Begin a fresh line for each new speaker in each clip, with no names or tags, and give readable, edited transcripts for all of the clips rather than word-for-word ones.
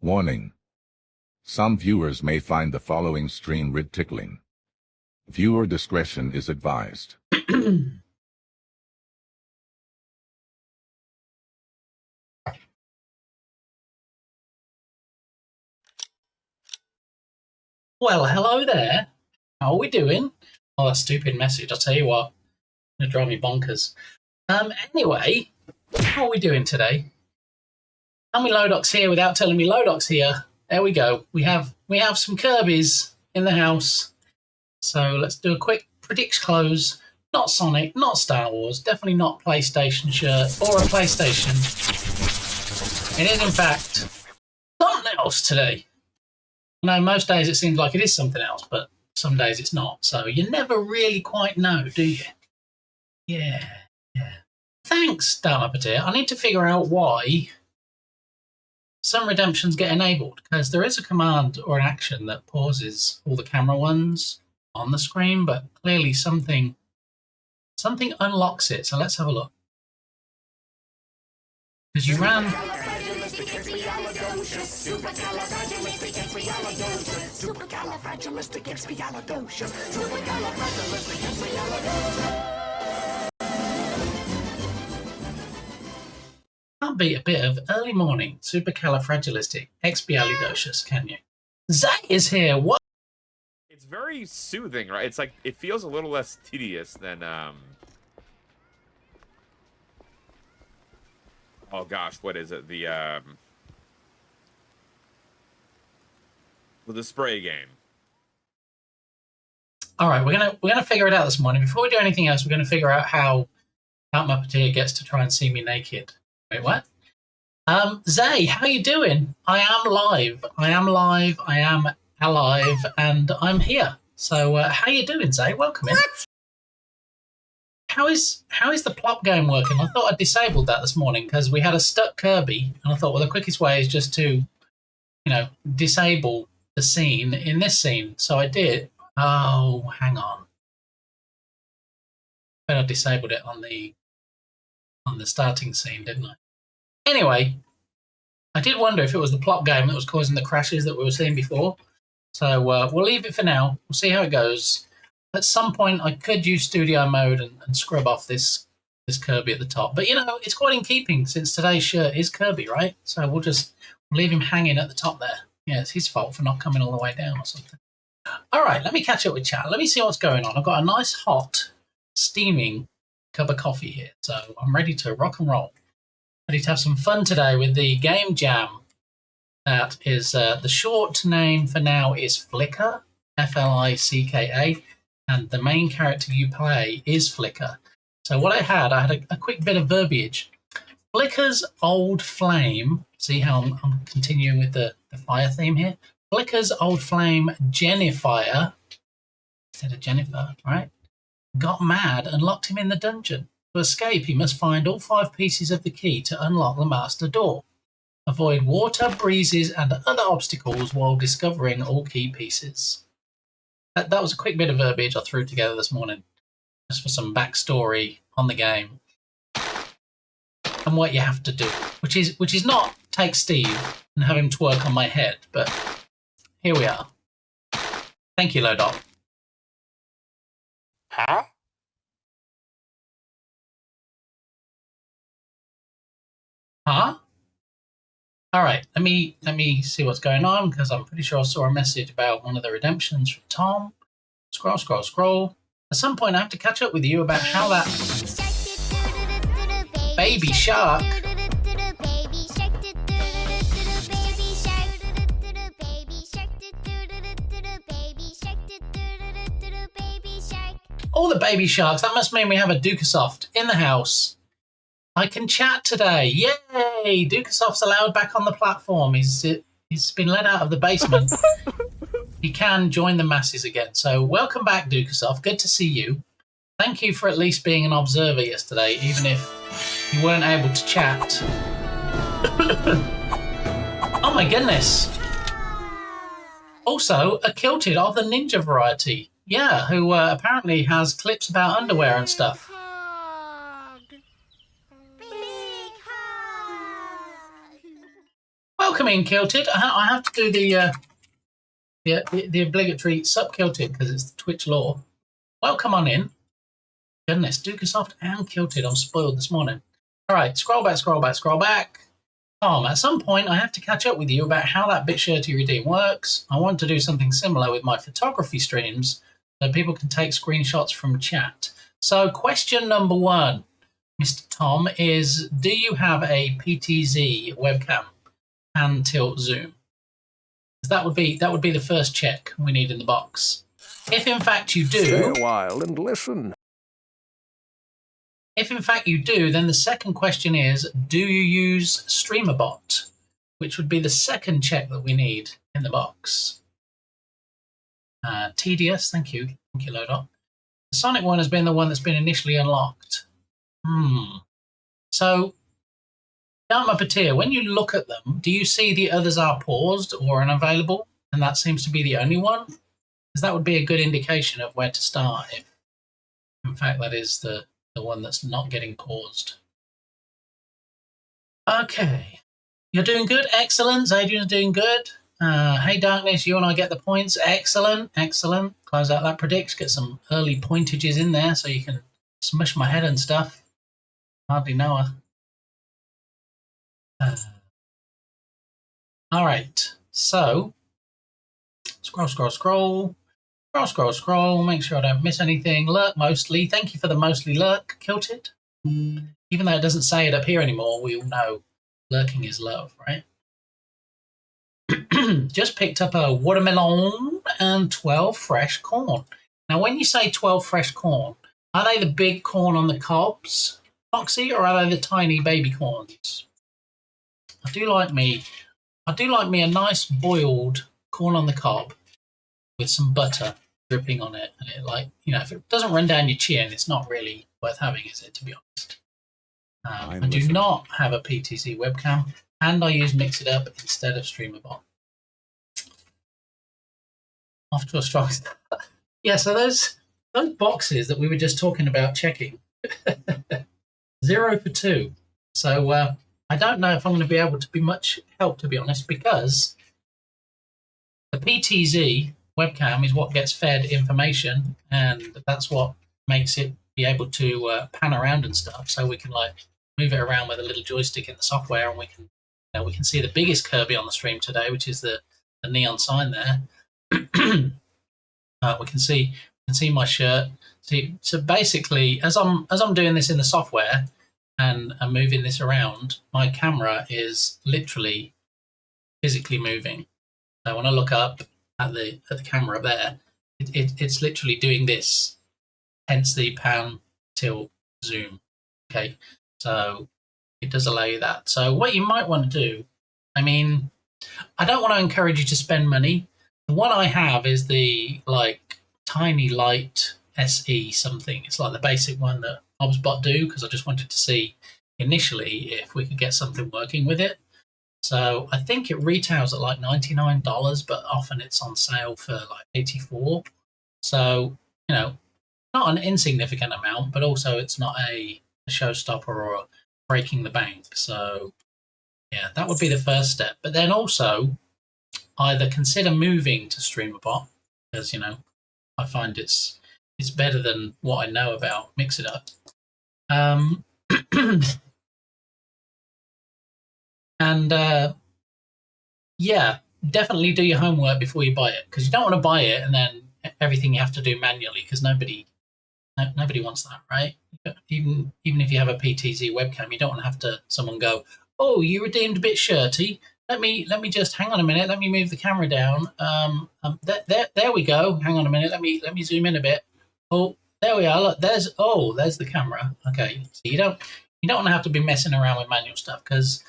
Warning. Some viewers may find the following stream tickling. Viewer discretion is advised.
Well, hello there. How are we doing? Oh, that stupid message. I'll tell you what. It's going to drive me bonkers. Anyway, how are we doing today? Tell me Lodox here without telling me Lodox here. There we go. We have some Kirby's in the house. So let's do a quick predict close. Not Sonic, not Star Wars, definitely not PlayStation shirt or a PlayStation. It is in fact something else today. No, most days it seems like it is something else, but some days it's not. So you never really quite know, do you? Yeah. Thanks, Dharmapatir. I need to figure out why some redemptions get enabled, because there is a command or an action that pauses all the camera ones on the screen, but clearly something unlocks it. So let's have a look. Because you ran... Can't beat a bit of early morning supercalifragilisticexpialidocious, can you? Zach is here. What?
It's very soothing, right? It's like it feels a little less tedious than oh gosh, what is it? The spray game.
All right, we're gonna figure it out this morning. Before we do anything else, we're gonna figure out how Muppeteer gets to try and see me naked. Wait, what? Zay, how you doing? I am live, and I'm here. So how you doing, Zay? Welcome in. How is the plop game working? I thought I disabled that this morning because we had a stuck Kirby, and I thought, well, the quickest way is just to, disable the scene in this scene. So I did. Oh, hang on. But I disabled it on the starting scene, didn't I? Anyway, I did wonder if it was the plot game that was causing the crashes that we were seeing before. So we'll leave it for now. We'll see how it goes. At some point, I could use studio mode and scrub off this Kirby at the top. But, it's quite in keeping since today's shirt is Kirby, right? So we'll leave him hanging at the top there. Yeah, it's his fault for not coming all the way down or something. All right, let me catch up with chat. Let me see what's going on. I've got a nice, hot, steaming cup of coffee here, so I'm ready to rock and roll. Ready to have some fun today with the game jam. That is the short name for now is Flicker, Flicka, and the main character you play is Flicker. So what I had a quick bit of verbiage. Flicker's old flame. See how I'm continuing with the fire theme here. Flicker's old flame, Jennifer, instead of Jennifer, right? Got mad and locked him in the dungeon. To escape, he must find all 5 pieces of the key to unlock the master door. Avoid water, breezes, and other obstacles while discovering all key pieces. That was a quick bit of verbiage I threw together this morning, just for some backstory on the game and what you have to do, which is not take Steve and have him twerk on my head, but here we are. Thank you, Lodot.
Huh?
Huh? All right, let me see what's going on, because I'm pretty sure I saw a message about one of the redemptions from Tom. Scroll, scroll, scroll. At some point, I have to catch up with you about how that baby shark. All the baby sharks. That must mean we have a Dukasoft in the house. I can chat today. Yay! Dukasoft's allowed back on the platform. He's been let out of the basement. He can join the masses again. So welcome back, Dukasoft. Good to see you. Thank you for at least being an observer yesterday, even if you weren't able to chat. Oh my goodness. Also, a Kilted of the ninja variety. Yeah, who apparently has clips about underwear and stuff. Welcome in, Kilted. I have to do the obligatory sup Kilted because it's the Twitch law. Welcome on in. Goodness, Dukasoft and Kilted. I'm spoiled this morning. All right, scroll back, scroll back, scroll back. Tom, at some point I have to catch up with you about how that BitShirty Redeem works. I want to do something similar with my photography streams so people can take screenshots from chat. So question number 1, Mr. Tom, is do you have a PTZ webcam? Hand tilt zoom. That would be the first check we need in the box. If in fact you do,
Stay a while and listen.
If in fact you do, then the second question is, do you use StreamerBot? Which would be the second check that we need in the box. Tedious, thank you, Lodot. The Sonic one has been the one that's been initially unlocked. So, Dharma Patir, when you look at them, do you see the others are paused or unavailable? And that seems to be the only one? Because that would be a good indication of where to start if, in fact, that is the one that's not getting paused. Okay. You're doing good. Excellent. Adrian's doing good. Hey, Darkness, you and I get the points. Excellent. Excellent. Close out that predicts. Get some early pointages in there so you can smush my head and stuff. Hardly know her. All right. So, scroll, scroll, scroll. Scroll, scroll, scroll. Make sure I don't miss anything. Lurk mostly. Thank you for the mostly lurk, Kilted. Even though it doesn't say it up here anymore, we all know lurking is love, right? Just picked up a watermelon and 12 fresh corn. Now, when you say 12 fresh corn, are they the big corn on the cobs, Foxy, or are they the tiny baby corns? I do like me a nice boiled corn on the cob with some butter dripping on it, and it, like, you know, if it doesn't run down your chin, it's not really worth having, is it? To be honest, I do not have a PTZ webcam, and I use Mix It Up instead of StreamerBot. Off to a strong start. Yeah, so those boxes that we were just talking about checking, 0 for 2. So I don't know if I'm going to be able to be much help, to be honest, because the PTZ webcam is what gets fed information, and that's what makes it be able to pan around and stuff. So we can like move it around with a little joystick in the software, and we can see the biggest Kirby on the stream today, which is the neon sign there. We can see my shirt. So basically, as I'm doing this in the software and I'm moving this around, my camera is literally physically moving. So when I look up at the camera there, it's literally doing this. Hence the pan, tilt, zoom. Okay, so it does allow you that. So what you might want to do, I mean, I don't want to encourage you to spend money. The one I have is the like Tiny Light SE something. It's like the basic one that HubSpot do, because I just wanted to see initially if we could get something working with it. So I think it retails at like $99, but often it's on sale for like $84. So, you know, not an insignificant amount, but also it's not a showstopper or breaking the bank. So yeah, that would be the first step. But then also either consider moving to StreamerBot, because I find it's better than what I know about Mix It Up. And yeah, definitely do your homework before you buy it, because you don't want to buy it and then everything you have to do manually, because nobody wants that, right? Even if you have a PTZ webcam, you don't want to have to someone go, oh, you redeemed a bit shirty. Let me just hang on a minute. Let me move the camera down. There we go. Hang on a minute. Let me zoom in a bit. Oh, there we are. Look, there's the camera. Okay, so you don't want to have to be messing around with manual stuff, because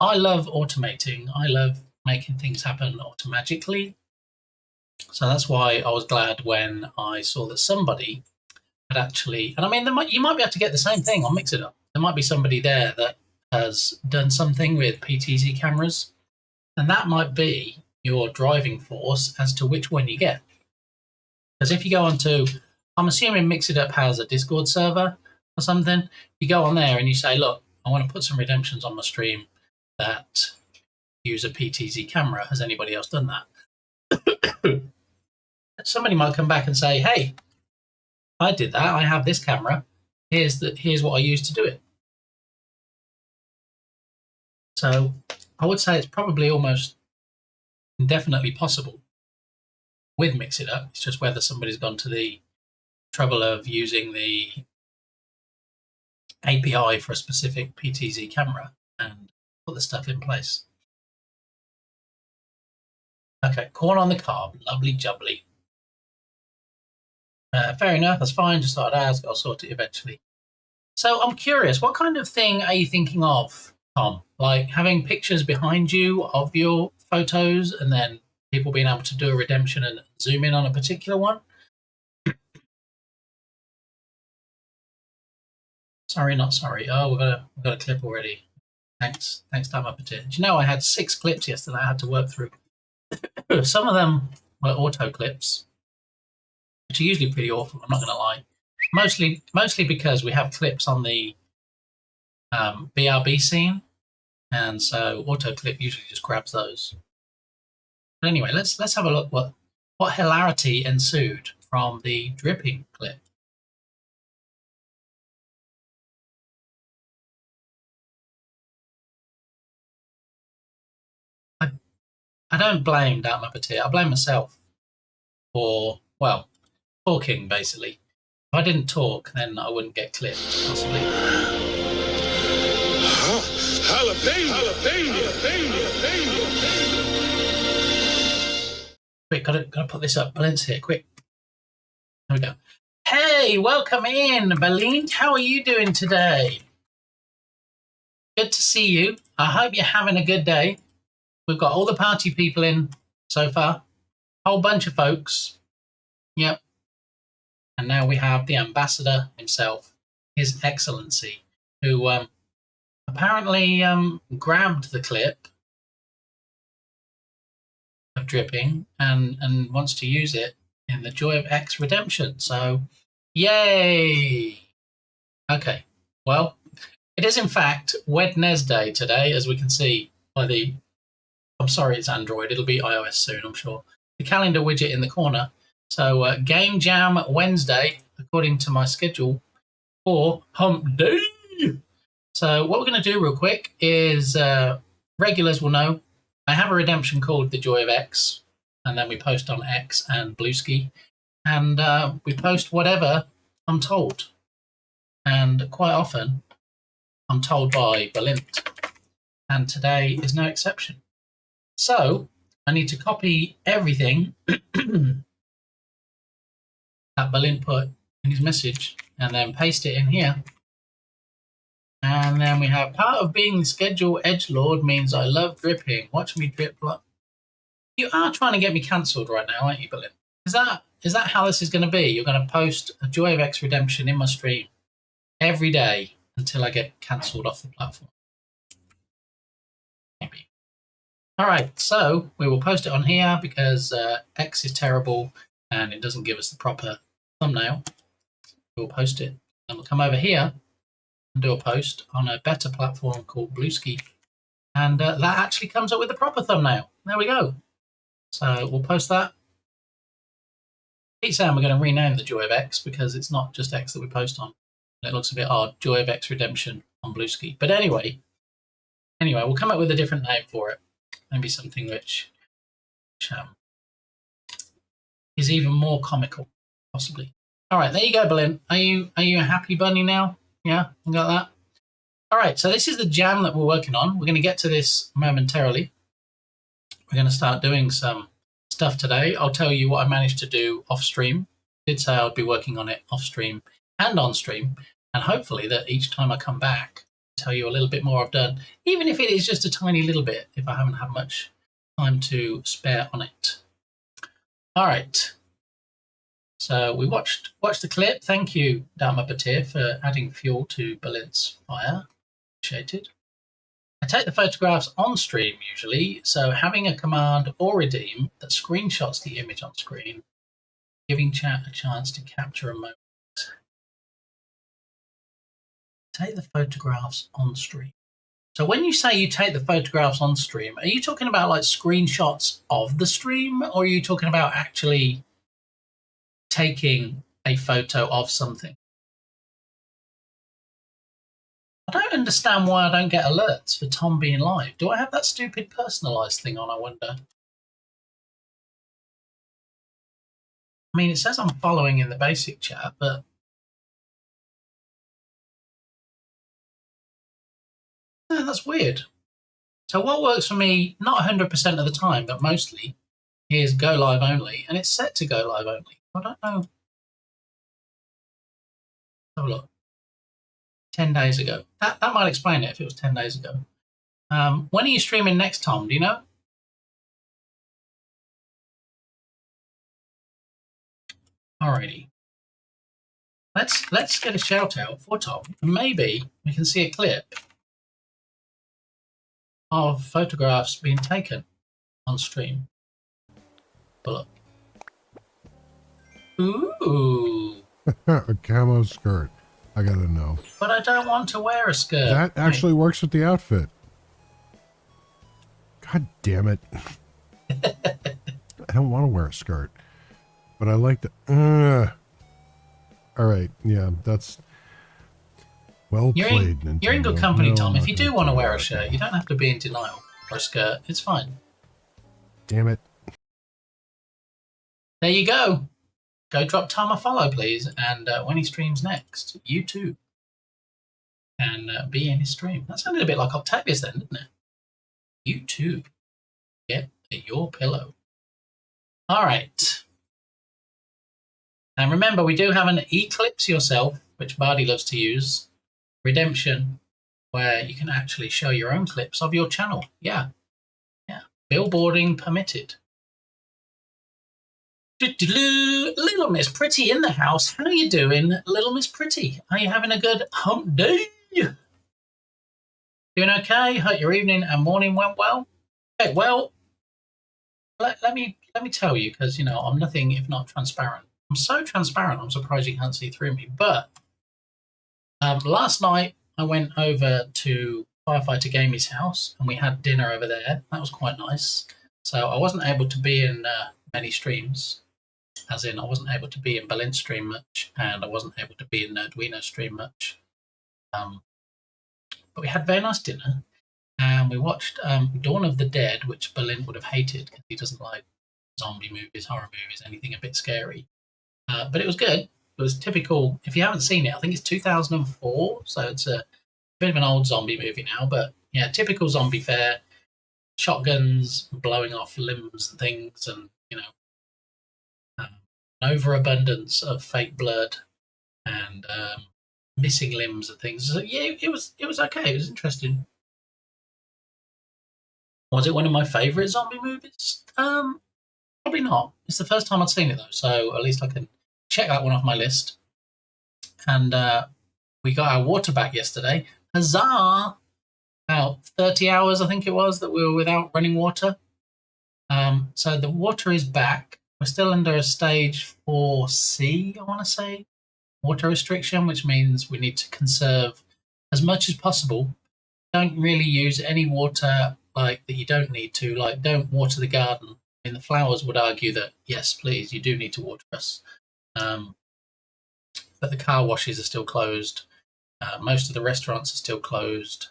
I love automating. I love making things happen automatically. So that's why I was glad when I saw that somebody had actually, and I mean, you might be able to get the same thing on Mix It Up. There might be somebody there that has done something with PTZ cameras, and that might be your driving force as to which one you get. Because if you go onto, I'm assuming Mix It Up has a Discord server or something, you go on there and you say, look, I want to put some redemptions on my stream that use a PTZ camera. Has anybody else done that? Somebody might come back and say, hey, I did that. I have this camera. Here's what I used to do it. So I would say it's probably almost indefinitely possible with Mix It Up. It's just whether somebody's gone to the trouble of using the API for a specific PTZ camera and put the stuff in place. Okay, corn on the cob, lovely jubbly. Fair enough, that's fine. Just thought I'd ask. I'll sort it eventually. So I'm curious, what kind of thing are you thinking of, Tom? Like having pictures behind you of your photos and then people being able to do a redemption and zoom in on a particular one? Sorry, not sorry. Oh, we've got a clip already. Thanks, Time Up. Do you know I had 6 clips yesterday I had to work through? Some of them were auto clips, which are usually pretty awful, I'm not going to lie. Mostly because we have clips on the BRB scene, and so auto clip usually just grabs those. But anyway, let's have a look what hilarity ensued from the dripping clip. I don't blame Doubt Muppeteer. I blame myself for, well, talking, basically. If I didn't talk, then I wouldn't get clipped, possibly. Quick, gotta put this up. Balance here, quick. There we go. Hey, welcome in, Balint. How are you doing today? Good to see you. I hope you're having a good day. We've got all the party people in so far. Whole bunch of folks. Yep. And now we have the ambassador himself, His Excellency, who apparently grabbed the clip of dripping and wants to use it in the Joy of X redemption. So, yay! Okay, well, it is in fact Wednesday today, as we can see by the, I'm sorry, it's Android. It'll be iOS soon, I'm sure. The calendar widget in the corner. So Game Jam Wednesday, according to my schedule, for Hump Day. So what we're going to do real quick is regulars will know I have a redemption called the Joy of X. and then we post on X and Bluesky, and we post whatever I'm told. And quite often, I'm told by Balint, and today is no exception. So I need to copy everything that Balint put in his message, and then paste it in here. And then we have part of being the schedule edgelord means I love dripping. Watch me drip. You are trying to get me cancelled right now, aren't you, Balint? Is that how this is going to be? You're going to post a Joy of X Redemption in my stream every day until I get cancelled off the platform? Maybe. All right, so we will post it on here because X is terrible and it doesn't give us the proper thumbnail. We'll post it, and we'll come over here and do a post on a better platform called Bluesky, and that actually comes up with a proper thumbnail. There we go. So we'll post that. Keep saying we're going to rename the Joy of X because it's not just X that we post on. It looks a bit odd. Joy of X Redemption on Bluesky. But anyway, we'll come up with a different name for it. Maybe something which is even more comical, possibly. All right, there you go, Balint. Are you a happy bunny now? Yeah, you got that? All right, so this is the jam that we're working on. We're going to get to this momentarily. We're going to start doing some stuff today. I'll tell you what I managed to do off stream. I did say I'd be working on it off stream and on stream, and hopefully that each time I come back, I'll tell you a little bit more I've done, even if it is just a tiny little bit, if I haven't had much time to spare on it. All right. So we watched the clip. Thank you, Dharma Patir, for adding fuel to Balint's fire. Appreciated. I take the photographs on stream usually, so having a command or redeem that screenshots the image on screen, giving chat a chance to capture a moment. Take the photographs on stream. So when you say you take the photographs on stream, are you talking about like screenshots of the stream, or are you talking about actually taking a photo of something? I don't understand why I don't get alerts for Tom being live. Do I have that stupid personalized thing on, I wonder? I mean, it says I'm following in the basic chat, but yeah, that's weird. So what works for me, not 100% of the time, but mostly, is go live only, and it's set to go live only. I don't know. Have a look. 10 days ago. That might explain it if it was 10 days ago. When are you streaming next, Tom? Do you know? Alrighty. Let's get a shout out for Tom. Maybe we can see a clip of photographs being taken on stream. Pull up. Ooh.
A camo skirt. I gotta know.
But I don't want to wear a skirt.
That actually works with the outfit. God damn it. I don't want to wear a skirt. But I like the... Alright, yeah, that's... Well played, Nintendo.
You're in good company,
No,
Tom.
I'm
If
not
you
gonna
do want to
do
wear a
that.
shirt, you don't have to be in denial for a skirt. It's fine.
Damn it.
There you go. Go drop Tom a follow, please. And when he streams next, you too can be in his stream. That sounded a bit like Octavius then, didn't it? You too get your pillow. All right. And remember, we do have an Eclipse Yourself, which Bardi loves to use, Redemption, where you can actually show your own clips of your channel. Yeah. Billboarding permitted. Little Miss Pretty in the house. How are you doing, Little Miss Pretty? Are you having a good hump day? Doing okay? Hope your evening and morning went well. Okay, well, let me tell you, because you know I'm nothing if not transparent. I'm so transparent. I'm surprised you can't see through me. But last night I went over to Firefighter Gamey's house and we had dinner over there. That was quite nice. So I wasn't able to be in many streams. As in, I wasn't able to be in Balint's stream much, and I wasn't able to be in Nerdwino's stream much. But we had a very nice dinner, and we watched Dawn of the Dead, which Balint would have hated because he doesn't like zombie movies, horror movies, anything a bit scary. But it was good. It was typical. If you haven't seen it, I think it's 2004, so it's a bit of an old zombie movie now. But yeah, typical zombie fare: shotguns blowing off limbs and things, and an overabundance of fake blood and missing limbs and things. So yeah, it was okay. It was interesting. Was it one of my favourite zombie movies? Probably not. It's the first time I'd seen it though, so at least I can check that one off my list. And we got our water back yesterday. Huzzah! About 30 hours, I think it was, that we were without running water. So the water is back. We're still under a stage 4C, I want to say, water restriction, which means we need to conserve as much as possible. Don't really use any water like that you don't need to. Like, don't water the garden. I mean, the flowers would argue that, yes, please, you do need to water us. But the car washes are still closed. Most of the restaurants are still closed.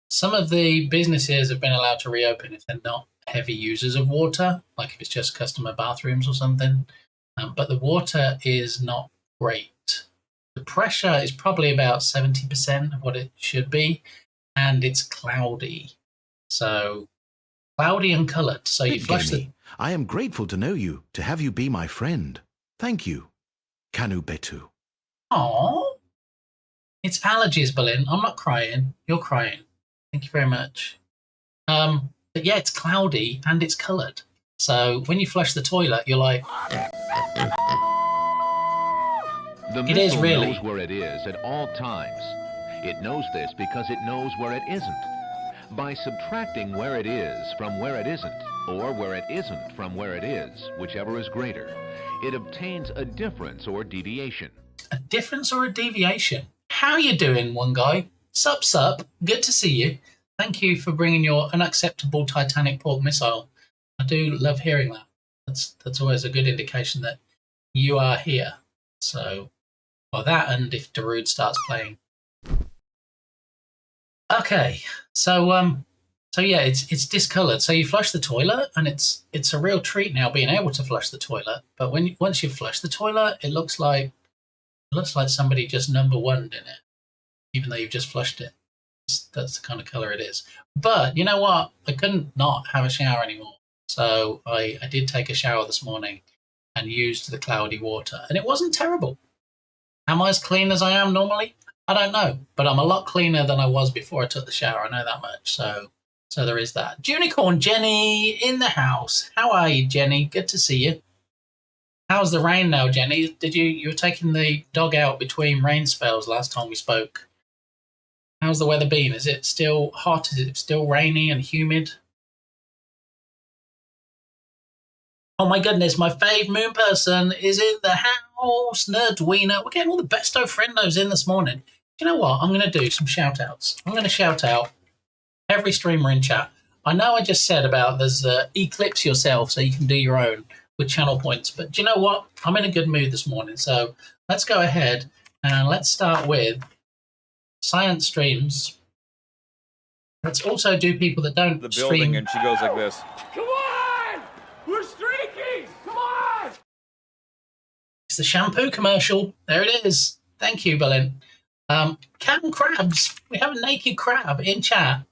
Some of the businesses have been allowed to reopen if they're not heavy users of water, like if it's just customer bathrooms or something. But the water is not great. The pressure is probably about 70% of what it should be, and it's cloudy. So cloudy and coloured. So you flush the...
I am grateful to know you, to have you be my friend. Thank you. Kanu Betu.
Aww. It's allergies, Berlin. I'm not crying. You're crying. Thank you very much. But yeah, it's cloudy and it's coloured. So when you flush the toilet, you're like...
It is really. Knows where it is at all times. It knows this because it knows where it isn't. By subtracting where it is from where it isn't, or where it isn't from where it is, whichever is greater, it obtains a difference or deviation.
A difference or a deviation? How you doing, one guy? Sup. Good to see you. Thank you for bringing your unacceptable Titanic pork missile. I do love hearing that. That's always a good indication that you are here. So, well, that and if Darude starts playing. Okay, so yeah, it's discoloured. So you flush the toilet, and it's a real treat now being able to flush the toilet. But once you flush the toilet, it looks like somebody just number one in it, even though you've just flushed it. That's the kind of colour it is. But you know what? I couldn't not have a shower anymore. So I did take a shower this morning and used the cloudy water, and it wasn't terrible. Am I as clean as I am normally? I don't know, but I'm a lot cleaner than I was before I took the shower. I know that much. So there is that. Unicorn Jenny in the house. How are you, Jenny? Good to see you. How's the rain now, Jenny? You were taking the dog out between rain spells last time we spoke? How's the weather been? Is it still hot? Is it still rainy and humid? Oh my goodness, my fave moon person is in the house. Nerdweener. We're getting all the besto friendos in this morning. You know what? I'm going to do some shout outs. I'm going to shout out every streamer in chat. I know I just said about there's eclipse yourself so you can do your own with channel points. But do you know what? I'm in a good mood this morning. So let's go ahead and let's start with science streams. Let's also do people that don't
the
stream.
building, and she goes like this.
Come on! We're streaking! Come on!
It's the shampoo commercial. There it is. Thank you, Berlin. Captain Crabs. We have a naked crab in chat.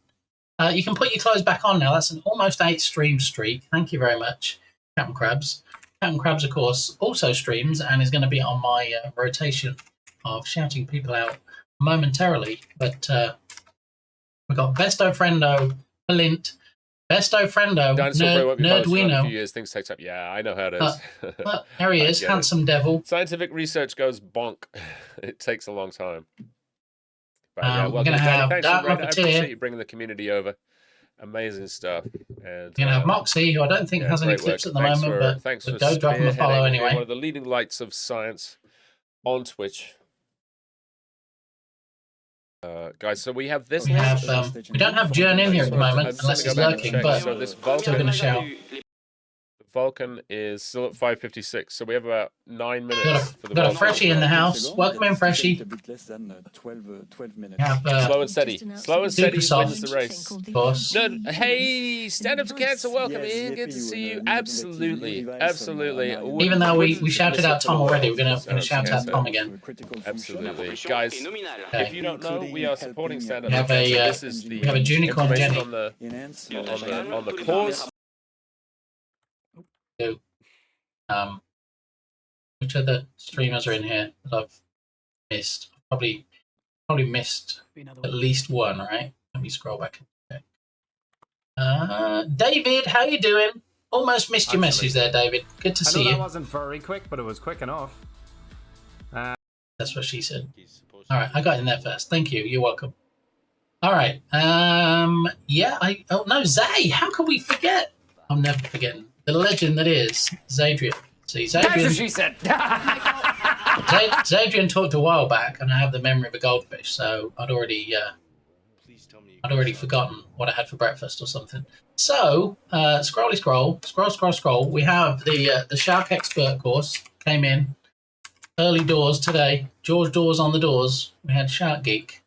You can put your clothes back on now. That's an almost 8 stream streak. Thank you very much, Captain Crabs. Captain Crabs, of course, also streams and is going to be on my rotation of shouting people out momentarily. But we've got Besto Friendo, Balint, Besto Friendo, Nerdweeno.
A few years, things takes up. Yeah, I know how it is.
Well, there he is, handsome devil.
Scientific research goes bonk. It takes a long time. But, yeah,
we're going to have Dark
I appreciate
Rocketeer.
you bringing the community over. Amazing stuff. And
We're going to have Moxie, who I don't think has any clips at the moment, but go drop him a follow anyway.
One of the leading lights of science on Twitch. Guys, so we have this.
We don't have Jern in here at the moment, unless he's lurking, but
so this
still going to shout.
The Vulcan is still at 5:56, so we have about 9 minutes for the
got a
Vulcan.
freshie in the house. Welcome in, freshie.
Slow and steady. Slow and steady wins the race.
Of course.
No, hey, stand up to cancer. Welcome in. Good to see you. Absolutely, absolutely.
Even though we shouted out Tom already, we're gonna shout out Tom again.
Absolutely, guys. If you don't know, we are supporting stand up.
We have a Junicorn Jenny
on the cause.
Which other streamers are in here that I've missed? Probably missed at least one, right? Let me scroll back. Okay. David, how you doing? Almost missed your message there, David. Good to see you.
I know that wasn't very quick, but it was quick enough.
That's what she said. All right, I got in there first. Thank you. You're welcome. All right. Yeah. Oh no, Zay. How can we forget? I'm never forgetting the legend that is Zadrian. See, Zadrian.
That's what she said.
Zadrian talked a while back, and I have the memory of a goldfish. So I'd already forgotten what I had for breakfast or something. So scroll. We have the Shark Expert course came in early doors today. George Doors on the doors. We had Shark Geek.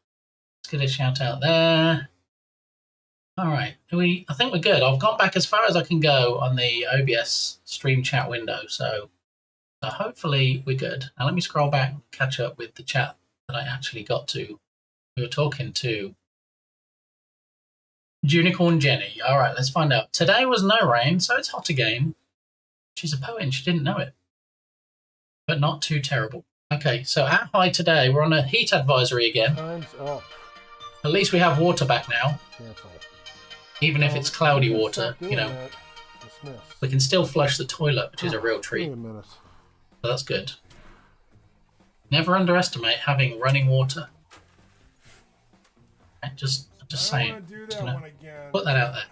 Let's get a shout out there. All right, I think we're good. I've gone back as far as I can go on the OBS stream chat window, so hopefully we're good. Now let me scroll back and catch up with the chat that I actually got to. We were talking to Junicorn Jenny. All right, let's find out. Today was no rain, so it's hot again. She's a poet and she didn't know it, but not too terrible. Okay, so at high today, we're on a heat advisory again.
Time's up.
At least we have water back now.
Cancel.
Even if it's cloudy water, you know, we can still flush the toilet, which is a real treat. So that's good. Never underestimate having running water. Just saying. Just gonna put that out there.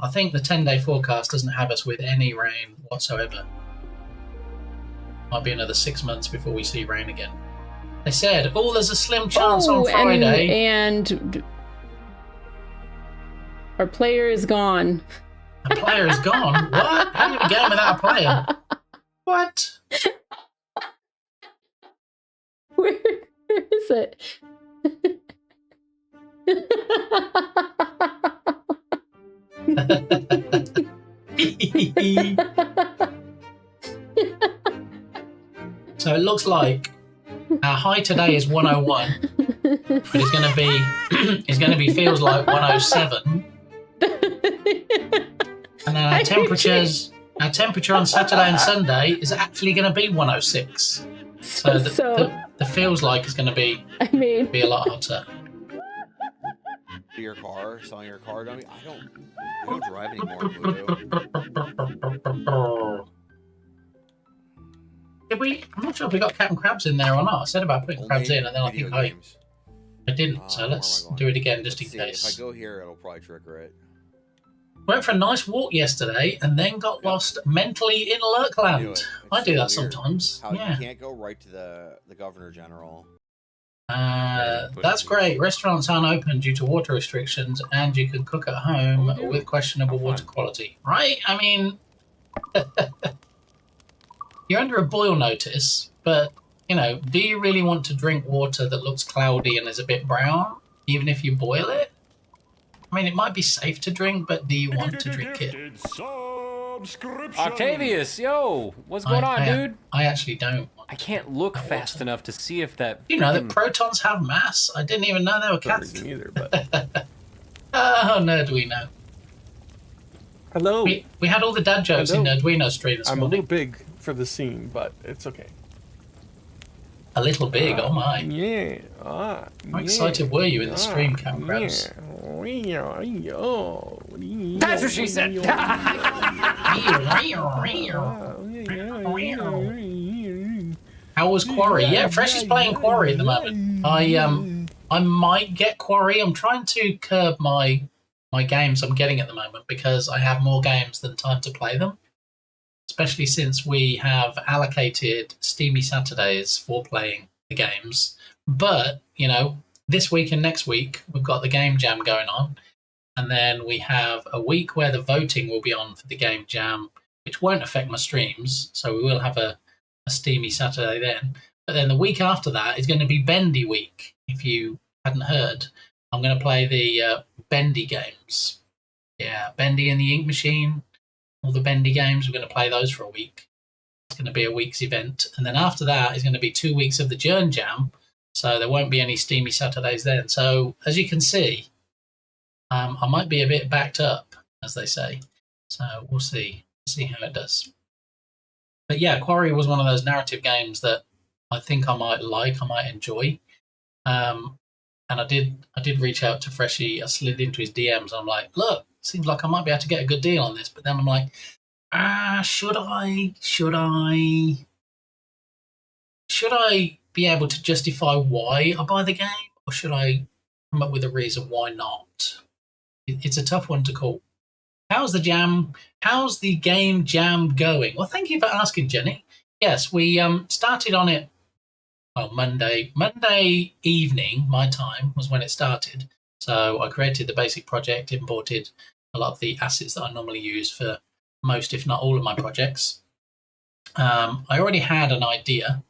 I think the 10-day forecast doesn't have us with any rain whatsoever. Might be another 6 months before we see rain again. They said, there's a slim chance on Friday.
And our player is gone.
A player is gone? What? How do you have a game without a player? What?
Where is it? So it looks like our high today is 101, but it's going to be feels like 107. And then our temperature on Saturday and Sunday is actually going to be 106. So the feels like is going to be a lot hotter.
Your car, selling your car, I don't drive anymore.
I'm not sure if we got Captain Crabs in there or not. I said about putting crabs in, and then I think I didn't. So let's do it again just in case.
If I go here, it'll probably trigger it.
Went for a nice walk yesterday, and then got lost mentally in Lurkland. I do that sometimes. Yeah.
You can't go right to the Governor General.
That's great. Restaurants aren't open due to water restrictions, and you can cook at home with questionable water quality. Right? I mean, you're under a boil notice, but, you know, do you really want to drink water that looks cloudy and is a bit brown, even if you boil it? I mean, it might be safe to drink, but do you want to drink it?
Octavius, yo, what's going on, dude?
I actually don't.
I can't look fast enough to see if that.
You know that protons have mass. I didn't even know they were cats.
Either, but.
Oh, Nerduino.
Hello.
We had all the dad jokes in Nerduino stream this morning.
I'm a little big for the scene, but it's okay.
A little big, oh my.
Yeah.
How excited were you in the stream, Cam Krabs?
That's what she said!
How was Quarry? Yeah, Fresh is playing Quarry at the moment. I might get Quarry. I'm trying to curb my games I'm getting at the moment because I have more games than time to play them. Especially since we have allocated Steamy Saturdays for playing the games. But, you know, this week and next week, we've got the game jam going on. And then we have a week where the voting will be on for the game jam, which won't affect my streams. So we will have a steamy Saturday then. But then the week after that is going to be Bendy week. If you hadn't heard, I'm going to play the Bendy games. Yeah, Bendy and the Ink Machine, all the Bendy games. We're going to play those for a week. It's going to be a week's event. And then after that is going to be 2 weeks of the Journ Jam. So there won't be any steamy Saturdays then. So as you can see, I might be a bit backed up, as they say. So we'll see how it does. But yeah, Quarry was one of those narrative games that I think I might enjoy. And I did reach out to Freshie. I slid into his DMs. And I'm like, look, seems like I might be able to get a good deal on this. But then I'm like, should I be able to justify why I buy the game, or should I come up with a reason why not? It's a tough one to call. How's the game jam going? Well, thank you for asking, Jenny. Yes, we started on it. Well, Monday evening, my time was when it started. So I created the basic project, imported a lot of the assets that I normally use for most, if not all, of my projects. I already had an idea.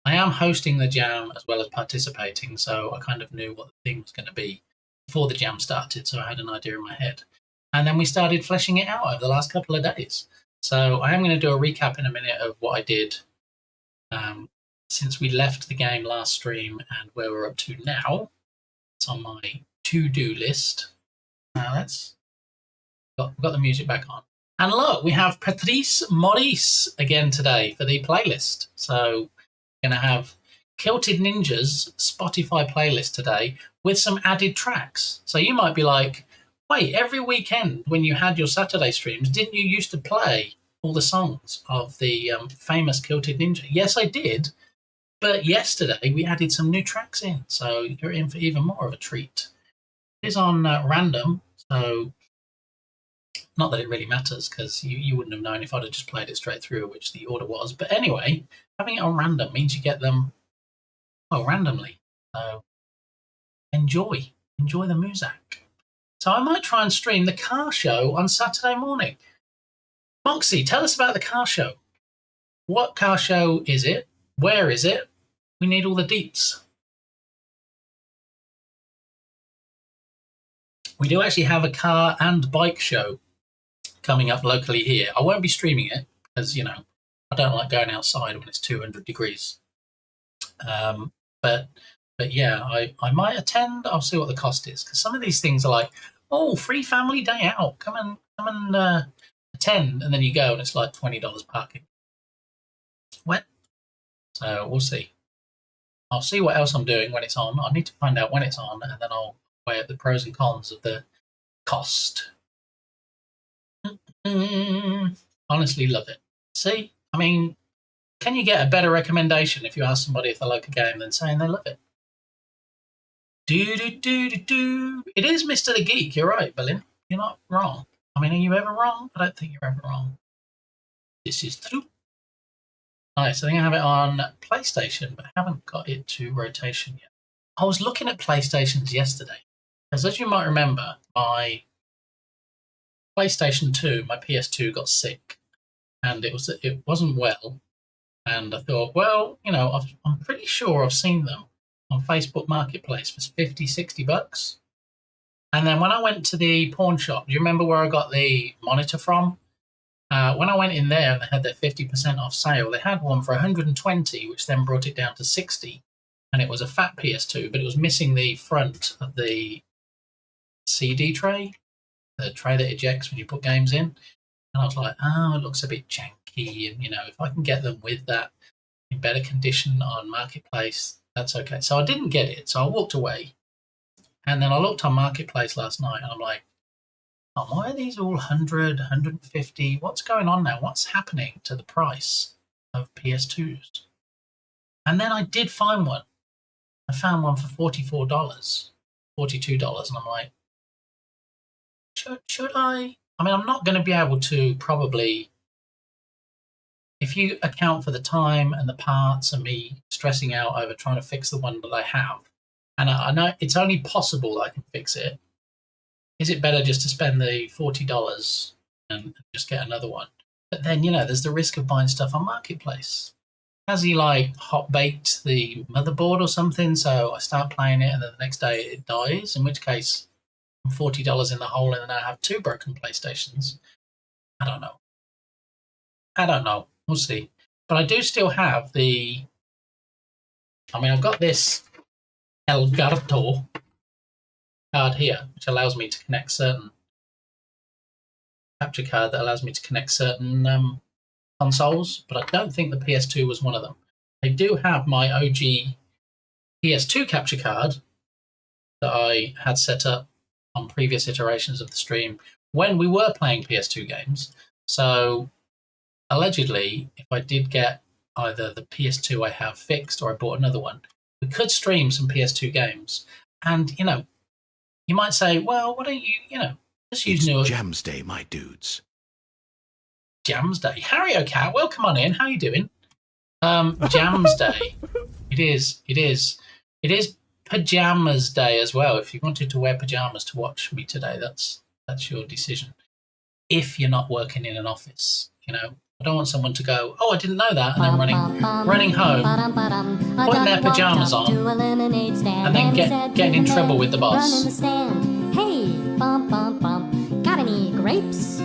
I am hosting the jam as well as participating, so I kind of knew what the thing was going to be before the jam started, so I had an idea in my head. And then we started fleshing it out over the last couple of days. So I am going to do a recap in a minute of what I did since we left the game last stream and where we're up to now. It's on my to-do list. Now we've got the music back on. And look, we have Patrice Maurice again today for the playlist. So we're going to have Kilted Ninja's Spotify playlist today with some added tracks. So you might be like, wait, every weekend when you had your Saturday streams, didn't you used to play all the songs of the famous Kilted Ninja? Yes, I did. But yesterday we added some new tracks in. So you're in for even more of a treat. It is on random. So not that it really matters, because you wouldn't have known if I'd have just played it straight through, which the order was. But anyway, having it on random means you get them randomly. So enjoy the music. So I might try and stream the car show on Saturday morning. Moxie, tell us about the car show. What car show is it? Where is it? We need all the deets. We do actually have a car and bike show coming up locally here. I won't be streaming it because, I don't like going outside when it's 200 degrees. But yeah, I might attend. I'll see what the cost is, because some of these things are like, free family day out. Come and attend, and then you go and it's like $20 parking. What? So we'll see. I'll see what else I'm doing when it's on. I need to find out when it's on, and then I'll weigh up the pros and cons of the cost. Honestly, love it. See, I mean, can you get a better recommendation if you ask somebody if they like a game than saying they love it? It is Mr. the Geek. You're right, Berlin. You're not wrong. I mean, are you ever wrong? I don't think you're ever wrong. This is true. Nice. I think I have it on PlayStation, but I haven't got it to rotation yet. I was looking at PlayStations yesterday, because as you might remember, my PlayStation 2, my PS2 got sick, and it wasn't well. And I thought, well, I'm pretty sure I've seen them on Facebook Marketplace for $50-$60. And then when I went to the pawn shop, do you remember where I got the monitor from? When I went in there and they had their 50% off sale, they had one for $120, which then brought it down to $60. And it was a fat PS2, but it was missing the front of the CD tray, the tray that ejects when you put games in. And I was like, it looks a bit janky. And, if I can get them with that in better condition on Marketplace, that's okay. So I didn't get it. So I walked away. And then I looked on Marketplace last night and I'm like, why are these all 100, 150? What's going on now? What's happening to the price of PS2s? And then I did find one. I found one for $44, $42. And I'm like, should I? I mean, I'm not going to be able to probably, if you account for the time and the parts and me stressing out over trying to fix the one that I have, and I know it's only possible that I can fix it. is it better just to spend the $40 and just get another one? But then, there's the risk of buying stuff on Marketplace. Has he like hot baked the motherboard or something? So I start playing it and then the next day it dies, in which case I'm $40 in the hole and then I have 2 broken PlayStations. I don't know. We'll see. But I do still have I've got this Elgato card here, which allows me to connect certain capture card that allows me to connect certain consoles, but I don't think the PS2 was one of them. I do have my OG PS2 capture card that I had set up on previous iterations of the stream when we were playing PS2 games. So allegedly, if I did get either the PS2 I have fixed or I bought another one, we could stream some PS2 games. And, you might say, well, why don't you, just use
It's Jams Day, my dudes.
Jams Day. Harry O'Cat, welcome on in. How you doing? Jams Day. It is Pajamas Day as well. If you wanted to wear pajamas to watch me today, that's your decision. If you're not working in an office, I don't want someone to go, oh, I didn't know that, and then running home, putting their pajamas on, and then getting in trouble with the boss.
Hey, got any grapes?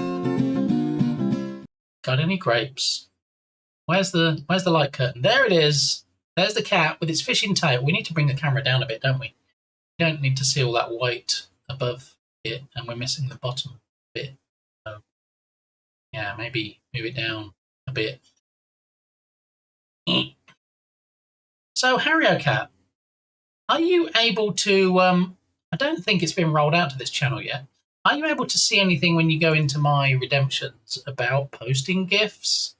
Got any grapes? Where's the light curtain? There it is. There's the cat with its fishing tail. We need to bring the camera down a bit, don't we? We don't need to see all that white above it, and we're missing the bottom bit. So, yeah, maybe move it down a bit. So, Harry O'Cat, are you able to... I don't think it's been rolled out to this channel yet. Are you able to see anything when you go into my redemptions about posting GIFs?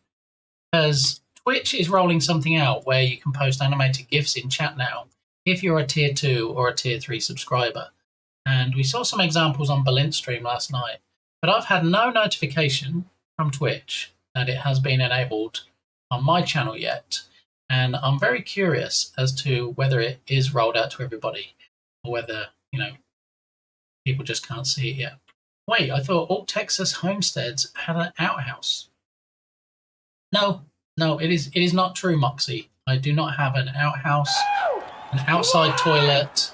Because Twitch is rolling something out where you can post animated GIFs in chat now if you're a tier 2 or a tier 3 subscriber. And we saw some examples on Balint's stream last night, but I've had no notification from Twitch that it has been enabled on my channel yet. And I'm very curious as to whether it is rolled out to everybody or whether, people just can't see it yet. Wait, I thought all Texas homesteads had an outhouse. No, it is not true, Moxie. I do not have an outhouse, an outside toilet,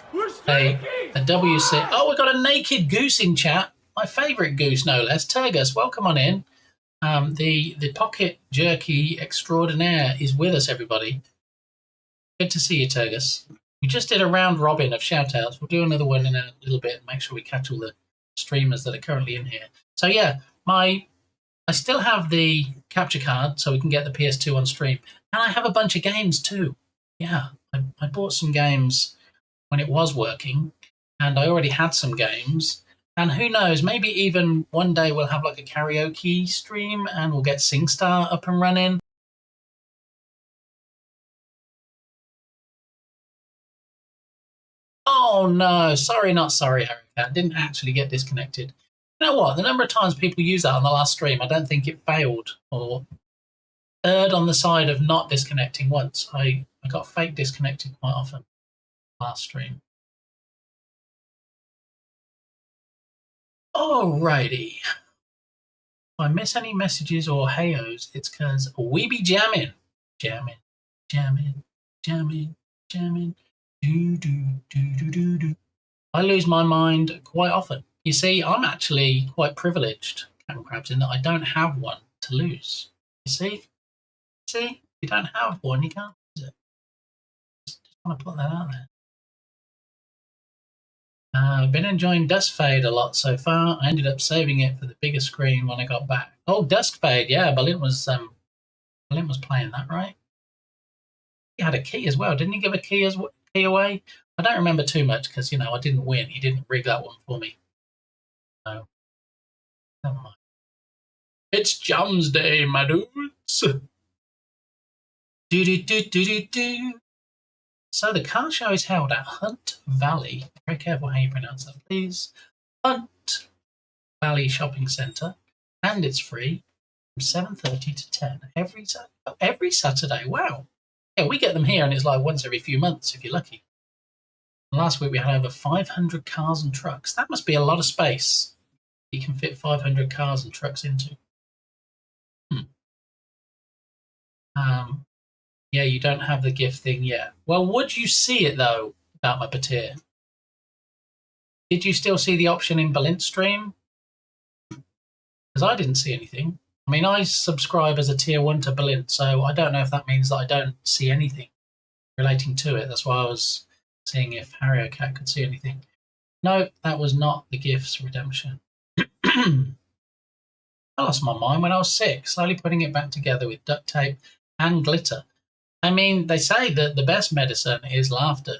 a WC. Oh, we've got a naked goose in chat. My favourite goose, no less. Turgus, welcome on in. The pocket jerky extraordinaire is with us, everybody. Good to see you, Turgus. We just did a round robin of shout-outs. We'll do another one in a little bit and make sure we catch all the streamers that are currently in here. So yeah, I still have the capture card so we can get the PS2 on stream. And I have a bunch of games too. Yeah, I bought some games when it was working, and I already had some games. And who knows, maybe even one day we'll have like a karaoke stream and we'll get SingStar up and running. Oh no, sorry, not sorry, Harry Cat. Didn't actually get disconnected. You know what? The number of times people use that on the last stream, I don't think it failed or erred on the side of not disconnecting once. I got fake disconnected quite often last stream. Alrighty. If I miss any messages or heyos, it's because we be jamming. Jamming. Do. I lose my mind quite often. You see, I'm actually quite privileged, Captain Crabs, in that I don't have one to lose. You see? See? You don't have one, you can't lose it. Just want to put that out there. I've been enjoying Dusk Fade a lot so far. I ended up saving it for the bigger screen when I got back. Oh, Dusk Fade, yeah, Balint was playing that, right? He had a key as well. Didn't he give a key away? I don't remember too much because, I didn't win. He didn't rig that one for me. So, never mind. It's Jams Day, my dudes. Do. So the car show is held at Hunt Valley. Very careful how you pronounce that, please. Hunt Valley Shopping Centre, and it's free from 7:30 to 10 every Saturday. Wow. Yeah, we get them here, and it's like once every few months if you're lucky. Last week we had over 500 cars and trucks. That must be a lot of space you can fit 500 cars and trucks into. Yeah, you don't have the GIF thing yet. Well, would you see it, though, about my Patir? Did you still see the option in Balint stream? Because I didn't see anything. I mean, I subscribe as a tier 1 to Balint, so I don't know if that means that I don't see anything relating to it. That's why I was seeing if Harry Cat could see anything. No, that was not the GIF's redemption. I lost my mind when I was 6, slowly putting it back together with duct tape and glitter. I mean, they say that the best medicine is laughter,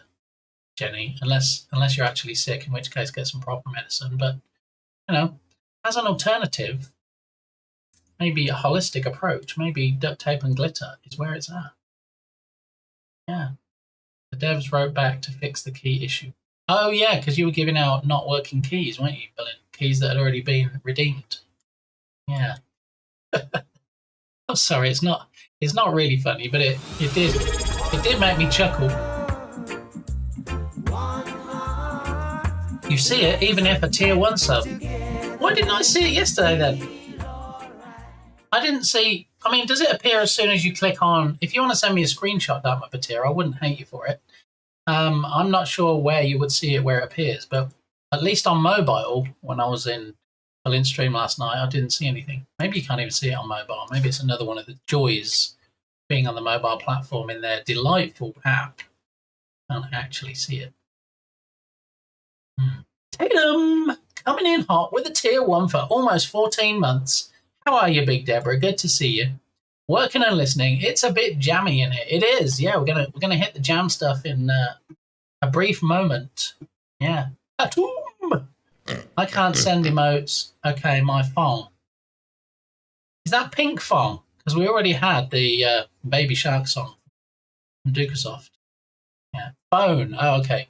Jenny, unless you're actually sick, in which case get some proper medicine. But, you know, as an alternative, maybe a holistic approach, maybe duct tape and glitter is where it's at. Yeah. The devs wrote back to fix the key issue. Oh, yeah, because you were giving out not working keys, weren't you, Billy? Keys that had already been redeemed. Yeah. I'm sorry, it's not really funny, but it did make me chuckle. You see it even if a tier 1 sub. Why didn't I see it yesterday then? I didn't see. I mean, does it appear as soon as you click on? If you want to send me a screenshot, Dharma Patir, I wouldn't hate you for it. I'm not sure where you would see it where it appears, but at least on mobile, when I was in Balint stream last night, I didn't see anything. Maybe you can't even see it on mobile. Maybe it's another one of the joys being on the mobile platform in their delightful app. Can't actually see it. Tatum, coming in hot with a tier 1 for almost 14 months. How are you, Big Deborah? Good to see you. Working and listening. It's a bit jammy in here. It is. Yeah, we're gonna hit the jam stuff in a brief moment. Yeah. Tatum. I can't send emotes. Okay, my phone. Is that Pink Phone? Because we already had the Baby Shark song from Dukasoft. Yeah. Phone. Oh, okay.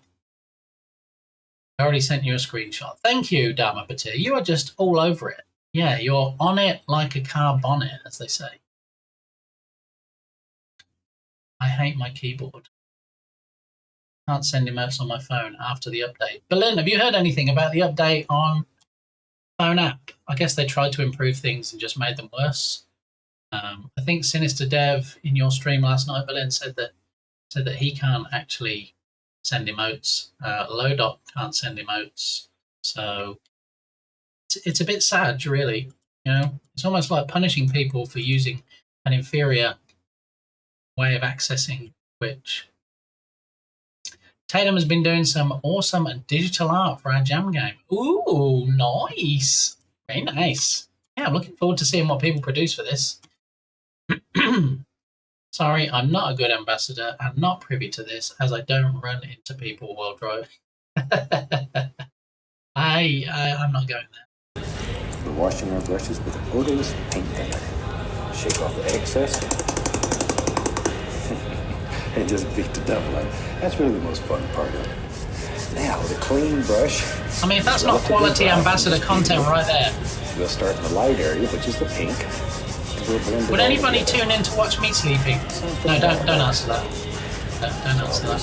I already sent you a screenshot. Thank you, Dharma Patir. You are just all over it. Yeah, you're on it like a car bonnet, as they say. I hate my keyboard. Can't send emotes on my phone after the update. Berlin, have you heard anything about the update on phone app? I guess they tried to improve things and just made them worse. I think Sinister Dev in your stream last night, Berlin, said that he can't actually send emotes. Lodot can't send emotes. So it's a bit sad, really. You know, it's almost like punishing people for using an inferior way of accessing Twitch. Tatum has been doing some awesome digital art for our jam game. Ooh, nice. Very nice. Yeah, I'm looking forward to seeing what people produce for this. Sorry, I'm not a good ambassador and not privy to this, as I don't run into people while driving. I'm not going there.
We're washing our brushes with odorless paint thinner. Shake off the excess and just beat the devil out. That's really the most fun part of it. Now, with a clean brush.
I mean, if that's not quality ambassador content right there.
We'll start in the light area, which is the pink.
Would anybody tune in to watch me sleeping? No, don't answer that. Don't answer that.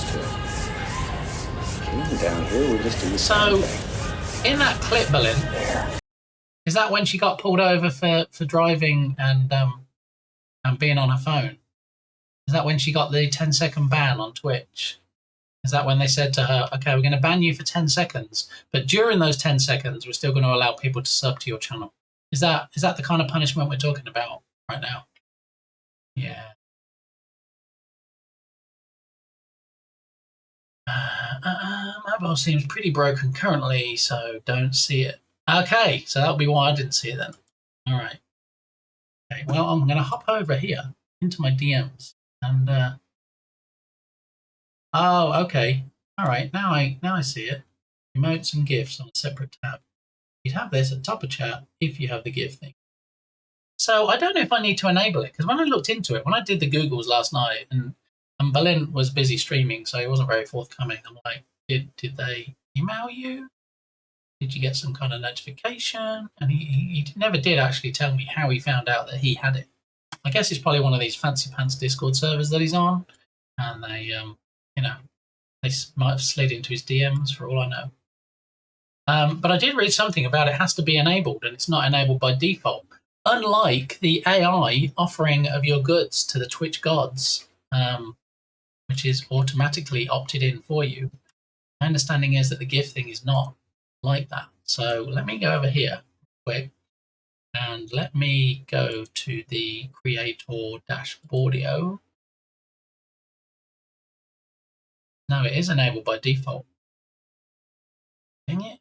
Okay, down here, we'll just do the
So, in that clip, Berlin, is that when she got pulled over for driving and being on her phone? Is that when she got the 10-second ban on Twitch? Is that when they said to her, okay, we're going to ban you for 10 seconds, but during those 10 seconds, we're still going to allow people to sub to your channel? Is that the kind of punishment we're talking about right now? Yeah. Mobile seems pretty broken currently, so don't see it. Okay, so that'll be why I didn't see it then. All right. Okay, well, I'm going to hop over here into my DMs and oh, okay. All right, now I see it. Emotes and GIFs on a separate tab. You'd have this at the top of chat if you have the GIF thing. So I don't know if I need to enable it, because when I looked into it, when I did the Googles last night, and Berlin was busy streaming, so he wasn't very forthcoming. I'm like, did they email you? Did you get some kind of notification? And he never did actually tell me how he found out that he had it. I guess it's probably one of these fancy pants Discord servers that he's on, and they They might have slid into his DMs for all I know. But I did read something about it has to be enabled, and it's not enabled by default. Unlike the AI offering of your goods to the Twitch gods, which is automatically opted in for you, my understanding is that the gift thing is not like that. So let me go over here quick, and let me go to the creator dashboardio. No, it is enabled by default. Dang it.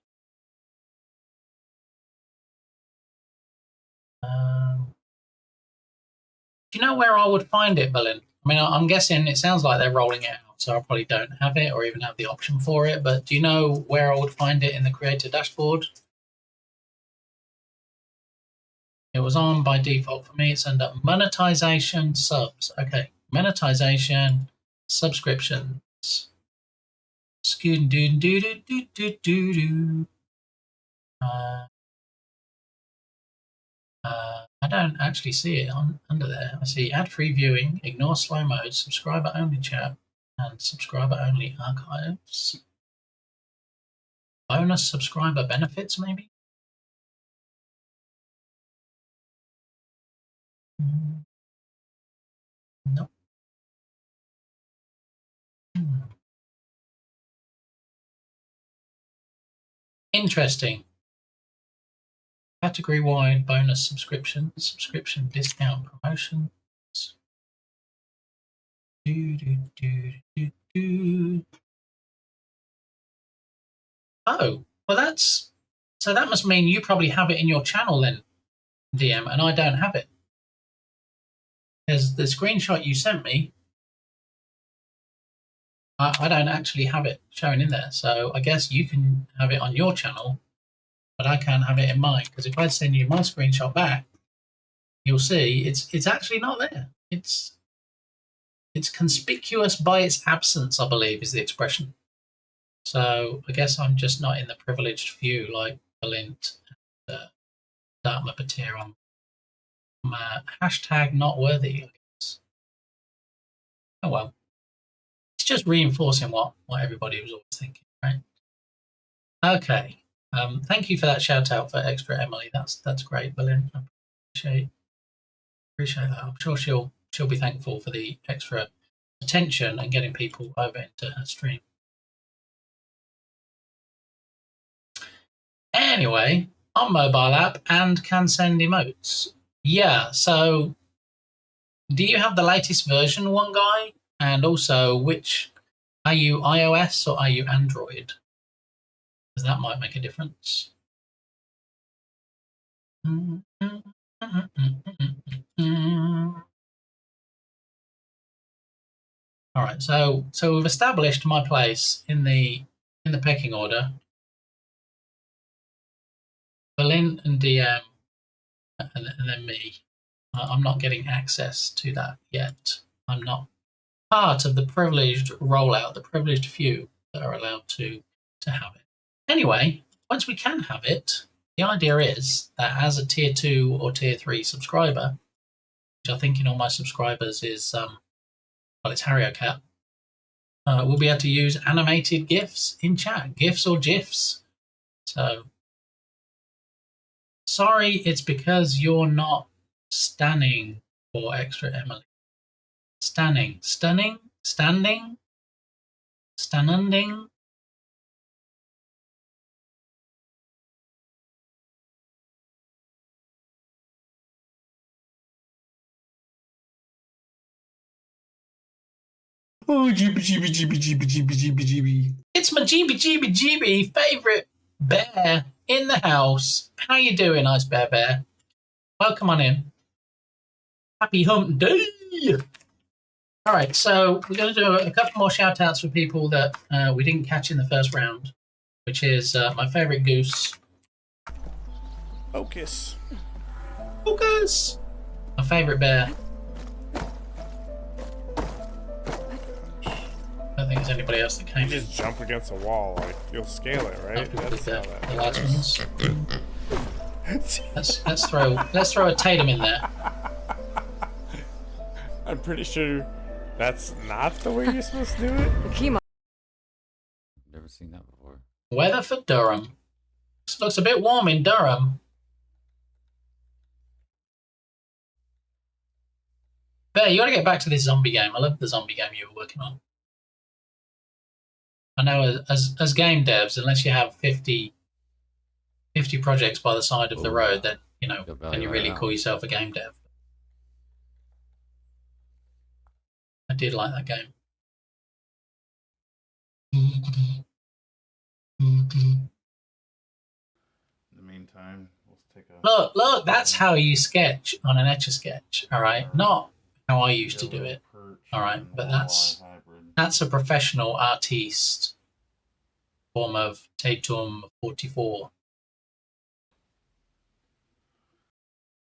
Do you know where I would find it, Berlin? I mean, I'm guessing it sounds like they're rolling it out, so I probably don't have it or even have the option for it. But do you know where I would find it in the creator dashboard? It was on by default for me. It's under monetization subs. Okay, monetization subscriptions. Scoot doo doo doo doo doo doo. I don't actually see it under there. I see ad-free viewing, ignore slow mode, subscriber-only chat, and subscriber-only archives. Bonus subscriber benefits, maybe? Nope. Interesting. Category-wide bonus subscription discount promotions. Oh, well that must mean you probably have it in your channel then, DM, and I don't have it. Because the screenshot you sent me, I don't actually have it showing in there. So I guess you can have it on your channel, but I can't have it in mine. Because if I send you my screenshot back, you'll see it's actually not there. It's conspicuous by its absence, I believe, is the expression. So I guess I'm just not in the privileged few like Balint and Dharma Patir. I'm hashtag not worthy, I guess. Oh well. It's just reinforcing what everybody was always thinking, right? Okay. Thank you for that shout out for extra Emily. That's great, Balint. I appreciate that. I'm sure she'll be thankful for the extra attention and getting people over into her stream. Anyway, on mobile app and can send emotes. Yeah, so do you have the latest version, one guy? And also, are you iOS or are you Android? Because that might make a difference. All right, so we've established my place in the pecking order. Berlin and DM, and then me. I'm not getting access to that yet. I'm not part of the privileged rollout, the privileged few that are allowed to have it. Anyway, once we can have it, the idea is that as a tier 2 or tier 3 subscriber, which I think in all my subscribers is, it's HarryOCat, we'll be able to use animated GIFs in chat, GIFs or GIFs. So, sorry, it's because you're not standing for extra Emily. Stunning. Standunding. Oh, GB. It's my GB favorite bear in the house. How you doing, Ice Bear? Welcome on in. Happy hump day. All right, so we're going to do a couple more shout outs for people that we didn't catch in the first round, which is my favorite goose.
Focus.
My favorite bear. I don't think there's anybody else that came.
You just jump against a wall, like you'll scale it, right?
That's the last ones. let's throw a Tatum in there.
I'm pretty sure that's not the way you're supposed to do it.
never seen that before.
Weather for Durham. This looks a bit warm in Durham. Bear, you got to get back to this zombie game. I love the zombie game you were working on. I know as game devs, unless you have 50 projects by the side of the road, then, you know, can you really call yourself a game dev? I did like that game.
In the meantime, let's take a
Look, that's how you sketch on an Etch-a-Sketch, all right? Not how I used to do it, all right? But that's a professional artiste form of Tatum 44.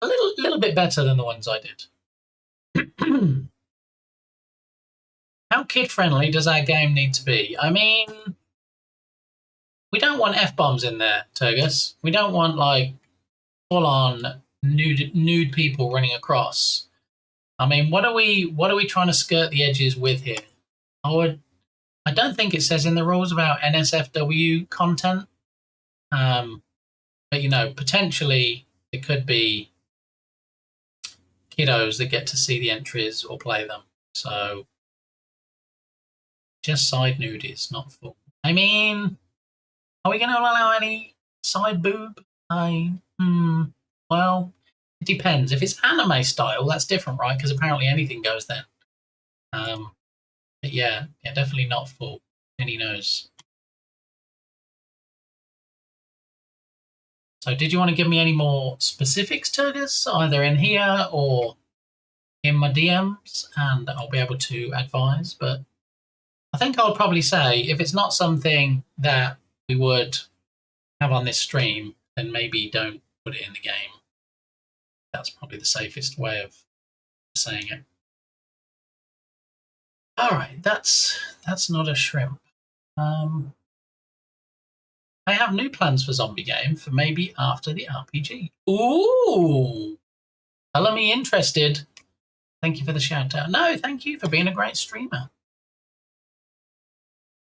A little bit better than the ones I did. How kid-friendly does our game need to be? I mean, we don't want F-bombs in there, Turgus. We don't want, like, full-on nude people running across. I mean, what are we trying to skirt the edges with here? I don't think it says in the rules about NSFW content. But, you know, potentially it could be kiddos that get to see the entries or play them. So, just side nudies, not full. I mean, are we going to allow any side boob? Well, it depends. If it's anime style, that's different, right? Because apparently anything goes then. But yeah, definitely not full. Any knows. So did you want to give me any more specifics, Turgus, either in here or in my DMs, and I'll be able to advise? But I think I would probably say if it's not something that we would have on this stream, then maybe don't put it in the game. That's probably the safest way of saying it. All right, that's not a shrimp. I have new plans for zombie game for maybe after the RPG. Ooh, telling me interested. Thank you for the shout out. No, thank you for being a great streamer.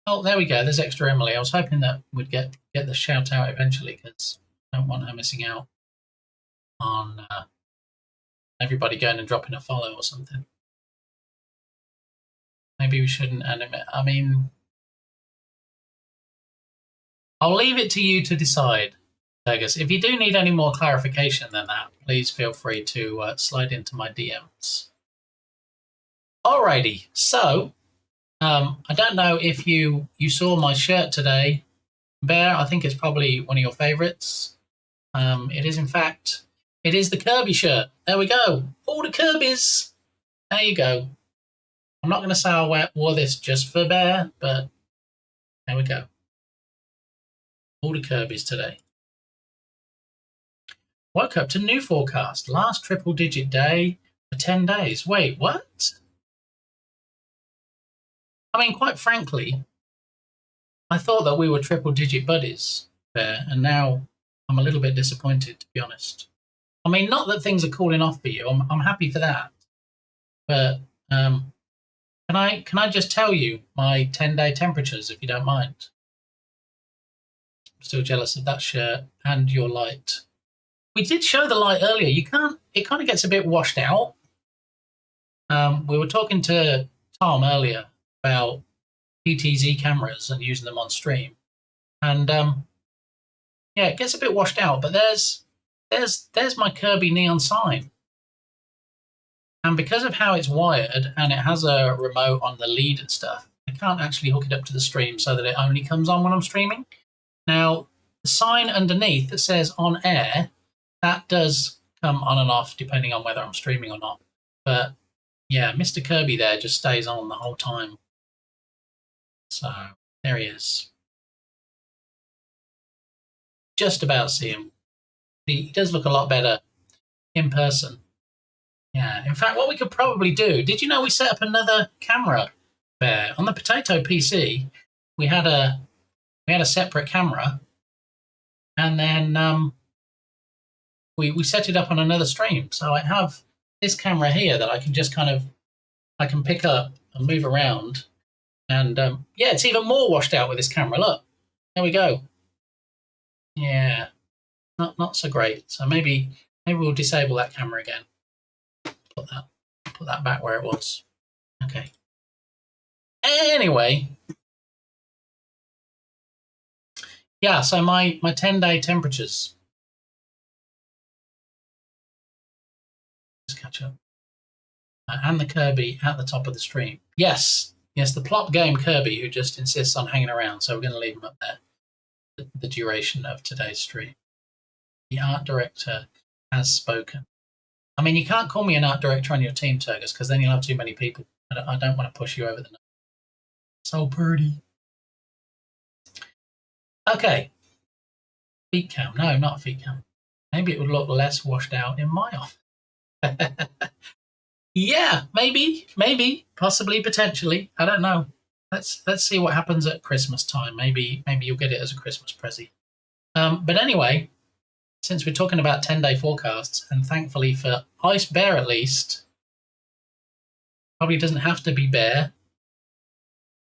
Oh, there we go. There's extra Emily. I was hoping that we'd get the shout out eventually because I don't want her missing out on everybody going and dropping a follow or something. Maybe we shouldn't animate. I mean, I'll leave it to you to decide, Fergus. If you do need any more clarification than that, please feel free to slide into my DMs. Alrighty, so I don't know if you saw my shirt today, Bear. I think it's probably one of your favorites. It is, in fact, it is the Kirby shirt. There we go. All the Kirby's. There you go. I'm not going to say I wore this just for Bear, but there we go. All the Kirby's today. Woke up to new forecast. Last triple-digit day for 10 days. Wait, what? I mean, quite frankly, I thought that we were triple-digit buddies there, and now I'm a little bit disappointed, to be honest. I mean, not that things are cooling off for you. I'm happy for that. But can I just tell you my 10-day temperatures, if you don't mind? I'm still jealous of that shirt and your light. We did show the light earlier. It kind of gets a bit washed out. We were talking to Tom earlier about PTZ cameras and using them on stream. And yeah, it gets a bit washed out, but there's my Kirby neon sign. And because of how it's wired and it has a remote on the lead and stuff, I can't actually hook it up to the stream so that it only comes on when I'm streaming. Now, the sign underneath that says on air, that does come on and off depending on whether I'm streaming or not. But yeah, Mr. Kirby there just stays on the whole time. So there he is. Just about see him. He does look a lot better in person. Yeah, in fact, what we could probably do, did you know we set up another camera there? On the Potato PC, we had a separate camera, and then we set it up on another stream. So I have this camera here that I can just I can pick up and move around, And yeah, it's even more washed out with this camera. Look, there we go. Yeah, not so great. So maybe we'll disable that camera again. Put that back where it was. Okay. Anyway, yeah. So my 10-day temperatures. Let's catch up. And the Kirby at the top of the stream. Yes, the plop game Kirby, who just insists on hanging around. So we're going to leave him up there. The duration of today's stream. The art director has spoken. I mean, you can't call me an art director on your team, Turgus, because then you'll have too many people. I don't want to push you over the nose. So pretty. Okay. Feet cam. No, not feet cam. Maybe it would look less washed out in my office. Yeah, maybe, possibly, potentially. I don't know. Let's see what happens at Christmas time. Maybe you'll get it as a Christmas present. But anyway, since we're talking about 10-day forecasts, and thankfully for Ice Bear at least, probably doesn't have to be Bear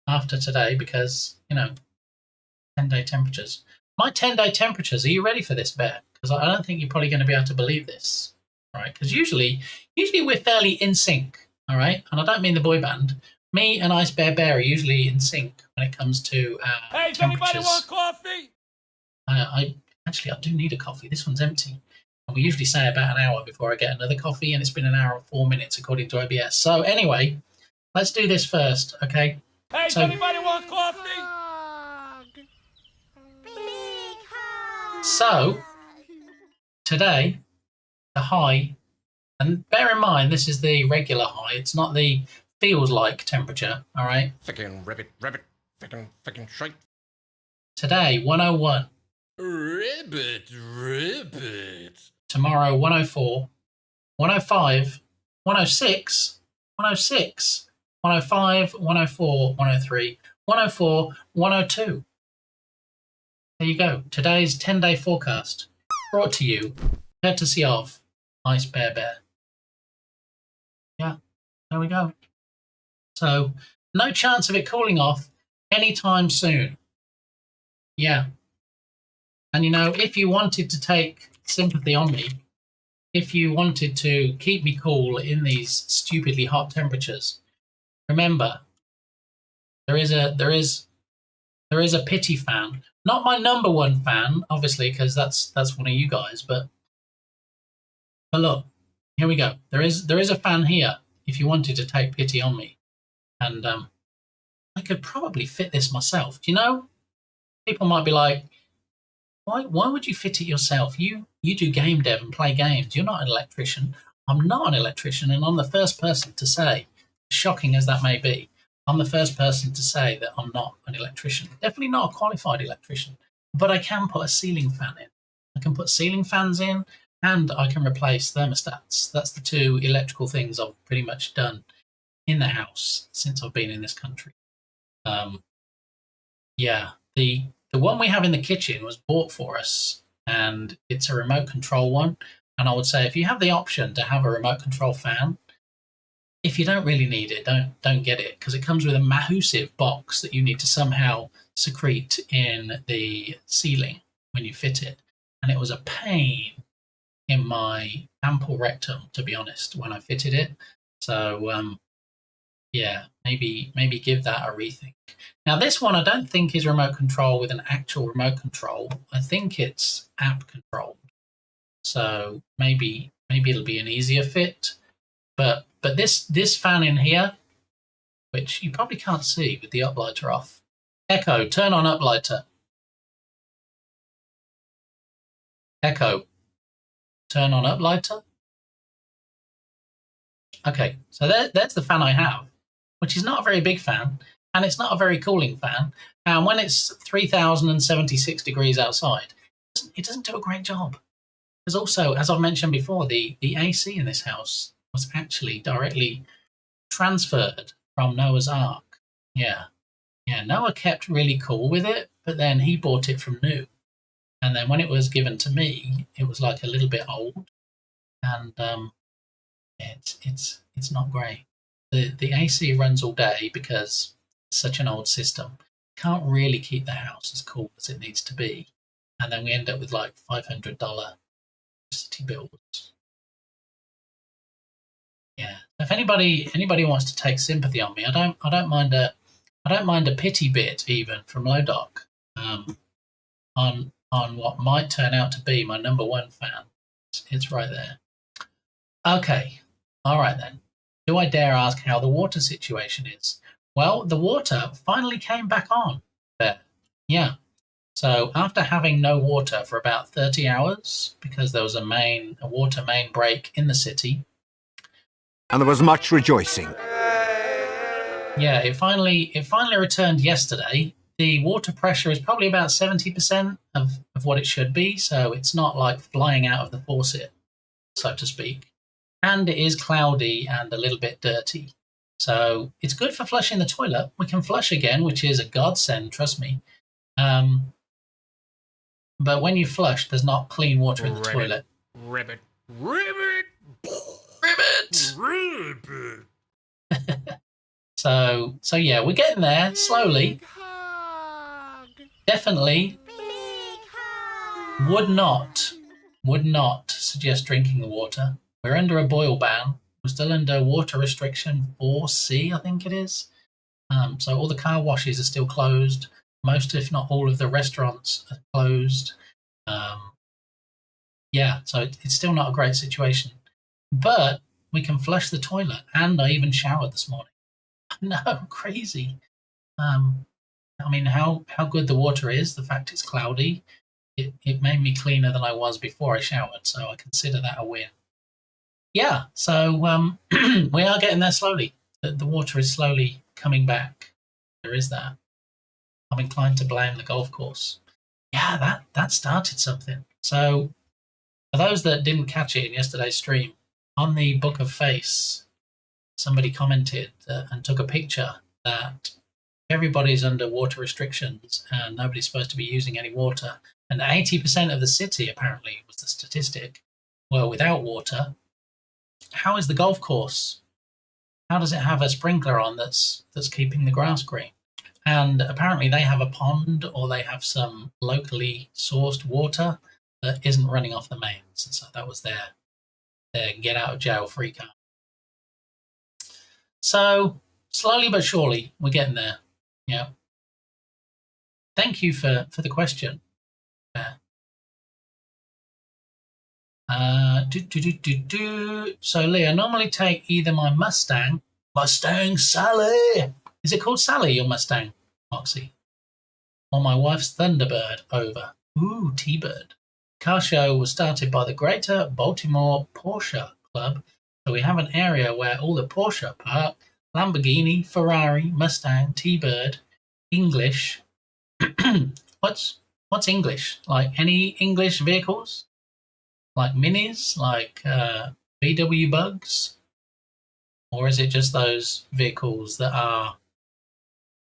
after today because, 10-day temperatures. My 10-day temperatures, are you ready for this, Bear? Because I don't think you're probably going to be able to believe this, right? Because usually we're fairly in sync, all right? And I don't mean the boy band. Me and Ice Bear Bear are usually in sync when it comes to
Hey, does
temperatures.
anybody want coffee?
I do need a coffee. This one's empty. And we usually say about an hour before I get another coffee, and it's been an hour and 4 minutes according to OBS. So anyway, let's do this first, okay?
Hey, does anybody want coffee?
So today, the high, and bear in mind this is the regular high. It's not the feels like temperature, all right?
Fucking ribbit, fucking shite.
Today, 101.
Ribbit.
Tomorrow, 104, 105, 106, 106, 105, 104, 103, 104, 102. There you go. Today's 10-day forecast brought to you courtesy of Ice Bear Bear. Yeah, there we go. So, no chance of it cooling off anytime soon. Yeah. And if you wanted to take sympathy on me, if you wanted to keep me cool in these stupidly hot temperatures, remember, there is a pity fan. Not my number one fan, obviously, because that's one of you guys. But look, here we go. There is a fan here. If you wanted to take pity on me, and I could probably fit this myself. Do you know? People might be like, why would you fit it yourself? You do game dev and play games. You're not an electrician. I'm not an electrician, and I'm the first person to say, shocking as that may be, I'm the first person to say that I'm not an electrician. Definitely not a qualified electrician. But I can put a ceiling fan in. I can put ceiling fans in, and I can replace thermostats. That's the two electrical things I've pretty much done in the house since I've been in this country. Yeah, the one we have in the kitchen was bought for us, and it's a remote control one. And I would say if you have the option to have a remote control fan, if you don't really need it, don't get it, because it comes with a massive box that you need to somehow secrete in the ceiling when you fit it. And it was a pain in my ample rectum, to be honest, when I fitted it. So, yeah, maybe give that a rethink. Now, this one I don't think is remote control with an actual remote control. I think it's app controlled. So maybe it'll be an easier fit. But this fan in here, which you probably can't see with the uplighter off. Echo, turn on uplighter. Echo, turn on uplighter. Okay, so there's the fan I have, which is not a very big fan, and it's not a very cooling fan. And when it's 3,076 degrees outside, it doesn't do a great job. Because also, as I've mentioned before, the AC in this house was actually directly transferred from Noah's Ark. Yeah, Noah kept really cool with it, but then he bought it from new. And then when it was given to me, it was like a little bit old. And it's not great. The AC runs all day because such an old system. Can't really keep the house as cool as it needs to be. And then we end up with like $500 electricity bills. Yeah. If anybody wants to take sympathy on me, I don't mind a pity bit even from Lodoc on what might turn out to be my #1 fan. It's right there. Okay. All right then. Do I dare ask how the water situation is? Well, the water finally came back on there. Yeah. So after having no water for about 30 hours, because there was a water main break in the city.
And there was much rejoicing.
Yeah, it finally returned yesterday. The water pressure is probably about 70% of what it should be, so it's not like flying out of the faucet, so to speak. And it is cloudy and a little bit dirty. So it's good for flushing the toilet. We can flush again, which is a godsend, trust me. But when you flush, there's not clean water in the toilet.
Ribbit.
So yeah, we're getting there slowly. Definitely would not suggest drinking the water. We're under a boil ban. We're still under water restriction 4C, I think it is. So all the car washes are still closed. Most, if not all, of the restaurants are closed. Yeah, so it's still not a great situation. But we can flush the toilet, and I even showered this morning. No, crazy. I mean, how good the water is, the fact it's cloudy, it made me cleaner than I was before I showered, so I consider that a win. Yeah, so we are getting there slowly. The water is slowly coming back. There is that. I'm inclined to blame the golf course. Yeah, that started something. So for those that didn't catch it in yesterday's stream, on the Book of Face, somebody commented and took a picture that everybody's under water restrictions and nobody's supposed to be using any water. And 80% of the city, apparently, was the statistic, were without water. How is the golf course? How does it have a sprinkler on that's keeping the grass green? And apparently they have a pond or they have some locally sourced water that isn't running off the mains. And so that was their get out of jail free card. So slowly but surely, we're getting there. Yeah. Thank you for the question. So Lee, I normally take either my Mustang Sally. Is it called Sally, your Mustang, Moxie? Or my wife's Thunderbird over. Ooh, T-Bird. Car show was started by the Greater Baltimore Porsche Club. So we have an area where all the Porsche park, Lamborghini, Ferrari, Mustang, T-Bird, English. What's English? Like any English vehicles? Like minis? Like VW Bugs? Or is it just those vehicles that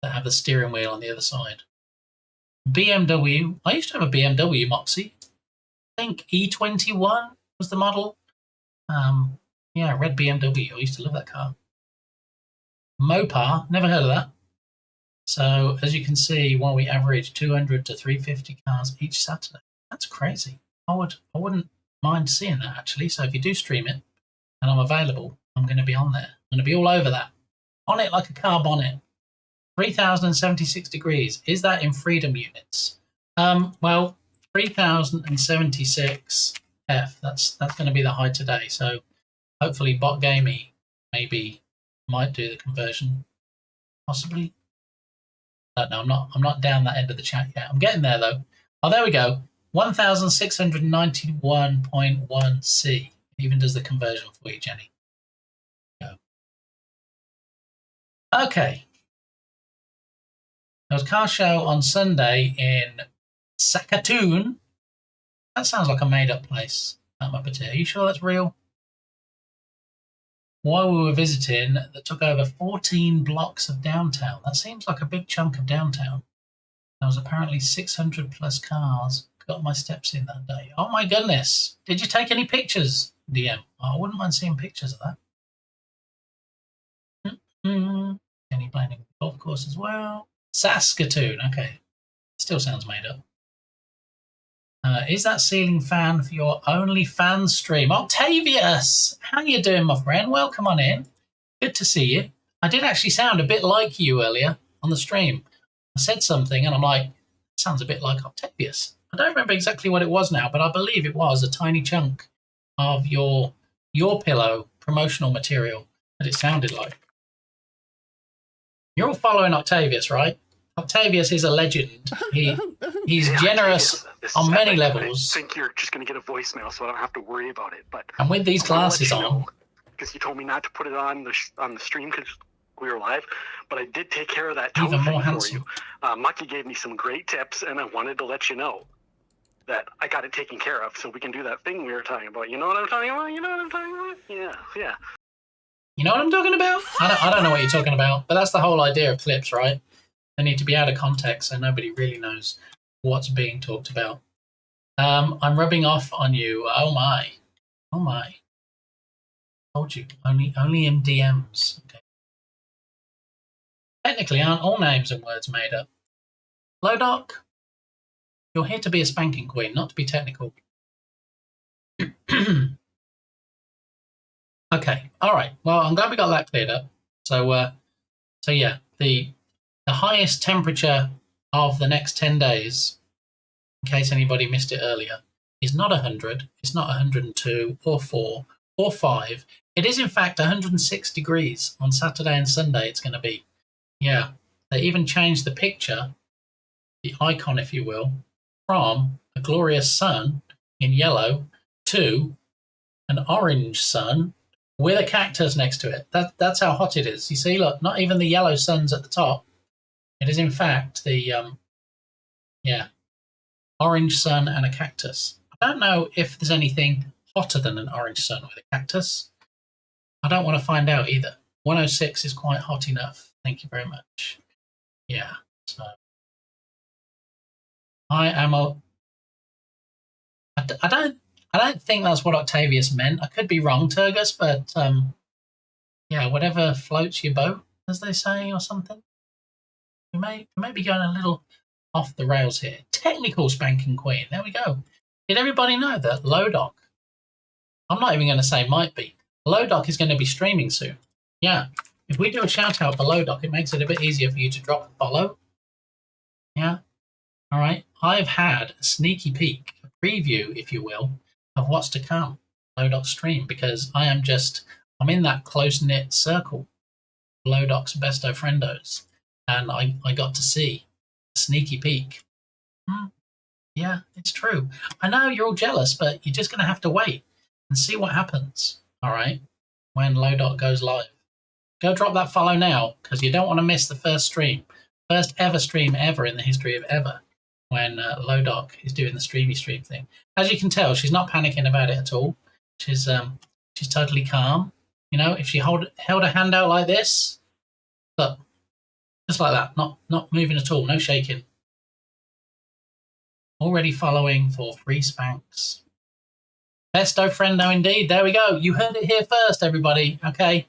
have the steering wheel on the other side? BMW. I used to have a BMW Moxie. I think E21 was the model. Yeah, red BMW. I used to love that car. Mopar. Never heard of that. So as you can see, while we average 200 to 350 cars each Saturday, that's crazy. I wouldn't mind seeing that actually. So if you do stream it and I'm available, I'm going to be on there. I'm going to be all over that. On it like a car bonnet. 3,076 degrees. Is that in freedom units? Well, 3,076 F. That's going to be the high today. So hopefully Bot Gamey maybe might do the conversion. Possibly. No, I'm not down that end of the chat yet. I'm getting there though. Oh, there we go. 1,691.1C. It even does the conversion for you, Jenny. Go. Okay. There was a car show on Sunday in Saskatoon. That sounds like a made-up place. Are you sure that's real? While we were visiting, that took over 14 blocks of downtown. That seems like a big chunk of downtown. There was apparently 600 plus cars. Got my steps in that day. Oh my goodness. Did you take any pictures, DM? Oh, I wouldn't mind seeing pictures of that. Any planning golf course as well. Saskatoon. Okay. Still sounds made up. Is that ceiling fan for your OnlyFans stream? Octavius! How you doing, my friend? Welcome on in. Good to see you. I did actually sound a bit like you earlier on the stream. I said something and I'm like, sounds a bit like Octavius. I don't remember exactly what it was now, but I believe it was a tiny chunk of your pillow promotional material that it sounded like. You're all following Octavius, right? Octavius is a legend. He's generous on many levels.
I think you're just going to get a voicemail, so I don't have to worry about it. But
and with these glasses on,
because you told me not to put it on the stream because we were live, but I did take care of that toe
even more
thing
handsome.
for you. Mucky gave me some great tips, and I wanted to let you know that I got it taken care of, so we can do that thing we were talking about. You know what I'm talking about? You know what I'm talking about? Yeah.
You know what I'm talking about? I don't know what you're talking about, but that's the whole idea of clips, right? They need to be out of context so nobody really knows what's being talked about. I'm rubbing off on you. Oh my. Told you. Only in DMs. Okay. Technically, aren't all names and words made up? Lodoc, you're here to be a spanking queen, not to be technical. Okay, all right. Well, I'm glad we got that cleared up. So yeah, the highest temperature of the next 10 days, in case anybody missed it earlier, is not 100. It's not 102 or 4 or 5. It is, in fact, 106 degrees on Saturday and Sunday. It's going to be. Yeah, they even changed the picture, the icon, if you will, from a glorious sun in yellow to an orange sun with a cactus next to it. That's how hot it is. You see, look, not even the yellow sun's at the top. It is, in fact, the orange sun and a cactus. I don't know if there's anything hotter than an orange sun with a cactus. I don't want to find out either. 106 is quite hot enough. Thank you very much. Yeah, so I don't think that's what Octavius meant. I could be wrong, Turgus, but yeah, whatever floats your boat, as they say, or something. We may be going a little off the rails here. Technical spanking queen. There we go. Did everybody know that Lodoc? I'm not even going to say might be. Lodoc is going to be streaming soon. Yeah. If we do a shout out for Lodoc, it makes it a bit easier for you to drop a follow. Yeah. All right. I've had a sneaky peek, a preview, if you will, of what's to come. Lodoc's stream, because I'm in that close knit circle, Lodoc's besto friendos, and I got to see a sneaky peek. Yeah, it's true. I know you're all jealous, but you're just going to have to wait and see what happens. All right, when Lodoc goes live. Go drop that follow now, because you don't want to miss the first ever stream ever in the history of ever, when Lodoc is doing the stream thing. As you can tell, she's not panicking about it at all. She's totally calm. You know, if she held her hand out like this, look, just like that, not moving at all, no shaking. Already following for free spanks. Besto friendo indeed. There we go. You heard it here first, everybody. Okay.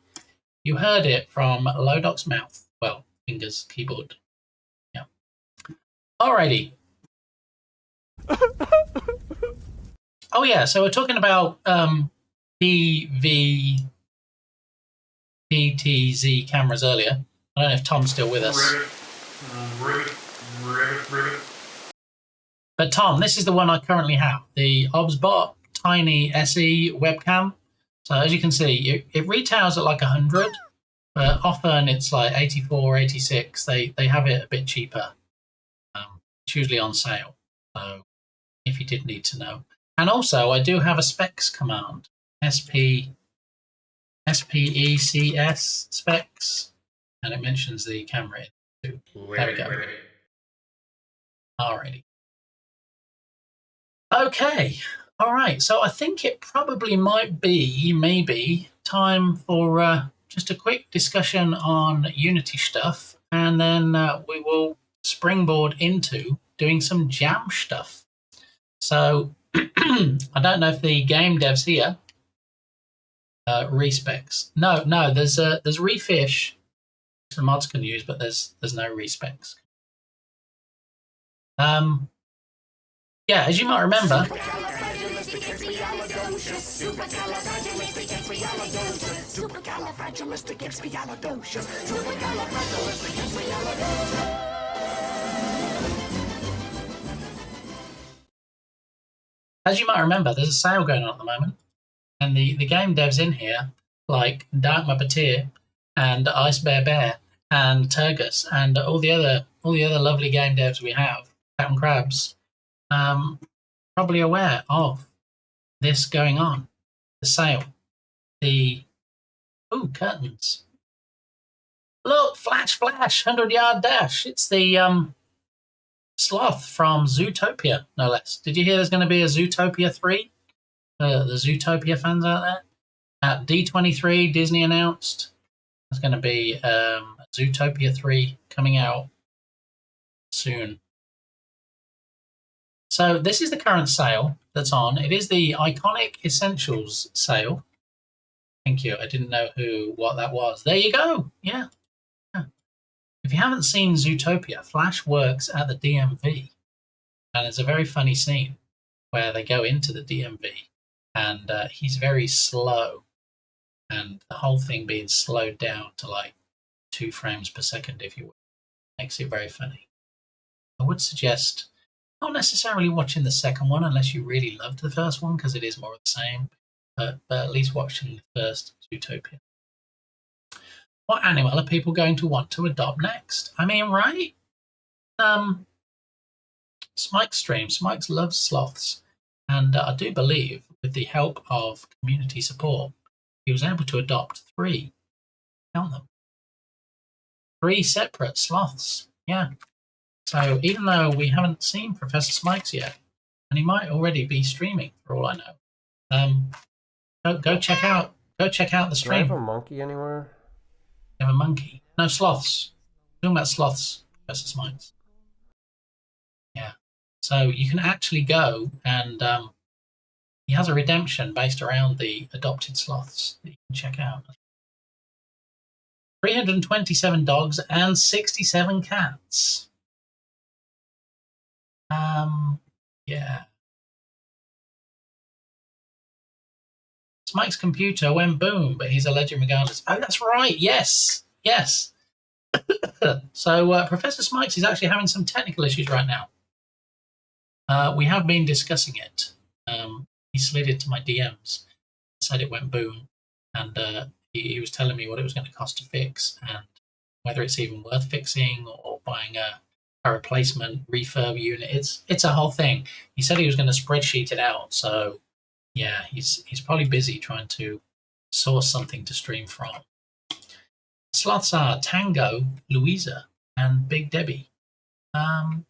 You heard it from Lodoc's mouth. Well, fingers, keyboard. Yeah. Alrighty. Oh yeah, so we're talking about PTZ cameras earlier. I don't know if Tom's still with us. But Tom, this is the one I currently have. The OBSBot Tiny SE webcam. So as you can see, it retails at like 100, but often it's like 84, 86. They have it a bit cheaper. It's usually on sale. So if you did need to know. And also, I do have a specs command, SPECS specs, and it mentions the camera too. There we go. Alrighty. Okay. All right. So I think it probably might be maybe time for just a quick discussion on Unity stuff, and then we will springboard into doing some Jam stuff. So I don't know if the game devs here respecs. No, there's Refish the mods can use, but there's no respecs. Yeah, as you might remember. As you might remember, there's a sale going on at the moment, and the game devs in here, like Dark Muppeteer and Ice Bear Bear and Turgus and all the other lovely game devs we have, Captain Crabs, probably aware of this going on, the sale, the curtains. Look, flash, 100-yard dash. It's the sloth from Zootopia, no less. Did you hear there's going to be a Zootopia 3? The Zootopia fans out there? At D23, Disney announced there's going to be Zootopia 3 coming out soon. So this is the current sale that's on. It is the Iconic Essentials sale. Thank you. I didn't know what that was. There you go. Yeah. If you haven't seen Zootopia, Flash works at the DMV, and it's a very funny scene where they go into the DMV, and he's very slow, and the whole thing being slowed down to like 2 frames per second, if you will, makes it very funny. I would suggest not necessarily watching the second one unless you really loved the first one, because it is more of the same, but at least watching the first Zootopia. What animal are people going to want to adopt next? I mean, right? Smike's stream. Smike's loves sloths. And I do believe, with the help of community support, he was able to adopt 3. Count them. 3 separate sloths. Yeah. So even though we haven't seen Professor Smikes yet, and he might already be streaming for all I know, go check out the stream.
Do I have a monkey anywhere?
You have a monkey? No, sloths. We're talking about sloths, Professor Smikes. Yeah. So you can actually go and he has a redemption based around the adopted sloths that you can check out. 327 dogs and 67 cats. Yeah. Smike's computer went boom, but he's a legend regardless. Oh, that's right. Yes. So Professor Smikes is actually having some technical issues right now. We have been discussing it. He slid into my DMs, said it went boom, and he was telling me what it was going to cost to fix and whether it's even worth fixing or buying a replacement refurb unit. It's a whole thing. He said he was going to spreadsheet it out, so yeah, he's probably busy trying to source something to stream from. Sloths are Tango, Louisa, and Big Debbie. I'm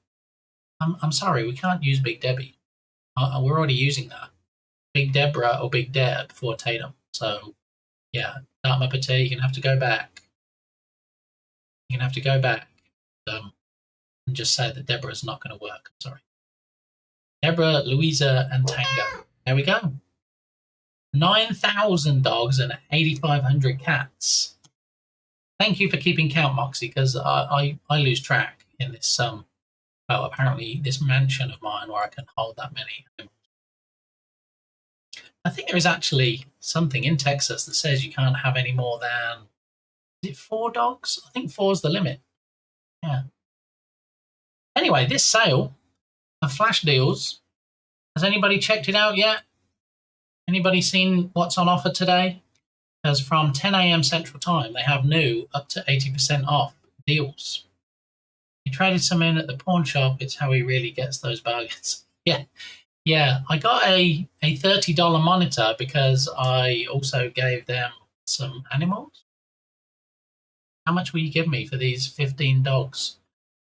sorry, we can't use Big Debbie. We're already using that. Big Deborah or Big Deb for Tatum. So yeah, Dark Muppeteer, you're gonna have to go back. You're gonna have to go back and just say that Deborah's not gonna work. I'm sorry. Deborah, Louisa, and Tango. There we go. 9,000 dogs and 8,500 cats. Thank you for keeping count, Moxie, because I lose track in this well, apparently this mansion of mine where I can hold that many. I think there is actually something in Texas that says you can't have any more than, is it 4 dogs? I think 4 is the limit. Yeah. Anyway, this sale of flash deals, has anybody checked it out yet? Anybody seen what's on offer today? Because from 10 a.m. Central Time, they have new up to 80% off deals. He traded some in at the pawn shop. It's how he really gets those bargains. Yeah. I got a $30 monitor because I also gave them some animals. How much will you give me for these 15 dogs?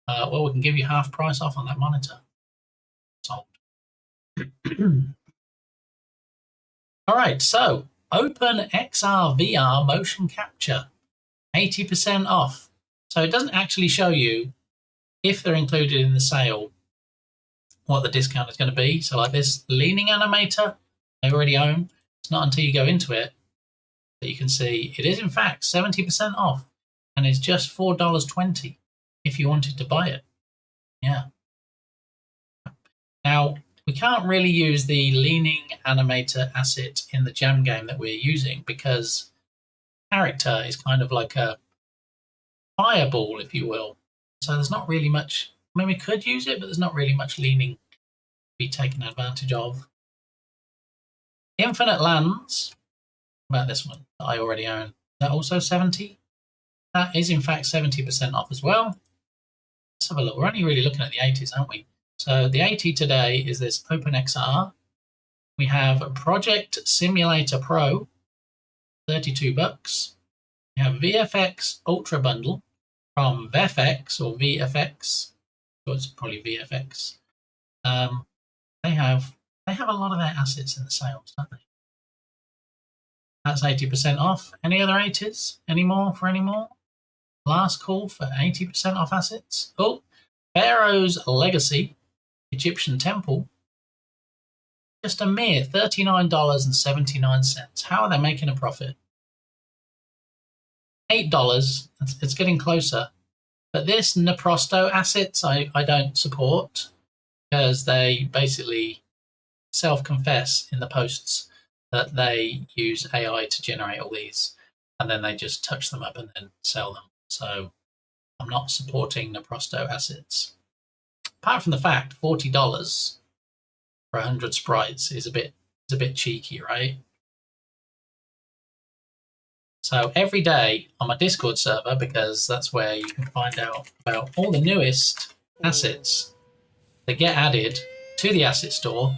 Well, we can give you half price off on that monitor. Sold. All right, so Open XR VR motion capture, 80% off. So it doesn't actually show you, if they're included in the sale, what the discount is going to be. So like this leaning animator, I already own. It's not until you go into it that you can see it is in fact 70% off. and it's just $4.20 if you wanted to buy it. Yeah. Now, we can't really use the leaning animator asset in the jam game that we're using because character is kind of like a fireball, if you will. So there's not really much. I mean, we could use it, but there's not really much leaning to be taken advantage of. Infinite Lands. About this one that I already own. Is that also 70? That is in fact 70% off as well. Let's have a look. We're only really looking at the 80s, aren't we? So the 80 today is this OpenXR. We have Project Simulator Pro, $32. We have VFX Ultra Bundle from VFX or VFX. So it's probably VFX. They have a lot of their assets in the sales, don't they? That's 80% off. Any other 80s? Any more for any more? Last call for 80% off assets. Oh, Pharaoh's Legacy, Egyptian Temple. Just a mere $39.79. How are they making a profit? $8. It's getting closer. But this Neprosto assets I don't support because they basically self-confess in the posts that they use AI to generate all these, and then they just touch them up and then sell them. So I'm not supporting Neprosto assets. Apart from the fact, $40 for 100 sprites is a bit cheeky, right? So every day on my Discord server, because that's where you can find out about all the newest assets that get added to the asset store.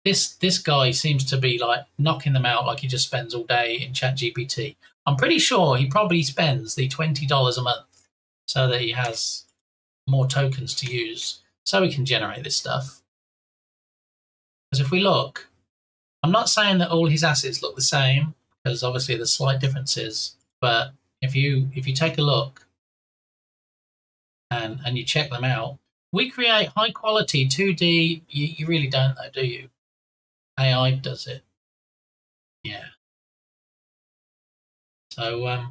This guy seems to be like knocking them out like he just spends all day in ChatGPT. I'm pretty sure he probably spends the $20 a month so that he has more tokens to use so he can generate this stuff. Because if we look, I'm not saying that all his assets look the same, because obviously there's slight differences. But if you take a look and you check them out, we create high quality 2D. You really don't though, do you? AI does it. Yeah. So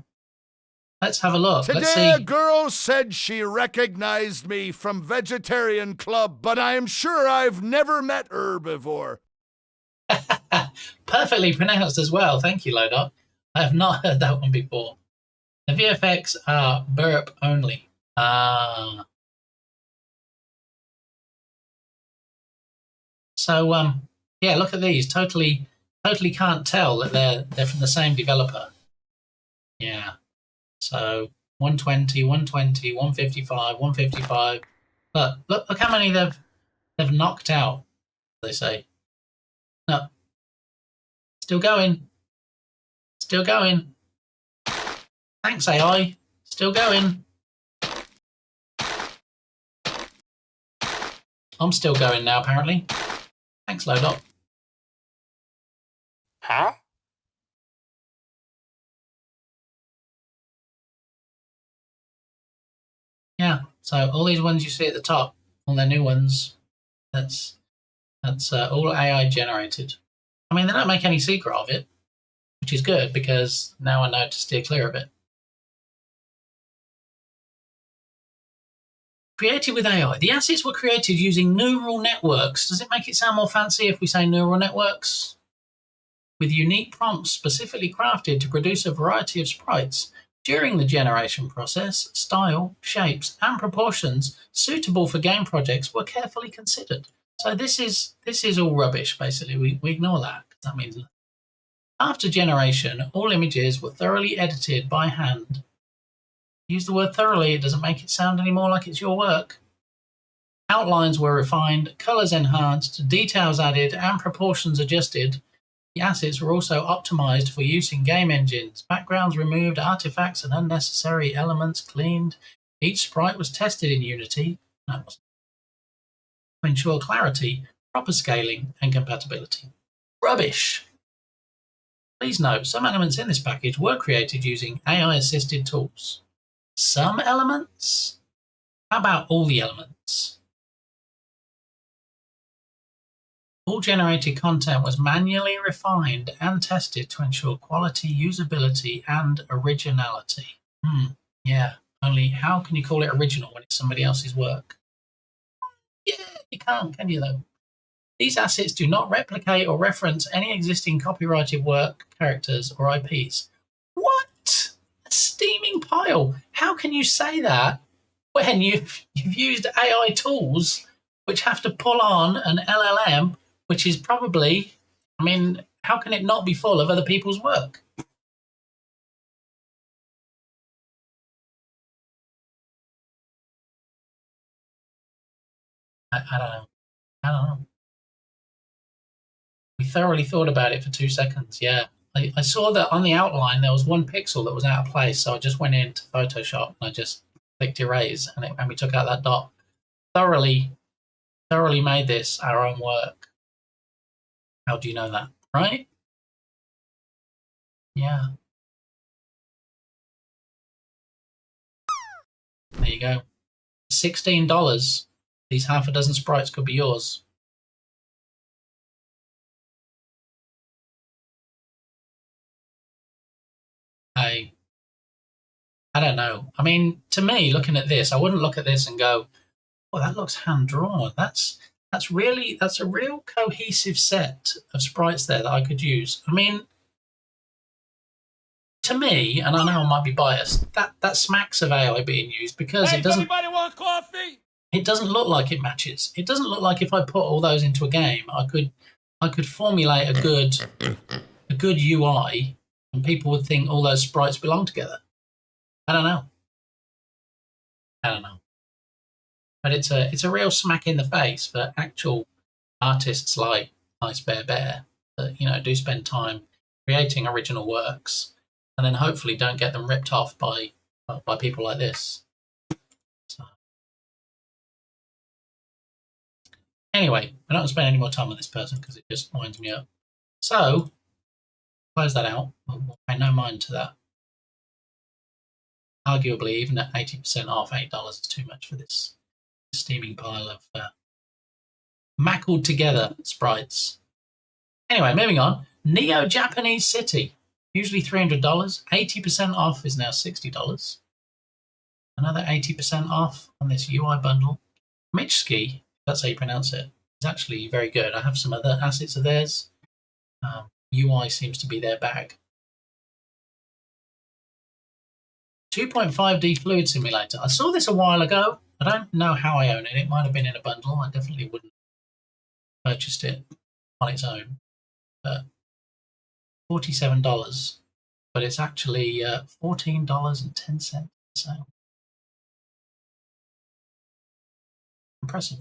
let's have a look.
Today
Let's see.
a girl said she recognized me from Vegetarian Club, but I'm sure I've never met her before.
Perfectly pronounced as well. Thank you, Lodot. I have not heard that one before. The VFX are burp only. So yeah, look at these. Totally can't tell that they're from the same developer. Yeah. So 120, 120, 155, 155. Look how many they've knocked out. They say. No. Still going. Still going. Thanks, AI. Still going. I'm still going now, apparently. Thanks, Lodot.
Huh?
Yeah, so all these ones you see at the top, all their new ones, that's all AI generated. I mean, they don't make any secret of it, which is good because now I know to steer clear of it. Created with AI. The assets were created using neural networks. Does it make it sound more fancy if we say neural networks? With unique prompts specifically crafted to produce a variety of sprites. During the generation process, style, shapes, and proportions suitable for game projects were carefully considered. So this is all rubbish, basically. We ignore that. That means nothing. After generation, all images were thoroughly edited by hand. Use the word thoroughly, it doesn't make it sound any more like it's your work. Outlines were refined, colours enhanced, details added, and proportions adjusted. The assets were also optimized for use in game engines. Backgrounds removed, artifacts and unnecessary elements cleaned. Each sprite was tested in Unity to ensure clarity, proper scaling, and compatibility. Rubbish! Please note, some elements in this package were created using AI-assisted tools. Some elements? How about all the elements? All generated content was manually refined and tested to ensure quality, usability, and originality. Yeah, only how can you call it original when it's somebody else's work? Yeah, you can't, can you, though? These assets do not replicate or reference any existing copyrighted work, characters, or IPs. What? A steaming pile. How can you say that when you've used AI tools which have to pull on an LLM, which is probably, I mean, how can it not be full of other people's work? I don't know. I don't know. We thoroughly thought about it for 2 seconds, yeah. I saw that on the outline there was one pixel that was out of place, so I just went into Photoshop and I just clicked erase, and we took out that dot. Thoroughly made this our own work. How do you know that, right? Yeah. There you go. $16. These half a dozen sprites could be yours. I don't know. I mean, to me, looking at this, I wouldn't look at this and go, "Oh, that looks hand drawn." That's a real cohesive set of sprites there that I could use. I mean, to me, and I know I might be biased, that smacks of AI being used because it doesn't.
Anybody want coffee?
It doesn't look like it matches. It doesn't look like if I put all those into a game, I could formulate a good UI, and people would think all those sprites belong together. I don't know. But it's a real smack in the face for actual artists like Ice Bear Bear that do spend time creating original works, and then hopefully don't get them ripped off by people like this. So. Anyway, I don't want to spend any more time on this person because it just winds me up. So close that out. We'll pay no mind to that. Arguably, even at 80% off, $8 is too much for this steaming pile of mackled together sprites. Anyway, moving on. Neo-Japanese City, usually $300. 80% off is now $60. Another 80% off on this UI bundle. Mitchski, that's how you pronounce it, is actually very good. I have some other assets of theirs. UI seems to be their bag. 2.5D Fluid Simulator. I saw this a while ago. I don't know how I own it. It might have been in a bundle. I definitely wouldn't have purchased it on its own. But $47. But it's actually $14.10 sale. Impressive.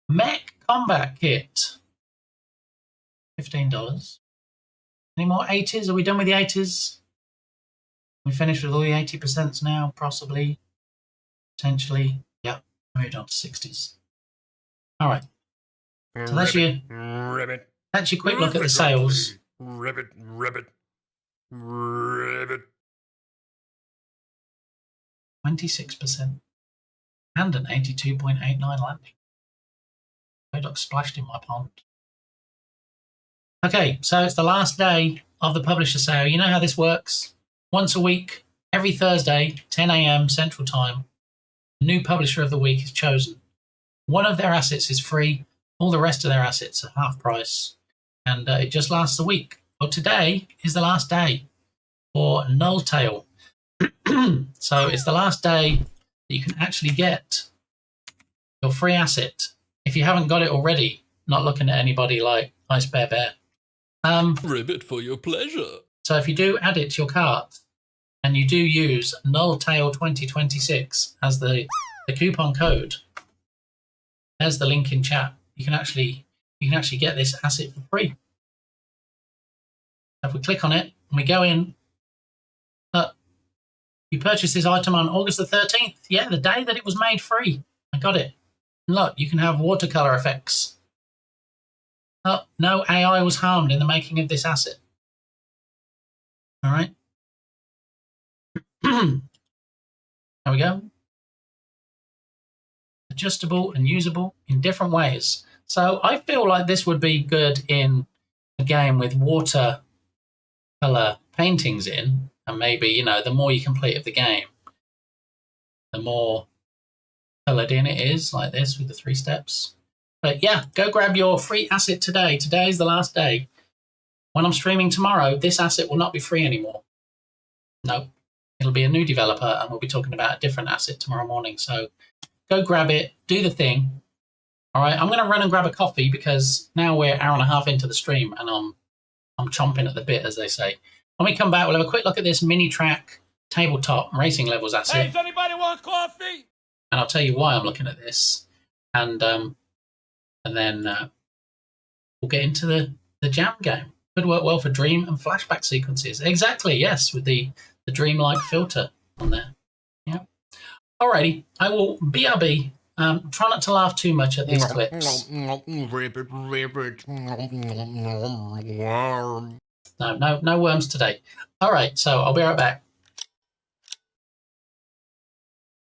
Mech Combat Kit. $15. Any more 80s? Are we done with the 80s? We finished with all the 80% now, possibly, potentially. Yeah, moved on to 60s. All right. So that's your quick look at the sales.
Ribbit.
26%. And an 82.89 landing. Kodok splashed in my pond. Okay, so it's the last day of the publisher sale. You know how this works? Once a week, every Thursday, 10 a.m. Central Time, the new publisher of the week is chosen. One of their assets is free. All the rest of their assets are half price. And it just lasts a week. Well, today is the last day for Nulltail. So it's the last day that you can actually get your free asset. If you haven't got it already, not looking at anybody like Ice Bear Bear.
Ribbit for your pleasure.
So if you do add it to your cart, and you do use Nulltail 2026 as the coupon code, there's the link in chat. You can actually get this asset for free. If we click on it and we go in, you purchased this item on August the 13th. Yeah, the day that it was made free. I got it. And look, you can have watercolor effects. Oh, no AI was harmed in the making of this asset. All right. There we go. Adjustable and usable in different ways. So I feel like this would be good in a game with watercolor paintings in, And maybe, you know, the more you complete of the game, the more coloured in it is, like this with the 3 steps. But yeah, go grab your free asset today. Today is the last day. When I'm streaming tomorrow, this asset will not be free anymore. No, it'll be a new developer, and we'll be talking about a different asset tomorrow morning. So go grab it, do the thing. All right, I'm going to run and grab a coffee because now we're an hour and a half into the stream, and I'm chomping at the bit, as they say. When we come back, we'll have a quick look at this mini track tabletop racing levels asset.
Hey, does anybody want coffee?
And I'll tell you why I'm looking at this. And then we'll get into the jam game. Could work well for dream and flashback sequences. Exactly, yes, with the dreamlike filter on there. Yeah. Alrighty, I will BRB. Try not to laugh too much at these clips. No worms today. All right, so I'll be right back.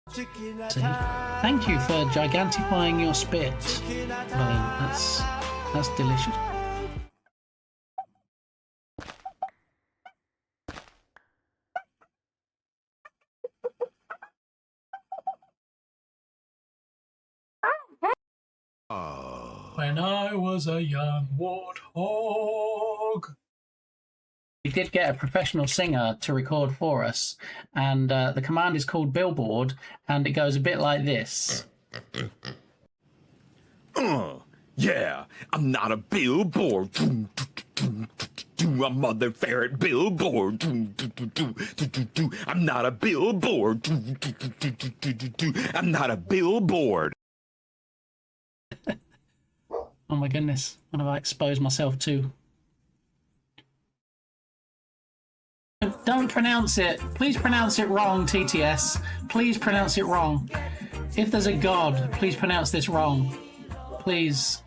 Thank you for gigantifying your spit. That's delicious. When I was a young warthog. We did get a professional singer to record for us, and the command is called Billboard, and it goes a bit like this.
Yeah, I'm not a billboard. I'm Mother Ferret Billboard. I'm not a billboard. I'm not a billboard.
Oh my goodness, what have I exposed myself to? Don't pronounce it. Please pronounce it wrong, TTS. Please pronounce it wrong. If there's a God, please pronounce this wrong. Please.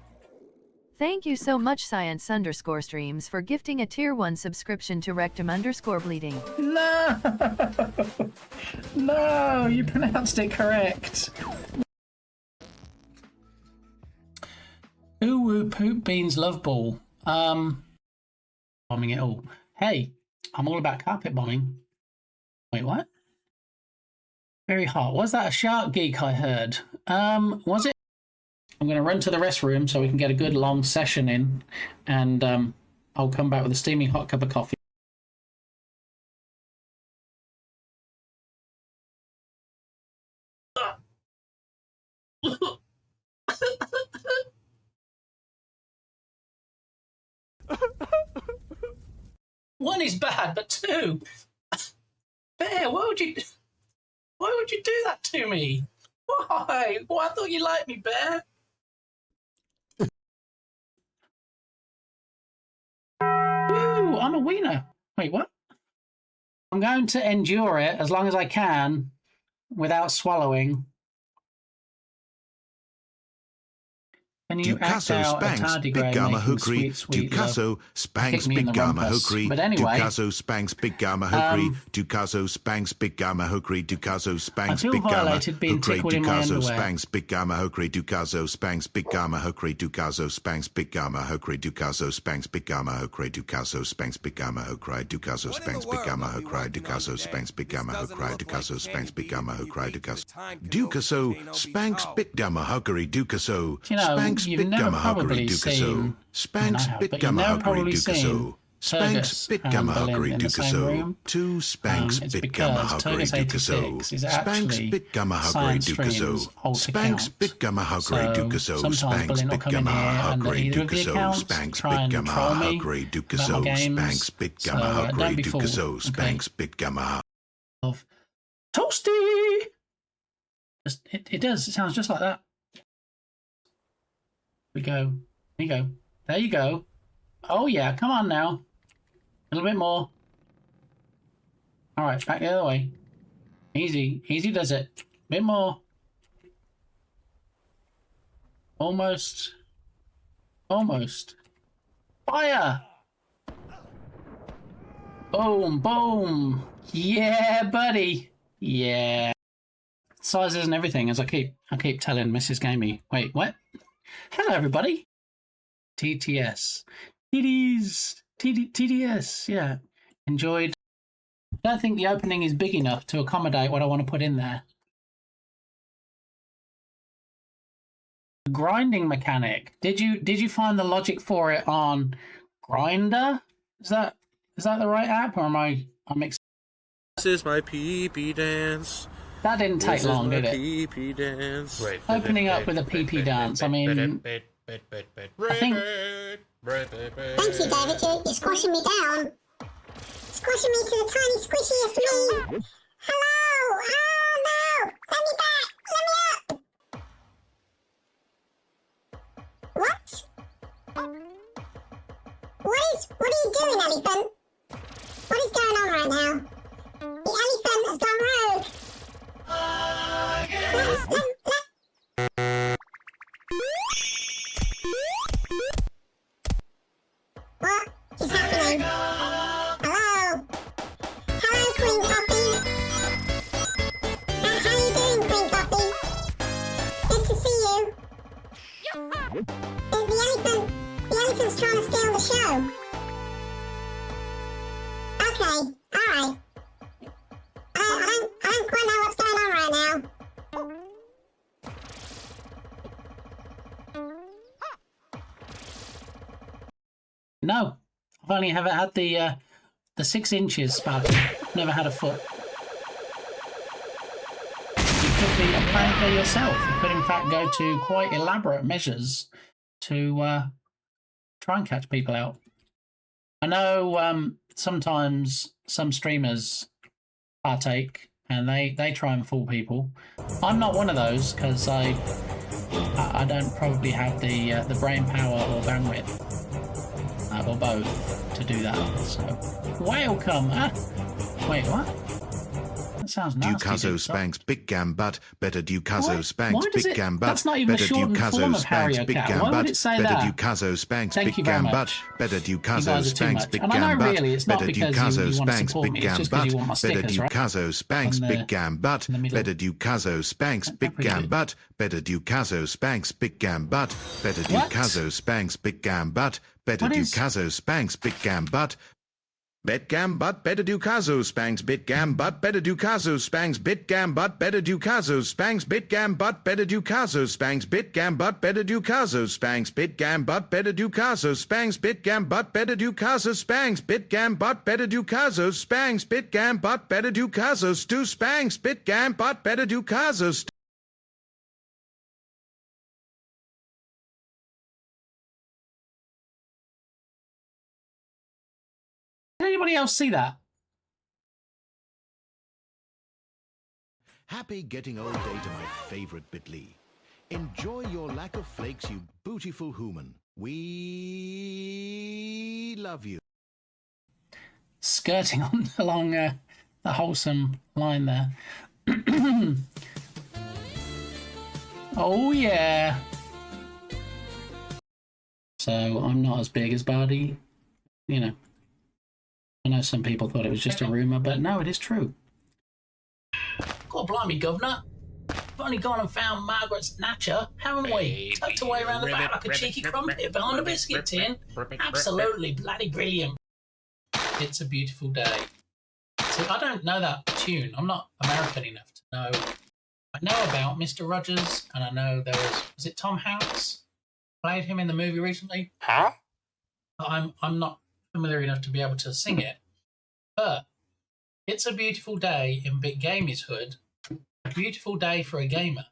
Thank you so much, Science_Streams, for gifting a Tier 1 subscription to Rectum_Bleeding.
No! No, you pronounced it correct. Ooh woo poop beans love ball. Bombing it all. Hey, I'm all about carpet bombing. Wait, what? Very hot. Was that a shark geek I heard? Was it? I'm going to run to the restroom so we can get a good long session in, and I'll come back with a steaming hot cup of coffee. One is bad, but 2. Bear, why would you do that to me? Why? Well, I thought you liked me, Bear. Ooh, I'm a wiener. Wait, what? I'm going to endure it as long as I can without swallowing.
Ducaso Spanks Big Gamma Hookery, Ducaso Spanks Big Gamma Hookery, Ducaso Spanks Big Gamma Hookery, Ducaso Spanks Big Gamma Hookery, Ducaso Spanks Big Gamma Hookery, Ducaso Spanks Big Gamma Hookery, Ducaso Spanks Big Gamma Hookery, Ducaso Spanks Big Gamma Hookery, Ducaso Spanks Big Gamma Hookery, Ducaso Spanks Big Gamma Hookery, Ducaso Spanks Big Gamma Hookery, Ducaso Spanks Big Gamma Hookery, Ducaso Spanks Big Gamma Hookery, Ducaso Spanks Big Gamma Hookery, Ducaso Spanks
You've never probably seen
Spanks Bit Gamma Hookery Ducaso Spanks Bit Gamma Hookery Ducaso to Spanks Bit Gamma Hookery Ducaso Spanks Bit Gamma Hookery Ducaso Spanks Bit Gamma Hookery Ducaso Spanks Bit Gamma Hookery Ducaso Spanks Bit Gamma Hookery Ducaso Spanks Bit Gamma Hookery Ducaso Spanks Bit Gamma
of Toasty. It does. It sounds just like that. We go. There you go. There you go. Oh yeah, come on now. A little bit more. All right, back the other way. Easy. Easy does it. Bit more. Almost. Almost. Fire! Boom, boom. Yeah, buddy. Yeah. Sizes and everything, as I keep telling Mrs. Gamey. Wait, what? Hello, everybody. TTS. TDS. Yeah. Enjoyed
I don't think the opening is big enough to accommodate what I want to put in there. Grinding mechanic. Did you find the logic for it on Grinder? Is that the right app, or am I mixing?
This is my PP dance.
That didn't take long, did it?
PP dance.
Opening up with a PP dance. I mean, I think.
Thank you, David. You're squashing me down. Squashing me to the tiny squishiest me. Hello! Oh no! Let me back! Let me up! What? What are you doing, elephant? What is going on right now? The elephant has gone rogue. What is happening? Hello? Hello, Queen Coffee. How are you doing, Queen Coffee? Good to see you. The elephant's trying to steal the show. Okay, alright. I don't quite know what's going on right now.
No, I've only ever had the 6 inches Sparky. Never had a foot. You could be a pranker yourself. You could in fact go to quite elaborate measures to try and catch people out. I know sometimes some streamers partake and they try and fool people. I'm not one of those because I don't probably have the brain power or bandwidth or both to do that. So welcome. Wait, what? That sounds nasty.
Ducazo Spanks Big Gambat, better Ducazo Spanks
Why does
Big
it-
Gambat,
that's not even a
better
shortened form
Ducazo
of
Spanks
Harrier
Big
Cat. Why would it
Gambat,
say
better
that?
Ducazo Spanks
Thank
Big
you very
Gambat,
much.
better
You
Ducazo
guys are too
Spanks
much.
Big
And I know
Gambat,
really it's not
better
because
Ducazo
you want to
Spanks
support
Big
me, it's just because you want my
Gambat, better
stickers, right?
Ducazo Spanks
On the-
Big Gambat,
middle.
better Ducazo Spanks Big
pretty good.
Gambat, better Ducazo Spanks Big Gambat, better
What?
Ducazo Spanks Big Gambat, better
What is-
Ducazo Spanks Big Gambat. Bet Gambat, better Ducazo Spanks, Bit Gambat, better Ducazo Spanks, Bit Gambat, better Ducazo Spanks, Bit Gambat, better Ducazo Spanks, Bit Gambat, better Ducazo Spanks, Bit Gambat, better Ducazo Spanks, Bit Gambat, better Ducazo Spanks, Bit Gambat, better Ducazo Spanks, Bit Gambat, better Ducazo Stu Spanks, Bit Gambat, better Ducazo Stu.
Did anybody else see that?
Happy getting old day to my favorite Bitly. Enjoy your lack of flakes, you beautiful human. We love you.
Skirting along the wholesome line there. Oh yeah. So I'm not as big as Bardi, you know. I know some people thought it was just a rumour, but no, it is true. God blimey, Governor. We've only gone and found Margaret's Natcher, haven't we? Tucked away around the back like a cheeky crumpet behind a biscuit tin. Absolutely bloody brilliant. It's a beautiful day. See, I don't know that tune. I'm not American enough to know. I know about Mr. Rogers, and I know there was it Tom Hanks? Played him in the movie recently.
Huh?
I'm not familiar enough to be able to sing it, but it's a beautiful day in Big Gamey's hood. A beautiful day for a gamer.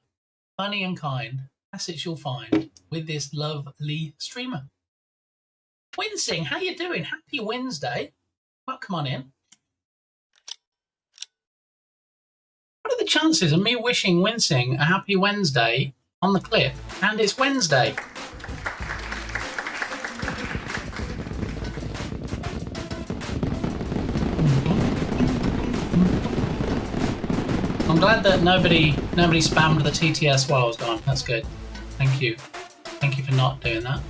Funny and kind, assets you'll find with this lovely streamer. Winsing, how you doing? Happy Wednesday. Well, come on in. What are the chances of me wishing Winsing a happy Wednesday on the clip? And it's Wednesday. I'm glad that nobody spammed the TTS while I was gone. That's good. Thank you. Thank you for not doing that.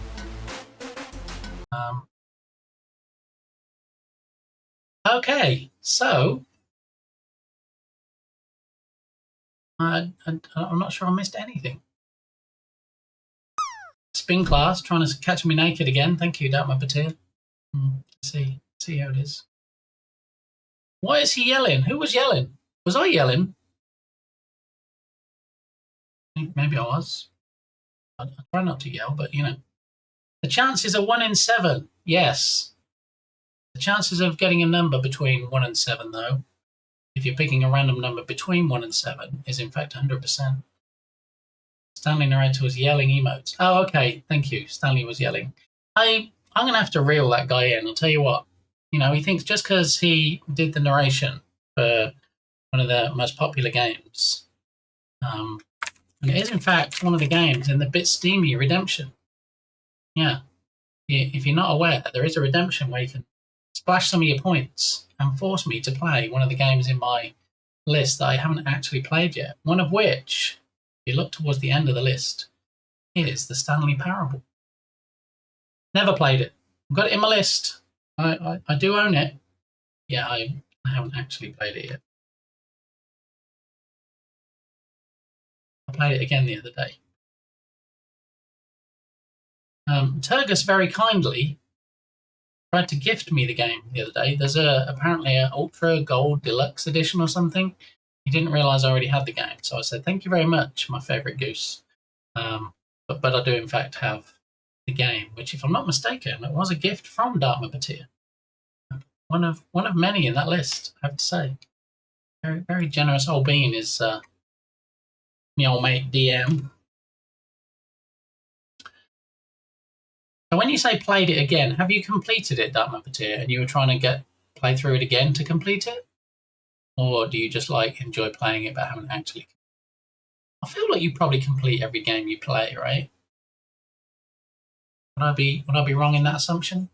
Okay, so I'm not sure I missed anything. Spin class trying to catch me naked again. Thank you, Dartmouth Batir. See how it is.
Why is he yelling? Who was yelling? Was I yelling? Maybe I was. I try not to yell, but you know. The chances are 1 in 7. Yes. The chances of getting a number between 1 and 7, though, if you're picking a random number between 1 and 7, is in fact 100%. Stanley narrator was yelling emotes. Oh, okay. Thank you. Stanley was yelling. I'm going to have to reel that guy in. I'll tell you what. You know, he thinks just because he did the narration for one of the most popular games, and it is in fact one of the games in the Bit Steamy redemption. Yeah. If you're not aware, there is a redemption where you can splash some of your points and force me to play one of the games in my list that I haven't actually played yet. One of which, if you look towards the end of the list, is the Stanley Parable. Never played it. I've got it in my list. I do own it. Yeah, I haven't actually played it yet. I played it again the other day. Turgus very kindly tried to gift me the game the other day. There's apparently an Ultra Gold Deluxe edition or something. He didn't realise I already had the game, so I said, thank you very much, my favourite goose. But I do, in fact, have the game, which, if I'm not mistaken, it was a gift from Dartmouth Batir. One of many in that list, I have to say. Very, very generous old bean is my old mate DM. So when you say played it again, have you completed it, Dartmouth Batir, and you were trying to play through it again to complete it? Or do you just like enjoy playing it but haven't actually? I feel like you probably complete every game you play, right? Would I be wrong in that assumption?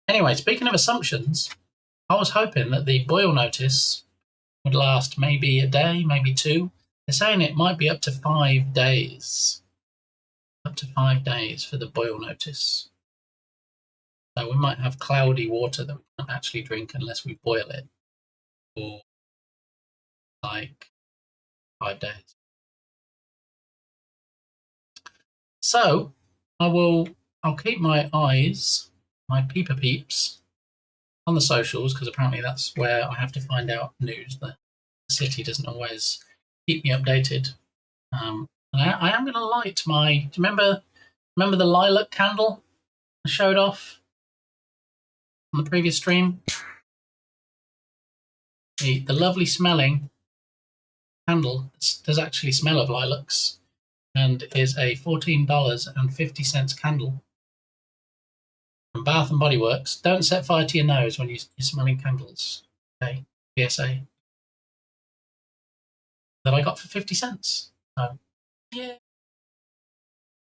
Anyway, speaking of assumptions, I was hoping that the boil notice would last maybe a day, maybe 2. They're saying it might be up to 5 days. Up to 5 days for the boil notice. So we might have cloudy water that we can't actually drink unless we boil it for like 5 days. So I'll keep my eyes, my peeps, on the socials, because apparently that's where I have to find out news. The city doesn't always keep me updated. And I am going to light my. Do you remember the lilac candle I showed off on the previous stream? The lovely smelling candle does actually smell of lilacs and is a $14.50 candle from Bath and Body Works. Don't set fire to your nose when you're smelling candles. Okay, PSA. That I got for 50 cents. So, yeah.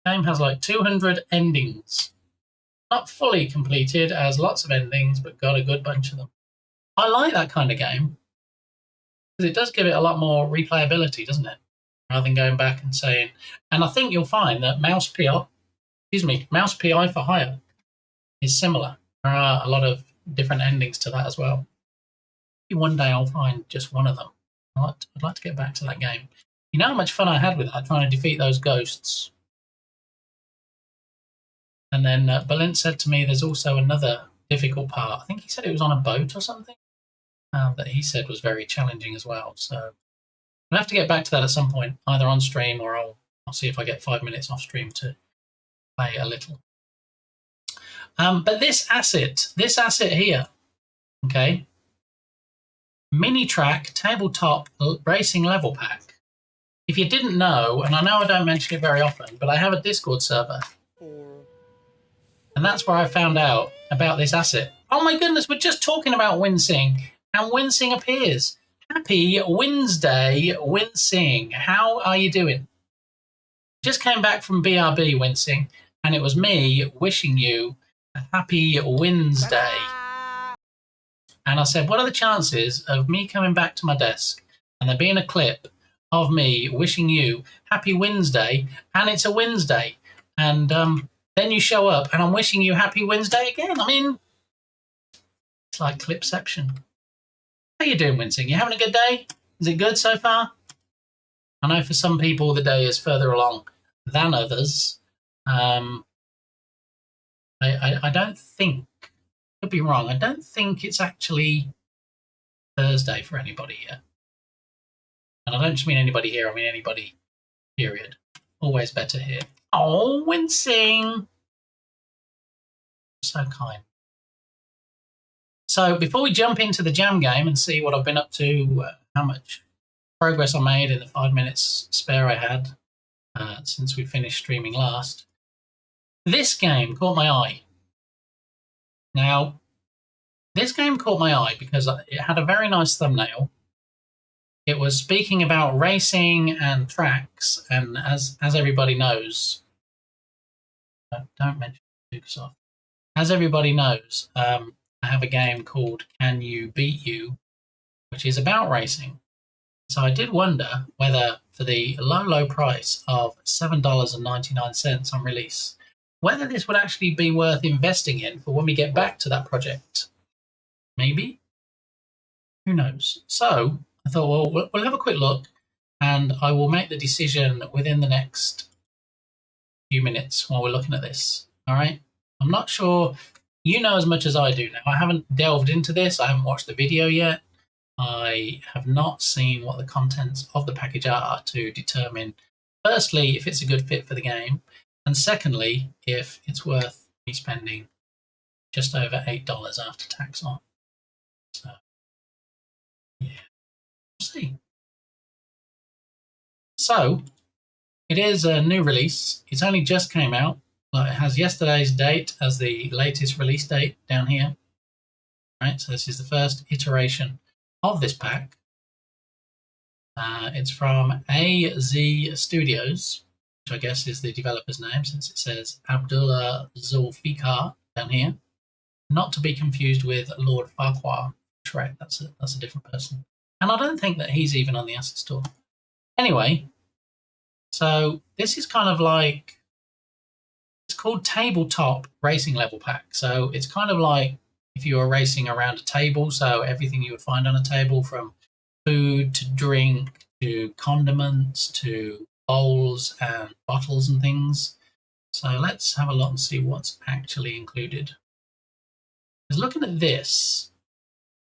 The game has like 200 endings. Not fully completed, has lots of endings, but got a good bunch of them. I like that kind of game because it does give it a lot more replayability, doesn't it? Rather than going back and saying, and I think you'll find that Mouse PI for Hire is similar. There are a lot of different endings to that as well. Maybe one day I'll find just one of them. I'd like to get back to that game. You know how much fun I had with that, trying to defeat those ghosts. And then Balint said to me there's also another difficult part. I think he said it was on a boat or something that he said was very challenging as well. So I'll have to get back to that at some point, either on stream or I'll see if I get 5 minutes off stream to play a little. But this asset here, okay, mini track tabletop racing level pack. If you didn't know, and I know I don't mention it very often, but I have a Discord server. And that's where I found out about this asset. Oh my goodness, we're just talking about Wincing, and Wincing appears. Happy Wednesday, Wincing. How are you doing? Just came back from BRB, Wincing, and it was me wishing you a happy Wednesday. And I said, what are the chances of me coming back to my desk and there being a clip of me wishing you happy Wednesday, and it's a Wednesday, and then you show up and I'm wishing you happy Wednesday again? I mean, it's like clipception. How you doing, Wincing? You having a good day? Is it good so far? I know for some people the day is further along than others. I don't think, could be wrong, I don't think it's actually Thursday for anybody yet. And I don't just mean anybody here, I mean anybody, period. Always better here. Oh, wincing. So kind. So before we jump into the jam game and see what I've been up to, how much progress I made in the 5 minutes spare I had since we finished streaming last, this game caught my eye. Now, this game caught my eye because it had a very nice thumbnail. It was speaking about racing and tracks, and as everybody knows, don't mention Microsoft. As everybody knows, I have a game called Can You Beat You, which is about racing. So I did wonder whether, for the low price of $7.99 on release, whether this would actually be worth investing in for when we get back to that project. Maybe? Who knows? So I thought, well, we'll have a quick look, and I will make the decision within the next few minutes while we're looking at this. All right? I'm not sure you know as much as I do now. I haven't delved into this. I haven't watched the video yet. I have not seen what the contents of the package are to determine, firstly, if it's a good fit for the game, and secondly, if it's worth me spending just over $8 after tax on. So, yeah, we'll see. So, it is a new release. It's only just came out. It has yesterday's date as the latest release date down here. Right, so this is the first iteration of this pack. It's from AZ Studios, which I guess is the developer's name since it says Abdullah Zulfikar down here. Not to be confused with Lord Farquhar. Correct, that's a different person. And I don't think that he's even on the asset store. Anyway, so this is kind of like, it's called Tabletop Racing Level Pack. So it's kind of like if you were racing around a table, so everything you would find on a table, from food to drink to condiments to bowls and bottles and things. So let's have a look and see what's actually included. Because looking at this,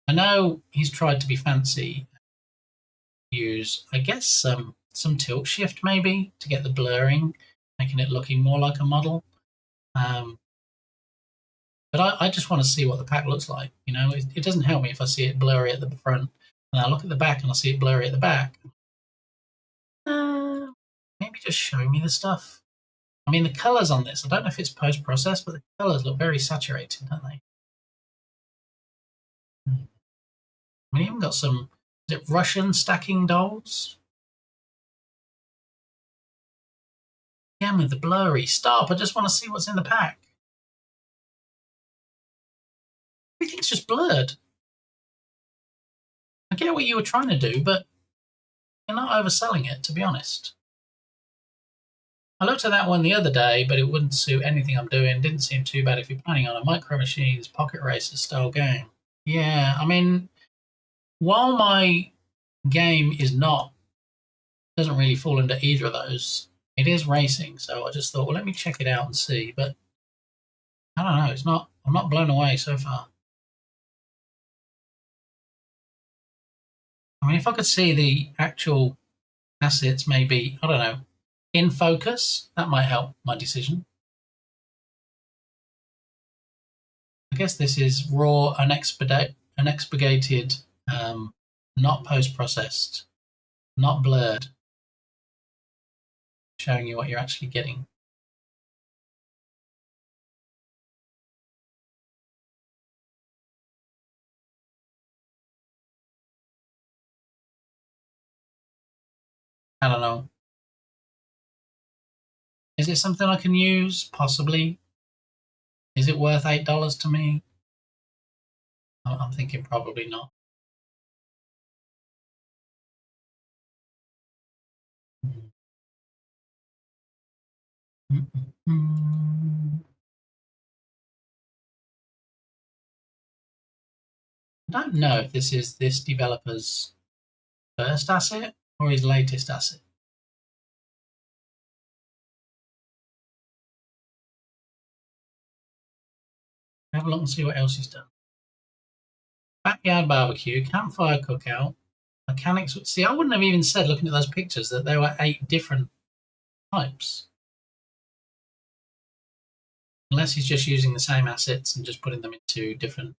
I know he's tried to be fancy, use, I guess, some tilt shift maybe to get the blurring, making it looking more like a model. But I just want to see what the pack looks like. You know, it doesn't help me if I see it blurry at the front, and I look at the back and I see it blurry at the back. Maybe just show me the stuff. I mean, the colors on this, I don't know if it's post-processed, but the colors look very saturated, don't they? I mean, even got some, is it Russian stacking dolls? Again with the blurry. Stop, I just want to see what's in the pack. Everything's just blurred. I get what you were trying to do, but you're not overselling it, to be honest. I looked at that one the other day, but it wouldn't suit anything I'm doing. Didn't seem too bad if you're planning on a Micro Machines Pocket Racer style game. Yeah, I mean, while my game is not, doesn't really fall under either of those, it is racing. So I just thought, well, let me check it out and see. But I don't know. It's not. I'm not blown away so far. I mean, if I could see the actual assets, maybe, I don't know, in focus, that might help my decision. I guess this is raw, unexpurgated, not post-processed, not blurred, showing you what you're actually getting. I don't know. Is it something I can use? Possibly. Is it worth $8 to me? I'm thinking probably not. I don't know if this is this developer's first asset or his latest asset. Have a look and see what else he's done. Backyard barbecue, campfire cookout, mechanics. See, I wouldn't have even said, looking at those pictures, that there were 8 different types. Unless he's just using the same assets and just putting them into different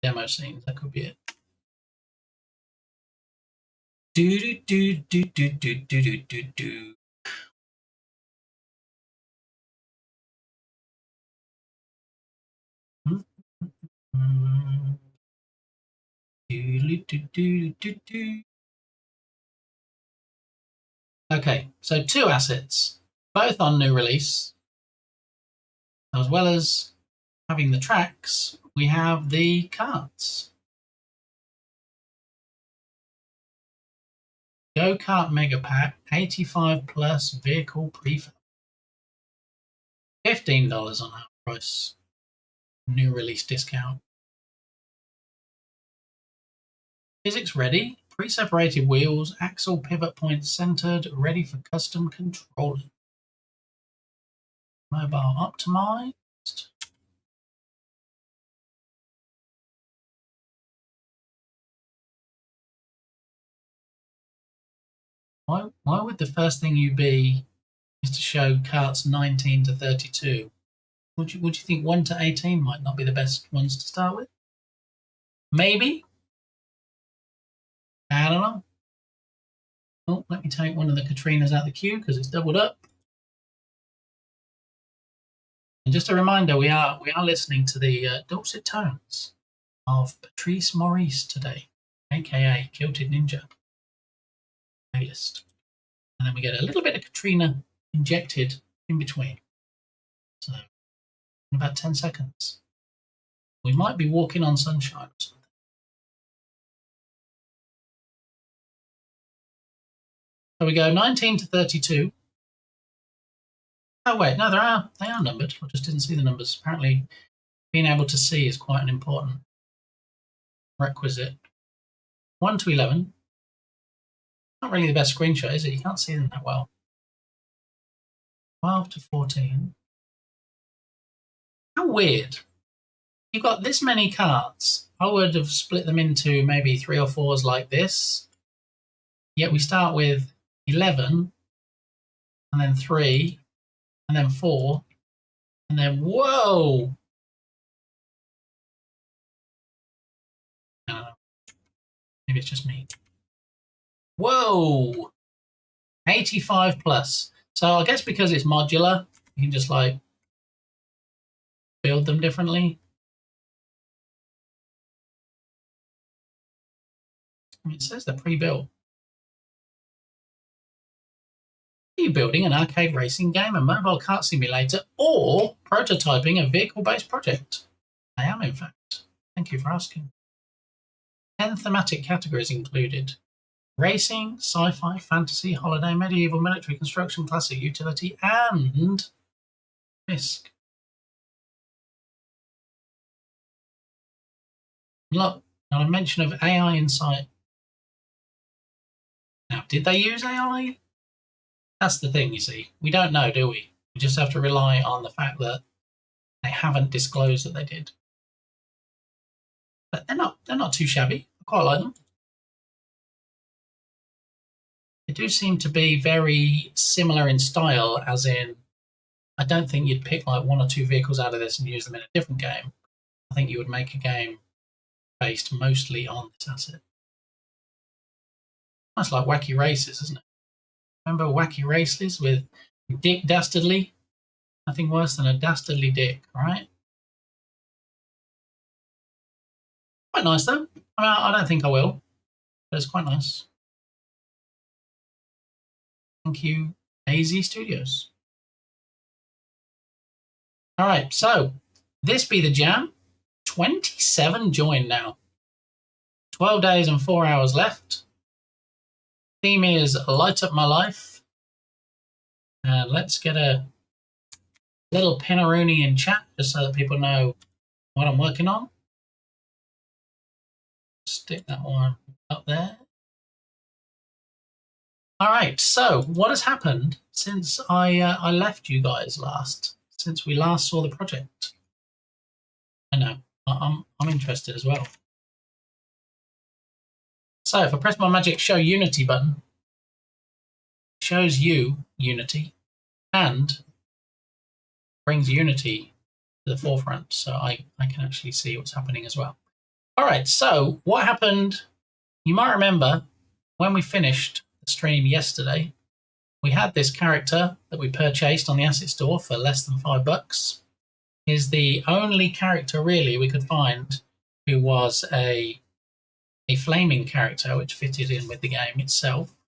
demo scenes. That could be it. Do do do do do do do do do. Okay, so 2 assets, both on new release. As well as having the tracks, we have the carts. Go-Kart Mega Pack, 85 plus vehicle prefab. $15 on our price. New release discount. Physics ready. Pre-separated wheels, axle pivot points centered, ready for custom controlling. Mobile optimized. Why would the first thing you be is to show carts 19 to 32? Would you think 1 to 18 might not be the best ones to start with? Maybe. I don't know. Oh, let me take one of the Katrinas out of the queue because it's doubled up. And just a reminder, we are listening to the dulcet tones of Patrice Maurice today, aka Kilted Ninja. Playlist. And then we get a little bit of Katrina injected in between. So in about 10 seconds, we might be walking on sunshine or something. So we go 19 to 32. Oh wait, no, they are numbered. I just didn't see the numbers. Apparently, being able to see is quite an important requisite. 1 to 11. Not really the best screenshot, is it? You can't see them that well. 12 to 14. How weird. You've got this many carts. I would have split them into maybe 3 or 4s like this. Yet we start with 11, and then 3, and then 4, and then whoa! I don't know. Maybe it's just me. Whoa! 85 plus. So I guess because it's modular, you can just like build them differently. I mean, it says they're pre-built. Are you building an arcade racing game, a mobile kart simulator, or prototyping a vehicle-based project? I am, in fact. Thank you for asking. 10 thematic categories included. Racing, sci-fi, fantasy, holiday, medieval, military, construction, classic, utility, and risk. Look, not a mention of AI Insight. Now, did they use AI? That's the thing, you see. We don't know, do we? We just have to rely on the fact that they haven't disclosed that they did. But they're not too shabby. I quite like them. They do seem to be very similar in style, as in, I don't think you'd pick like 1 or 2 vehicles out of this and use them in a different game. I think you would make a game based mostly on this asset. That's like Wacky Races, isn't it? Remember Wacky Races with Dick Dastardly? Nothing worse than a dastardly dick, right? Quite nice though. I mean, I don't think I will, but it's quite nice. Thank you, AZ Studios. All right, so this be the jam. 27 joined now. 12 days and 4 hours left. Theme is Light Up My Life. And let's get a little Pinaroonie in chat just so that people know what I'm working on. Stick that one up there. All right, so what has happened since I left you guys last, since we last saw the project? I know. I'm interested as well. So if I press my magic show Unity button, it shows you Unity and brings Unity to the forefront, so I can actually see what's happening as well. All right, so what happened, you might remember when we finished the stream yesterday, we had this character that we purchased on the asset store for less than $5. Is the only character really we could find who was a flaming character which fitted in with the game itself.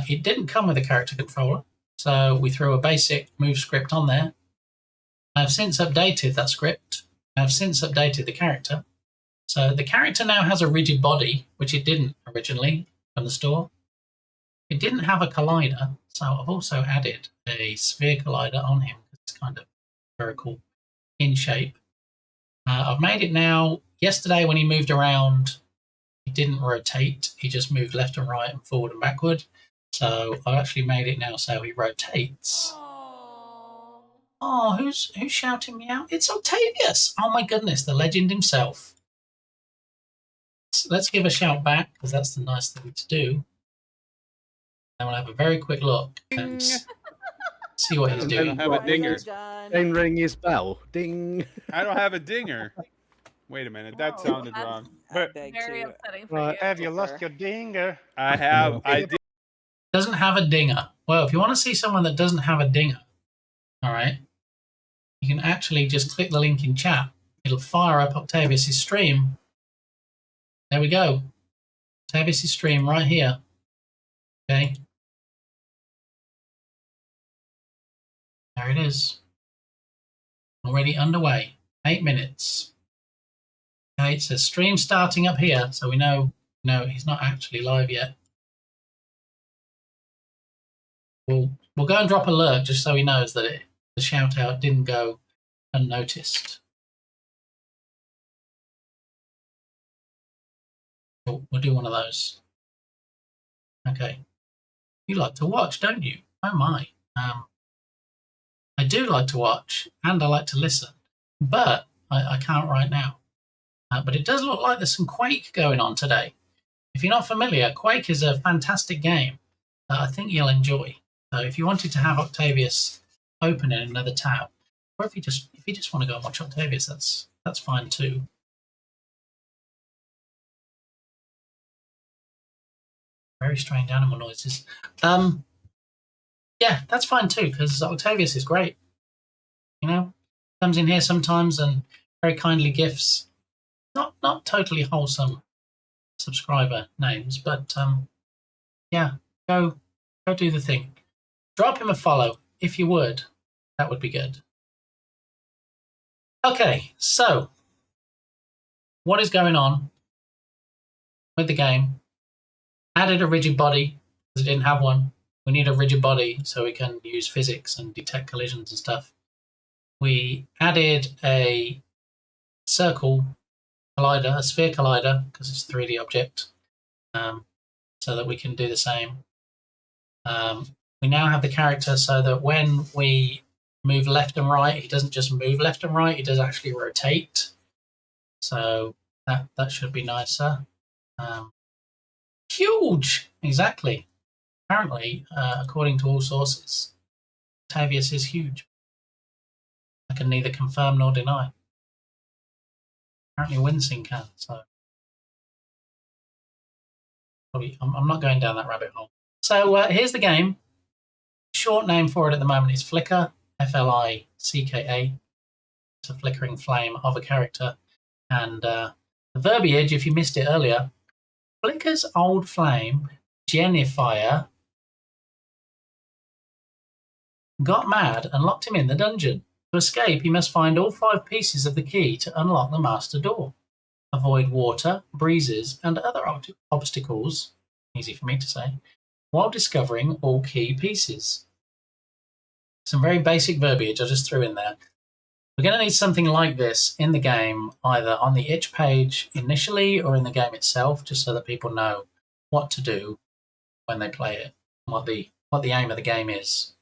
It didn't come with a character controller, so we threw a basic move script on there. I've since updated that script. I've since updated the character. So the character now has a rigid body, which it didn't originally from the store. It didn't have a collider, so I've also added a sphere collider on him. It's kind of spherical in shape. I've made it now. Yesterday when he moved around, he didn't rotate. He just moved left and right and forward and backward. So I've actually made it now so he rotates. Oh, who's shouting me out? It's Octavius! Oh my goodness, the legend himself. So let's give a shout back, because that's the nice thing to do. And we'll have a very quick look and see what he's doing.
I don't have a dinger.
Then ring his bell. Ding.
I don't have a dinger. Wait a minute, that sounded wrong. But
Very upsetting for you.
Have you lost your dinger?
I did.
Doesn't have a dinger. Well, if you want to see someone that doesn't have a dinger, all right, you can actually just click the link in chat. It'll fire up Octavius' stream. There we go. Octavius' stream right here. Okay. There it is. Already underway. 8 minutes. Okay, it says stream starting up here, so we know he's not actually live yet. We'll go and drop a alert just so he knows that the shout out didn't go unnoticed. We'll do one of those. Okay. You like to watch, don't you? Oh my. I do like to watch and I like to listen, but I can't right now. But it does look like there's some Quake going on today. If you're not familiar, Quake is a fantastic game that I think you'll enjoy. So if you wanted to have Octavius open in another tab, or if you just want to go and watch Octavius, that's fine too. Very strange animal noises. Yeah, that's fine too, because Octavius is great. You know, comes in here sometimes and very kindly gifts not totally wholesome subscriber names, but yeah, go do the thing. Drop him a follow if you would. That would be good. Okay, so what is going on with the game? Added a rigid body because it didn't have one. We need a rigid body so we can use physics and detect collisions and stuff. We added a circle collider, a sphere collider, because it's a 3D object, so that we can do the same. We now have the character so that when we move left and right, he doesn't just move left and right, he does actually rotate. So that should be nicer. Huge! Exactly. Apparently, according to all sources, Octavius is huge. I can neither confirm nor deny. Apparently Wincing can, so probably I'm not going down that rabbit hole. So here's the game. Short name for it at the moment is Flicker, F-L-I-C-K-A. It's a flickering flame of a character. And the verbiage, if you missed it earlier, Flicker's old flame, Jennifer, got mad and locked him in the dungeon. To escape, he must find all 5 pieces of the key to unlock the master door. Avoid water, breezes, and other obstacles, easy for me to say, while discovering all key pieces. Some very basic verbiage I just threw in there. We're going to need something like this in the game, either on the itch page initially or in the game itself, just so that people know what to do when they play it, what the aim of the game is.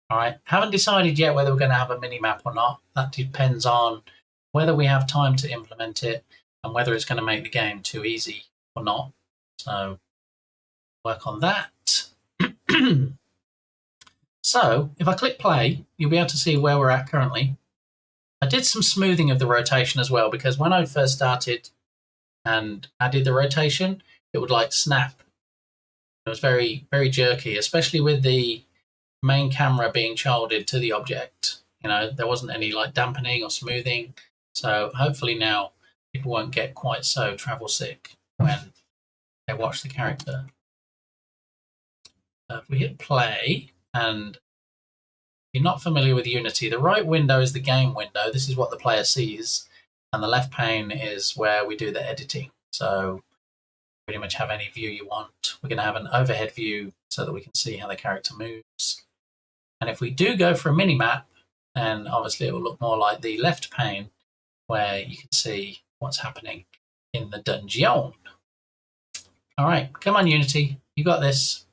All right, haven't decided yet whether we're going to have a mini map or not. That depends on whether we have time to implement it and whether it's going to make the game too easy or not. So work on that. So if I click play, you'll be able to see where we're at currently. I did some smoothing of the rotation as well, because when I first started and added the rotation, it would like snap. It was very, very jerky, especially with the main camera being childed to the object. You know, there wasn't any like dampening or smoothing. So hopefully now people won't get quite so travel sick when they watch the character. So if we hit play, and if you're not familiar with Unity, the right window is the game window. This is what the player sees. And the left pane is where we do the editing. So pretty much have any view you want. We're going to have an overhead view so that we can see how the character moves. And if we do go for a mini map, then obviously it will look more like the left pane, where you can see what's happening in the dungeon. All right, come on, Unity, you got this.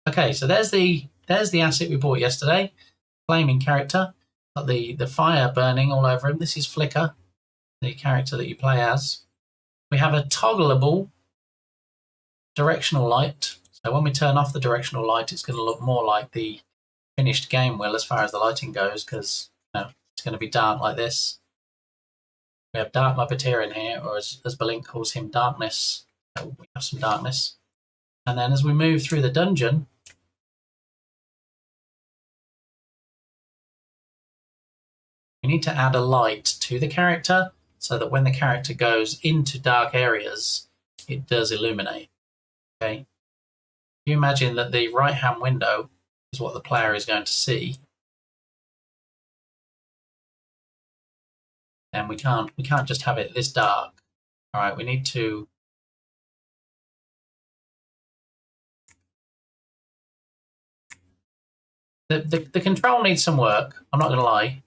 Okay, so there's the asset we bought yesterday, flaming character. Got the fire burning all over him. This is Flicker, the character that you play as. We have a toggleable directional light. So when we turn off the directional light, it's going to look more like the finished game will as far as the lighting goes, because it's going to be dark like this. We have Dark Muppeteer in here, or as Balink calls him, Darkness. So we have some darkness. And then as we move through the dungeon, we need to add a light to the character so that when the character goes into dark areas, it does illuminate. Okay. You imagine that the right-hand window is what the player is going to see. And we can't just have it this dark. All right, we need to the control needs some work. I'm not going to lie.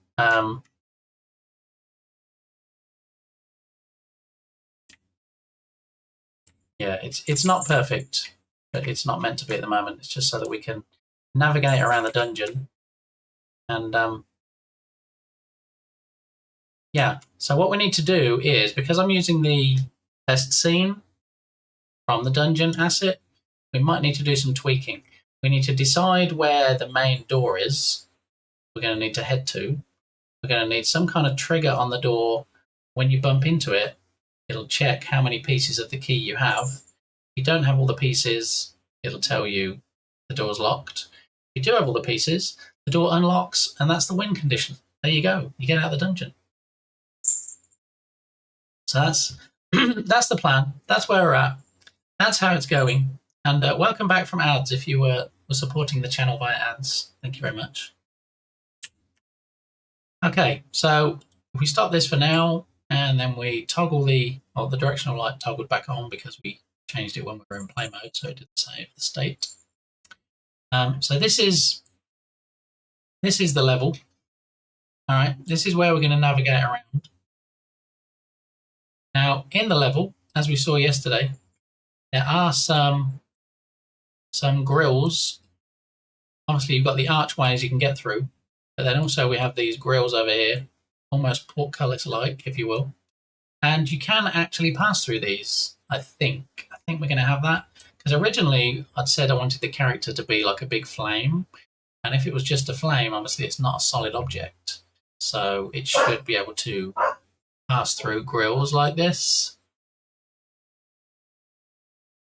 Yeah, it's not perfect, but it's not meant to be at the moment. It's just so that we can navigate around the dungeon. And yeah, so what we need to do is, because I'm using the test scene from the dungeon asset, we might need to do some tweaking. We need to decide where the main door is. We're going to need to head to. We're going to need some kind of trigger on the door. When you bump into it, it'll check how many pieces of the key you have. If you don't have all the pieces, it'll tell you the door's locked. If you do have all the pieces, the door unlocks, and that's the win condition. There you go. You get out of the dungeon. So that's that's the plan. That's where we're at. That's how it's going. And welcome back from ads if you were supporting the channel via ads. Thank you very much. Okay, so if we stop this for now, and then we toggle the directional light toggled back on because we changed it when we were in play mode, so it didn't save the state. So this is the level. All right, this is where we're going to navigate around. Now, in the level, as we saw yesterday, there are some grills. Obviously, you've got the archways you can get through, but then also we have these grills over here, almost portcullis-like, if you will. And you can actually pass through these, I think. I think we're going to have that. Because originally, I'd said I wanted the character to be like a big flame. And if it was just a flame, obviously it's not a solid object. So it should be able to pass through grills like this.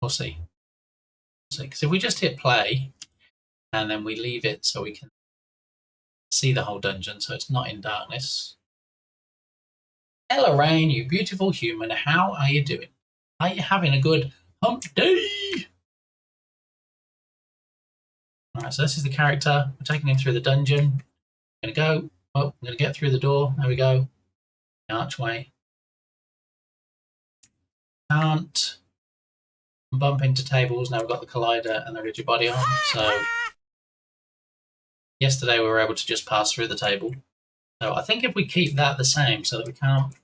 We'll see. Because if we just hit play, and then we leave it so we can see the whole dungeon, so it's not in darkness. Hello, Rain, you beautiful human. How are you doing? Are you having a good hump day? All right, so this is the character. We're taking him through the dungeon. I'm going to go. Oh, I'm going to get through the door. There we go. The archway. Can't bump into tables. Now we've got the collider and the rigid body on. So yesterday we were able to just pass through the table. So I think if we keep that the same, so that we can't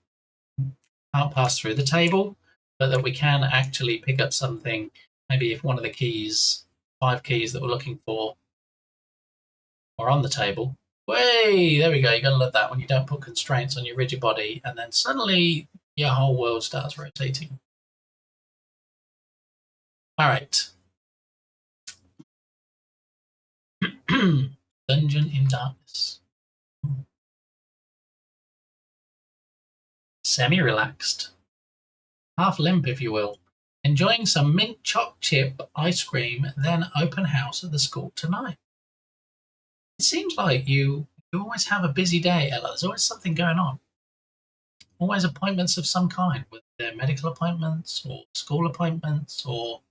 pass through the table, but that we can actually pick up something, maybe if one of the keys, 5 keys that we're looking for, or on the table. Way, there we go. You got to love that when you don't put constraints on your rigid body, and then suddenly your whole world starts rotating. All right. Dungeon in Darkness. Semi-relaxed. Half limp, if you will. Enjoying some mint choc chip ice cream, then open house at the school tonight. It seems like you always have a busy day, Ella. There's always something going on. Always appointments of some kind, whether they're medical appointments or school appointments or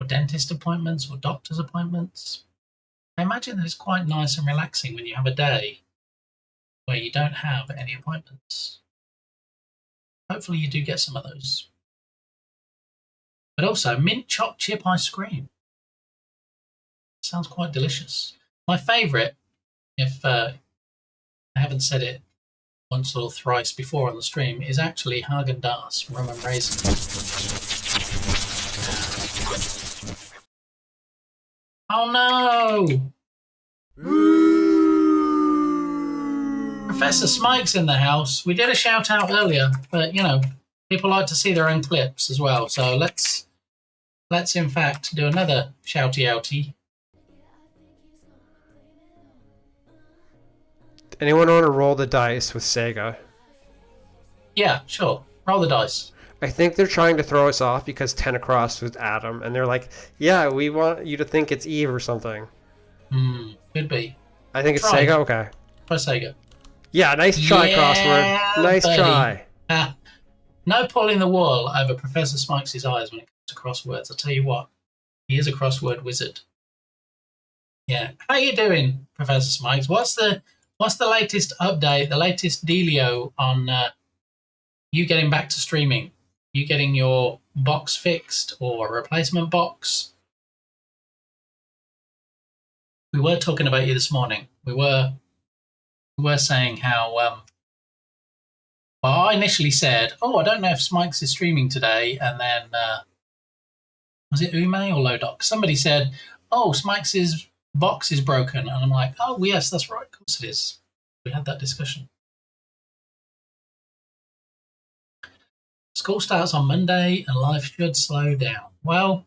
dentist appointments or doctor's appointments. I imagine that it's quite nice and relaxing when you have a day where you don't have any appointments. Hopefully you do get some of those. But also, mint choc chip ice cream. Sounds quite delicious. My favourite, if I haven't said it once or thrice before on the stream, is actually Haagen-Dazs rum and raisin. Oh no! Professor Smike's in the house. We did a shout out earlier, but you know, people like to see their own clips as well. So let's in fact do another shouty outy.
Anyone want to roll the dice with Sega?
Yeah, sure. Roll the dice.
I think they're trying to throw us off because 10 across was Adam, and they're like, yeah, we want you to think it's Eve or something.
Could be.
I think it's Sega? Okay.
Try Sega.
Yeah, nice try, crossword. Nice try.
No pulling the wool over Professor Smikes' eyes when it comes to crosswords. I'll tell you what, he is a crossword wizard. Yeah. How you doing, Professor Smikes? What's the latest update, the latest dealio on you getting back to streaming? You getting your box fixed or a replacement box? We were talking about you this morning. We were saying how well, I initially said, I don't know if Smikes is streaming today, and then was it Ume or Lodoc? Somebody said, Smikes' box is broken, and I'm like, oh yes, that's right, of course it is. We had that discussion. School starts on Monday and life should slow down. Well,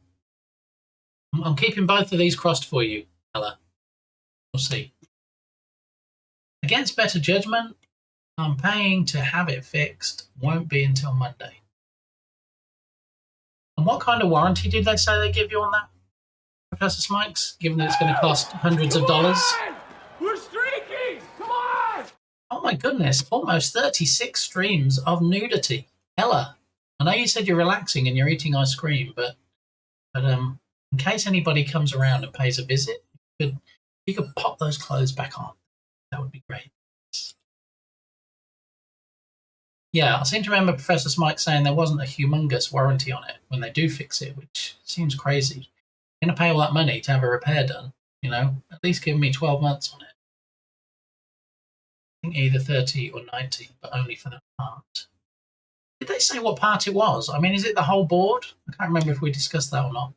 I'm keeping both of these crossed for you, Ella. We'll see. Against better judgment, I'm paying to have it fixed. Won't be until Monday. And what kind of warranty did they say they give you on that, Professor Smikes, given that it's going to cost hundreds of dollars?
We're streaking! Come on!
Oh my goodness, almost 36 streams of nudity. Ella, I know you said you're relaxing and you're eating ice cream, but in case anybody comes around and pays a visit, you could pop those clothes back on. That would be great. Yeah, I seem to remember Professor Smike saying there wasn't a humongous warranty on it when they do fix it, which seems crazy. You're going to pay all that money to have a repair done, at least give me 12 months on it. I think either 30 or 90, but only for that part. Did they say what part it was? I mean, is it the whole board? I can't remember if we discussed that or not.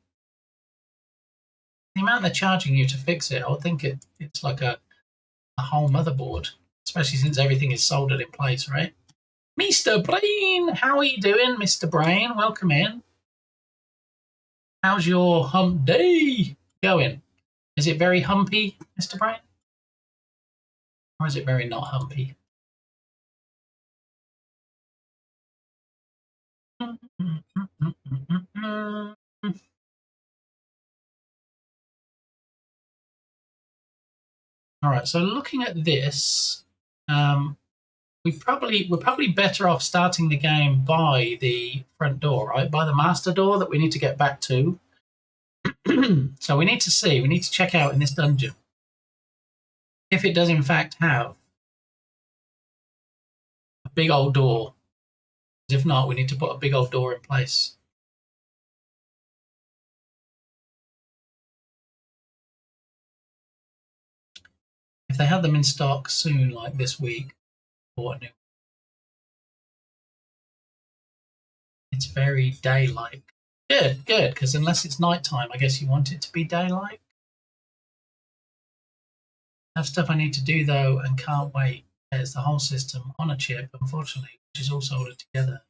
The amount they're charging you to fix it, I would think it's like a whole motherboard, especially since everything is soldered in place, right? Mr. Brain, how are you doing, Mr. Brain? Welcome in. How's your hump day going? Is it very humpy, Mr. Brain? Or is it very not humpy? All right, so looking at this, we're probably better off starting the game by the front door, right? By the master door that we need to get back to. So we need to check out in this dungeon if it does in fact have a big old door. If not, we need to put a big old door in place. If they have them in stock soon, like this week, or new, it's very daylight. Good, because unless it's nighttime, I guess you want it to be daylight. I have stuff I need to do though and can't wait. There's the whole system on a chip, unfortunately, which is all soldered together.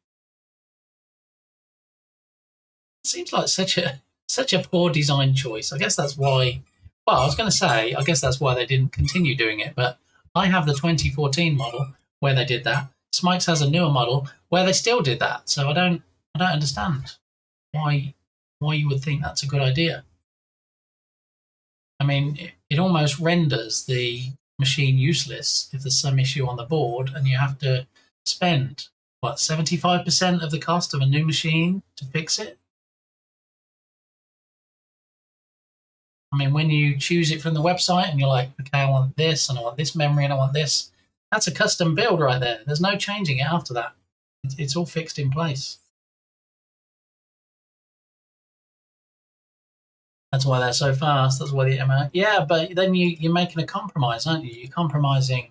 Seems like such a poor design choice. I guess that's why. Well, I was going to say, I guess that's why they didn't continue doing it. But I have the 2014 model where they did that. Smikes has a newer model where they still did that. So I don't understand why you would think that's a good idea. I mean, it almost renders the machine useless if there's some issue on the board and you have to spend, what, 75% of the cost of a new machine to fix it? I mean, when you choose it from the website and you're like, okay, I want this and I want this memory and I want this, that's a custom build right there. There's no changing it after that. It's all fixed in place. That's why they're so fast. That's why the amount. Yeah, but then you're making a compromise, aren't you? You're compromising.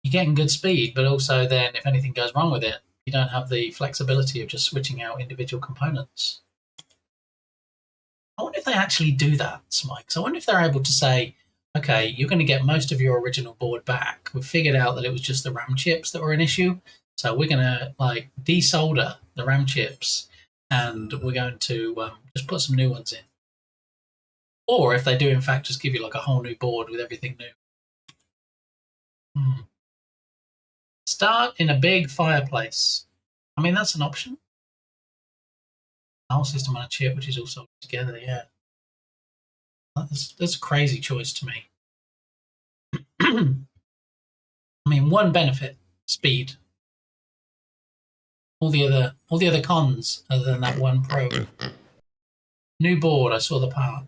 You're getting good speed, but also then if anything goes wrong with it, you don't have the flexibility of just switching out individual components. I wonder if they actually do that, Smikes. I wonder if they're able to say, okay, you're going to get most of your original board back. We've figured out that it was just the RAM chips that were an issue. So we're going to like desolder the RAM chips and we're going to just put some new ones in. Or if they do, in fact, just give you like a whole new board with everything new. Start in a big fireplace. I mean, that's an option. The whole system on a chip, which is all soldered together, yeah. That's a crazy choice to me. I mean, one benefit, speed. All the other cons, other than that one pro. New board, I saw the part.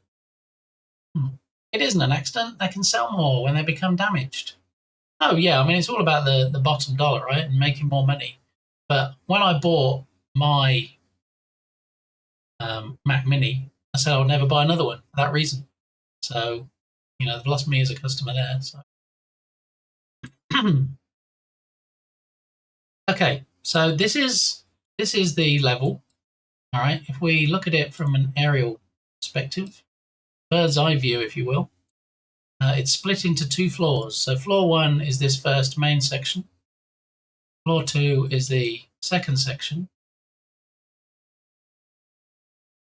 It isn't an accident. They can sell more when they become damaged. Oh yeah, I mean, it's all about the bottom dollar, right? And making more money. But when I bought my Mac Mini, I said I would never buy another one for that reason. So, you know, they've lost me as a customer there. So. Okay, so this is the level. All right, if we look at it from an aerial perspective, bird's eye view, if you will, it's split into two floors. So floor 1 is this first main section. Floor 2 is the second section.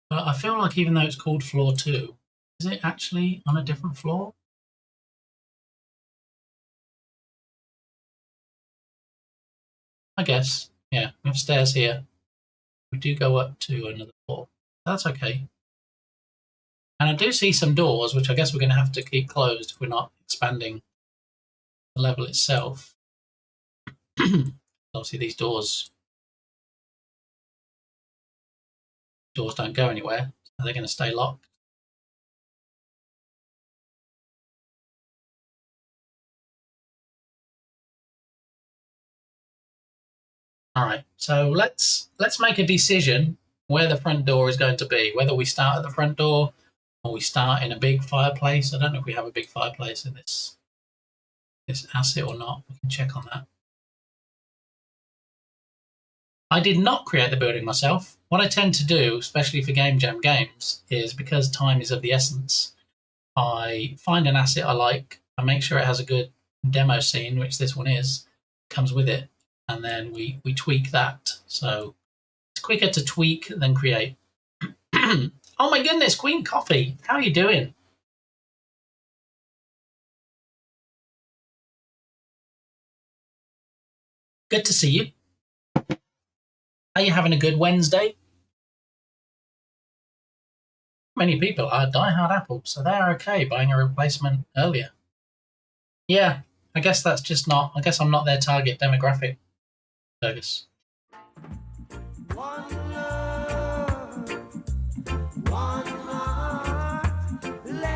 But I feel like even though it's called floor 2, is it actually on a different floor? I guess, yeah, we have stairs here. We do go up to another floor. That's okay. And I do see some doors, which I guess we're going to have to keep closed if we're not expanding the level itself. Obviously, these doors don't go anywhere. So they're going to stay locked. All right, so let's make a decision where the front door is going to be, whether we start at the front door or we start in a big fireplace. I don't know if we have a big fireplace in this asset or not. We can check on that. I did not create the building myself. What I tend to do, especially for Game Jam games, is because time is of the essence, I find an asset I like, I make sure it has a good demo scene, which this one is, comes with it, and then we tweak that. So it's quicker to tweak than create. Oh my goodness, Queen Coffee, how are you doing? Good to see you. Are you having a good Wednesday? Many people are diehard Apple, so they're okay buying a replacement earlier. Yeah, I guess that's just not, I guess I'm not their target demographic, Fergus.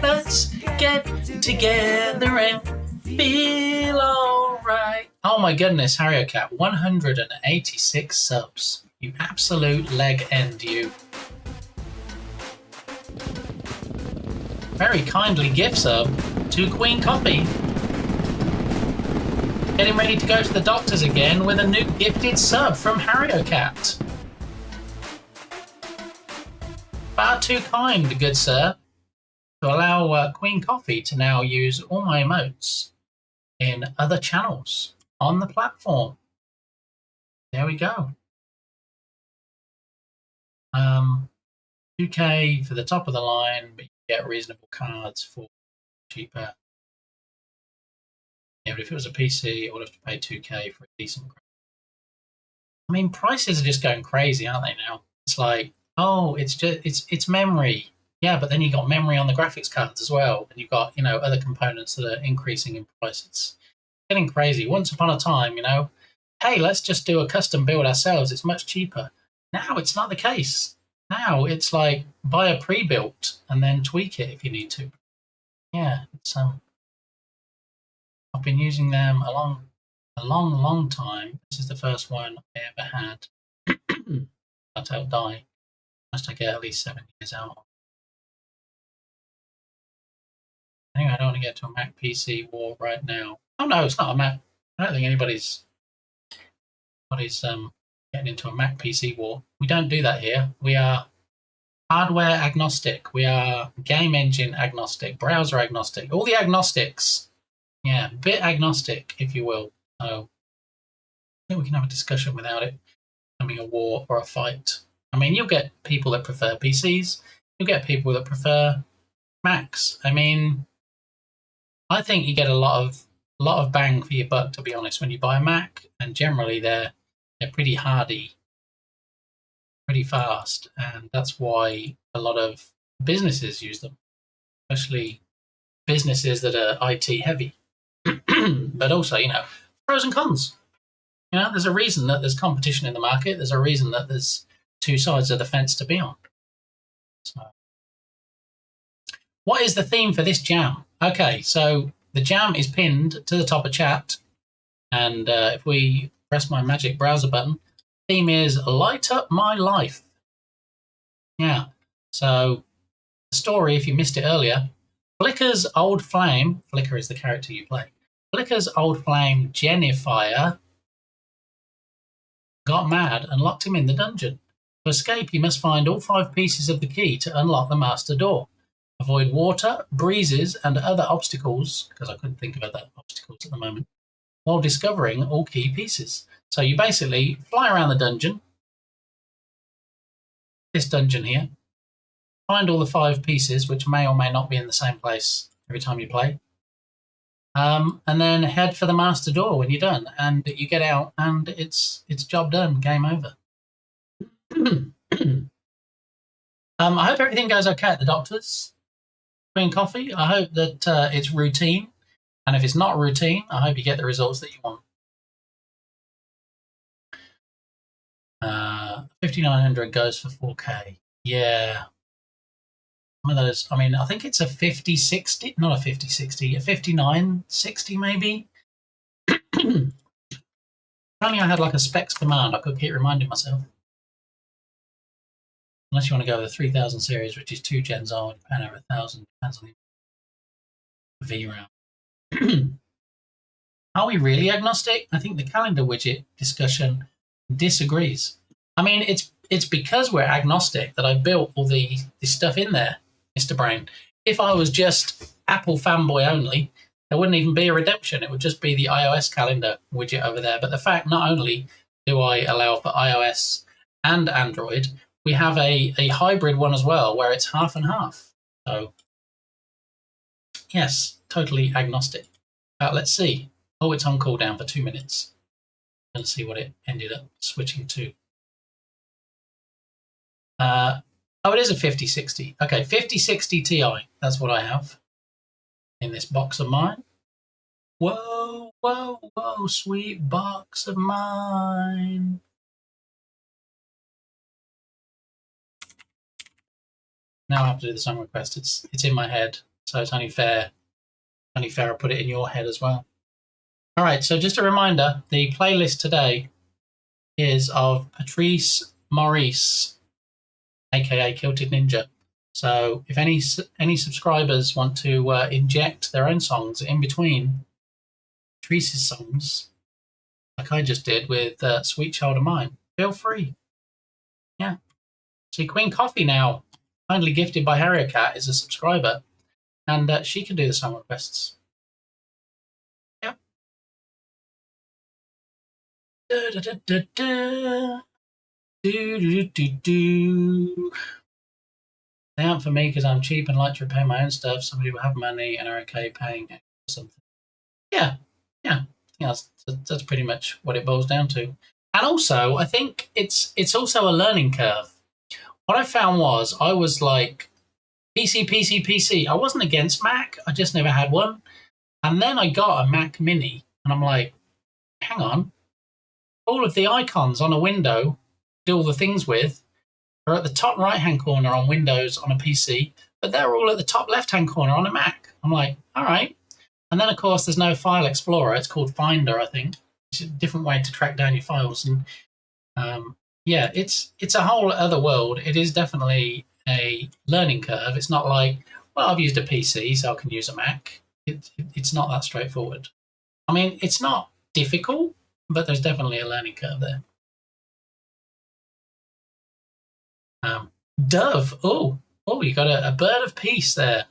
Let's get together and feel alright. Oh my goodness, HarrioCat, 186 subs. You absolute leg end, you. Very kindly gift sub to Queen Coffee. Getting ready to go to the doctors again with a new gifted sub from HarrioCat. Far too kind, good sir. to allow Queen Coffee to now use all my emotes in other channels on the platform. There we go. 2K for the top of the line, but you get reasonable cards for cheaper. Yeah, but if it was a PC, I would have to pay 2K for a decent. I mean, prices are just going crazy, aren't they now? It's like, oh, it's memory. Yeah, but then you got memory on the graphics cards as well, and you've got, you know, other components that are increasing in price. It's getting crazy. Once upon a time, you know, hey, let's just do a custom build ourselves. It's much cheaper. Now it's not the case. Now it's like buy a pre-built and then tweak it if you need to. Yeah, it's I've been using them a long time. This is the first one I ever had. I'll die. Must I get at least 7 years out. Anyway, I don't want to get to a Mac PC war right now. Oh no, it's not a Mac. I don't think anybody's getting into a Mac PC war. We don't do that here. We are hardware agnostic. We are game engine agnostic, browser agnostic, all the agnostics. Yeah, bit agnostic, if you will. So I think we can have a discussion without it becoming a war or a fight. I mean, you'll get people that prefer PCs. You'll get people that prefer Macs. I mean, I think you get a lot of bang for your buck, to be honest, when you buy a Mac, and generally they're pretty hardy, pretty fast, and that's why a lot of businesses use them, especially businesses that are IT heavy. But also, you know, pros and cons. You know, there's a reason that there's competition in the market. There's a reason that there's two sides of the fence to be on. So, what is the theme for this jam? Okay, so the jam is pinned to the top of chat, and if we press my magic browser button, the theme is Light Up My Life. Yeah, so the story, if you missed it earlier, Flicker's old flame, Flicker is the character you play, Flicker's old flame, Jennifer, got mad and locked him in the dungeon. To escape, he must find all 5 pieces of the key to unlock the master door. Avoid water, breezes, and other obstacles, because I couldn't think of other obstacles at the moment, while discovering all key pieces. So you basically fly around the dungeon, this dungeon here, find all the 5 pieces, which may or may not be in the same place every time you play, and then head for the master door when you're done, and you get out, and it's job done, game over. I hope everything goes okay at the doctor's. Queen Coffee, I hope that it's routine, and if it's not routine, I hope you get the results that you want. 5900 goes for 4K. Yeah. One of those, I mean, I think it's a 5060, not a 5060, a 5960 maybe. If only I had like a specs command, I could keep reminding myself. Unless you want to go with the 3000 series, which is 2 gens old, and over 1000, depends on the VRAM. Are we really agnostic? I think the calendar widget discussion disagrees. I mean, it's because we're agnostic that I built all the stuff in there, Mr. Brain. If I was just Apple fanboy only, there wouldn't even be a redemption. It would just be the iOS calendar widget over there. But the fact, not only do I allow for iOS and Android, we have a hybrid one as well, where it's half and half. So, yes, totally agnostic. Let's see. Oh, it's on cooldown for 2 minutes. Let's see what it ended up switching to. Oh, it is a 5060. Okay, 5060 Ti. That's what I have in this box of mine. Whoa, whoa, whoa, sweet box of mine. Now I have to do the song request. It's in my head, so it's only fair. I put it in your head as well. All right, so just a reminder, the playlist today is of Patrice Maurice, aka Kilted Ninja. So if any subscribers want to inject their own songs in between Patrice's songs, like I just did with Sweet Child of Mine, feel free. Yeah. See, Queen Coffee now, kindly gifted by Harrier Cat, is a subscriber. and she can do the song requests. Yep. Da, da, da, da, da. Do, do, do, do. They aren't for me because I'm cheap and like to repair my own stuff. Some people have money and are okay paying something. Yeah, yeah. I think that's pretty much what it boils down to. And also, I think it's also a learning curve. What I found was I was like PC. I wasn't against Mac. I just never had one. And then I got a Mac Mini, and I'm like, hang on. All of the icons on a window, do all the things with, are at the top right-hand corner on Windows on a PC, but they're all at the top left-hand corner on a Mac. I'm like, all right. And then, of course, there's no File Explorer. It's called Finder, I think. It's a different way to track down your files. And yeah, it's a whole other world. It is definitely a learning curve. It's not like, well, I've used a PC, so I can use a Mac. It's not that straightforward. I mean, it's not difficult, but there's definitely a learning curve there. Dove. Oh, you got a bird of peace there.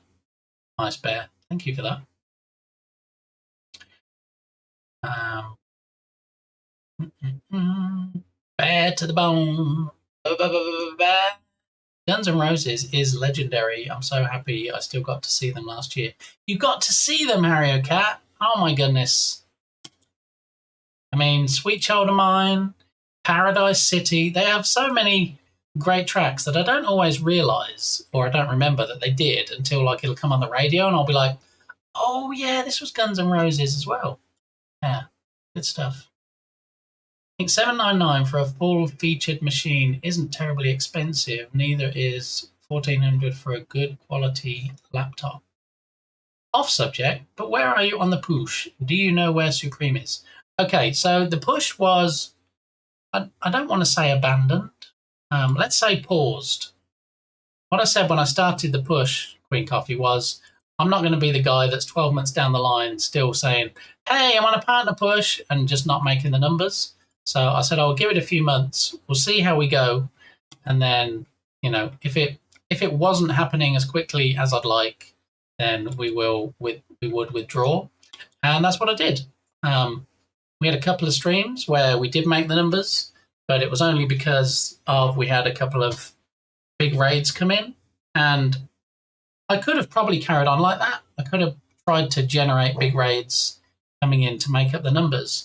Nice bear. Thank you for that. Bad to the bone. Guns N' Roses is legendary. I'm so happy I still got to see them last year. You got to see them, Harry Cat. Oh my goodness. I mean, Sweet Child of Mine, Paradise City. They have so many great tracks that I don't always realise, or I don't remember that they did until like it'll come on the radio and I'll be like, oh yeah, this was Guns N' Roses as well. Yeah, good stuff. I think $799 for a full-featured machine isn't terribly expensive. Neither is $1,400 for a good quality laptop. Off subject, but where are you on the push? Do you know where Supreme is? Okay, so the push was, I don't want to say abandoned. Let's say paused. What I said when I started the push, Queen Coffee, was I'm not going to be the guy that's 12 months down the line still saying, hey, I'm on a partner push, and just not making the numbers. So I said, I'll give it a few months. We'll see how we go. And then, you know, if it wasn't happening as quickly as I'd like, then we would withdraw. And that's what I did. We had a couple of streams where we did make the numbers, but it was only because we had a couple of big raids come in. And I could have probably carried on like that. I could have tried to generate big raids coming in to make up the numbers.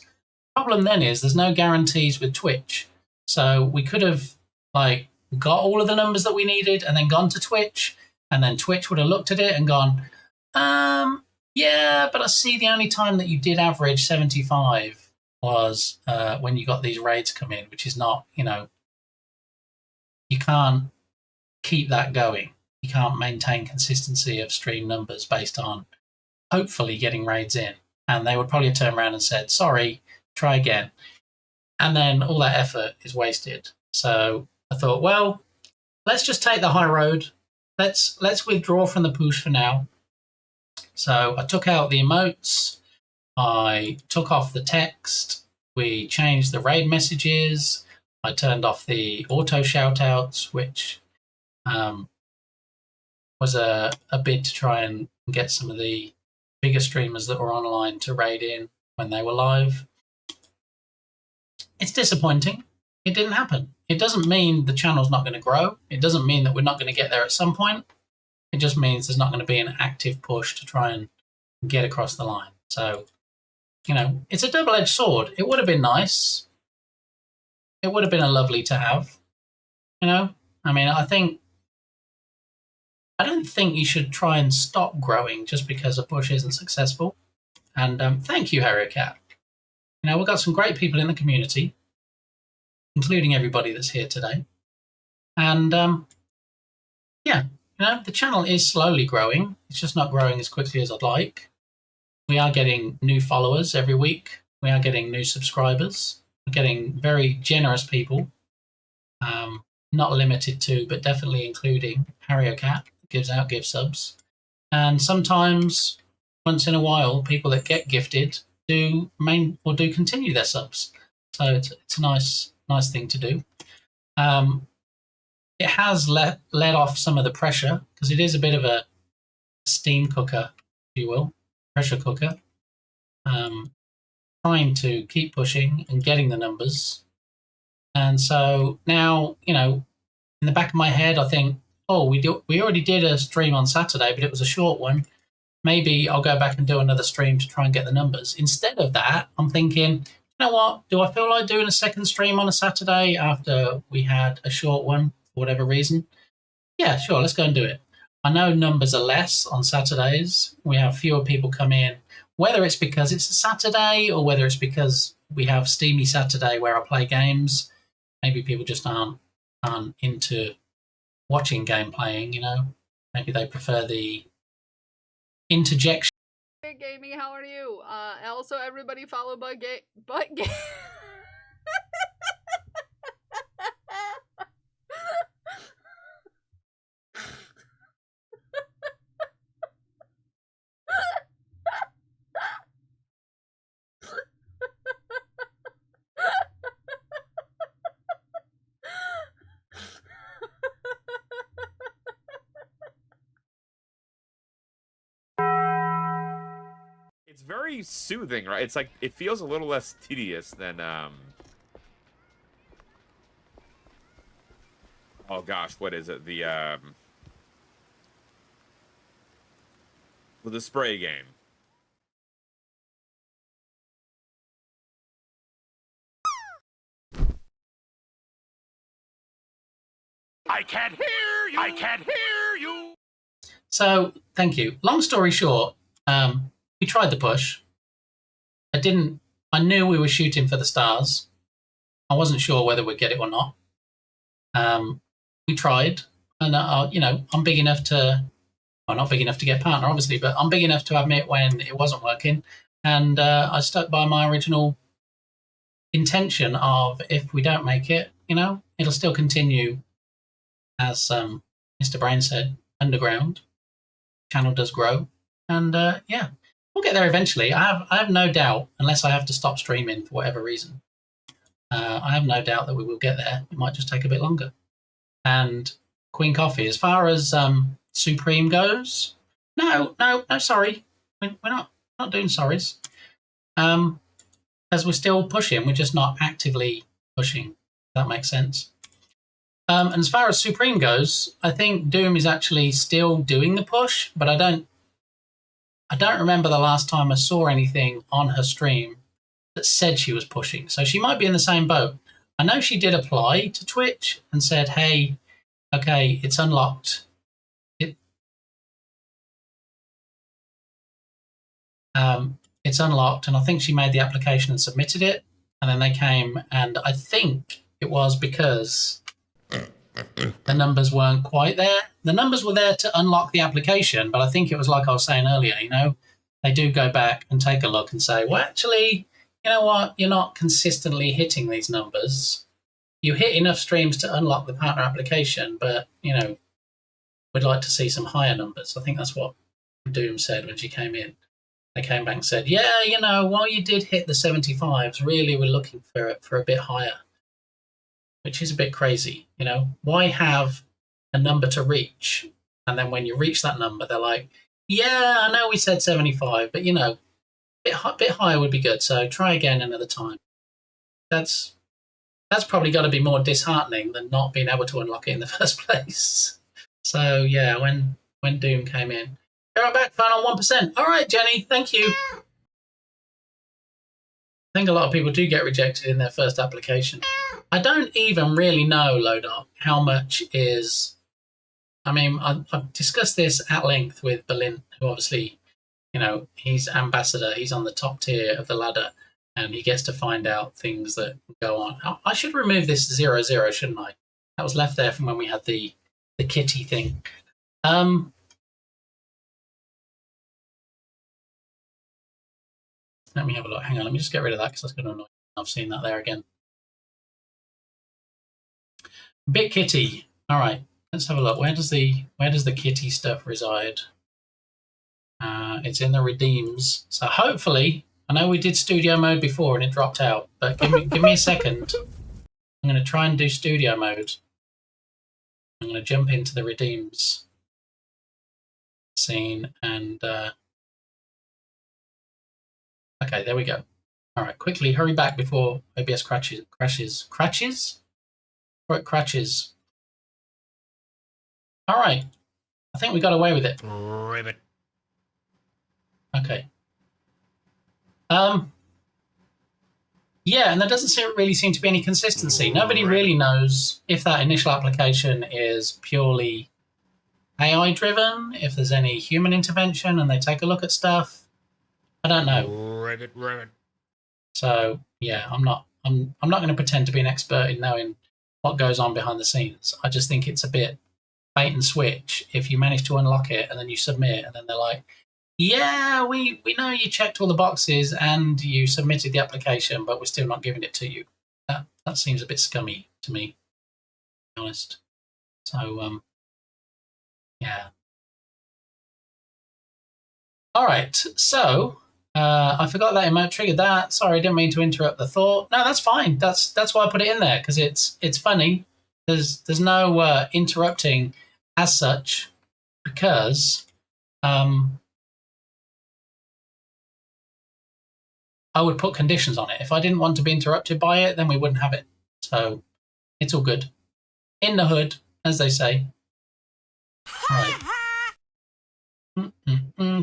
Problem then is there's no guarantees with Twitch. So we could have like got all of the numbers that we needed and then gone to Twitch, and then Twitch would have looked at it and gone, yeah, but I see the only time that you did average 75 was when you got these raids come in, which is not, you know, you can't keep that going. You can't maintain consistency of stream numbers based on hopefully getting raids in. And they would probably turn around and said, sorry, try again. And then all that effort is wasted. So I thought, well, let's just take the high road. Let's withdraw from the push for now. So I took out the emotes. I took off the text. We changed the raid messages. I turned off the auto shoutouts, which was a bid to try and get some of the bigger streamers that were online to raid in when they were live. It's disappointing. It didn't happen. It doesn't mean the channel's not going to grow. It doesn't mean that we're not going to get there at some point. It just means there's not going to be an active push to try and get across the line. So, you know, it's a double-edged sword. It would have been nice. It would have been a lovely to have. You know, I mean, I don't think you should try and stop growing just because a push isn't successful. And thank you, Harry Cat. You know, we've got some great people in the community, including everybody that's here today. And yeah, you know, the channel is slowly growing. It's just not growing as quickly as I'd like. We are getting new followers every week. We are getting new subscribers. We're getting very generous people, not limited to, but definitely including Harry Cat, who gives out gift subs. And sometimes, once in a while, people that get gifted do continue their subs. So it's a nice thing to do. It has let off some of the pressure because it is a bit of a steam cooker, if you will, pressure cooker, trying to keep pushing and getting the numbers. And so now, you know, in the back of my head, I think, oh, we already did a stream on Saturday, but it was a short one. Maybe I'll go back and do another stream to try and get the numbers. Instead of that, I'm thinking, you know what? Do I feel like doing a second stream on a Saturday after we had a short one for whatever reason? Yeah, sure, let's go and do it. I know numbers are less on Saturdays. We have fewer people come in, whether it's because it's a Saturday or whether it's because we have Steamy Saturday where I play games. Maybe people just aren't into watching game playing, you know? Maybe they prefer the interjection.
Hey, Gamey, how are you? Also, everybody follow Butt Game.
It's very soothing, right? It's like, it feels a little less tedious than, oh gosh, what is it? The spray game.
I can't hear you! I can't hear you!
So, thank you. Long story short, we tried the push. I knew we were shooting for the stars. I wasn't sure whether we'd get it or not. We tried, and you know, I'm big enough to, well, not big enough to get a partner, obviously, but I'm big enough to admit when it wasn't working. And I stuck by my original intention of, if we don't make it, you know, it'll still continue, as Mr. Brain said, underground. Channel does grow, and yeah, we'll get there eventually. I have no doubt, unless I have to stop streaming for whatever reason. I have no doubt that we will get there. It might just take a bit longer. And Queen Coffee, as far as Supreme goes, no, sorry, we're not doing sorries. As we're still pushing, we're just not actively pushing. If that makes sense. And as far as Supreme goes, I think Doom is actually still doing the push, but I don't remember the last time I saw anything on her stream that said she was pushing. So she might be in the same boat. I know she did apply to Twitch and said, hey, okay, it's unlocked. It's unlocked, and I think she made the application and submitted it, and then they came, and I think it was because the numbers weren't quite there. The numbers were there to unlock the application, but I think it was like I was saying earlier, you know, they do go back and take a look and say, well, actually, you know what, you're not consistently hitting these numbers. You hit enough streams to unlock the partner application, but, you know, we'd like to see some higher numbers. I think that's what Doom said when she came in. They came back and said, yeah, you know, while you did hit the 75s, really we're looking for a bit higher, which is a bit crazy, you know. Why have a number to reach, and then when you reach that number, they're like, yeah, I know we said 75, but, you know, a bit higher would be good, so try again another time. That's probably got to be more disheartening than not being able to unlock it in the first place. So, yeah, when Doom came in, you're right back, final 1%. All right, Jenny, thank you. I think a lot of people do get rejected in their first application. I don't even really know, Lodot, how much is... I mean, I've discussed this at length with Berlin, who obviously, you know, he's ambassador. He's on the top tier of the ladder, and he gets to find out things that go on. I should remove this 00, shouldn't I? That was left there from when we had the kitty thing. Let me have a look. Hang on, let me just get rid of that because that's going to annoy me. I've seen that there again. Bit kitty. All right, let's have a look. Where does the kitty stuff reside? It's in the redeems. So hopefully, I know we did studio mode before and it dropped out, but give me a second. I'm going to try and do studio mode. I'm going to jump into the redeems. scene, and okay, there we go. All right, quickly hurry back before OBS crashes. Or it crashes. All right, I think we got away with it.
Ribbit.
Okay. Yeah, and there doesn't really seem to be any consistency. Nobody really knows if that initial application is purely AI driven, if there's any human intervention and they take a look at stuff. I don't know.
Ribbit.
So yeah, I'm not going to pretend to be an expert in knowing what goes on behind the scenes. I just think it's a bit bait and switch if you manage to unlock it and then you submit and then they're like, yeah, we know you checked all the boxes and you submitted the application, but we're still not giving it to you. That seems a bit scummy to me, to be honest. So yeah. All right, so I forgot that emote triggered that. Sorry, I didn't mean to interrupt the thought. No, that's fine. That's why I put it in there, because it's funny. There's no interrupting as such, because I would put conditions on it. If I didn't want to be interrupted by it, then we wouldn't have it. So it's all good. In the hood, as they say. Right.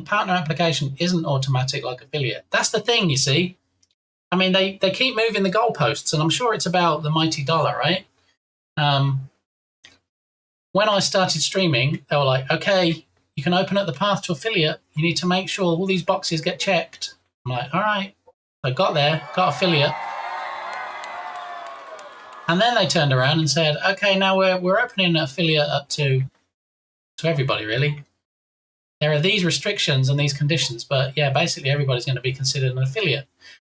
Partner application isn't automatic like affiliate. That's the thing, you see. I mean, they keep moving the goalposts, and I'm sure it's about the mighty dollar, right? When I started streaming, they were like, okay, you can open up the path to affiliate. You need to make sure all these boxes get checked. I'm like, all right. I got there, got affiliate. And then they turned around and said, okay, now we're opening affiliate up to everybody, really. There are these restrictions and these conditions, but yeah, basically everybody's going to be considered an affiliate,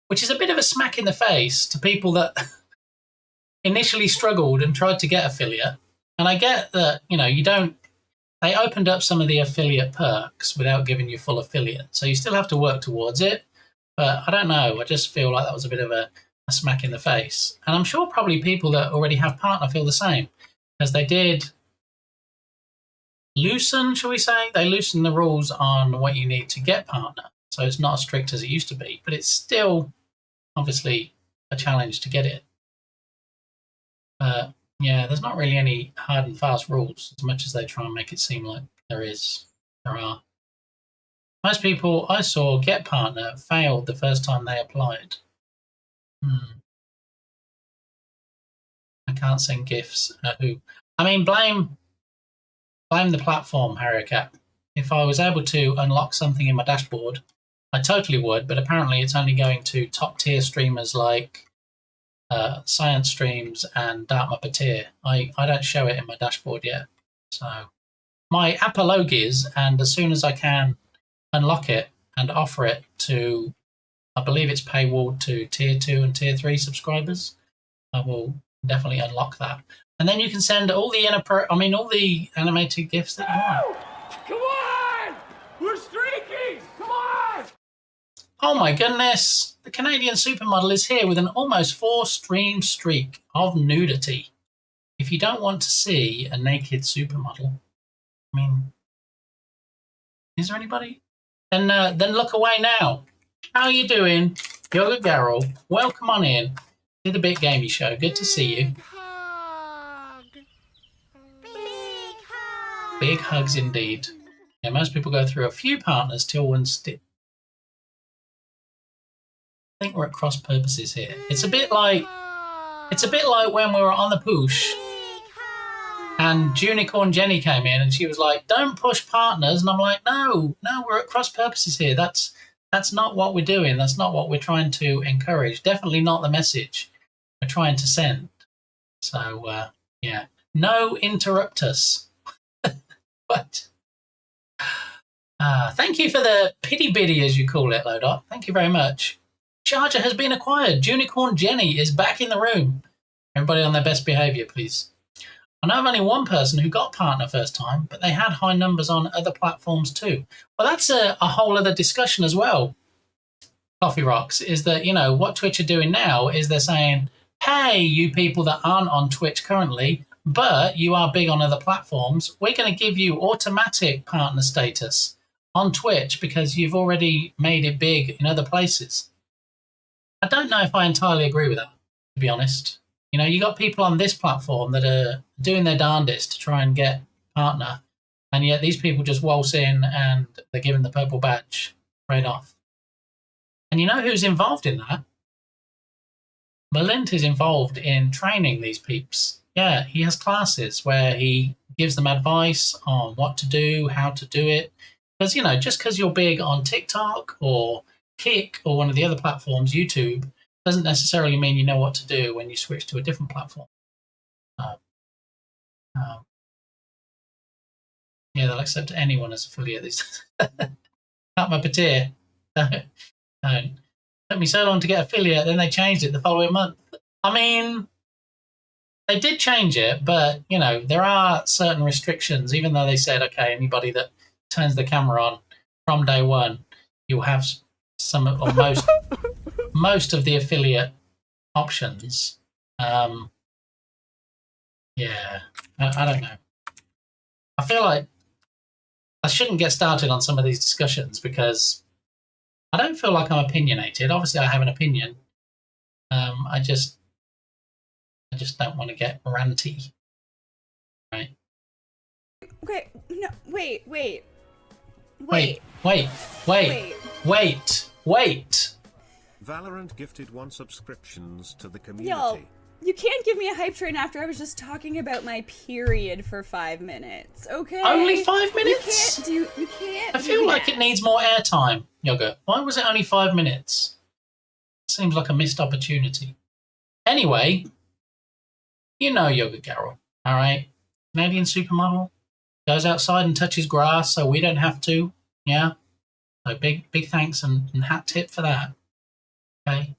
which is a bit of a smack in the face to people that initially struggled and tried to get affiliate. And I get that, they opened up some of the affiliate perks without giving you full affiliate. So you still have to work towards it. But I don't know. I just feel like that was a bit of a smack in the face. And I'm sure probably people that already have partner feel the same, because they did loosen, shall we say? They loosened the rules on what you need to get partner. So it's not as strict as it used to be, but it's still obviously a challenge to get it. Yeah, there's not really any hard and fast rules, as much as they try and make it seem like there are. Most people I saw get partner failed the first time they applied. I can't send GIFs. Who? I mean, blame the platform, Harricat. If I was able to unlock something in my dashboard, I totally would, but apparently it's only going to top tier streamers like Science Streams and Dark Muppeteer. I don't show it in my dashboard yet. So my apologue is, and as soon as I can unlock it and offer it to, I believe it's paywalled to tier 2 and tier 3 subscribers, I will definitely unlock that. And then you can send all the all the animated GIFs that you want.
Come on! We're streaking! Come on!
Oh my goodness! The Canadian supermodel is here with an almost 4-stream streak of nudity. If you don't want to see a naked supermodel, I mean, is there anybody? Then look away now. How are you doing, Yoga Garrel? Welcome on in to the Bit Gamey Show. Good to see you. Big hugs indeed. Yeah, most people go through a few partners till one stick. I think we're at cross purposes here. It's a bit like when we were on the push and Unicorn Jenny came in and she was like, don't push partners, and I'm like, no, we're at cross purposes here. That's not what we're doing. That's not what we're trying to encourage. Definitely not the message we're trying to send. So yeah, no interrupt us. But thank you for the pity biddy, as you call it, Lodot. Thank you very much. Charger has been acquired. Unicorn Jenny is back in the room. Everybody on their best behaviour, please. I know of only one person who got partner first time, but they had high numbers on other platforms too. Well, that's a whole other discussion as well, Coffee Rocks, is that, what Twitch are doing now is they're saying, hey, you people that aren't on Twitch currently, but you are big on other platforms, we're going to give you automatic partner status on Twitch because you've already made it big in other places. I don't know if I entirely agree with that, to be honest. You know, you got people on this platform that are doing their darndest to try and get a partner, and yet these people just waltz in and they're given the purple badge straight off. And you know who's involved in that? Malint is involved in training these peeps. Yeah, he has classes where he gives them advice on what to do, how to do it. Because, you know, just because you're big on TikTok or Kick or one of the other platforms, YouTube, doesn't necessarily mean you know what to do when you switch to a different platform. Yeah, they'll accept anyone as affiliate these days. Cut my patir. Don't. Took me so long to get affiliate, then they changed it the following month. I mean, they did change it, but, you know, there are certain restrictions, even though they said, okay, anybody that turns the camera on from day one, you'll have some or most of the affiliate options. Yeah, I don't know. I feel like I shouldn't get started on some of these discussions because I don't feel like I'm opinionated. Obviously, I have an opinion. I just don't want to get ranty, right?
Okay, no, wait.
Valorant gifted 1 subscriptions to the community.
Yo, you can't give me a hype train after I was just talking about my period for 5 minutes, okay?
Only 5 minutes?
You can't
I feel like it needs more airtime, Yogurt. Why was it only 5 minutes? Seems like a missed opportunity. Anyway, you know Yogurt Carol, all right? Canadian supermodel. Goes outside and touches grass so we don't have to, yeah? So big thanks and hat tip for that, okay?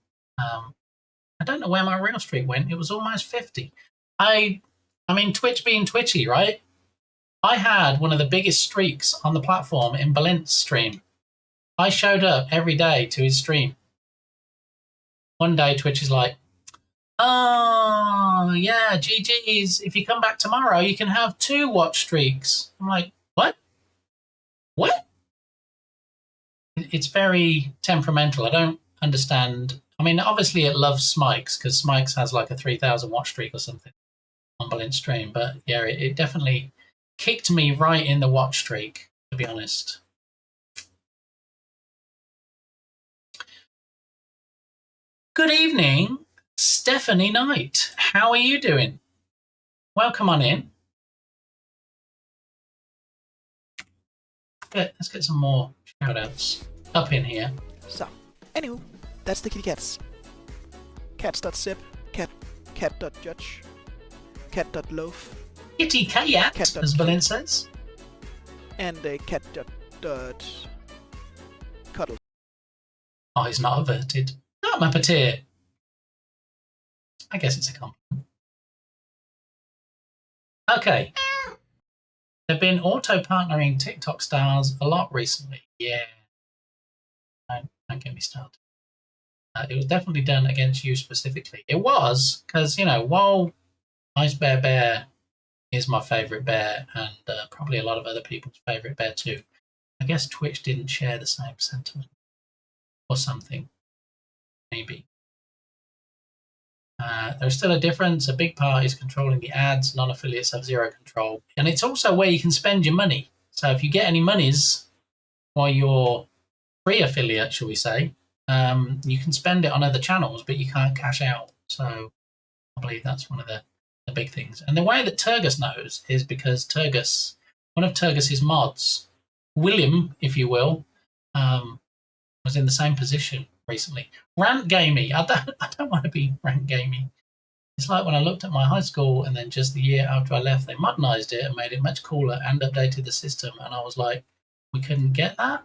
I don't know where my real streak went. It was almost 50. I mean, Twitch being twitchy, right? I had one of the biggest streaks on the platform in Balint's stream. I showed up every day to his stream. One day, Twitch is like, oh, yeah, GG's. If you come back tomorrow, you can have 2 watch streaks. I'm like, what? What? It's very temperamental. I don't understand. I mean, obviously it loves Smikes because Smikes has like a 3,000 watch streak or something on Balint's stream. But yeah, it definitely kicked me right in the watch streak, to be honest. Good evening, Stephanie Knight. How are you doing? Welcome on in. Let's get some more shout-outs up in here.
So, anywho, that's the kitty cats. Cats.sip, cat.judge, cat.loaf.
Kitty cat, as Balint says.
And cat.cuddle.
Oh, he's not averted. Not my patir. I guess it's a compliment. Okay. They've been auto-partnering TikTok stars a lot recently. Yeah. Don't get me started. It was definitely done against you specifically. It was, because, you know, while Ice Bear Bear is my favourite bear, and probably a lot of other people's favourite bear too, I guess Twitch didn't share the same sentiment. Or something. Maybe. There's still a difference. A big part is controlling the ads. Non-affiliates have zero control. And it's also where you can spend your money. So if you get any monies while you're free affiliate, shall we say, you can spend it on other channels, but you can't cash out. So I believe that's one of the big things. And the way that Turgus knows is because Turgus, one of Turgus's mods, William, if you will, was in the same position recently. Rant gamey. I don't want to be rant gamey. It's like when I looked at my high school and then just the year after I left, they modernized it and made it much cooler and updated the system. And I was like, we couldn't get that?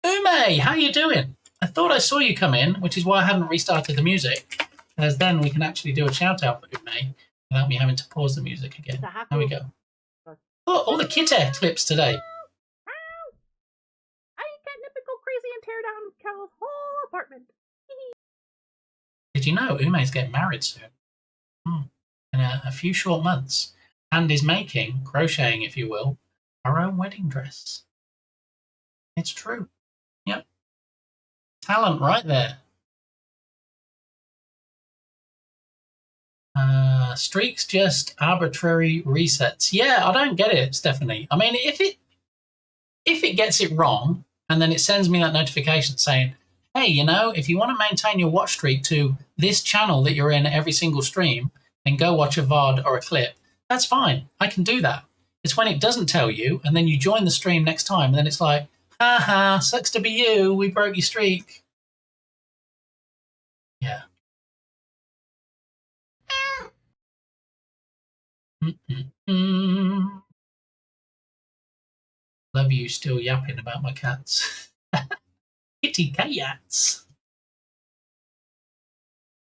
Ume, how you doing? I thought I saw you come in, which is why I hadn't restarted the music. As then we can actually do a shout out for Ume without me having to pause the music again. There we go. Oh, all the kitty clips today.
Crazy and tear down Carol's whole apartment.
Did you know Ume's getting married soon? In a few short months. And is making, crocheting if you will, her own wedding dress. It's true. Yep. Talent right there. Streaks just arbitrary resets. Yeah, I don't get it, Stephanie. I mean, if it gets it wrong and then it sends me that notification saying, hey, you know, if you want to maintain your watch streak to this channel that you're in every single stream, then go watch a VOD or a clip, that's fine. I can do that. It's when it doesn't tell you and then you join the stream next time and then it's like, haha, sucks to be you. We broke your streak. Yeah. Love you still yapping about my cats. Kitty cats.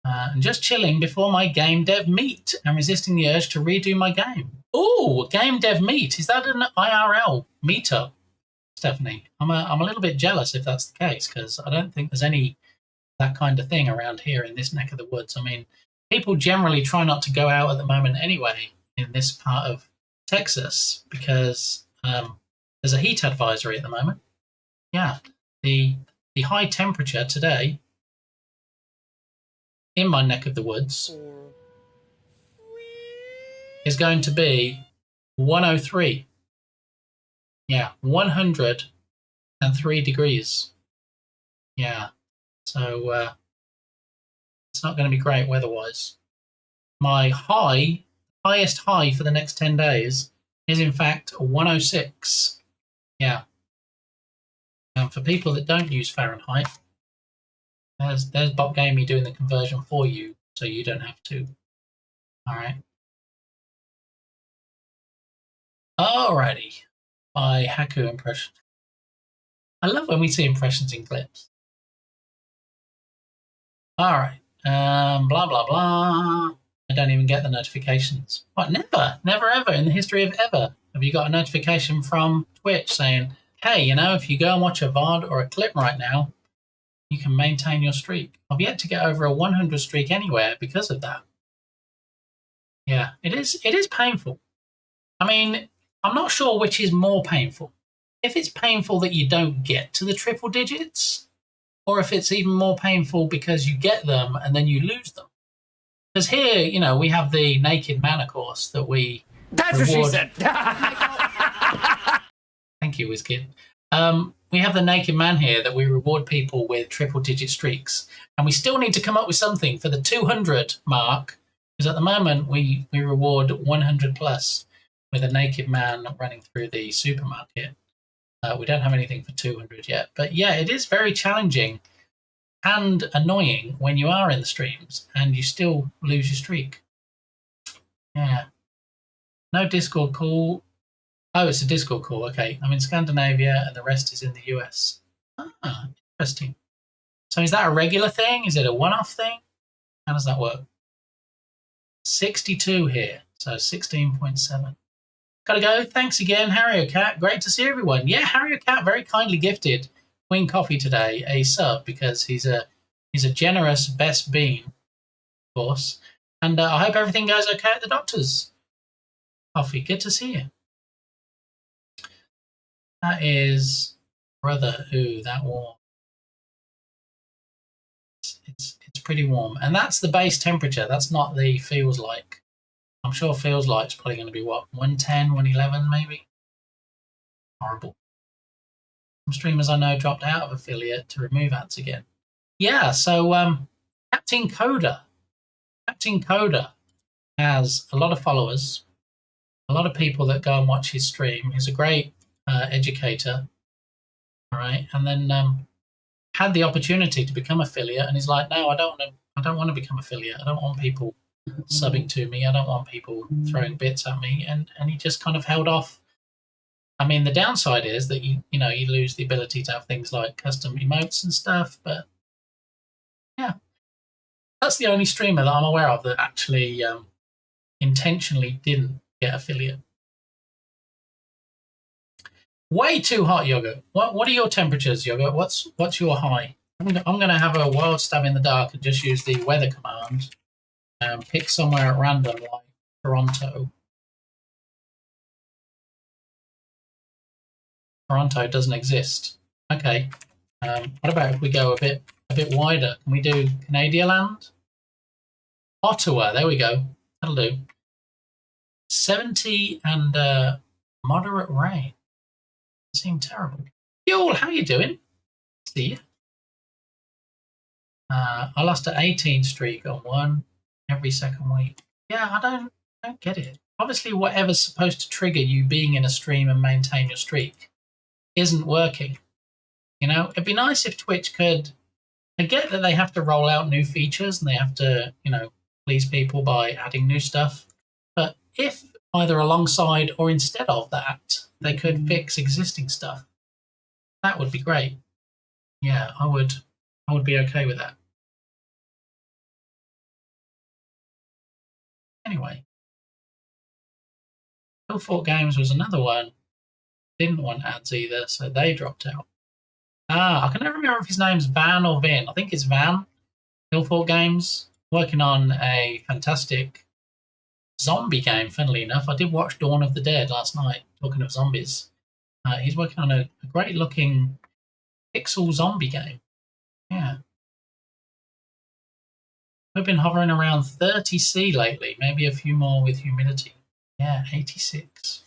And just chilling before my game dev meet and resisting the urge to redo my game. Oh, game dev meet. Is that an IRL meetup, Stephanie? I'm a little bit jealous if that's the case because I don't think there's any that kind of thing around here in this neck of the woods. I mean, people generally try not to go out at the moment anyway in this part of Texas because there's a heat advisory at the moment. Yeah, the high temperature today in my neck of the woods is going to be 103. Yeah, 103 degrees. Yeah, so it's not going to be great weather-wise. My highest high for the next 10 days is in fact 106. Yeah. And for people that don't use Fahrenheit, there's Bot Gamey doing the conversion for you, so you don't have to. All right. Alrighty. My Haku impression. I love when we see impressions in clips. All right. Blah blah blah. I don't even get the notifications. What? Never ever in the history of ever have you got a notification from Twitch saying, "Hey, you know, if you go and watch a VOD or a clip right now, you can maintain your streak." I've yet to get over a 100 streak anywhere because of that. Yeah, it is painful. I mean, I'm not sure which is more painful. If it's painful that you don't get to the triple digits, or if it's even more painful because you get them and then you lose them. Because here, you know, we have the naked man, of course, that we
That's
reward.
what she said.
Thank you, WizKid. We have the naked man here that we reward people with triple-digit streaks, and we still need to come up with something for the 200 mark. Because at the moment we reward 100 plus with a naked man running through the supermarket. We don't have anything for 200 yet, but yeah, it is very challenging and annoying when you are in the streams and you still lose your streak. Yeah. No Discord call. Oh, it's a Discord call. Okay. I'm in Scandinavia and the rest is in the US. Ah, interesting. So is that a regular thing? Is it a one-off thing? How does that work? 62 here. So 16.7. Gotta go. Thanks again, Harry Cat. Great to see everyone. Yeah, Harry Cat very kindly gifted Queen Coffee today a sub because he's a generous best bean, of course. And I hope everything goes okay at the doctor's. Coffee, good to see you. That is brother. Ooh, that warm. It's pretty warm, and that's the base temperature. That's not the feels like. I'm sure feels like it's probably going to be what 110, 111 maybe. Horrible. Some streamers I know dropped out of affiliate to remove ads again. Yeah, so Captain Coda has a lot of followers, a lot of people that go and watch his stream. He's a great educator, all right, and then had the opportunity to become affiliate, and he's like, no, I don't want to become affiliate. I don't want people subbing to me. I don't want people throwing bits at me, and he just kind of held off. I mean, the downside is that you lose the ability to have things like custom emotes and stuff, but yeah, that's the only streamer that I'm aware of that actually intentionally didn't get affiliate. Way too hot, Yogurt. What are your temperatures, Yogurt? What's your high? I'm going to have a wild stab in the dark and just use the weather command and pick somewhere at random like Toronto. Toronto doesn't exist. Okay. What about if we go a bit wider? Can we do Canadian land? Ottawa. There we go. That'll do. 70 and moderate rain. Seem terrible. Yo, how you doing? See you. I lost an 18 streak on one every second week. Yeah, I don't get it. Obviously, whatever's supposed to trigger you being in a stream and maintain your streak isn't working. You know, it'd be nice if Twitch could. I get that they have to roll out new features and they have to, you know, please people by adding new stuff. But if either alongside or instead of that, they could fix existing stuff, that would be great. Yeah, I would be okay with that. Anyway, Hillfort Games was another one. Didn't want ads either, so they dropped out. I can never remember if his name's Van or Vin. I think it's Van. Hillfort Games, working on a fantastic zombie game, funnily enough. I did watch Dawn of the Dead last night, talking of zombies. He's working on a great-looking pixel zombie game. Yeah. We've been hovering around 30C lately, maybe a few more with humidity. Yeah, 86.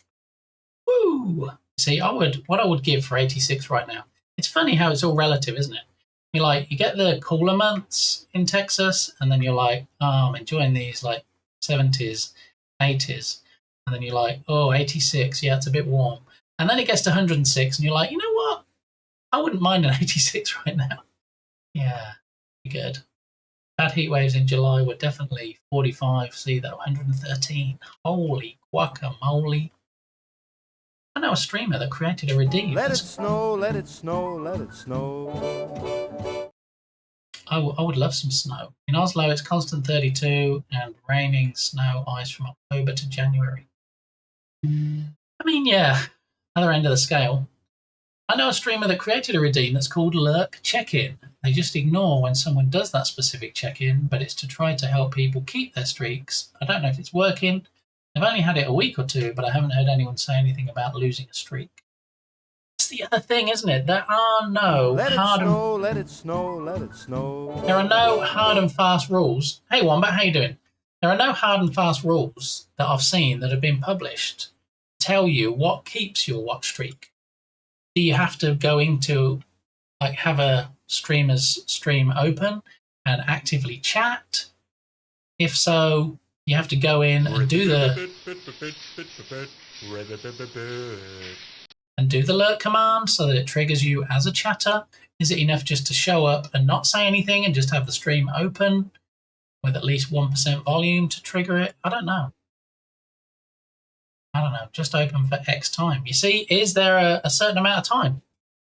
Woo! See, what I would give for 86 right now. It's funny how it's all relative, isn't it? You get the cooler months in Texas, and then you're like, oh, I'm enjoying these like 70s, 80s. And then you're like, oh, 86, yeah, it's a bit warm. And then it gets to 106, and you're like, you know what? I wouldn't mind an 86 right now. Yeah, pretty good. Bad heat waves in July were definitely 45C though, 113. Holy guacamole. I know a streamer that created a redeem.
Let it snow, let it snow, let it snow.
I would love some snow. In Oslo, it's constant 32 and raining snow, ice from October to January. I mean, yeah, other end of the scale. I know a streamer that created a redeem that's called Lurk Check-In. They just ignore when someone does that specific check-in, but it's to try to help people keep their streaks. I don't know if it's working. I've only had it a week or two, but I haven't heard anyone say anything about losing a streak. That's the other thing, isn't it? There are no hard and...
Let it snow, let it snow.
There are no hard and fast rules. Hey, Wombat, how you doing? There are no hard and fast rules that I've seen that have been published to tell you what keeps your watch streak. Do you have to go into, have a streamer's stream open and actively chat? If so, you have to go in and do the lurk command so that it triggers you as a chatter. Is it enough just to show up and not say anything and just have the stream open with at least 1% volume to trigger it? I don't know. Just open for X time. You see, is there a certain amount of time?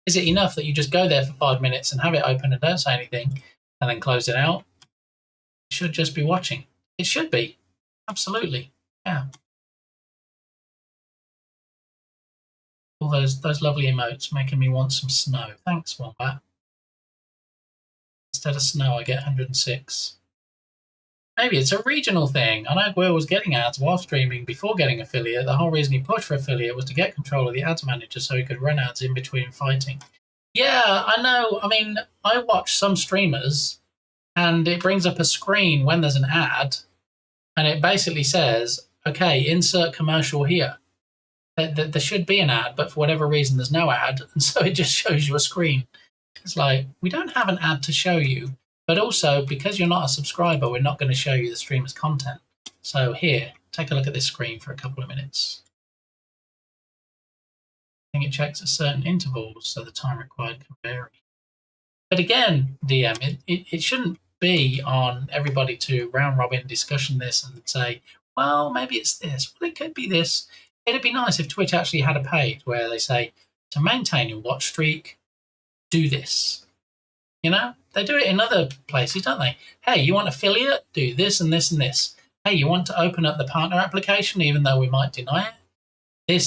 Is it enough that you just go there for 5 minutes and have it open and don't say anything and then close it out? You should just be watching. It should be. Absolutely. Yeah. All those lovely emotes making me want some snow. Thanks, Wombat. Instead of snow, I get 106. Maybe it's a regional thing. I know Will was getting ads while streaming before getting affiliate. The whole reason he pushed for affiliate was to get control of the ads manager so he could run ads in between fighting. Yeah, I know. I mean, I watch some streamers and it brings up a screen when there's an ad and it basically says, okay, insert commercial here. There should be an ad, but for whatever reason, there's no ad. And so it just shows you a screen. It's like, we don't have an ad to show you. But also, because you're not a subscriber, we're not going to show you the streamer's content. So here, take a look at this screen for a couple of minutes. I think it checks at certain intervals, so the time required can vary. But again, DM, it shouldn't be on everybody to round-robin discussion this and say, well, maybe it's this. Well, it could be this. It'd be nice if Twitch actually had a page where they say, to maintain your watch streak, do this. You know? They do it in other places, don't they? Hey, you want affiliate? Do this and this and this. Hey, you want to open up the partner application even though we might deny it?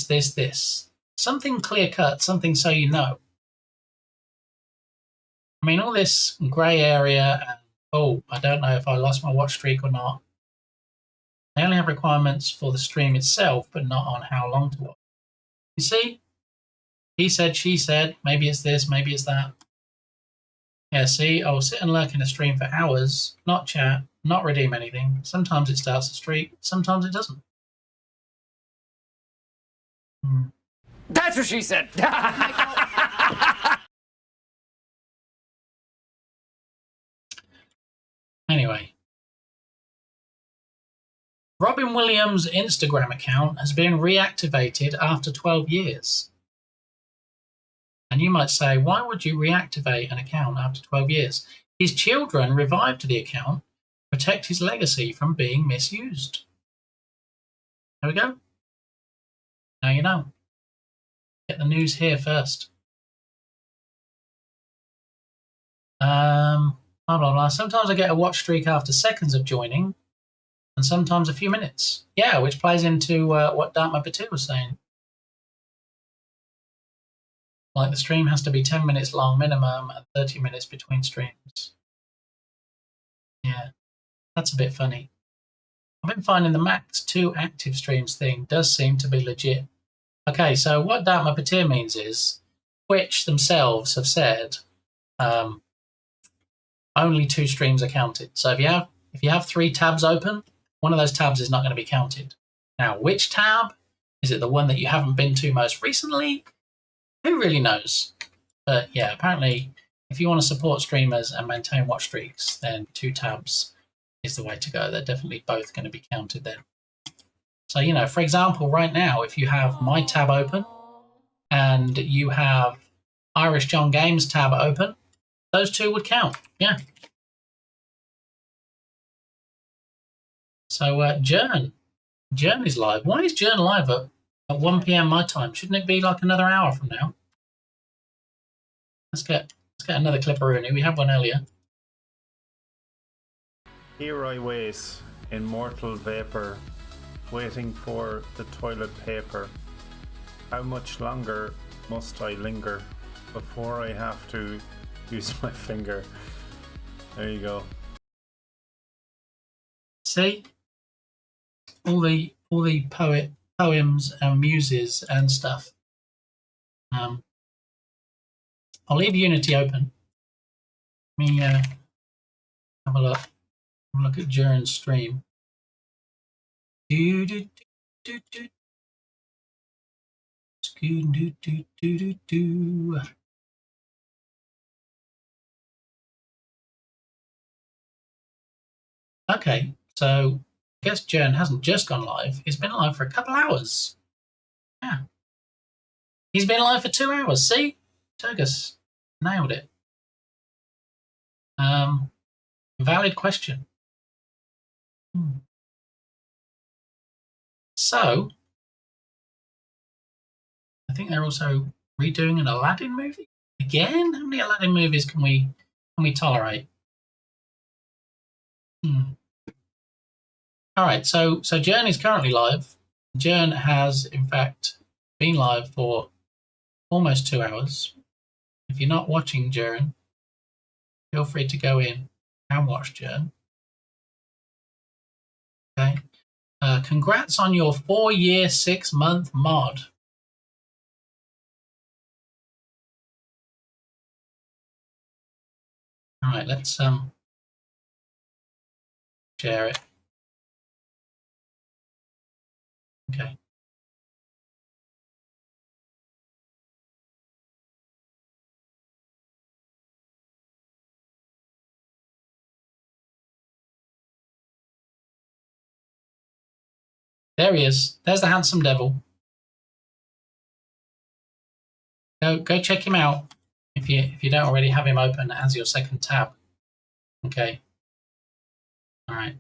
This. Something clear-cut, something so you know. I mean, all this grey area and, oh, I don't know if I lost my watch streak or not. They only have requirements for the stream itself, but not on how long to watch. You see? He said, she said, maybe it's this, maybe it's that. Yeah, see, I'll sit and lurk in a stream for hours, not chat, not redeem anything. Sometimes it starts a streak, sometimes it doesn't.
That's what she said.
Anyway. Robin Williams' Instagram account has been reactivated after 12 years. And you might say, why would you reactivate an account after 12 years? His children revived the account to protect his legacy from being misused. There we go. Now you know. Get the news here first. Blah, blah, blah. Sometimes I get a watch streak after seconds of joining, and sometimes a few minutes. Yeah, which plays into what Dartmouth Batu was saying. Like the stream has to be 10 minutes long minimum and 30 minutes between streams. Yeah, that's a bit funny. I've been finding the max 2 active streams thing does seem to be legit. Okay, so what Dartmouth Batu means is Twitch themselves have said only 2 streams are counted. So if you have 3 tabs open, one of those tabs is not going to be counted. Now, which tab? Is it the one that you haven't been to most recently? Who really knows? But yeah, apparently, if you want to support streamers and maintain watch streaks, then 2 tabs is the way to go. They're definitely both going to be counted then. So, you know, for example, right now, if you have my tab open and you have Irish John Games tab open, those 2 would count. Yeah. So, Jern is live. Why is Jern live at 1 PM my time? Shouldn't it be like another hour from now? Let's get another clipperoonie. We had one earlier.
Here I wait in mortal vapour, waiting for the toilet paper. How much longer must I linger before I have to use my finger? There you go.
See? All the poems and muses and stuff. I'll leave Unity open. Let me have a look. Have a look at Jern's stream. Okay, so I guess Jern hasn't just gone live. He's been live for a couple hours. Yeah. He's been live for 2 hours. See? Turgus nailed it. Valid question. So, I think they're also redoing an Aladdin movie again. How many Aladdin movies can we tolerate? All right, so Jern is currently live. Jern has, in fact, been live for almost 2 hours. If you're not watching Jern, feel free to go in and watch Jern. Okay. Congrats on your 4-year, 6-month mod. All right, let's share it. Okay. There he is. There's the handsome devil. Go check him out if you don't already have him open as your second tab. Okay. All right.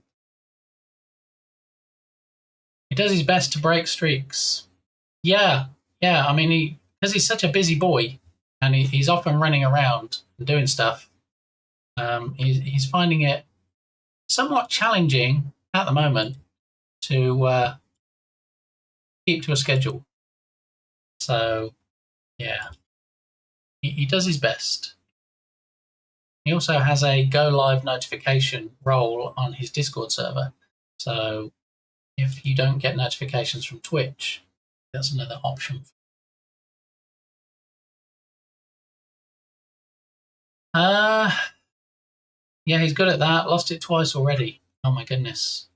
He does his best to break streaks. Yeah. I mean, because he's such a busy boy, and he's often running around and doing stuff. He's finding it somewhat challenging at the moment to keep to a schedule. So, yeah, he does his best. He also has a go live notification role on his Discord server. So if you don't get notifications from Twitch, that's another option. Yeah, he's good at that. Lost it twice already. Oh my goodness.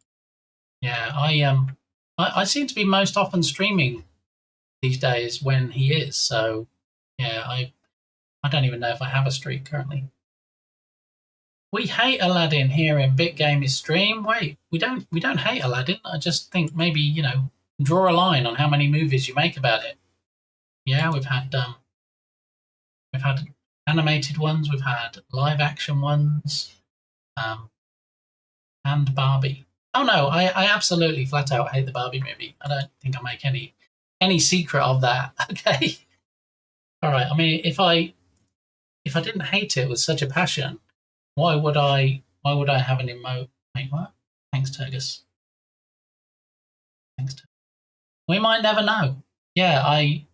Yeah, I seem to be most often streaming these days when he is. So yeah, I don't even know if I have a streak currently. We hate Aladdin here in Bit Gamey's stream. Wait, we don't hate Aladdin. I just think maybe, you know, draw a line on how many movies you make about it. Yeah, we've had animated ones, we've had live action ones, and Barbie. Oh no, I absolutely flat out hate the Barbie movie. I don't think I make any secret of that. Okay. All right. I mean, if I didn't hate it with such a passion, why would I have an emote? Wait, what? Thanks, Turgus. Thanks. We might never know. Yeah, I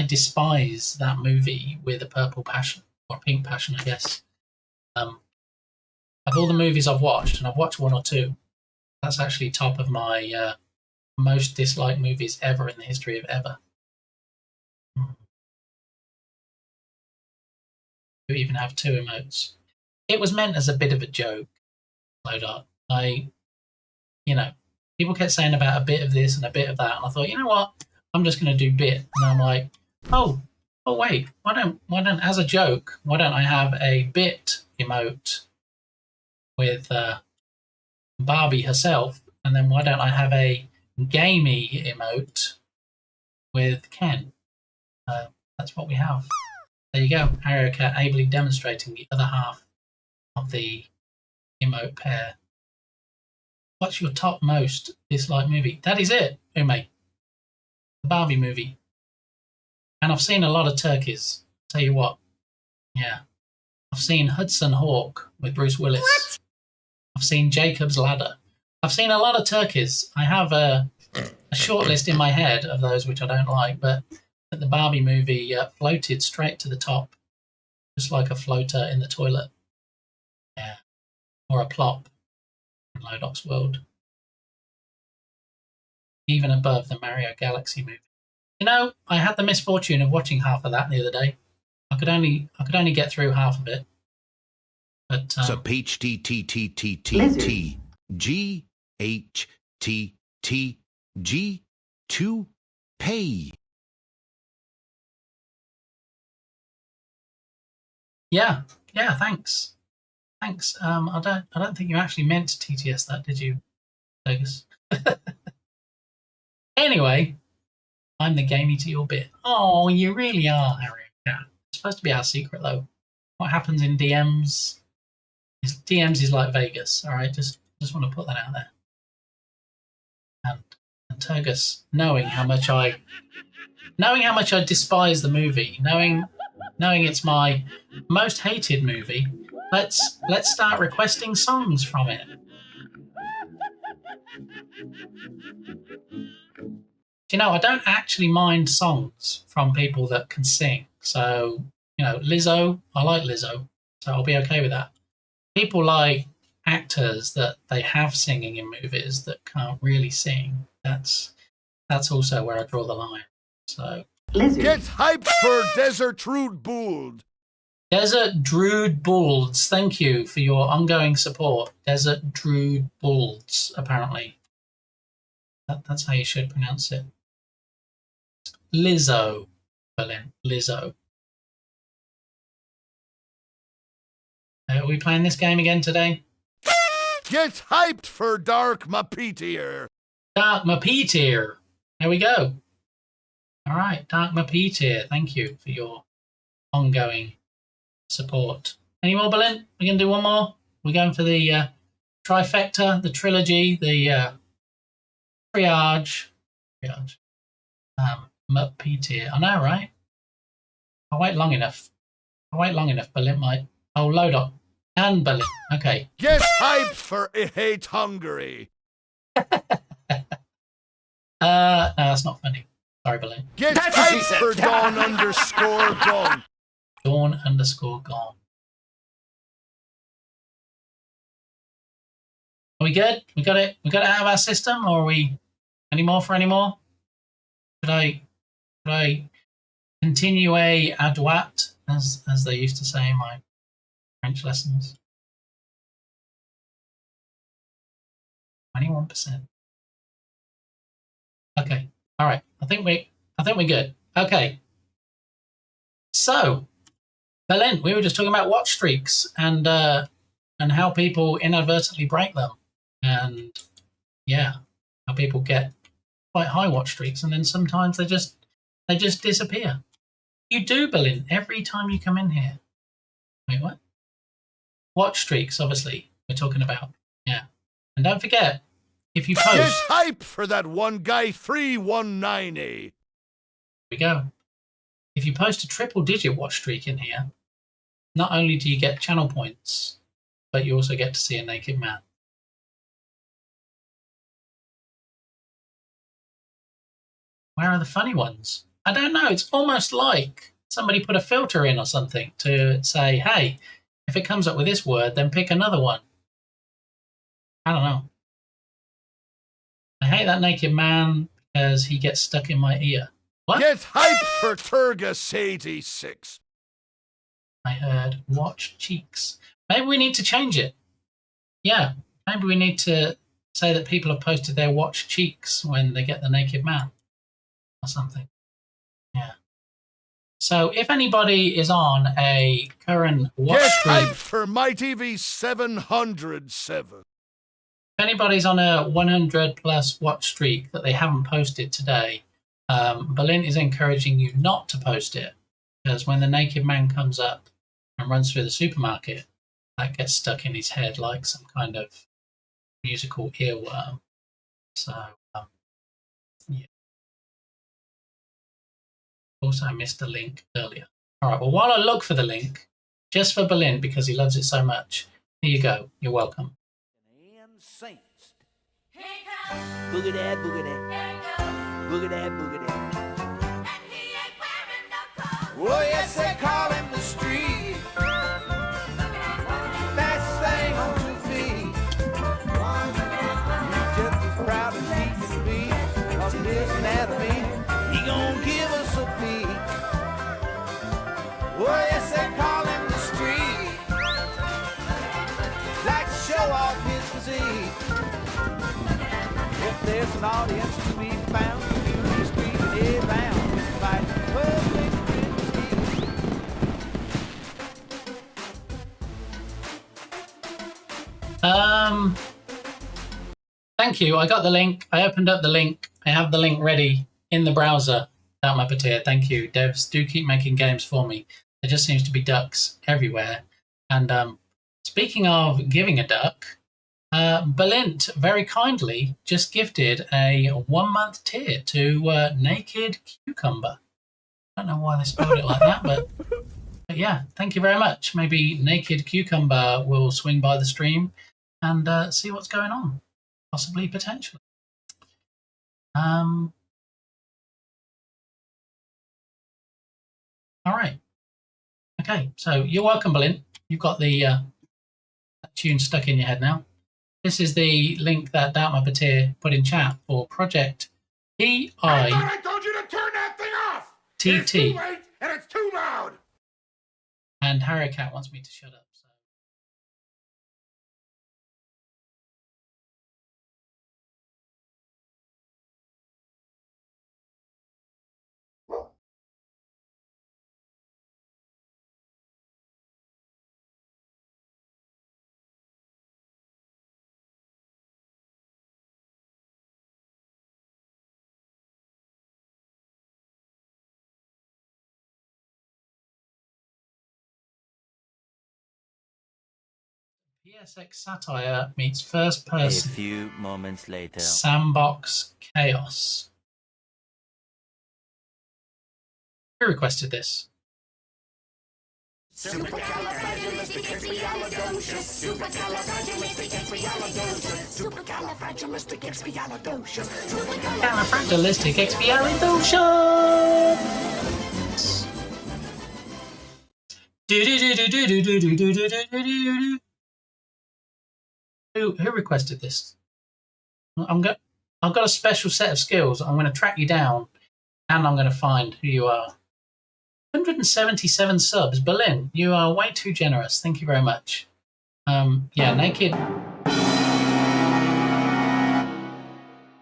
despise that movie with a purple passion or pink passion, I guess. Of all the movies I've watched, and I've watched one or two, that's actually top of my most disliked movies ever in the history of ever. You even have two emotes. It was meant as a bit of a joke, Load Art. You know, people kept saying about a bit of this and a bit of that, and I thought, you know what, I'm just going to do bit. And I'm like, oh wait, why don't as a joke, why don't I have a bit emote with Barbie herself, and then why don't I have a gamey emote with Ken? That's what we have. There you go. Harrica ably demonstrating the other half of the emote pair. What's your top most disliked movie? That is it, Ume. The Barbie movie. And I've seen a lot of turkeys. Tell you what. Yeah. I've seen Hudson Hawk with Bruce Willis. What? I've seen Jacob's Ladder. I've seen a lot of turkeys. I have a short list in my head of those which I don't like, but the Barbie movie floated straight to the top, just like a floater in the toilet. Yeah. Or a plop in Lodoc's world. Even above the Mario Galaxy movie. You know, I had the misfortune of watching half of that the other day. I could only get through half of it. But
So Peach T T T T T T G H T T G to pay.
Yeah, thanks. Thanks. I don't think you actually meant to TTS that, did you, Vegas? Anyway, I'm the gamey to your bit. Oh, you really are, Harry. Yeah. It's supposed to be our secret, though. What happens in DMs? DMs is like Vegas. All right, just want to put that out there. And Turgus, knowing how much I despise the movie, knowing it's my most hated movie, let's start requesting songs from it. You know, I don't actually mind songs from people that can sing. So, you know, Lizzo, I like Lizzo, so I'll be okay with that. People like actors that they have singing in movies that can't really sing. That's also where I draw the line. So
Get hyped for Desert Trude Bould.
Desert Druid Bulls, thank you for your ongoing support. Desert Druid Bulls, apparently. That's how you should pronounce it. Lizzo, Berlin. Lizzo. Are we playing this game again today?
Get hyped for Dark Mapeteer.
Dark Mapeteer. There we go. All right, Dark Mapeteer. Thank you for your ongoing support. Any more, Berlin? We're going to do one more? We're going for the trifecta, the trilogy, the triage. Mapeteer. I know, right? I'll wait long enough. Berlin might. Oh, load up. And Berlin. Okay.
Get hyped for I Hate Hungary.
No, that's not funny. Sorry, Berlin.
Get hyped for Dawn_Gone.
Dawn_Gone. Are we good? We got it out of our system, or are we any more? Should I continue a adwat, as they used to say in my French lessons. 21%. Okay. All right. I think we're good. Okay. So, Berlin, we were just talking about watch streaks and how people inadvertently break them, and yeah, how people get quite high watch streaks, and then sometimes they just disappear. You do, Berlin, every time you come in here. Wait, what? Watch streaks, obviously, we're talking about. Yeah. And don't forget, if you post...
Get hype for that one guy 319A.
Here we go. If you post a triple-digit watch streak in here, not only do you get channel points, but you also get to see a naked man. Where are the funny ones? I don't know. It's almost like somebody put a filter in or something to say, hey, if it comes up with this word, then pick another one. I don't know. I hate that naked man because he gets stuck in my ear. What?
Get hype for Turgus 86.
I heard watch cheeks. Maybe we need to change it. Yeah, maybe we need to say that people have posted their watch cheeks when they get the naked man or something. Yeah. So if anybody is on a current watch
Get
streak,
hype for My TV 707.
if anybody's on a 100 plus watch streak that they haven't posted today, Berlin is encouraging you not to post it, because when the naked man comes up and runs through the supermarket, that gets stuck in his head like some kind of musical earworm. So, yeah. Also, I missed the link earlier. All right, well, while I look for the link, just for Berlin, because he loves it so much, here you go. You're welcome.
Boogie that, boogie that. Boogie that, boogie that.
Oh, yes, they call him the street. Fast thing on 2 feet. He's just as proud as he can be. Cause his anatomy, he gon' give us a peek. Oh, yes, they call him the street. Like to show off his physique. If there's an audience to be found, the street is bound. Fight public.
Thank you. I got the link. I opened up the link. I have the link ready in the browser. Out my potato. Thank you. Devs do keep making games for me. There just seems to be ducks everywhere. And speaking of giving a duck, Belint very kindly just gifted a 1-month tier to Naked Cucumber. I don't know why they spelled it like that, but yeah, thank you very much. Maybe Naked Cucumber will swing by the stream and see what's going on. Possibly, potentially. All right. Okay, so you're welcome, Berlin. You've got the tune stuck in your head now. This is the link that Doubtma Patir put in chat for Project
I thought I told you to turn that thing off! It's too late and it's too loud!
And Harry Cat wants me to shut up. So. PSX satire meets first person.
A few moments later.
Sandbox chaos. Who requested this? Supercalifragilisticexpialidocious. Who requested this? I've got a special set of skills. I'm going to track you down, and I'm going to find who you are. 177 subs. Berlin, you are way too generous. Thank you very much. Yeah,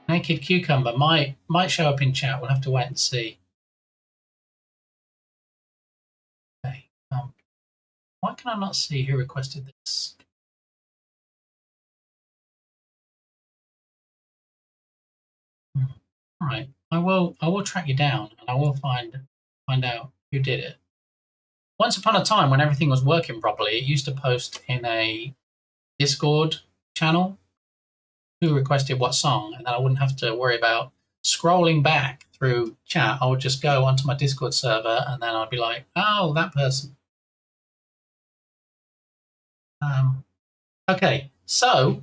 Naked Cucumber might show up in chat. We'll have to wait and see. Okay. Why can I not see who requested this? All right. I will track you down and I will find out who did it. Once upon a time, when everything was working properly, it used to post in a Discord channel who requested what song, and then I wouldn't have to worry about scrolling back through chat. I would just go onto my Discord server and then I'd be like, oh, that person. Okay, so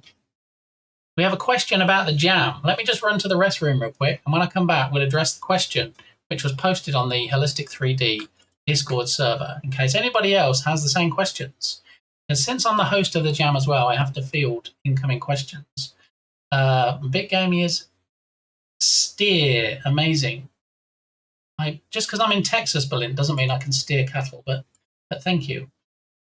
we have a question about the jam. Let me just run to the restroom real quick, and when I come back, we'll address the question, which was posted on the Holistic 3D Discord server, in case anybody else has the same questions. And since I'm the host of the jam as well, I have to field incoming questions. Big Game is steer, amazing. Just because I'm in Texas, Berlin, doesn't mean I can steer cattle, but thank you.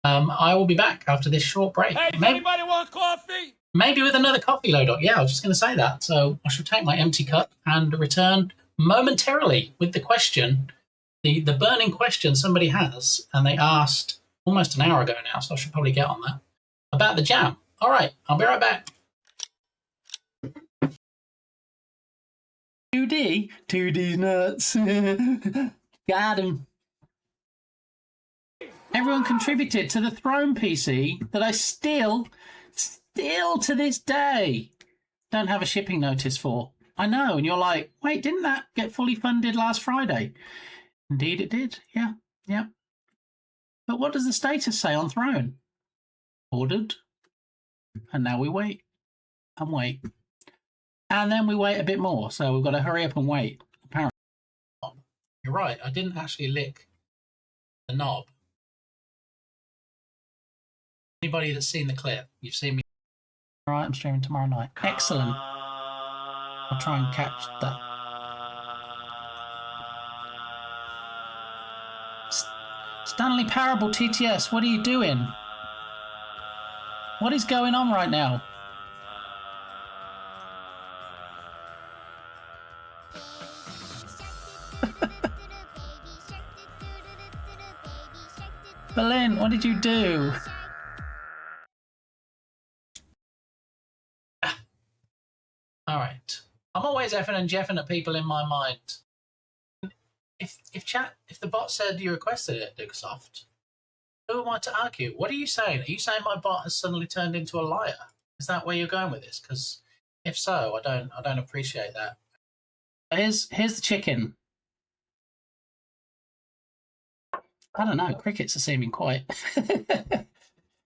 I will be back after this short break.
Hey, does anybody want coffee?
Maybe with another coffee load up. Yeah, I was just going to say that. So I shall take my empty cup and return momentarily with the question, the burning question somebody has, and they asked almost an hour ago now, so I should probably get on that, about the jam. All right, I'll be right back. 2D's nuts. Got him. Everyone contributed to the Throne PC that I still to this day don't have a shipping notice for. I know, and you're like, wait, didn't that get fully funded last Friday? Indeed it did, yeah. But what does the status say on Throne? Ordered. And now we wait. And wait. And then we wait a bit more, so we've got to hurry up and wait, apparently. You're right, I didn't actually lick the knob. Anybody that's seen the clip, you've seen me. All right, I'm streaming tomorrow night. Excellent. I'll try and catch that. Stanley Parable TTS, what are you doing? What is going on right now? Berlin, what did you do? All right. I'm always effing and jeffing at people in my mind. If the bot said you requested it, Dukesoft, who am I to argue? What are you saying? Are you saying my bot has suddenly turned into a liar? Is that where you're going with this? Because if so, I don't appreciate that. Here's the chicken. I don't know. Crickets are seeming quite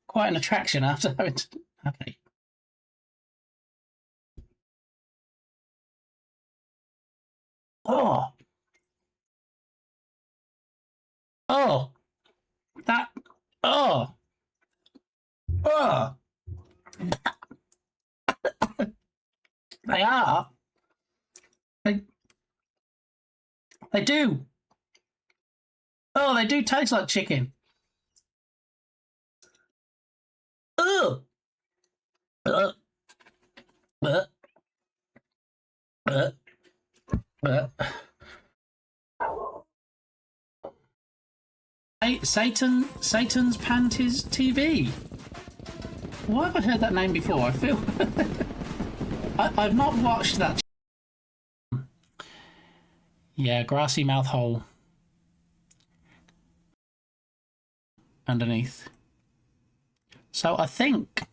quite an attraction after having to. Okay. They are. They do. Oh, they do taste like chicken. Ugh. Satan's Panties TV. Why have I heard that name before? I feel I've not watched that. Yeah, grassy mouth hole underneath. So I think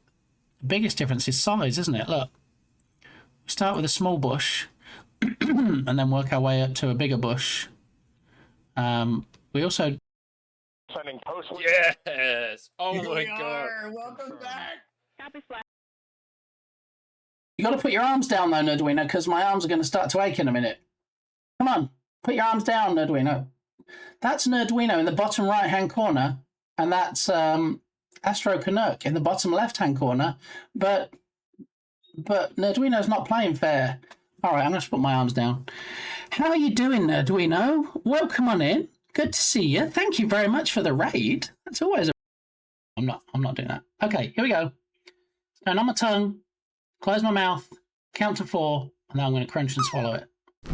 the biggest difference is size, isn't it? Look, we start with a small bush and then work our way up to a bigger bush. We also
Sending post. Yes. Oh my god.
Welcome back.
You got to put your arms down though, Nerdwino, because my arms are going to start to ache in a minute. Come on, put your arms down, Nerdwino. That's Nerdwino in the bottom right-hand corner, and that's Astro Canuck in the bottom left-hand corner. But Nerdwino's not playing fair. All right, I'm going to put my arms down. How are you doing, Nerdwino? Welcome on in.
Good to see you. Thank you very much for the raid. That's always a... I'm not doing that. Okay, here we go. Turn on my tongue, close my mouth, count to 4, and then I'm going to crunch and swallow it.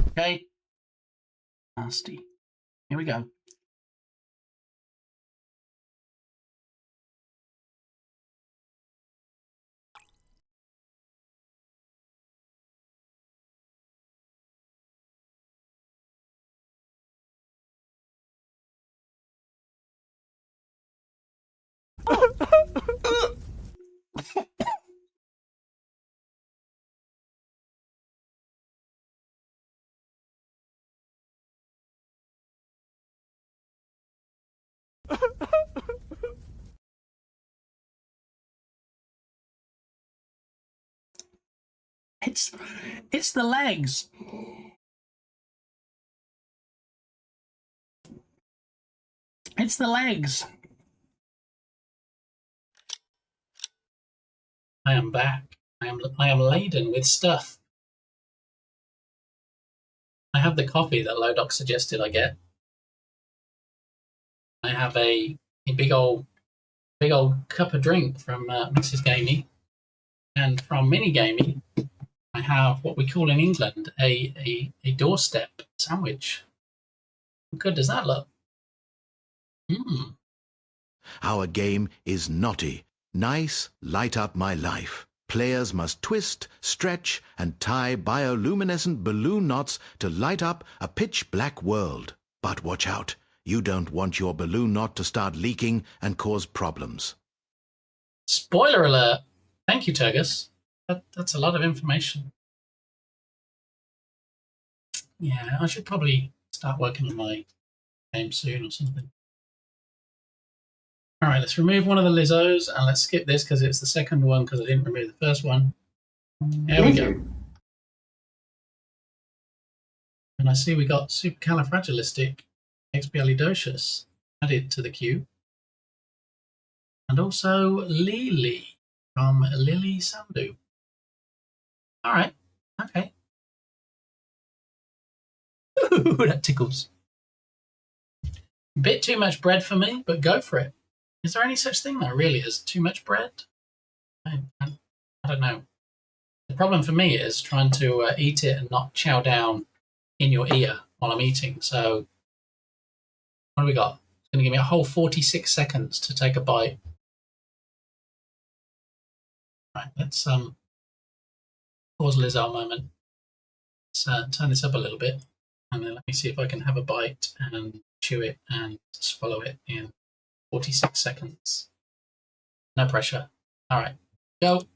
Okay? Nasty. Here we go. It's the legs. It's the legs. I am back. I am laden with stuff. I have the coffee that Lodoc suggested I get. I have a big old cup of drink from Mrs. Gamey, and from Mini Gamey, I have what we call in England a doorstep sandwich. How good does that look? Mm.
Our game is naughty. Nice, light up my life. Players must twist, stretch, and tie bioluminescent balloon knots to light up a pitch-black world. But watch out. You don't want your balloon knot to start leaking and cause problems.
Spoiler alert. Thank you, Turgus. That's a lot of information. Yeah, I should probably start working on my game soon or something. All right, let's remove one of the Lizzos, and let's skip this because it's the second one because I didn't remove the first one. There we go. And I see we got supercalifragilisticexpialidocious added to the queue. And also Lily from Lily Sandu. All right, okay. Ooh, that tickles. Bit too much bread for me, but go for it. Is there any such thing though, really, as too much bread? I don't know. The problem for me is trying to eat it and not chow down in your ear while I'm eating. So what do we got? It's going to give me a whole 46 seconds to take a bite. Right, let's pause Lizzo a moment. Let's turn this up a little bit, and then let me see if I can have a bite and chew it and swallow it in 46 seconds. No pressure. All right, go.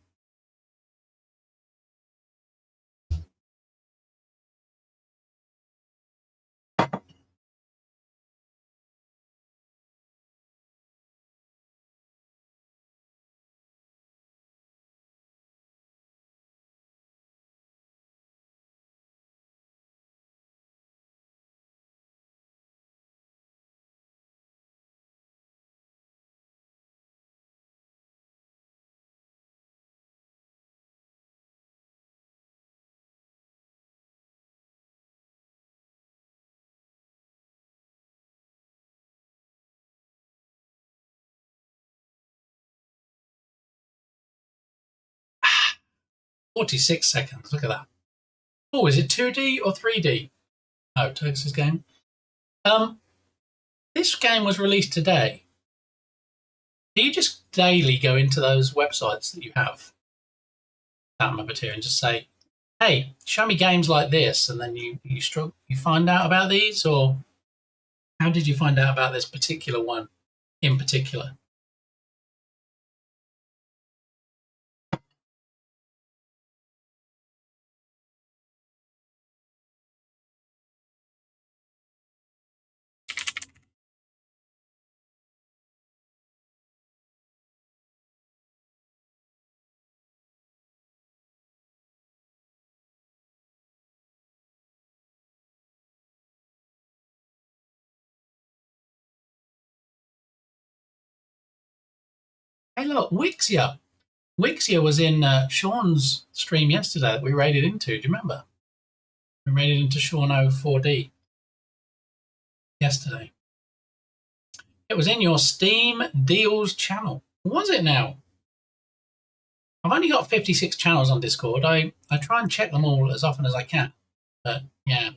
Ah, 46 seconds. Look at that. Oh, is it 2D or 3D? Oh, Turks' game. This game was released today. Do you just daily go into those websites that you have that Muppeteer and just say, "Hey, show me games like this," and then you find out about these, or how did you find out about this particular one in particular? Hey, look, Wixia. Wixia was in Sean's stream yesterday that we raided into. Do you remember? We raided into Sean 04D yesterday.
It was in your Steam Deals channel. Was it now? I've only got 56 channels on Discord. I try and check them all as often as I can. But yeah,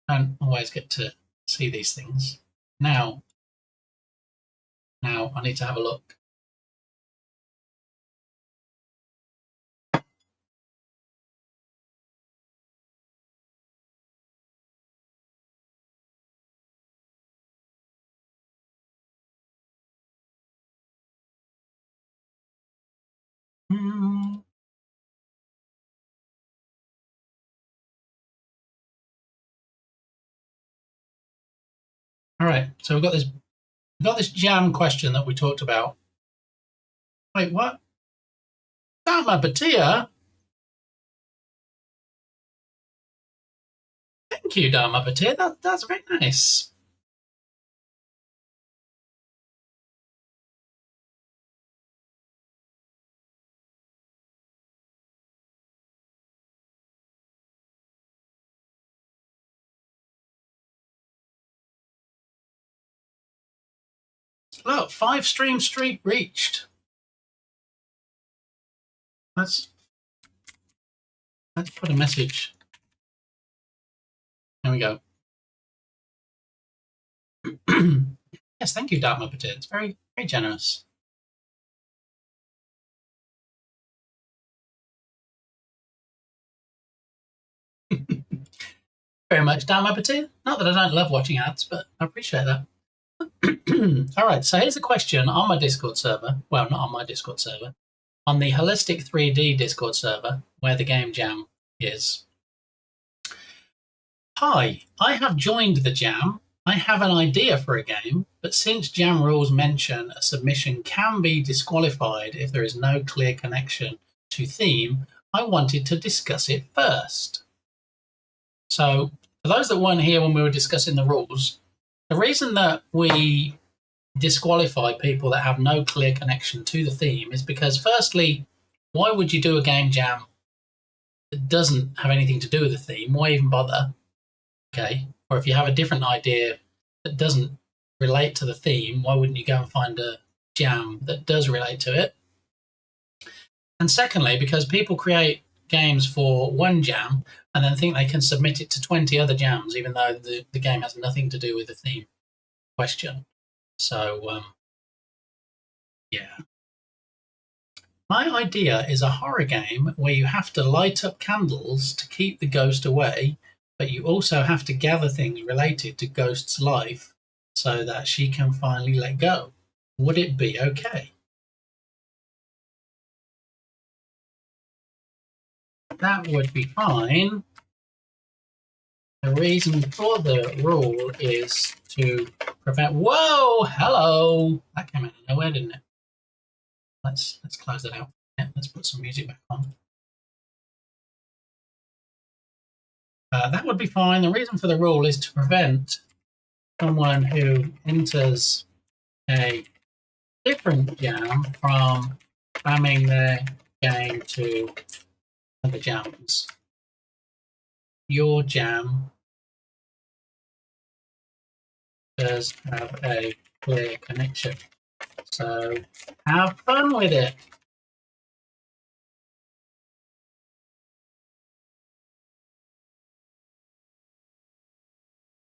I don't always get to see these things. Now I need to have a look. All right, so we've got this jam question that we talked about. Wait, what? Dama Batia? Thank you, Dama Batia. That's very nice. Look, 5 stream streak reached. Let's put a message. There we go. Yes, thank you, Dharma Patit. It's very, very generous. Very much, Dharma Patit. Not that I don't love watching ads, but I appreciate that. All right, so here's a question on my Discord server. Well, not on my Discord server. On the Holistic 3D Discord server, where the game jam is. Hi, I have joined the jam. I have an idea for a game, but since jam rules mention a submission can be disqualified if there is no clear connection to theme, I wanted to discuss it first. So, for those that weren't here when we were discussing the rules, the reason that we disqualify people that have no clear connection to the theme is because, firstly, why would you do a game jam that doesn't have anything to do with the theme? Why even bother? Okay. Or if you have a different idea that doesn't relate to the theme, why wouldn't you go and find a jam that does relate to it? And secondly, because people create games for one jam and then think they can submit it to 20 other jams, even though the game has nothing to do with the theme question. So, yeah. My idea is a horror game where you have to light up candles to keep the ghost away, but you also have to gather things related to Ghost's life so that she can finally let go. Would it be okay? That would be fine. The reason for the rule is to prevent... Whoa! Hello! That came out of nowhere, didn't it? Let's close that out. Yeah, let's put some music back on. That would be fine. The reason for the rule is to prevent someone who enters a different jam from spamming their game to other jams. Your jam does have a clear connection, so have fun with it.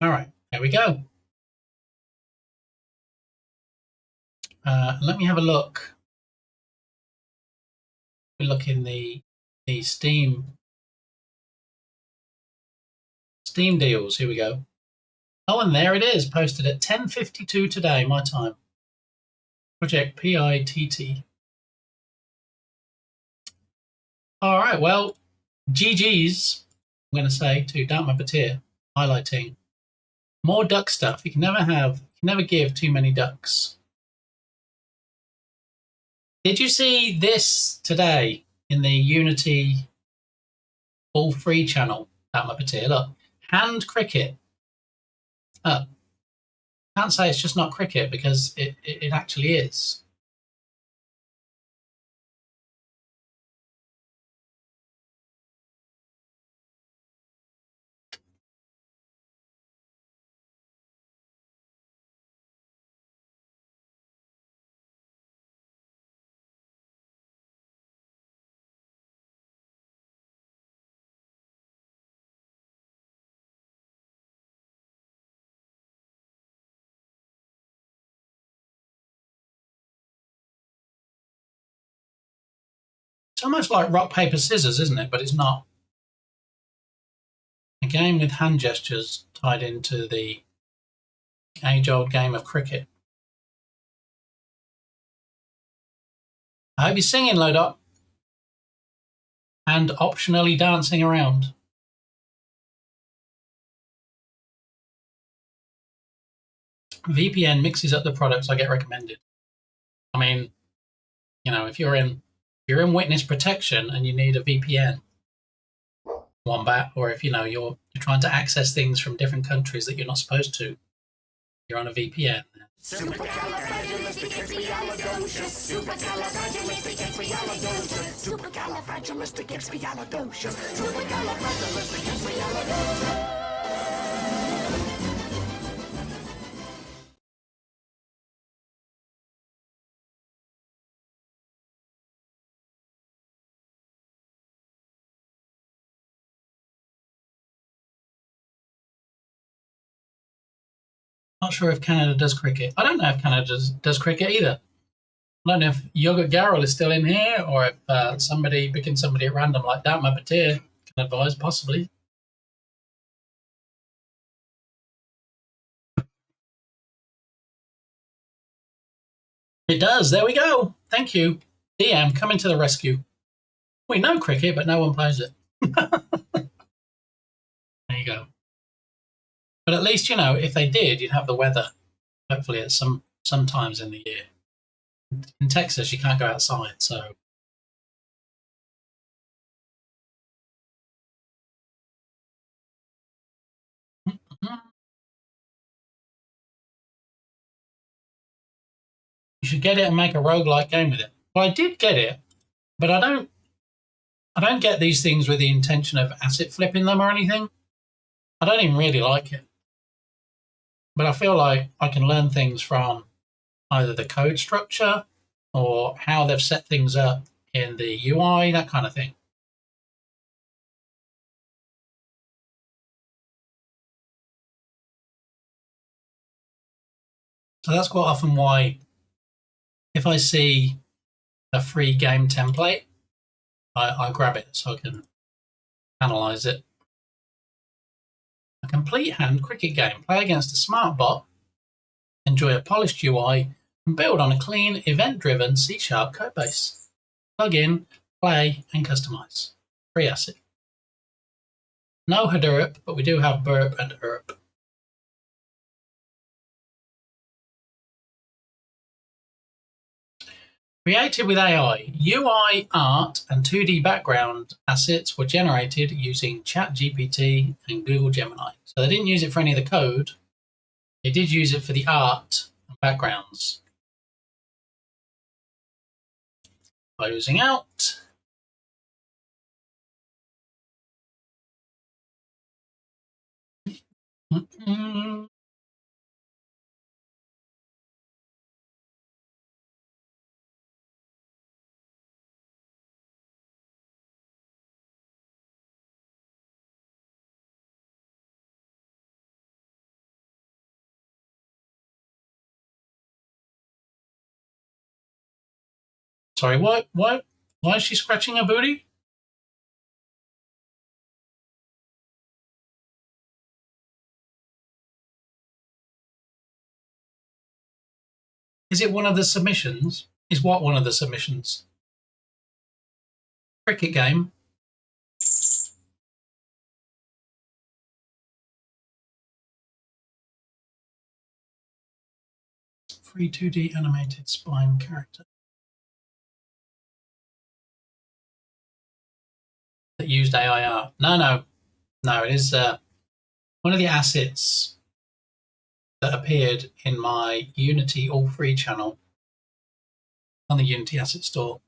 All right, there we go. Let me have a look. We look in the Steam deals. Here we go. Oh, and there it is, posted at 10:52 today, my time. Project PITT. All right, well, GG's, I'm going to say, to Dharma Patir, highlighting more duck stuff. You can never give too many ducks. Did you see this today in the Unity all free channel, Dharma Patir? Look, hand cricket. Can't say it's just not cricket because it actually is. It's almost like rock, paper, scissors, isn't it? But it's not. A game with hand gestures tied into the age-old game of cricket. I hope you're singing, Lodot. And optionally dancing around. VPN mixes up the products I get recommended. I mean, you know, if you're in witness protection and you need a VPN, Wombat, or if you're trying to access things from different countries that you're not supposed to, you're on a VPN. Not sure if Canada does cricket. I don't know if Canada does cricket either. I don't know if Yogurt Garrel is still in here, or if somebody picking somebody at random like that, Muppeteer, can advise possibly. It does. There we go. Thank you. DM, coming to the rescue. We know cricket, but no one plays it. There you go. But at least, if they did, you'd have the weather, hopefully at some times in the year. In Texas, you can't go outside, so. You should get it and make a roguelike game with it. Well, I did get it, but I don't get these things with the intention of asset flipping them or anything. I don't even really like it. But I feel like I can learn things from either the code structure or how they've set things up in the UI, that kind of thing. So that's quite often why, if I see a free game template, I grab it so I can analyze it. A complete hand cricket game. Play against a smart bot, enjoy a polished UI, and build on a clean, event-driven C# codebase. Plug in, play, and customize. Free asset. No Hadoop, but we do have burp and erp. Created with AI, UI, art, and 2D background assets were generated using ChatGPT and Google Gemini. So they didn't use it for any of the code. They did use it for the art and backgrounds. Closing out. Sorry, what? Why is she scratching her booty? Is it one of the submissions? Is what one of the submissions? Cricket game. Free 2D animated spine character. That used AI art. No, it is one of the assets that appeared in my Unity All Free channel on the Unity Asset Store.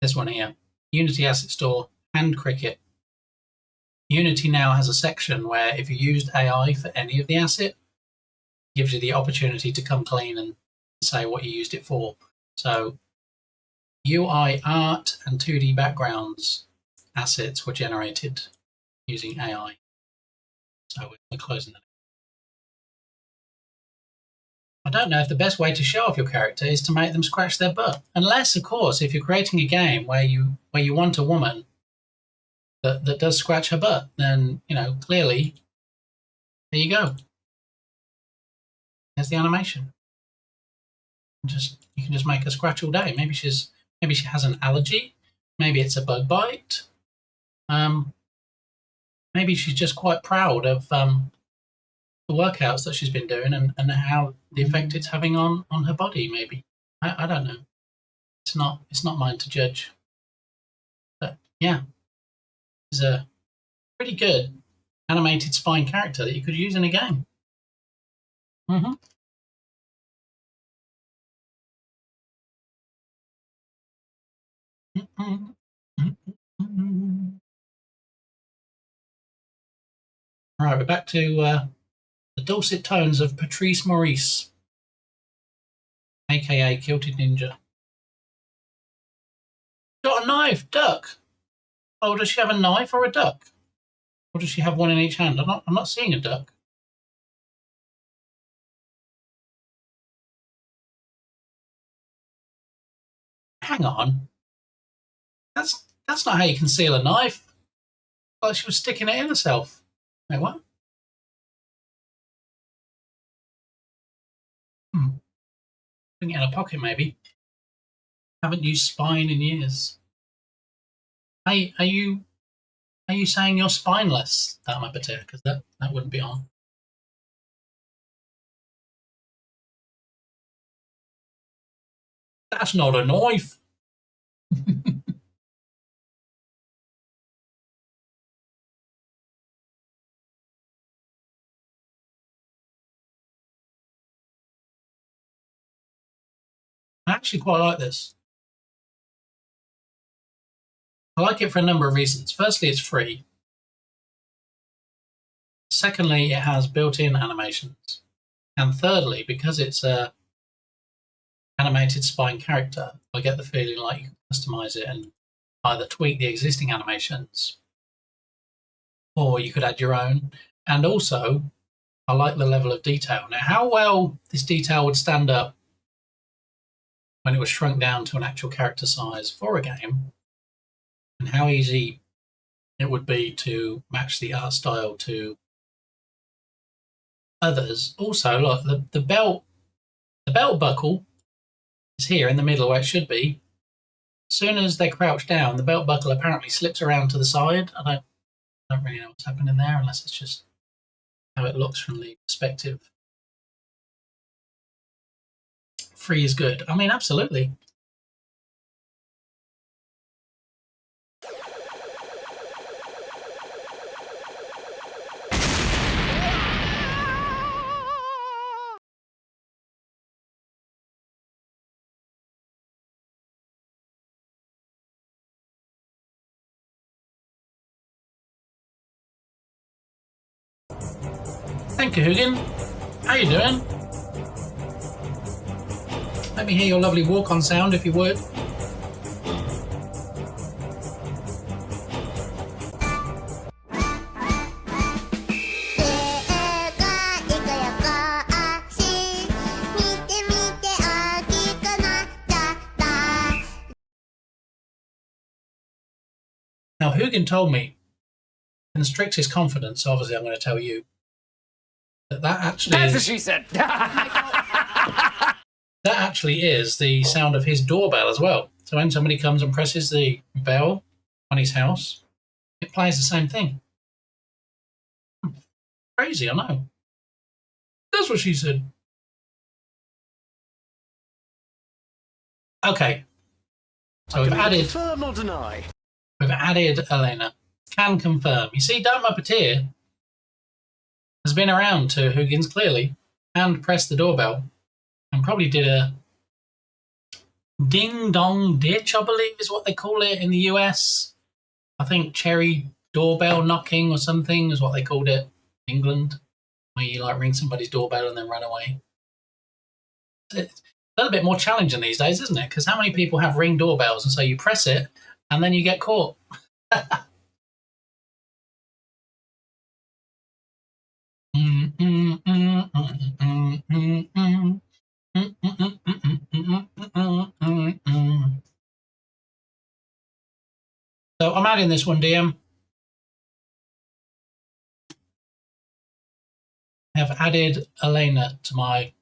This one here, Unity Asset Store, Hand Cricket. Unity now has a section where if you used AI for any of the asset, it gives you the opportunity to come clean and say what you used it for. So UI art and 2D backgrounds assets were generated using AI. So we're closing that. I don't know if the best way to show off your character is to make them scratch their butt. Unless, of course, if you're creating a game where you want a woman that does scratch her butt, then, you know, clearly, there you go. There's the animation. You can just make her scratch all day. Maybe she has an allergy. Maybe it's a bug bite. Maybe she's just quite proud of the workouts that she's been doing and how the effect it's having on her body. Maybe I don't know. It's not mine to judge. But yeah, it's a pretty good animated spine character that you could use in a game. Mm-hmm. All right, we're back to the dulcet tones of Patrice Maurice, aka Kilted Ninja. Got a knife, duck. Oh, does she have a knife or a duck? Or does she have one in each hand? I'm not seeing a duck. Hang on. That's not how you conceal a knife. Like she was sticking it in herself. Wait, what? Putting it in a pocket, maybe. Haven't used spine in years. Hey, are you saying you're spineless, Dharmapatir? Because that wouldn't be on. That's not a knife. I actually quite like this. I like it for a number of reasons. Firstly, it's free. Secondly, it has built-in animations. And thirdly, because it's a animated spine character, I get the feeling like you can customize it and either tweak the existing animations or you could add your own. And also, I like the level of detail. Now, how well this detail would stand up when it was shrunk down to an actual character size for a game, and how easy it would be to match the art style to others. Also, look, the belt buckle is here in the middle where it should be. As soon as they crouch down, the belt buckle apparently slips around to the side. I don't really know what's happening there, unless it's just how it looks from the perspective. Free is good. I mean, absolutely. Thank you, Hugin. How you doing? Let me hear your lovely walk-on sound, if you would. Now, Hugin told me, in the strictest confidence, obviously I'm going to tell you, that actually
That's
is...
what she said.
That actually is the sound of his doorbell as well. So when somebody comes and presses the bell on his house, it plays the same thing. Crazy, I know. That's what she said. Okay. So we've added...
Confirm or deny?
We've added Elena. Can confirm. You see, Dharmapatir has been around to Hugin's clearly and pressed the doorbell and probably did a ding dong ditch, I believe is what they call it in the US. I think cherry doorbell knocking or something is what they called it in England, where you like ring somebody's doorbell and then run away. It's a little bit more challenging these days, isn't it? Because how many people have ring doorbells and so you press it and then you get caught? adding this one, DM. I have added Elena to my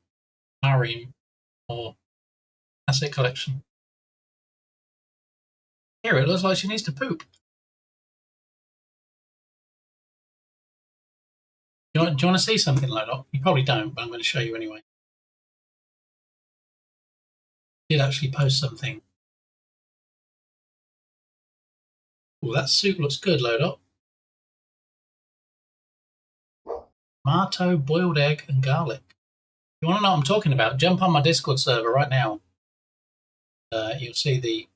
harem or asset collection. Here, it looks like she needs to poop. Do you want to see something, Lodok? You probably don't, but I'm going to show you anyway. I did actually post something. Oh, that soup looks good, Lodok. Tomato, boiled egg, and garlic. If you want to know what I'm talking about, jump on my Discord server right now. You'll see the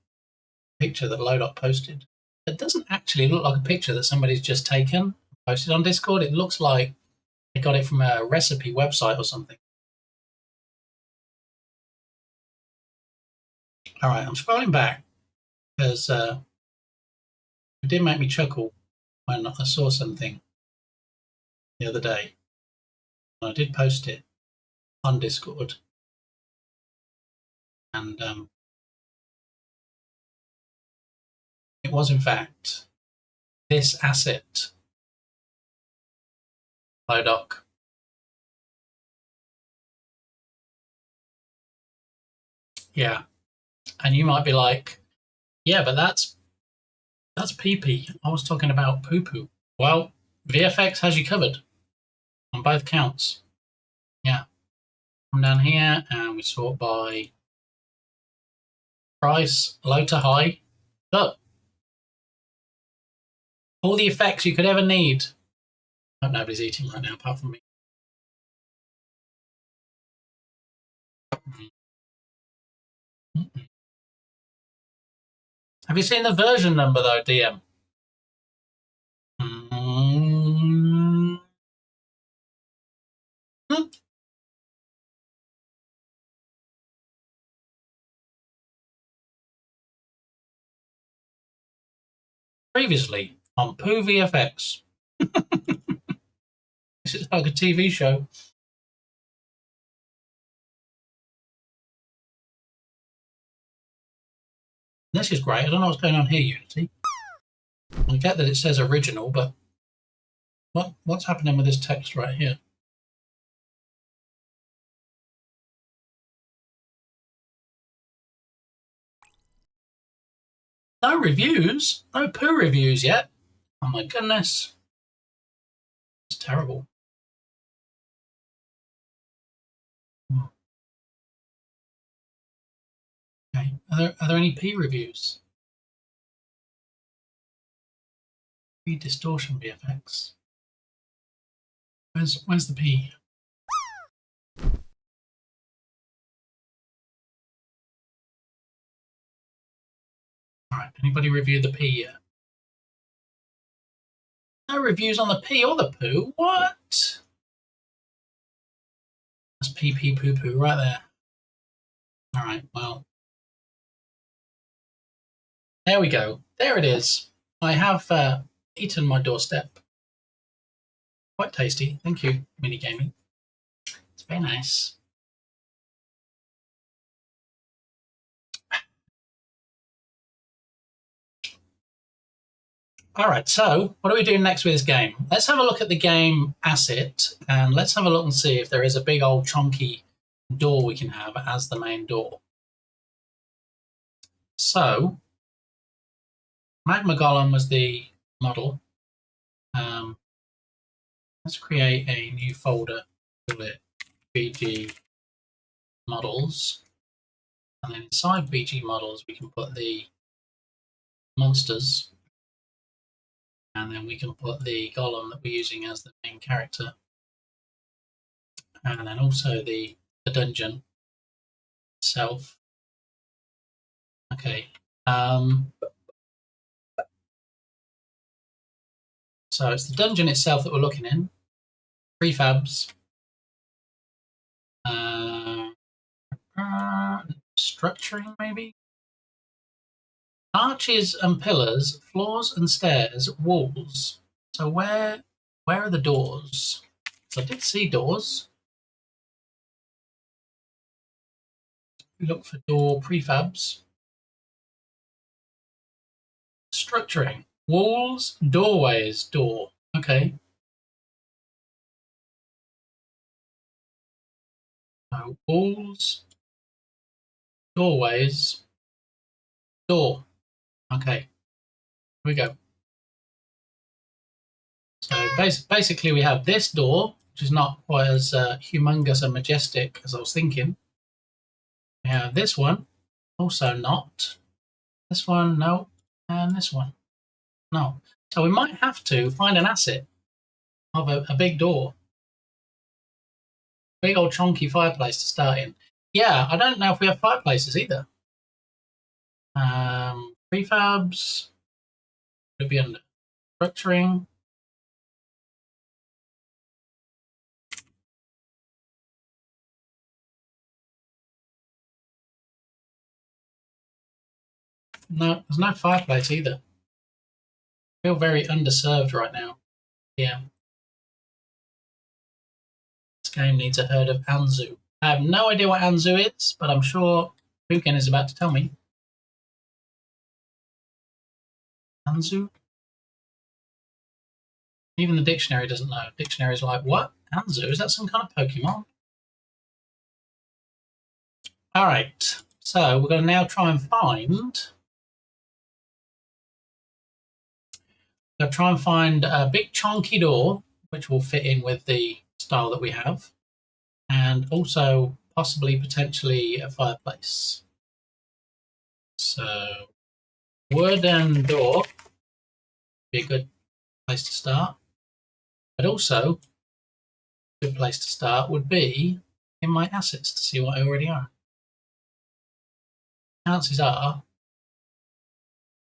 picture that Lodok posted. It doesn't actually look like a picture that somebody's just taken, posted on Discord. It looks like they got it from a recipe website or something. All right, I'm scrolling back because it did make me chuckle when I saw something the other day. And I did post it on Discord. And it was, in fact, this asset, Lodok. Yeah. And you might be like, yeah, but that's pee-pee. I was talking about poo-poo. Well, VFX has you covered on both counts. Yeah. Come down here and we sort by price, low to high. Look. All the effects you could ever need. I hope nobody's eating right now apart from me. Have you seen the version number though, DM? Previously on Poo VFX. This is like a TV show. This is great. I don't know what's going on here, Unity. I get that it says original, but what's happening with this text right here? No reviews? No poo reviews yet? Oh my goodness. It's terrible. Okay. Are there any P reviews? P distortion VFX. Where's the P? Alright, anybody review the P yet? No reviews on the P or the poo? What? That's pee pee poo poo right there. Alright, well. There we go. There it is. I have eaten my doorstep. Quite tasty. Thank you, Mini Gaming. It's very nice. All right, so what are we doing next with this game? Let's have a look at the game asset and let's have a look and see if there is a big old chunky door we can have as the main door. So, Magma Golem was the model. Let's create a new folder, call it BG Models. And then inside BG Models, we can put the monsters. And then we can put the golem that we're using as the main character. And then also the dungeon itself. Okay. So it's the dungeon itself that we're looking in. Prefabs. Structuring, maybe? Arches and pillars, floors and stairs, walls. So where are the doors? So I did see doors. We look for door prefabs. Structuring. Walls, doorways, door. Okay. So walls, doorways, door. Okay. Here we go. So basically we have this door, which is not quite as humongous and majestic as I was thinking. We have this one, also not. This one, no. And this one, no. So we might have to find an asset of a big door. Big old chunky fireplace to start in. Yeah, I don't know if we have fireplaces either. Prefabs. Could be under structuring. No, there's no fireplace either. I feel very underserved right now. Yeah. This game needs a herd of Anzu. I have no idea what Anzu is, but I'm sure Pukin is about to tell me. Anzu? Even the dictionary doesn't know. Dictionary's like, what? Anzu? Is that some kind of Pokemon? Alright, so we're going to now try and find... a big chunky door, which will fit in with the style that we have, and also possibly potentially a fireplace. So, wooden door would be a good place to start, but also a good place to start would be in my assets to see what I already are. Chances are,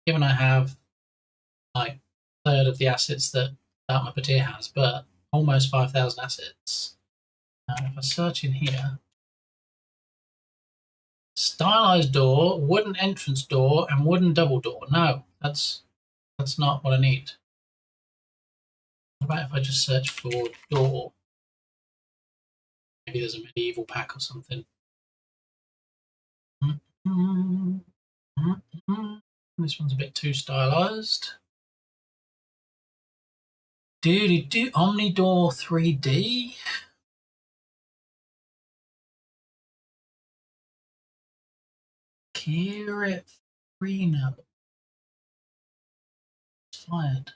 given I have like a third of the assets that Dark Mappeteer has, but almost 5,000 assets. If I search in here, stylized door, wooden entrance door, and wooden double door. No, that's not what I need. What about if I just search for door? Maybe there's a medieval pack or something. This one's a bit too stylized. Do Omnidor 3D. Kirit Reno. Fired.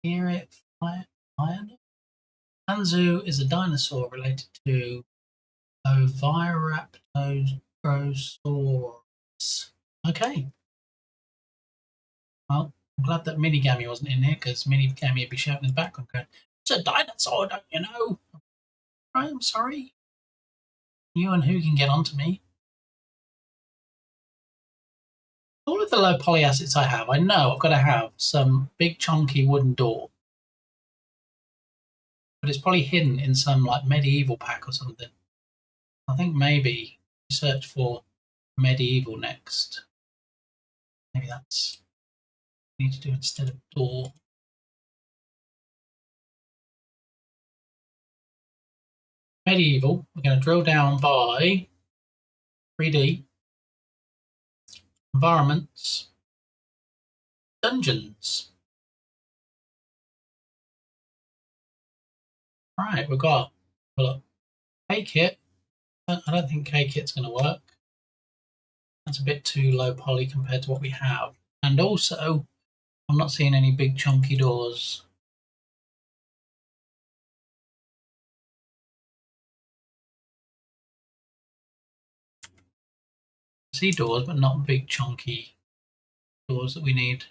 Kirit fired. Anzu is a dinosaur related to Oviraptorosaurus. Okay. Well, I'm glad that Minigami wasn't in here because Minigami would be shouting in the background going, it's a dinosaur, don't you know? Right, I'm sorry. You and who can get on to me? All of the low poly assets I have, I know I've got to have some big chunky wooden door. But it's probably hidden in some like medieval pack or something. I think maybe search for medieval next. Maybe that's what I need to do instead of door. Medieval, we're going to drill down by 3D, environments, dungeons. Right, we've got, look, K-Kit. I don't think K-Kit's going to work. That's a bit too low poly compared to what we have. And also, I'm not seeing any big chunky doors. I see doors, but not big chunky doors that we need.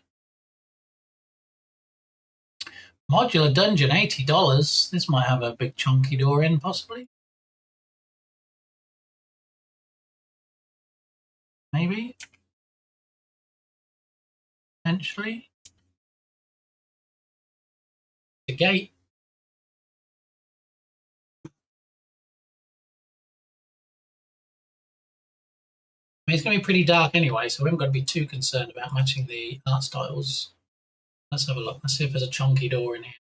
Modular dungeon, $80. This might have a big chunky door in, possibly. Maybe. Potentially. The gate. I mean, it's going to be pretty dark anyway, so we haven't got to be too concerned about matching the art styles. Let's have a look. Let's see if there's a chunky door in here.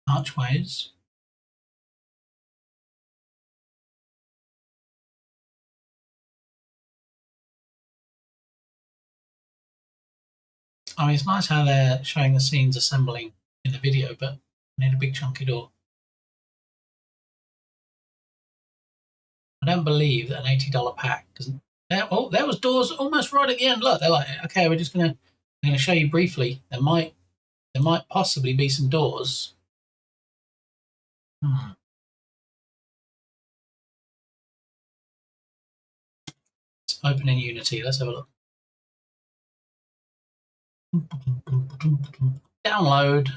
archways. I mean, it's nice how they're showing the scenes assembling in the video, but I need a big chunky door. I don't believe that an $80 pack doesn't. There was doors almost right at the end. Look, they're like, okay, we're going to show you briefly. There might possibly be some doors. It's open in Unity. Let's have a look. Download.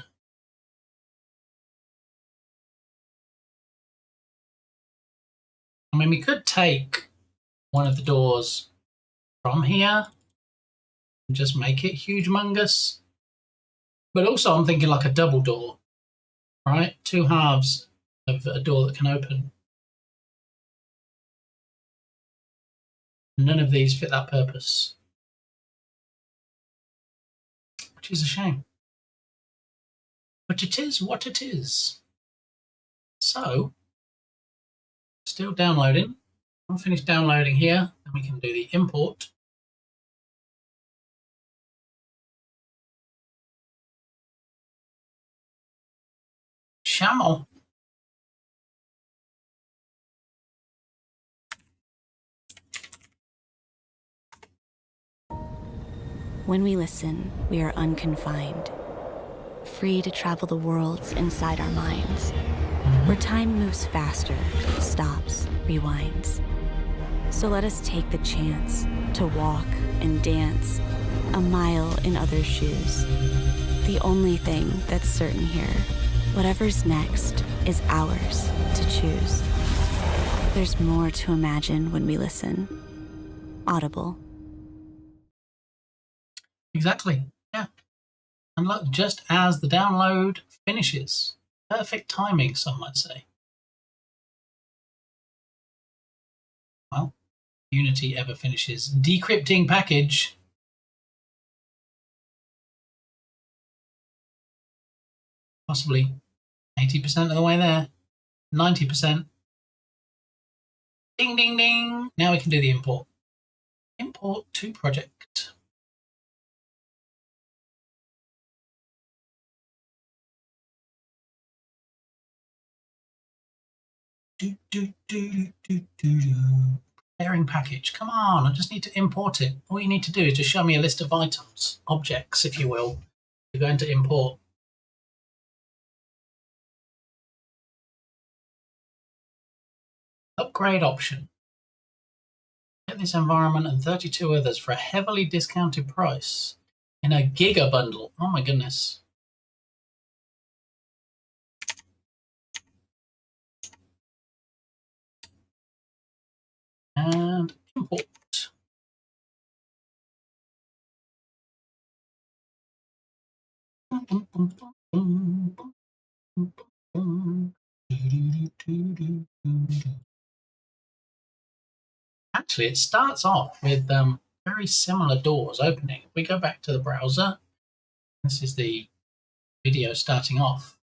I mean, we could take one of the doors from here and just make it humongous. But also I'm thinking like a double door, right? Two halves of a door that can open. None of these fit that purpose, which is a shame. But it is what it is. So, still downloading. I'll finish downloading here, and we can do the import. Shamel.
When we listen, we are unconfined, free to travel the worlds inside our minds, where time moves faster, stops, rewinds. So let us take the chance to walk and dance a mile in others' shoes. The only thing that's certain here, whatever's next, is ours to choose. There's more to imagine when we listen. Audible.
Exactly, yeah. And look, just as the download finishes, perfect timing, some might say. Well, Unity ever finishes. Decrypting package. Possibly 80% of the way there. 90%. Ding, ding, ding. Now we can do the import. Import to project. Preparing package. Come on, I just need to import it. All you need to do is just show me a list of items, objects, if you will. You're going to import. Upgrade option. Get this environment and 32 others for a heavily discounted price in a giga bundle. Oh my goodness. And import. Actually, it starts off with very similar doors opening. If we go back to the browser, this is the video starting off.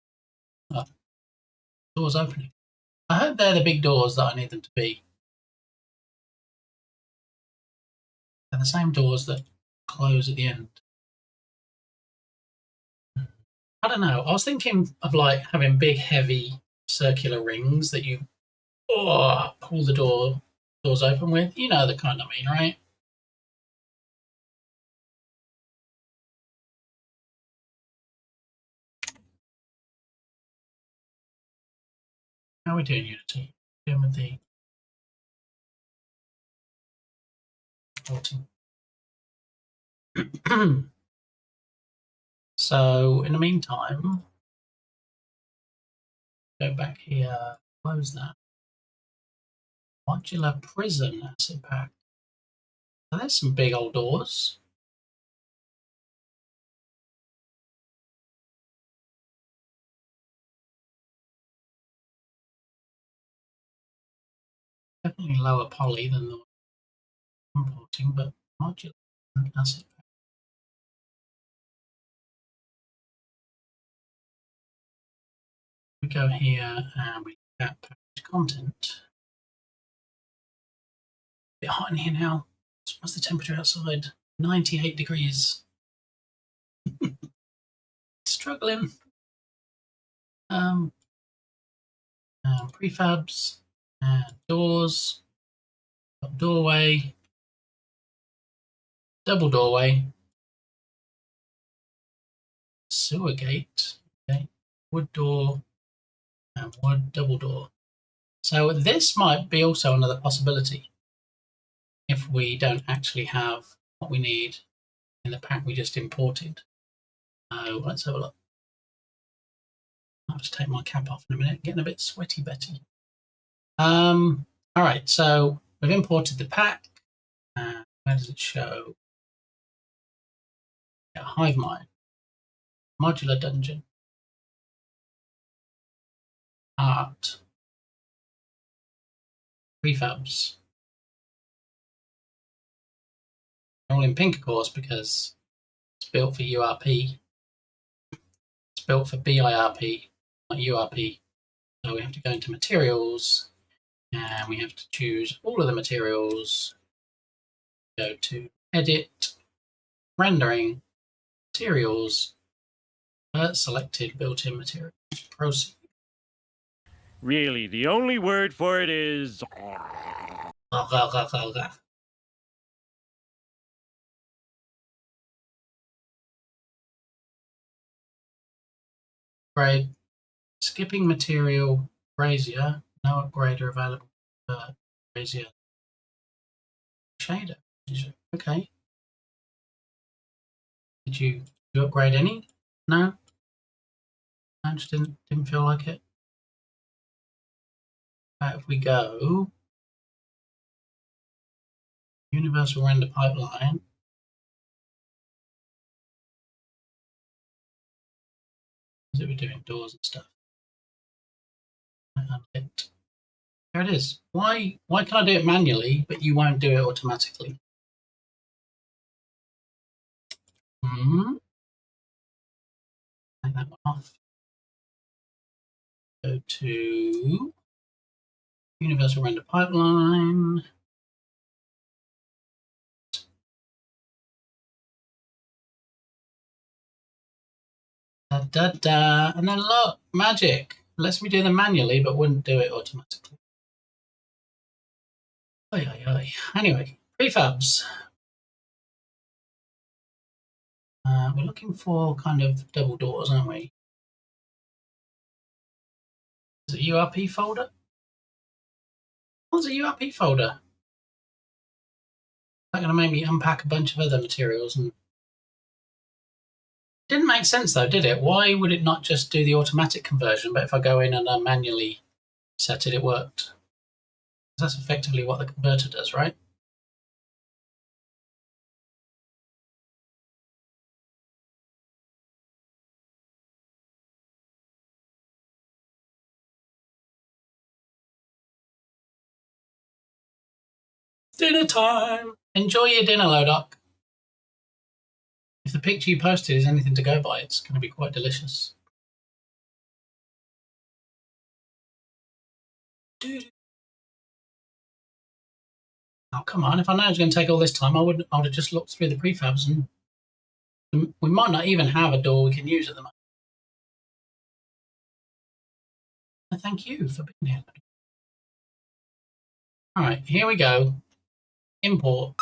Doors opening. I hope they're the big doors that I need them to be. They're the same doors that close at the end. I don't know. I was thinking of like having big, heavy circular rings that you pull the doors open with. You know the kind I mean, right? How are we doing, Unity? Doing with the reporting. So in the meantime, go back here, close that. Modular prison asset pack. So there's some big old doors. Definitely lower poly than the importing, but modular asset pack. We go here and we look at package content. A bit hot in here now. What's the temperature outside? 98 degrees. Struggling. Prefabs, doors, doorway, double doorway, sewer gate, okay, wood door, and wood double door. So this might be also another possibility if we don't actually have what we need in the pack we just imported. So let's have a look. I'll just take my cap off in a minute. Getting a bit sweaty, Betty. All right, so we've imported the pack. Where does it show? Yeah, Hive Mind, modular dungeon, art, prefabs. They're all in pink, of course, because it's built for URP. It's built for BIRP, not URP. So we have to go into materials and we have to choose all of the materials. Go to edit, rendering, materials, selected built-in materials. Proceed.
Really, the only word for it is. Grade. Skipping material, brazier. No upgrader available. Brazier. Shader. Okay. Did you upgrade any? No? I just didn't feel like it. If we go universal render pipeline, what is it we're doing? Doors and stuff. There it is. Why can I do it manually, but you won't do it automatically? Take that one off. Go to universal render pipeline. And then look, magic. Lets me do them manually, but wouldn't do it automatically. Anyway, prefabs. We're looking for kind of double doors, aren't we? Is it URP folder? What's a URP folder? That's going to make me unpack a bunch of other materials. And didn't make sense though, did it? Why would it not just do the automatic conversion, but if I go in and I manually set it, it worked? That's effectively what the converter does, right? Dinner time! Enjoy your dinner, Lodoc. If the picture you posted is anything to go by, it's going to be quite delicious. Oh, come on. If I know it was going to take all this time, I would have just looked through the prefabs and we might not even have a door we can use at the moment. Thank you for being here. All right, here we go. Import.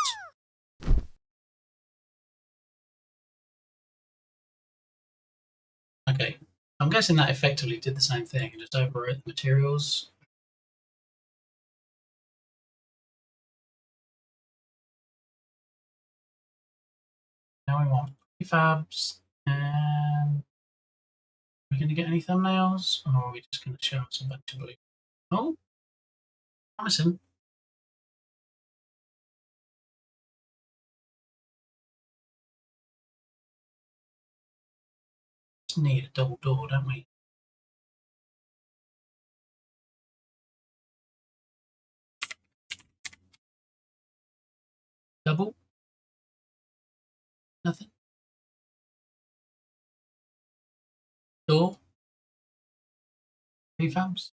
Okay, I'm guessing that effectively did the same thing, just overwrote the materials. Now we want prefabs, and are we going to get any thumbnails, or are we just going to show us a bunch of blue? Oh, promising. Just need a double door, don't we? Double? Nothing? Door? prefabs.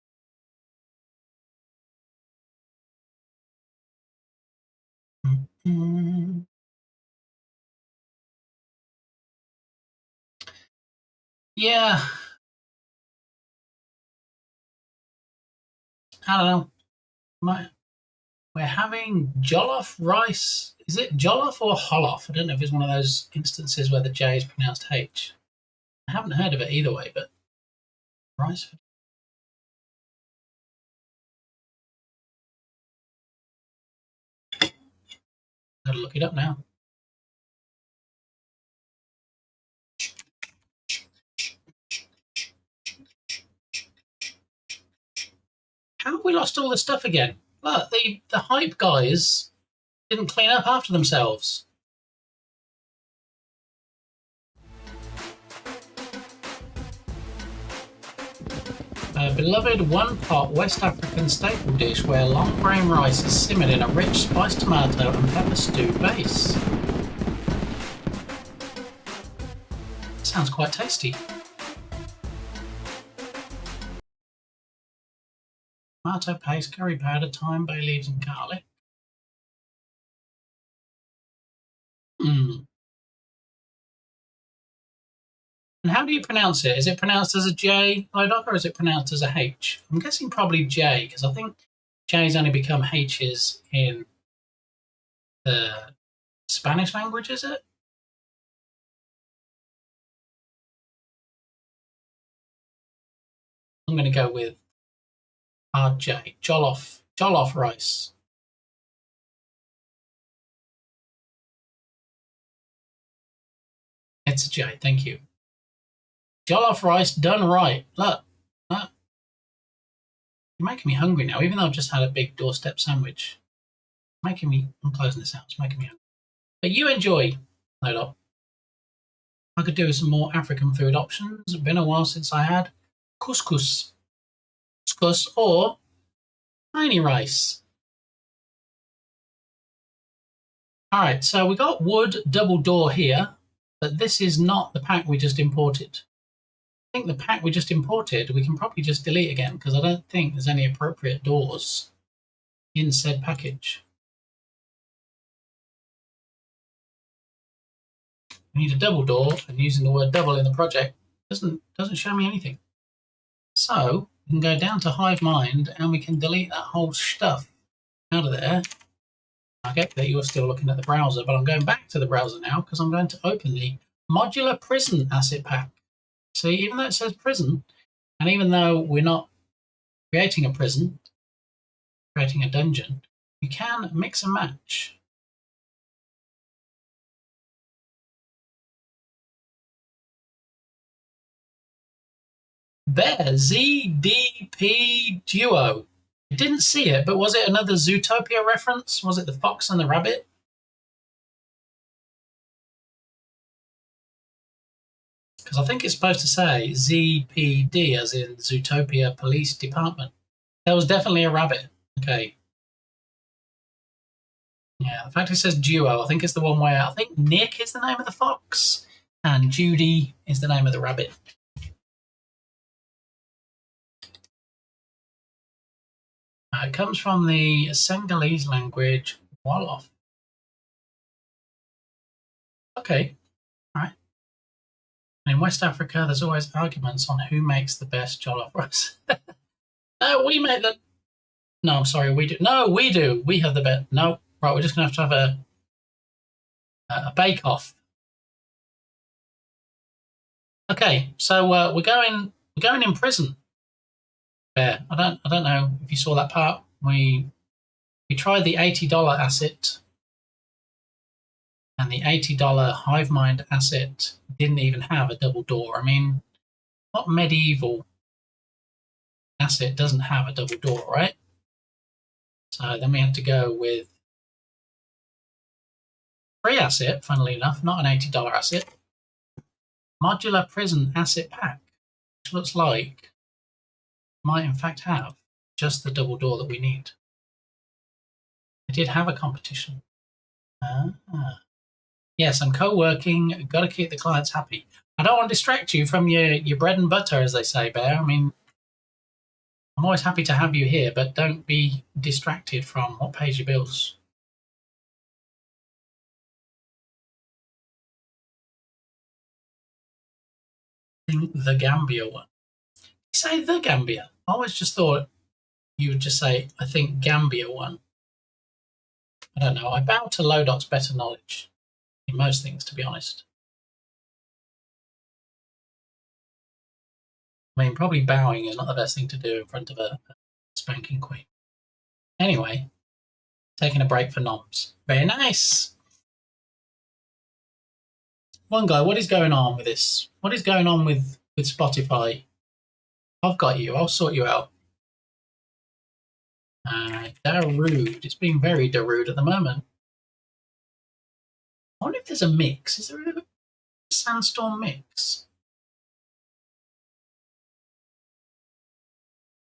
Yeah. I don't know. We're having jollof rice. Is it jollof or holof? I don't know if it's one of those instances where the J is pronounced H. I haven't heard of it either way, but rice. Gotta look it up now. How have we lost all this stuff again? Look, the hype guys didn't clean up after themselves. A beloved one-pot West African staple dish where long grain rice is simmered in a rich spiced tomato and pepper stew base. Sounds quite tasty. Tomato paste, curry powder, thyme, bay leaves and garlic. And how do you pronounce it? Is it pronounced as a J, Lodoc, or is it pronounced as a H? I'm guessing probably J, because I think J's only become H's in the Spanish language, is it? I'm going to go with RJ, jollof rice. It's a J, thank you. Jollof rice done right. Look. You're making me hungry now, even though I've just had a big doorstep sandwich. I'm closing this out. It's making me hungry. But you enjoy, Lodoc. I could do with some more African food options. It's been a while since I had couscous. Couscous or tiny rice. All right, so we got wood double door here, but this is not the pack we just imported. I think the pack we just imported, we can probably just delete again because I don't think there's any appropriate doors in said package. We need a double door, and using the word double in the project doesn't show me anything. So we can go down to Hive Mind and we can delete that whole stuff out of there. I get that you're still looking at the browser, but I'm going back to the browser now because I'm going to open the modular prison asset pack. See, even though it says prison, and even though we're not creating a prison, creating a dungeon, you can mix and match. Bear, ZDP Duo. I didn't see it, but was it another Zootopia reference? Was it the fox and the rabbit? Because I think it's supposed to say ZPD, as in Zootopia Police Department. There was definitely a rabbit. Okay. Yeah, the fact it says duo, I think it's the one where I think Nick is the name of the fox and Judy is the name of the rabbit. It comes from the Senegalese language, Wolof. Okay, all right. In West Africa, there's always arguments on who makes the best jollof rice. No, we make the... No, I'm sorry, we do. No, we do. We have the best. No, right, we're just going to have a bake-off. Okay, so we're going in prison. Bear. I don't know if you saw that part. We tried the $80 asset, and the $80 HiveMind asset didn't even have a double door. I mean, what medieval asset doesn't have a double door, right? So then we had to go with free asset, funnily enough, not an $80 asset. Modular prison asset pack, which looks like might in fact have just the double door that we need. I did have a competition. Yes, I'm co-working. Got to keep the clients happy. I don't want to distract you from your bread and butter, as they say, Bear. I mean,
I'm always happy to have you here, but don't be distracted from what pays your bills. I think the Gambia one. You say the Gambia. I always just thought you would just say, I think Gambia one. I don't know. I bow to Lodot's better knowledge in most things, to be honest. I mean, probably bowing is not the best thing to do in front of a spanking queen. Anyway, taking a break for noms. Very nice. One guy, what is going on with this? What is going on with Spotify? I've got you. I'll sort you out. Darude. It's being very Darude at the moment. I wonder if there's a mix. Is there a Sandstorm mix?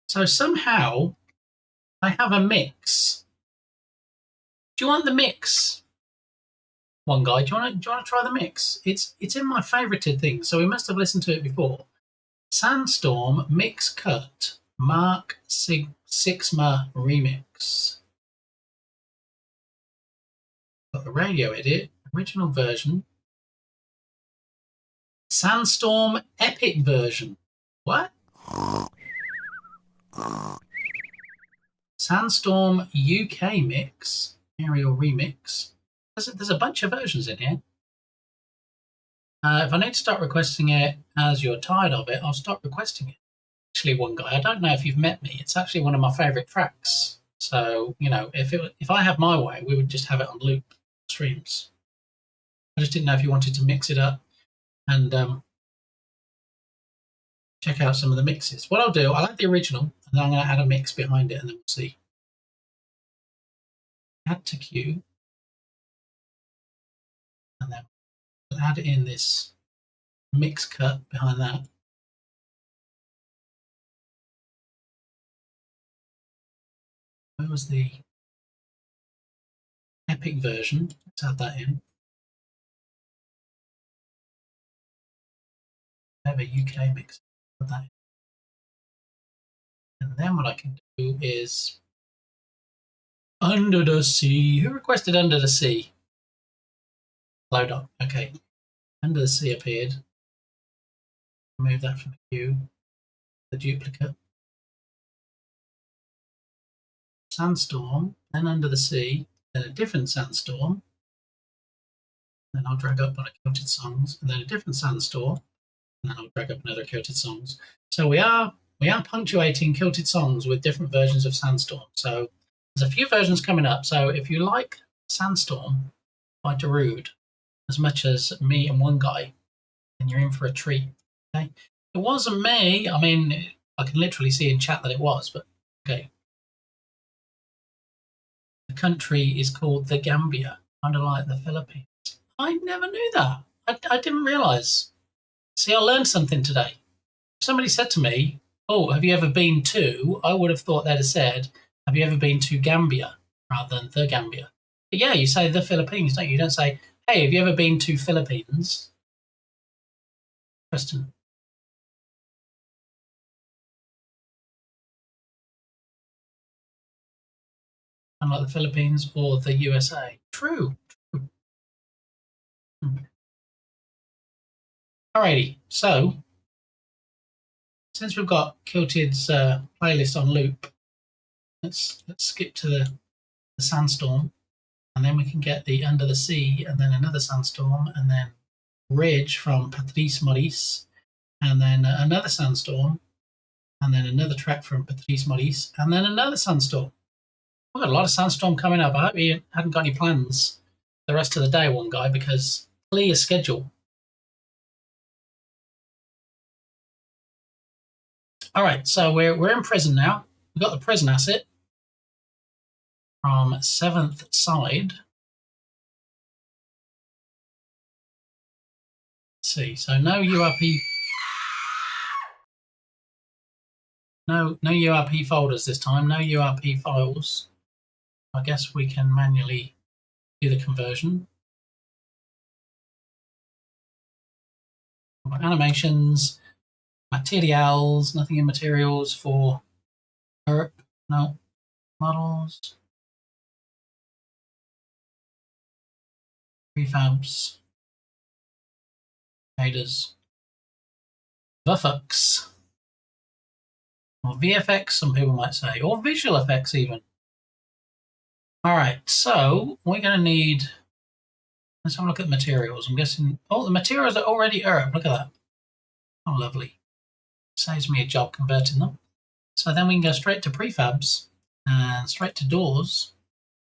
So somehow I have a mix. Do you want the mix? One guy, do you want to try the mix? It's in my favorited thing, so we must have listened to it before. Sandstorm Mix Cut Mark Sixma Remix. Got the radio edit, original version. Sandstorm Epic version. What? Sandstorm UK mix, aerial remix. There's a bunch of versions in here. If I need to start requesting it as you're tired of it, I'll start requesting it. Actually, one guy, I don't know if you've met me. It's actually one of my favourite tracks. So, you know, if I had my way, we would just have it on loop streams. I just didn't know if you wanted to mix it up and check out some of the mixes. What I'll do, I'll add the original, and then I'm going to add a mix behind it, and then we'll see. Add to queue, and then we'll add in this mix cut behind that. Where was the Epic version? Let's add that in. Have a UK mix. Put that in. And then what I can do is Under the Sea. Who requested Under the Sea? Load up. Okay. Under the Sea appeared. Remove that from the queue. The duplicate. Sandstorm, then Under the Sea, then a different Sandstorm. Then I'll drag up one of Quilted Songs, and then a different Sandstorm, and then I'll drag up another Quilted Songs. So we are punctuating Quilted Songs with different versions of Sandstorm. So there's a few versions coming up. So if you like Sandstorm by Darude as much as me and one guy, then you're in for a treat. Okay, it wasn't me. I mean, I can literally see in chat that it was, but okay. The country is called the Gambia, kind of like the Philippines. I never knew that. I didn't realise. See, I learned something today. If somebody said to me, oh, have you ever been to? I would have thought they'd have said, have you ever been to Gambia rather than the Gambia? But yeah, you say the Philippines, don't you? You don't say, hey, have you ever been to Philippines? Preston. Unlike the Philippines or the USA. True. Alrighty, so since we've got Kilted's playlist on loop, let's skip to the Sandstorm, and then we can get the Under the Sea, and then another Sandstorm, and then Ridge from Patrice Maurice, and then another Sandstorm, and then another track from Patrice Maurice, and then another Sandstorm. We've got a lot of Sandstorm coming up. I hope you hadn't got any plans the rest of the day, one guy, because clear your schedule. All right, so we're in prison now. We've got the prison asset from 7th Side. Let's see, so no URP, no URP folders this time, no URP files. I guess we can manually do the conversion. Animations, materials, nothing in materials for No. Models. Prefabs. Shaders. VFX. Or VFX, some people might say. Or visual effects, even. Alright, so we're going to need... Let's have a look at the materials. I'm guessing... Oh, the materials are already Look at that. Oh, lovely. Saves me a job converting them. So then we can go straight to prefabs and straight to doors.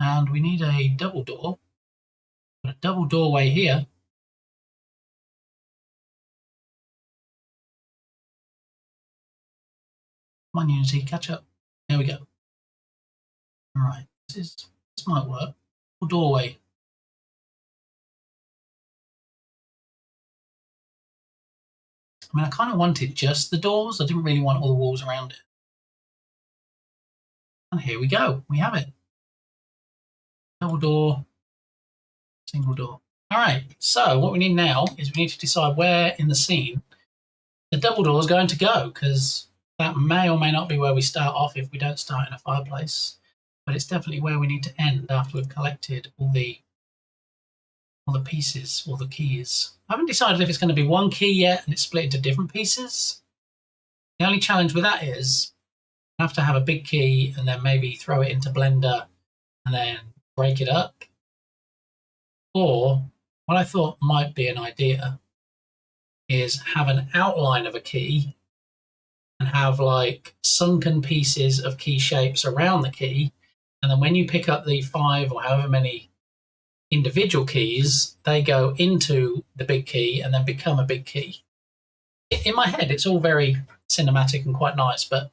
And we need a double door. Got a double doorway here. Come on, Unity, catch up. There we go. Alright, this might work. Double doorway. I mean, I kind of wanted just the doors. I didn't really want all the walls around it. And here we go. We have it. Double door, single door. All right, so what we need now is we need to decide where in the scene the double door is going to go, because that may or may not be where we start off if we don't start in a fireplace. But it's definitely where we need to end after we've collected all the pieces, all the keys. I haven't decided if it's going to be one key yet and it's split into different pieces. The only challenge with that is I have to have a big key and then maybe throw it into Blender and then break it up. Or what I thought might be an idea is have an outline of a key and have like sunken pieces of key shapes around the key. And then when you pick up the 5 or however many individual keys, they go into the big key and then become a big key. In my head, it's all very cinematic and quite nice, but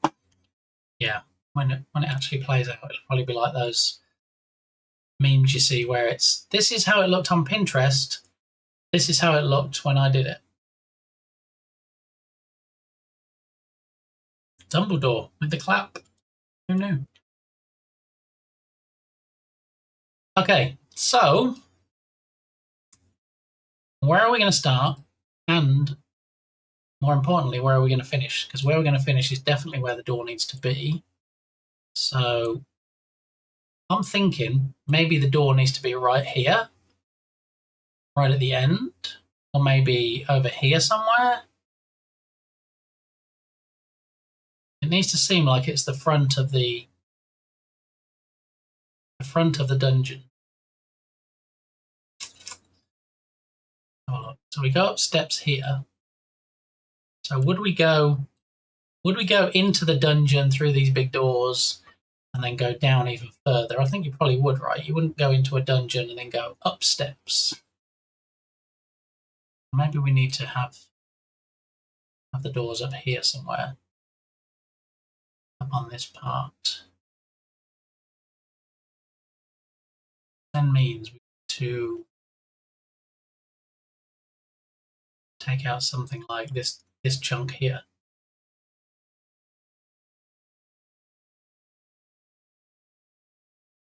yeah, when it actually plays out, it'll probably be like those memes you see where it's, this is how it looked on Pinterest, this is how it looked when I did it. Dumbledore with the clap. Who knew? Okay, so where are we going to start? And more importantly, where are we going to finish? Because where we're going to finish is definitely where the door needs to be. So I'm thinking maybe the door needs to be right here, right at the end, or maybe over here somewhere. It needs to seem like it's the front of the dungeon. So we go up steps here. So would we go into the dungeon through these big doors and then go down even further? I think you probably would, right? You wouldn't go into a dungeon and then go up steps. Maybe we need to have the doors up here somewhere, up on this part. Then means we need to take out something like this chunk here.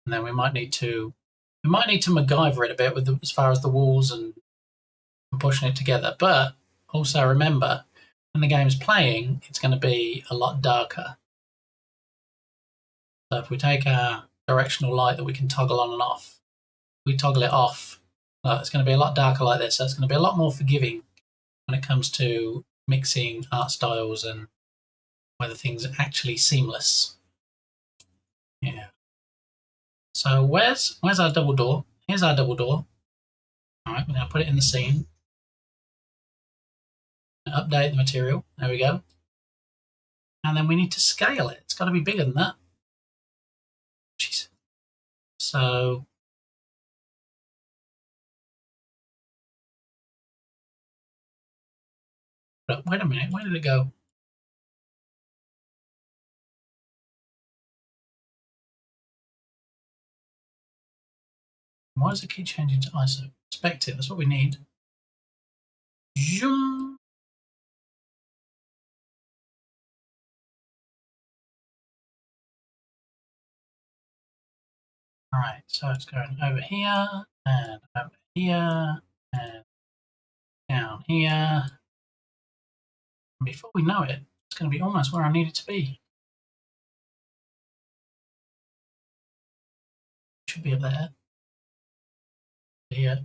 And then we might need to MacGyver it a bit with as far as the walls and pushing it together. But also remember, when the game's playing, it's going to be a lot darker. So if we take our directional light that we can toggle on and off, we toggle it off, it's going to be a lot darker like this. So it's going to be a lot more forgiving when it comes to mixing art styles and whether things are actually seamless. Yeah. So where's our double door? Here's our double door. All right, we're going to put it in the scene. Update the material. There we go. And then we need to scale it. It's got to be bigger than that. Jeez. So but wait a minute. Where did it go? Why does it keep changing to ISO? Inspect it. That's what we need. Zoom. All right, so it's going over here and over here and down here. And before we know it, it's going to be almost where I need it to be.
Should be up there. Here.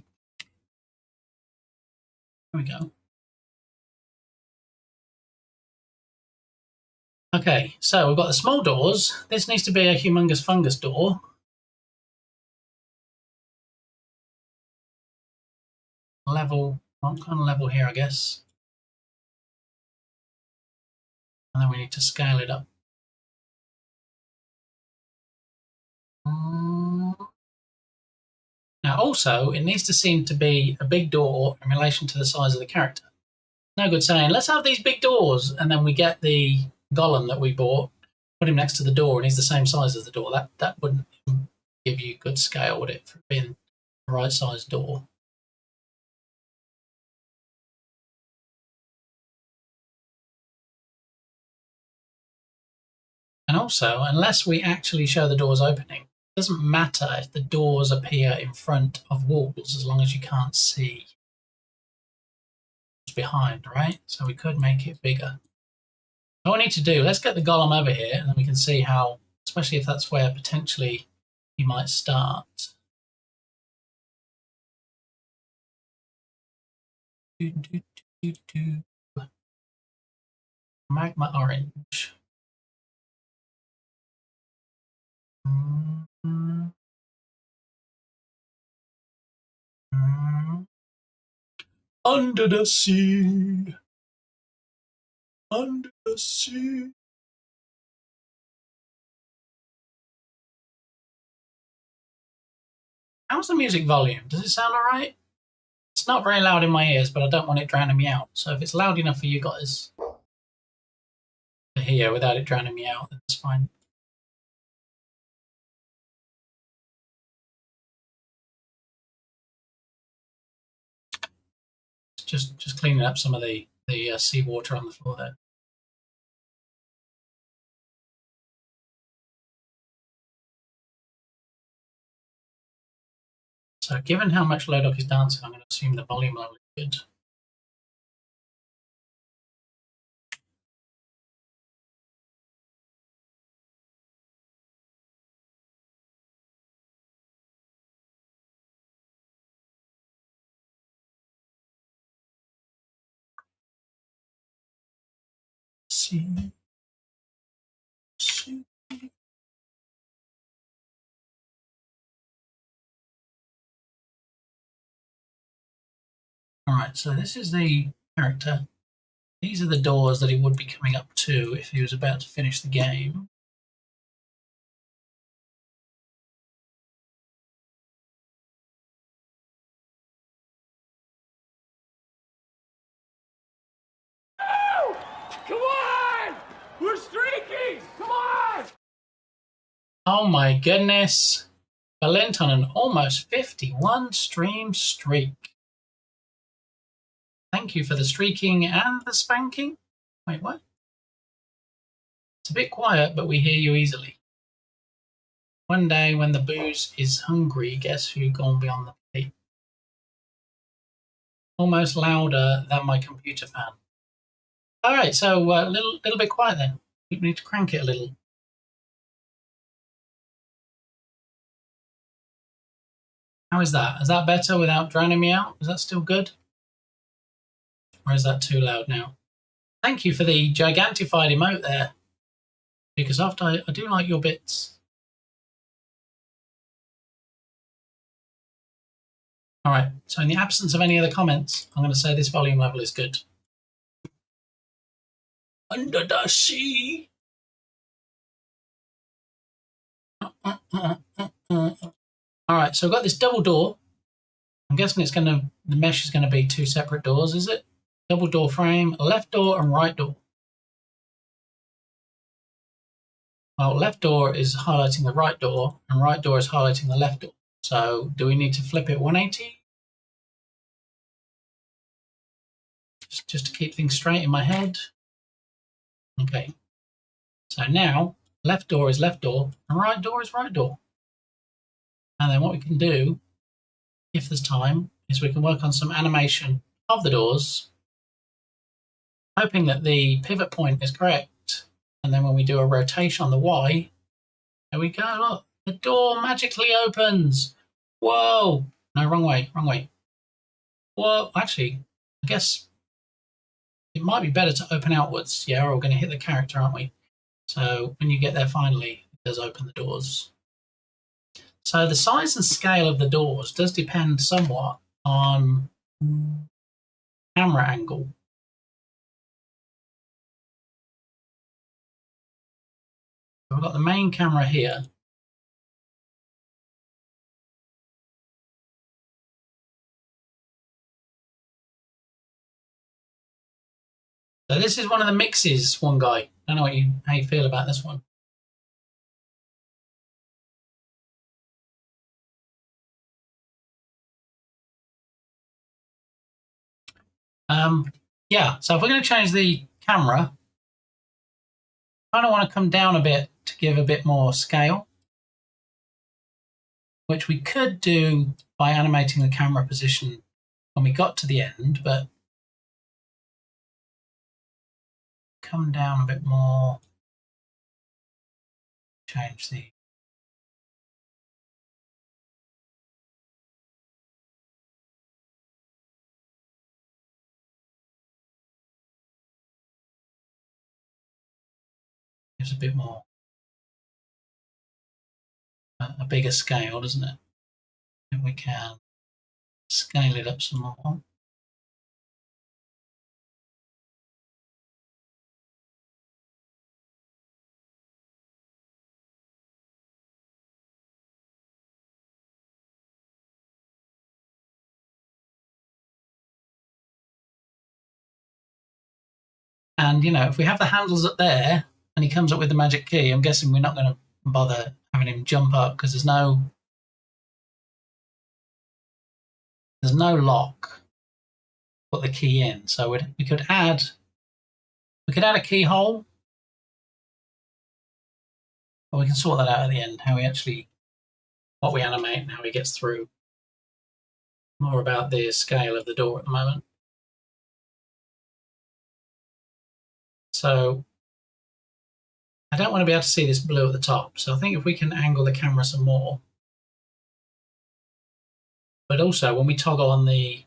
There we go. Okay, so we've got the small doors. This needs to be a humongous fungus door. Level, what kind of level here, I guess. And then we need to scale it up. Now also, it needs to seem to be a big door in relation to the size of the character. No good saying, let's have these big doors, and then we get the golem that we bought, put him next to the door, and he's the same size as the door. That wouldn't give you good scale, would it, for being the right size door? And also, unless we actually show the doors opening, it doesn't matter if the doors appear in front of walls as long as you can't see what's behind, right? So we could make it bigger. What we need to do, let's get the golem over here, and then we can see how, especially if that's where potentially you might start. Magma orange. Under the sea. Under the sea. How's the music volume? Does it sound alright? It's not very loud in my ears, but I don't want it drowning me out. So if it's loud enough for you guys to hear without it drowning me out, then that's fine. Just cleaning up some of the seawater on the floor there. So given how much Lodok is dancing, I'm going to assume the volume level is good. See. Alright, so this is the character. These are the doors that he would be coming up to if he was about to finish the game.
Come on! We're streaking! Come on!
Oh my goodness. Valent on an almost 51 stream streak. Thank you for the streaking and the spanking. Wait, what? It's a bit quiet, but we hear you easily. One day when the booze is hungry, guess who gonna be on the plate? Almost louder than my computer fan. All right, so a little bit quiet then. We need to crank it a little. How is that? Is that better without drowning me out? Is that still good? Or is that too loud now? Thank you for the gigantified emote there. Because after I do like your bits. All right, so in the absence of any other comments, I'm going to say this volume level is good. Under the sea. All right, so I've got this double door. I'm guessing the mesh is going to be two separate doors, is it? Double door frame, left door and right door. Well, left door is highlighting the right door, and right door is highlighting the left door. So do we need to flip it 180? Just to keep things straight in my head. Okay. So now, left door is left door, and right door is right door. And then what we can do, if there's time, is we can work on some animation of the doors, hoping that the pivot point is correct. And then when we do a rotation on the Y, there we go, look,
The door magically opens. Whoa! No, wrong way, wrong way. Whoa, actually, I guess it might be better to open outwards. Yeah, or we're going to hit the character, aren't we? So when you get there finally, it does open the doors. So the size and scale of the doors does depend somewhat on camera angle. So we've got the main camera here. So this is one of the mixes, one guy. I don't know how you feel about this one. Yeah, so if we're going to change the camera, I kind of want to come down a bit to give a bit more scale, which we could do by animating the camera position when we got to the end, but come down a bit more, change the gives a bit more, a bigger scale, doesn't it? If we can scale it up some more. And, you know, if we have the handles up there and he comes up with the magic key, I'm guessing we're not going to bother having him jump up because there's no lock. Put the key in. So we could add a keyhole, but we can sort that out at the end, what we animate and how he gets through. More about the scale of the door at the moment. So I don't want to be able to see this blue at the top. So I think if we can angle the camera some more, but also when we toggle on the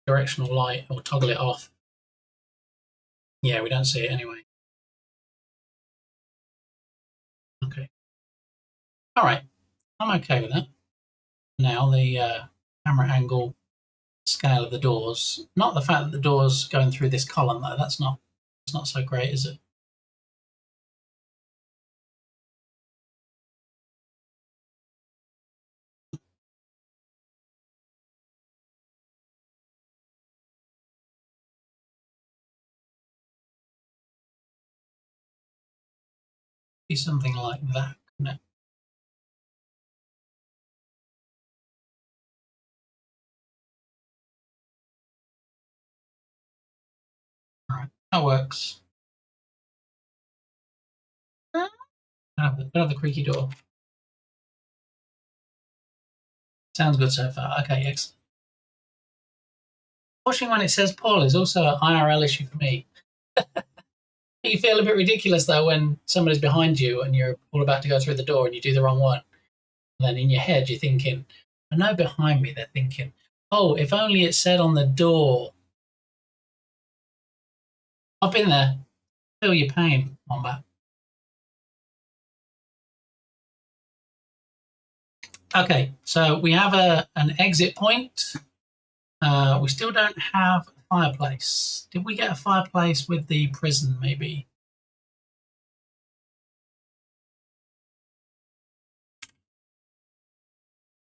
directional light or toggle it off, yeah, we don't see it anyway. Okay. All right. I'm okay with that. Now the camera angle, scale of the doors. Not the fact that the door's going through this column though. That's not so great, is it? Be something like that, couldn't it? All right, that works. Another creaky door. Sounds good so far. Okay, excellent. Watching when it says Paul is also an IRL issue for me. You feel a bit ridiculous though when somebody's behind you and you're all about to go through the door and you do the wrong one. And then in your head you're thinking, I know behind me they're thinking, oh, if only it said on the door. I've been there. Feel your pain, Wombat. Okay, so we have an exit point. We still don't have a fireplace. Did we get a fireplace with the prison, maybe?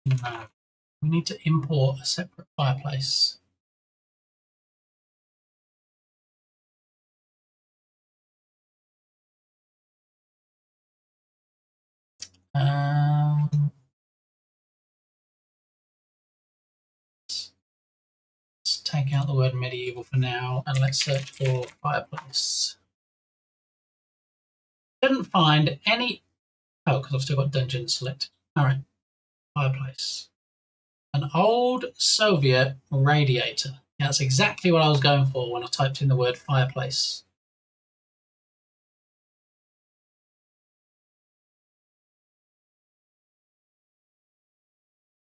No. We need to import a separate fireplace. Let's take out the word medieval for now and let's search for fireplace. Couldn't find any. Oh, because I've still got dungeon selected. All right, fireplace. An old Soviet radiator. Yeah, that's exactly what I was going for when I typed in the word fireplace.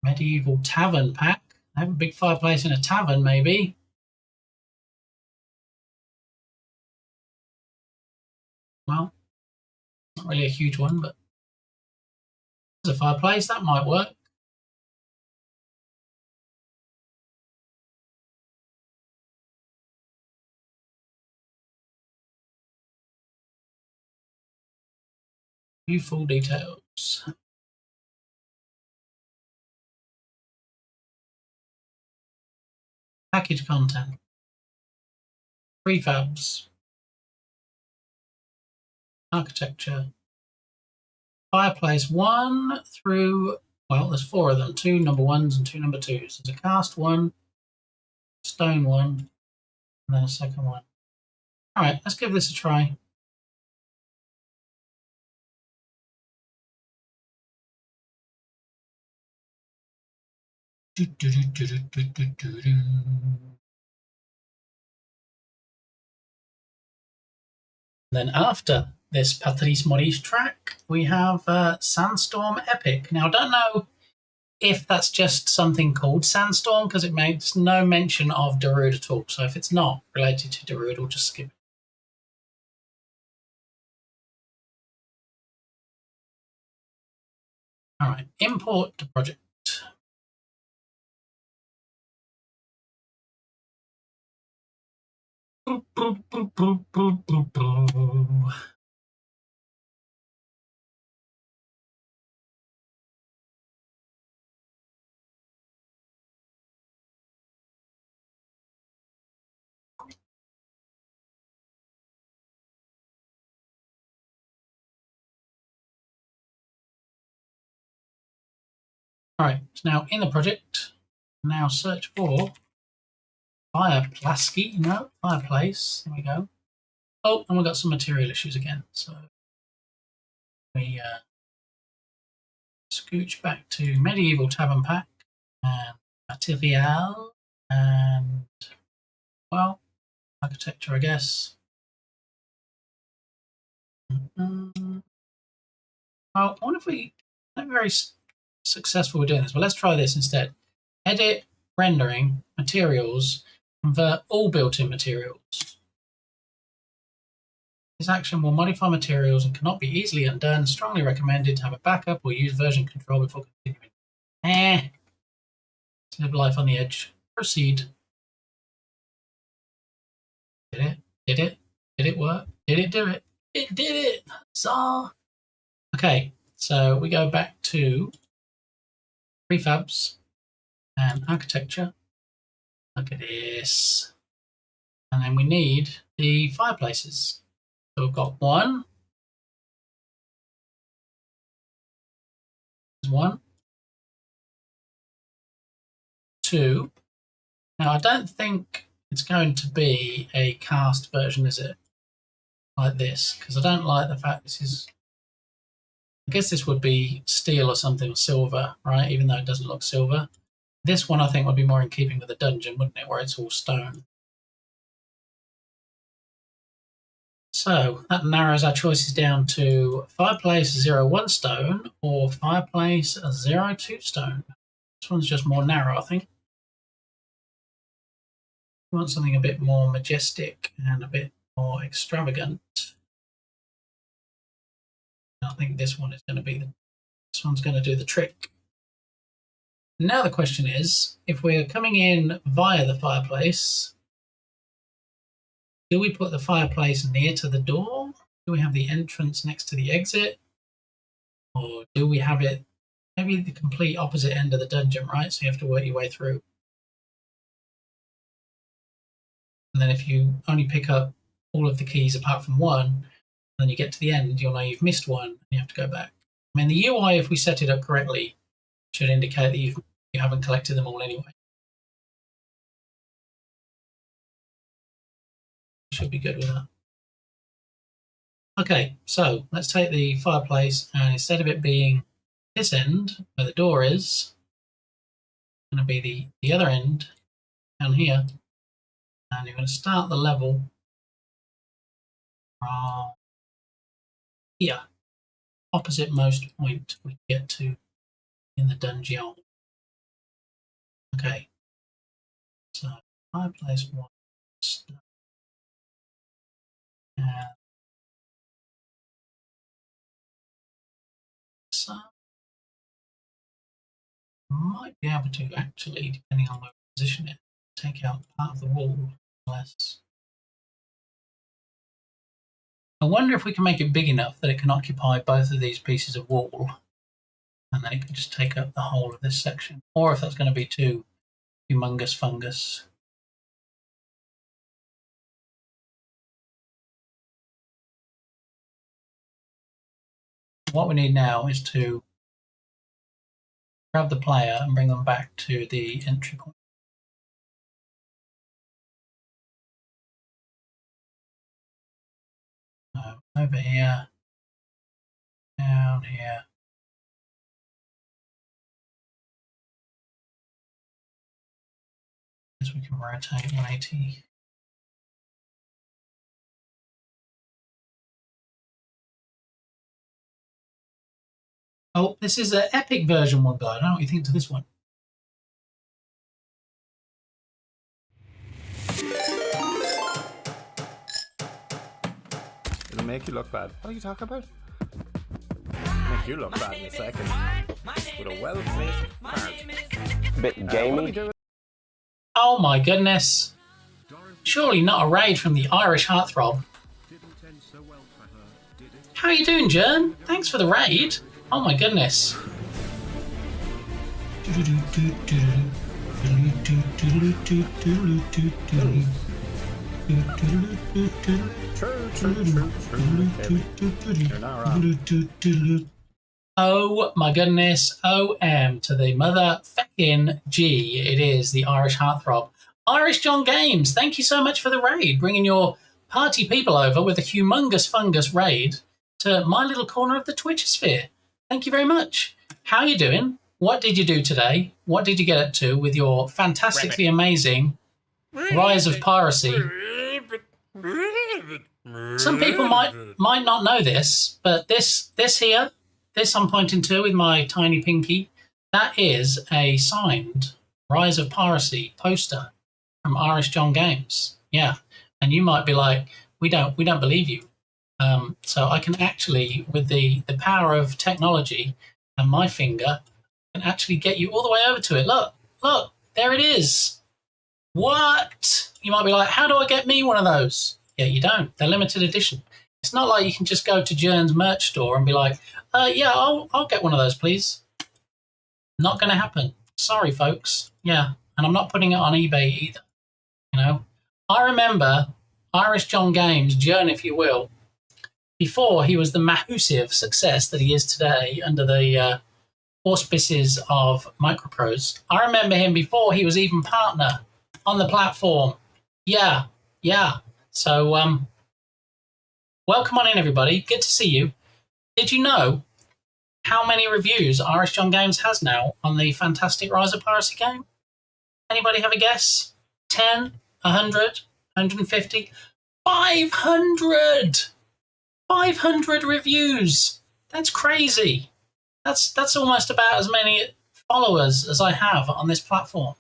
Medieval tavern pack. I have a big fireplace in a tavern, maybe. Well, not really a huge one, but there's a fireplace. That might work. View full details. Package content. Prefabs. Architecture. Fireplace 1 through, well, there's 4 of them. 2 number 1s and 2 number 2s. There's a cast 1, stone 1, and then a second one. All right, let's give this a try. Then after this Patrice Maurice track, we have Sandstorm Epic. Now, I don't know if that's just something called Sandstorm because it makes no mention of Darude at all. So if it's not related to Darude, we'll just skip it. All right, import to project. All right, so now in the project, now search for Fireplace. No, fireplace. There we go. Oh, and we've got some material issues again. So we scooch back to Medieval Tavern Pack and Material and, well, architecture, I guess. Well, I wonder if we're very successful with doing this, but let's try this instead. Edit, rendering, materials, convert all built-in materials. This action will modify materials and cannot be easily undone. Strongly recommended to have a backup or use version control before continuing. Let's live life on the edge. Proceed. Did it? Did it? Did it work? Did it do it? It did it! Huzzah! Okay, so we go back to prefabs and architecture. Look at this. And then we need the fireplaces. So we've got one. There's one. 2. Now, I don't think it's going to be a cast version, is it? Like this, because I don't like the fact this is... I guess this would be steel or something, or silver, right? Even though it doesn't look silver. This one, I think, would be more in keeping with the dungeon, wouldn't it? Where it's all stone. So that narrows our choices down to fireplace 01 stone or fireplace 02 stone. This one's just more narrow, I think. We want something a bit more majestic and a bit more extravagant. I think this one is going to be this one's going to do the trick. Now the question is, if we're coming in via the fireplace, do we put the fireplace near to the door? Do we have the entrance next to the exit? Or do we have it maybe the complete opposite end of the dungeon, right? So you have to work your way through. And then if you only pick up all of the keys apart from one, then you get to the end, you'll know you've missed one and you have to go back. I mean, the UI, if we set it up correctly, should indicate that you haven't collected them all anyway. Should be good with that. Okay, so let's take the fireplace, and instead of it being this end where the door is, it's going to be the other end down here. And you're going to start the level from here, opposite most point we get to in the dungeon.
Okay. So fireplace one. And so might be able to actually, depending on where we position it, take out part of the wall. Less. I wonder if we can make it big enough that it can occupy both of these pieces of wall, and then it can just take up the whole of this section. Or if that's going to be too humongous fungus. What we need now is to grab the player and bring them back to the entry point. So over here, down here. As we can rotate 180. Oh, this is an epic version one, guy. I don't know what you think to this one.
It'll make you look bad. What are you talking about? Make you look bad in a second. With a well-placed fart.
Bit gamey.
Oh my goodness. Surely not a raid from the Irish Heartthrob. How are you doing, Jern? Thanks for the raid. Oh my goodness. Oh my goodness, OM to the mother feckin' G. It is the Irish Heartthrob. Irish John Games, thank you so much for the raid, bringing your party people over with a humongous fungus raid to my little corner of the Twitch sphere. Thank you very much. How are you doing? What did you do today? What did you get up to with your fantastically amazing Rise of Piracy? Some people might not know this, but this here, this I'm pointing to with my tiny pinky, that is a signed Rise of Piracy poster from Irish John Games. Yeah, and you might be like, we don't believe you. So I can actually, with the power of technology and my finger, can actually get you all the way over to it. Look, there it is. What? You might be like, how do I get me one of those? Yeah, you don't. They're limited edition. It's not like you can just go to Jern's merch store and be like, yeah, I'll get one of those, please. Not going to happen. Sorry, folks. Yeah, and I'm not putting it on eBay either. You know, I remember Irish John Games, Jern, if you will, before he was the massive success that he is today under the auspices of Microprose. I remember him before he was even partner on the platform. Yeah. So, welcome on in, everybody. Good to see you. Did you know how many reviews Irish John Games has now on the fantastic Rise of Piracy game? Anybody have a guess? 10, 100, 150, 500! 500 reviews! That's crazy. That's almost about as many followers as I have on this platform.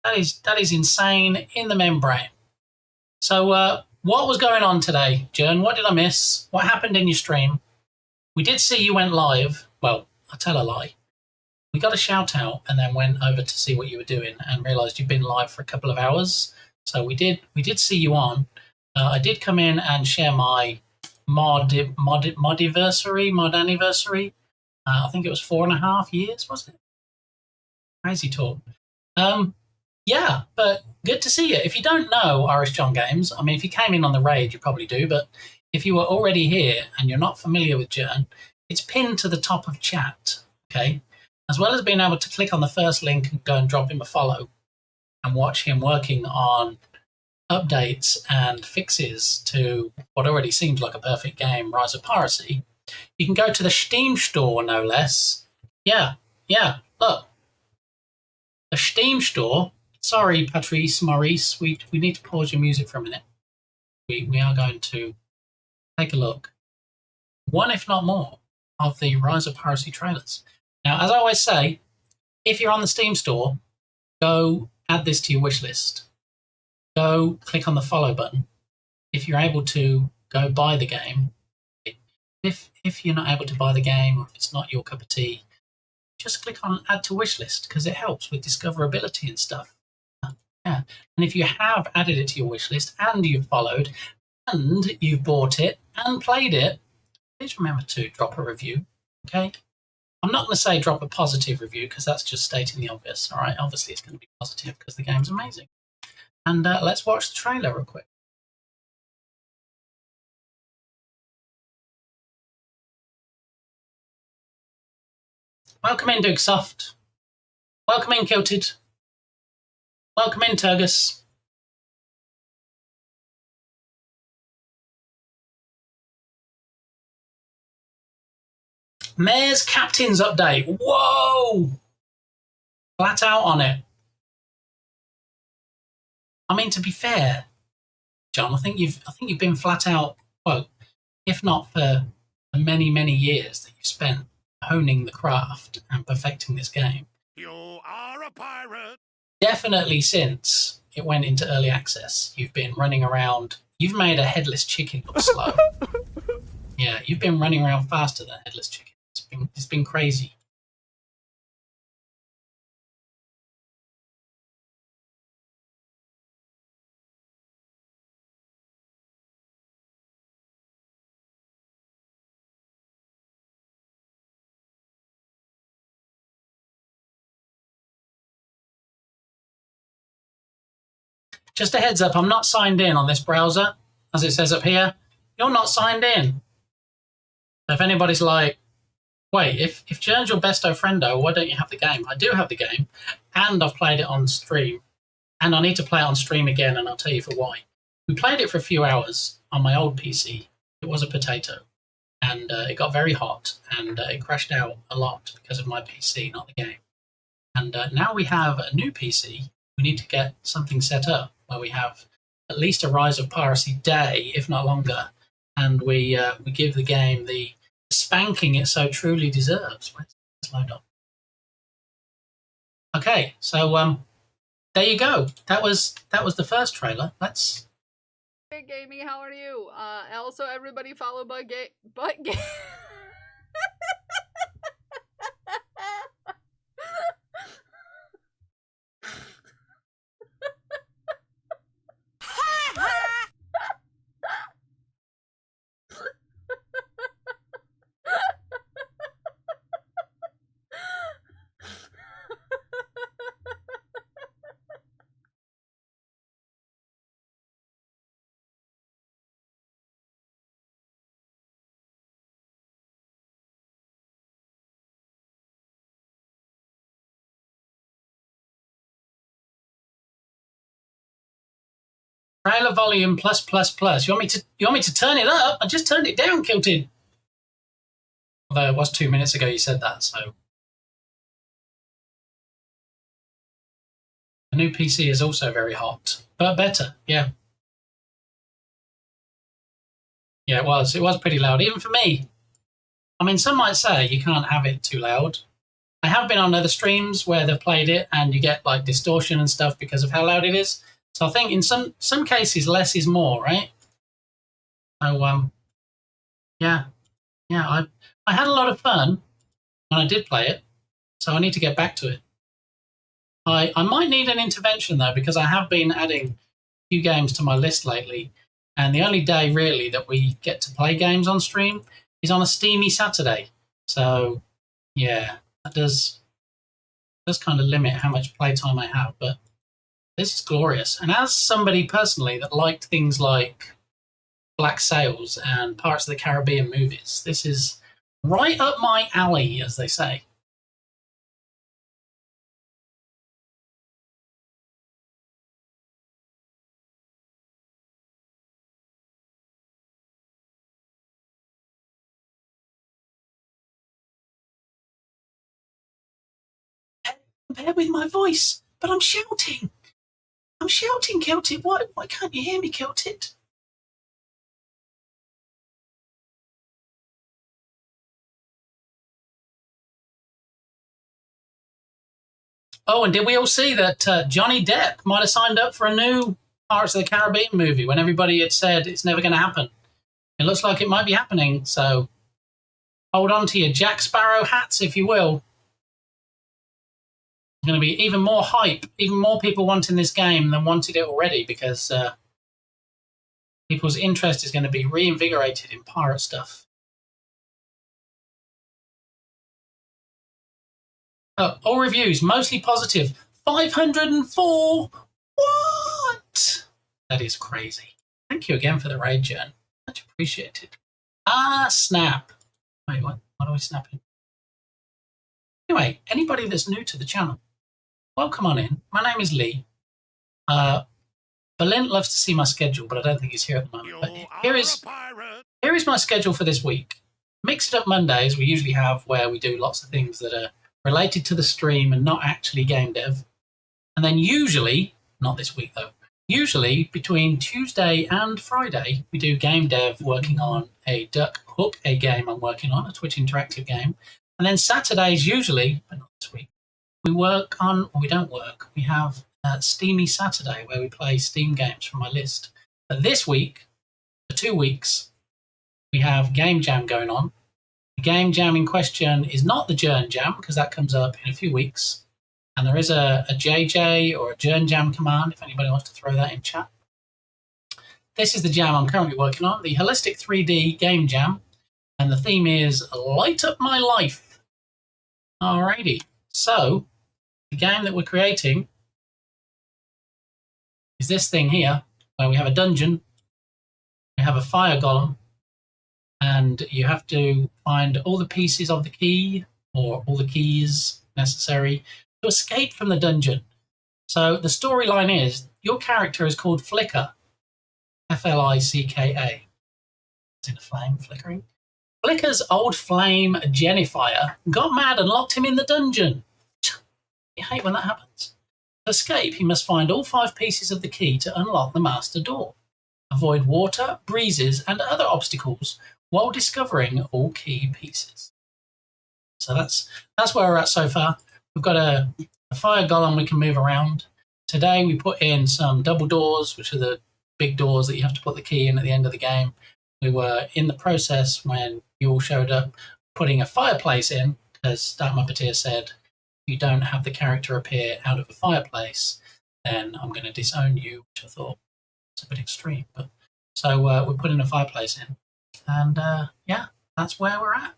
That is insane in the membrane. So what was going on today, Jern? What did I miss? What happened in your stream? We did see you went live. Well, I tell a lie. We got a shout out and then went over to see what you were doing and realised you'd been live for a couple of hours. So we did see you on. I did come in and share my mod anniversary. I think it was 4.5 years, was it? Crazy talk. Yeah, but good to see you. If you don't know Irish John Games, I mean, if you came in on the raid, you probably do, but if you were already here and you're not familiar with Jern, it's pinned to the top of chat, okay? As well as being able to click on the first link and go and drop him a follow and watch him working on updates and fixes to what already seems like a perfect game, Rise of Piracy, you can go to the Steam store, no less. Yeah, look. The Steam store. Sorry, Maurice, we need to pause your music for a minute. We are going to take a look. One, if not more, of the Rise of Piracy trailers. Now, as I always say, if you're on the Steam store,
go add this to your wish list. Go click on the follow button. If you're able to, go buy the game. If you're not able to buy the game, or if it's not your cup of tea, just click on add to wish list because it helps with discoverability and stuff. Yeah. And if you have added it to your wish list and you've followed and you've bought it and played it, please remember to drop a review. Okay. I'm not going to say drop a positive review because that's just stating the obvious. All right. Obviously, it's going to be positive because the game's amazing. And let's watch the trailer real quick. Welcome in, Duke Soft. Welcome in, Kilted. Welcome in, Turgus. Mayor's Captain's update. Whoa! Flat out on it. I mean, to be fair, John, I think you've been flat out. Well, if not for the many, many years that you've spent honing the craft and perfecting this game.
You are a pirate.
Definitely since it went into early access, you've been running around. You've made a headless chicken look slow. Yeah, you've been running around faster than a headless chicken. It's been crazy. Just a heads up, I'm not signed in on this browser, as it says up here. You're not signed in. So if anybody's like, wait, if Jern's your besto friendo, why don't you have the game? I do have the game, and I've played it on stream. And I need to play it on stream again, and I'll tell you for why. We played it for a few hours on my old PC. It was a potato. And it got very hot, and it crashed out a lot because of my PC, not the game. And now we have a new PC. We need to get something set up where we have at least a Rise of Piracy day, if not longer, and we give the game the spanking it so truly deserves. Let's load up. Okay, so there you go. That was the first trailer. Let's.
Hey, Gamey, how are you? Also, everybody follow Butt Game.
Trailer volume plus plus plus. You want me to turn it up? I just turned it down, Kilted. Although it was 2 minutes ago you said that, so. The new PC is also very hot, but better, yeah. Yeah, it was. It was pretty loud, even for me. I mean, some might say you can't have it too loud. I have been on other streams where they've played it and you get like distortion and stuff because of how loud it is. So I think in some cases, less is more, right? So, yeah. I had a lot of fun when I did play it, so I need to get back to it. I might need an intervention, though, because I have been adding a few games to my list lately, and the only day, really, that we get to play games on stream is on a steamy Saturday. So, yeah, that does kind of limit how much playtime I have, but this is glorious. And as somebody personally that liked things like Black Sails and Pirates of the Caribbean movies, this is right up my alley, as they say. Bear with my voice, but I'm shouting. I'm shouting, Kilted. Why can't you hear me, Kilted? Oh, and did we all see that Johnny Depp might have signed up for a new Pirates of the Caribbean movie when everybody had said it's never going to happen? It looks like it might be happening, so hold on to your Jack Sparrow hats, if you will. There's going to be even more hype, even more people wanting this game than wanted it already, because people's interest is going to be reinvigorated in pirate stuff. All reviews, mostly positive. 504! What? That is crazy. Thank you again for the raid, Jen. Much appreciated. Ah, snap. Wait, what are we snapping? Anyway, anybody that's new to the channel, welcome on in. My name is Lee. Berlin loves to see my schedule, but I don't think he's here at the moment. But here is my schedule for this week. Mixed Up Mondays we usually have, where we do lots of things that are related to the stream and not actually game dev. And then usually, not this week though, usually between Tuesday and Friday, we do game dev, working on a Duck Hook, a game I'm working on, a Twitch interactive game. And then Saturdays usually, but not this week, we work on, or we don't work, we have Steamy Saturday, where we play Steam games from my list. But this week, for 2 weeks, we have Game Jam going on. The Game Jam in question is not the Jern Jam, because that comes up in a few weeks. And there is a JJ or a Jern Jam command, if anybody wants to throw that in chat. This is the jam I'm currently working on, the Holistic 3D Game Jam. And the theme is Light Up My Life. Alrighty. So, the game that we're creating is this thing here, where we have a dungeon, we have a fire golem, and you have to find all the pieces of the key, or all the keys necessary, to escape from the dungeon. So the storyline is, your character is called Flicker, F-L-I-C-K-A. Is it a flame flickering? Flicker's old flame Jennifer got mad and locked him in the dungeon. You hate when that happens. To escape, he must find all 5 pieces of the key to unlock the master door. Avoid water, breezes, and other obstacles while discovering all key pieces. So that's where we're at so far. We've got a fire golem we can move around. Today we put in some double doors, which are the big doors that you have to put the key in at the end of the game. We were in the process, when you all showed up, putting a fireplace in, because Star Muppeteer said, if you don't have the character appear out of a fireplace, then I'm going to disown you, which I thought was a bit extreme. But so we're putting a fireplace in. And yeah, that's where we're at.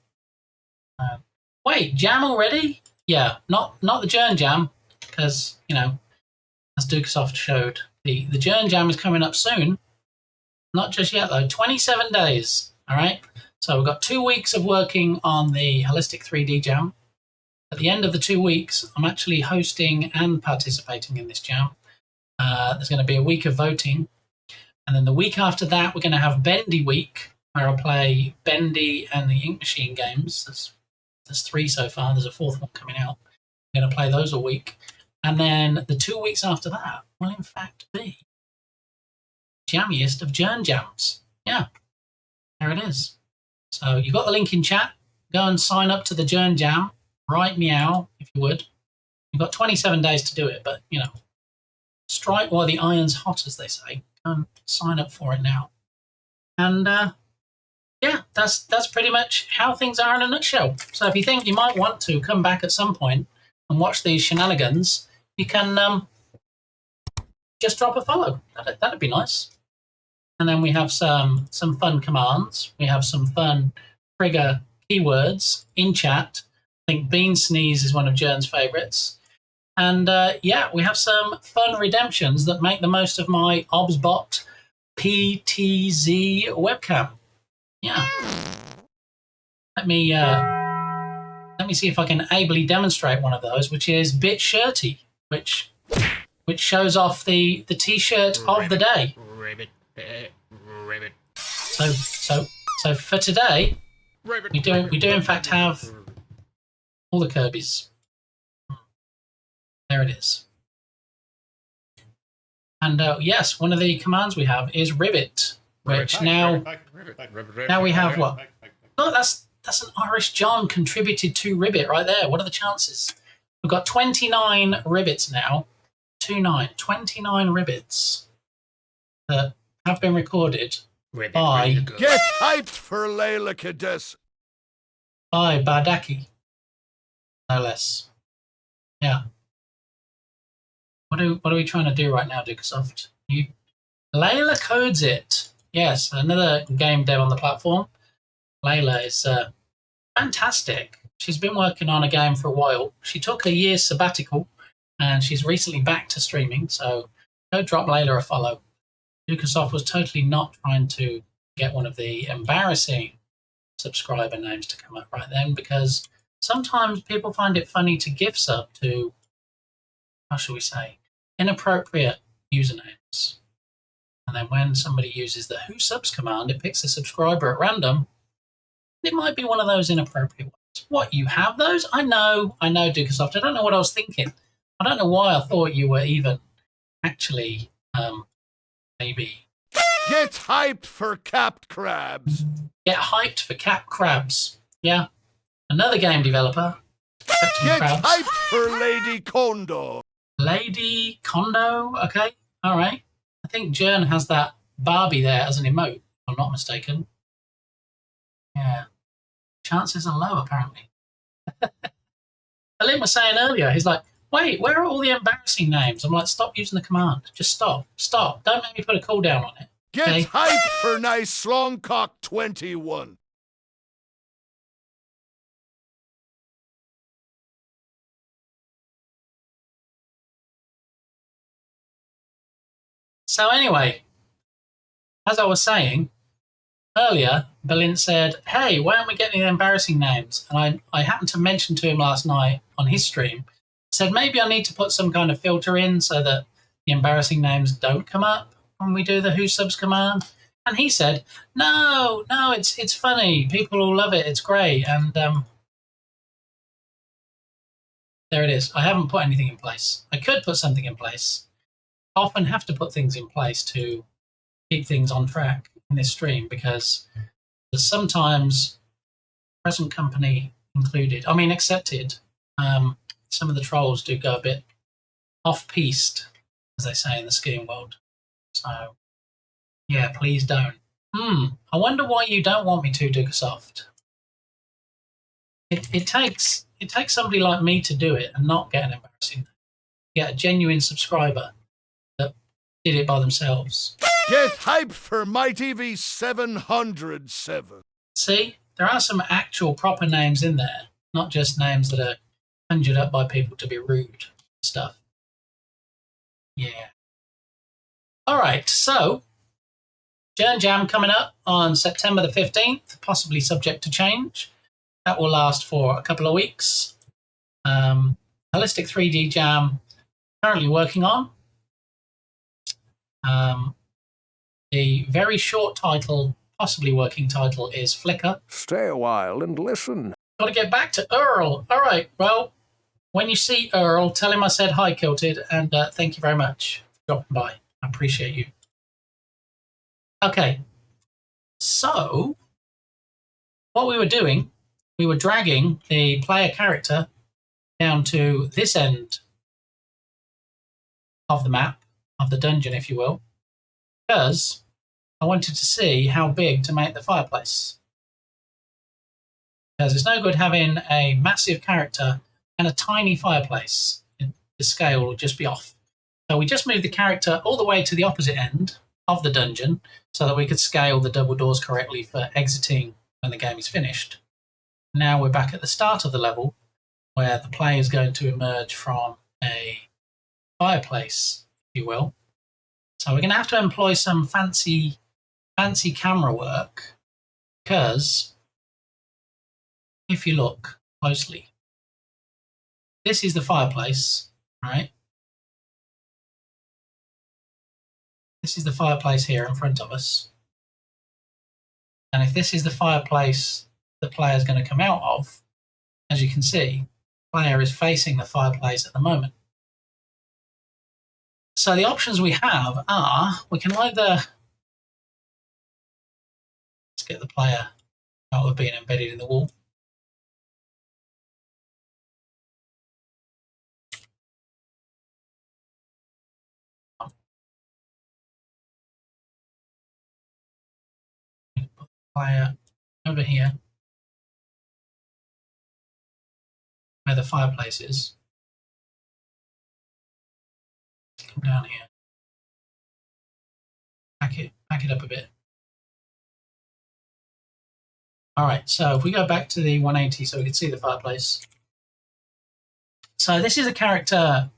Wait, jam already? Yeah, not the Jern Jam, because, you know, as Dukesoft showed, the Jern Jam is coming up soon. Not just yet, though. 27 days, all right? So we've got 2 weeks of working on the Holistic 3D Jam. At the end of the 2 weeks, I'm actually hosting and participating in this jam. There's going to be a week of voting. And then the week after that, we're going to have Bendy Week, where I'll play Bendy and the Ink Machine games. There's 3 so far. There's a 4th one coming out. I'm going to play those all week. And then the 2 weeks after that will, in fact, be jammiest of Jern Jams. Yeah, there it is. So you've got the link in chat. Go and sign up to the Jern Jam. Write meow, if you would. You've got 27 days to do it, but, you know, strike while the iron's hot, as they say. Go and sign up for it now. And, yeah, that's pretty much how things are in a nutshell. So if you think you might want to come back at some point and watch these shenanigans, you can just drop a follow. That'd be nice. And then we have some fun commands. We have some fun trigger keywords in chat. I think Bean Sneeze is one of Jern's favourites. And yeah, we have some fun redemptions that make the most of my ObsBot PTZ webcam. Yeah. Let me see if I can ably demonstrate one of those, which is Bit Shirty, which shows off the T-shirt of the day.
Ribbit.
So for today, we do in fact have all the Kirby's. There it is. And yes, one of the commands we have is Ribbit, which now we have what? Oh, that's an Irish John contributed to Ribbit right there. What are the chances? We've got 29 ribbits now. 29 ribbits that have been recorded by
Get hyped for Layla Kades.
By Bardaki. No less. Yeah. What are we trying to do right now, Dukesoft? Layla codes it. Yes, another game dev on the platform. Layla is fantastic. She's been working on a game for a while. She took a year's sabbatical, and she's recently back to streaming. So go drop Layla a follow. Dukesoft was totally not trying to get one of the embarrassing subscriber names to come up right then, because sometimes people find it funny to gift sub to, how shall we say, inappropriate usernames. And then when somebody uses the who subs command, it picks a subscriber at random. It might be one of those inappropriate ones. What, you have those? I know, Dukesoft. I don't know what I was thinking. I don't know why I thought you were even actually, maybe.
Get hyped for capped crabs.
Get hyped for capped crabs. Yeah. Another game developer.
Get hyped for Lady Kondo.
Lady Kondo, okay. All right. I think Jern has that Barbie there as an emote, if I'm not mistaken. Yeah. Chances are low, apparently. Alim was saying earlier, he's like, wait, where are all the embarrassing names? I'm like, stop using the command. Just stop. Stop. Don't make me put a cooldown on it.
Get
okay?
hyped for nice Slongcock 21.
So anyway, as I was saying earlier, Berlin said, hey, why aren't we getting the embarrassing names? And I happened to mention to him last night on his stream, said maybe I need to put some kind of filter in so that the embarrassing names don't come up when we do the who subs command. And he said, no, it's funny. People will love it. It's great. And there it is. I haven't put anything in place. I could put something in place. I often have to put things in place to keep things on track in this stream, because there's sometimes, present company included, accepted, some of the trolls do go a bit off-piste, as they say in the skiing world. So, yeah, please don't. I wonder why you don't want me to, Dukesoft. It takes somebody like me to do it and not get an embarrassing, get a genuine subscriber that did it by themselves.
Get hyped for Mighty V 707.
See, there are some actual proper names in there, not just names that are conjured up by people to be rude and stuff. Yeah. All right, so Jern Jam coming up on September the 15th, possibly subject to change. That will last for a couple of weeks. Holistic 3D Jam, currently working on. The very short title, possibly working title, is Flicker.
Stay a while and listen.
Got to get back to Earl. All right, well, when you see Earl, tell him I said hi, Kilted, and thank you very much for dropping by. I appreciate you. Okay, so what we were doing, we were dragging the player character down to this end of the map, of the dungeon, if you will, because I wanted to see how big to make the fireplace. Because it's no good having a massive character and a tiny fireplace. The scale will just be off. So we just moved the character all the way to the opposite end of the dungeon so that we could scale the double doors correctly for exiting when the game is finished. Now we're back at the start of the level where the player is going to emerge from a fireplace, if you will. So we're going to have to employ some fancy camera work, because if you look closely, this is the fireplace, right? This is the fireplace here in front of us. And if this is the fireplace the player is going to come out of, as you can see, the player is facing the fireplace at the moment. So the options we have are, we can either, let's get the player out of being embedded in the wall. player over here, where the fireplace is. Come down here. Back it up a bit. All right, so if we go back to the 180 so we can see the fireplace. So this is a character.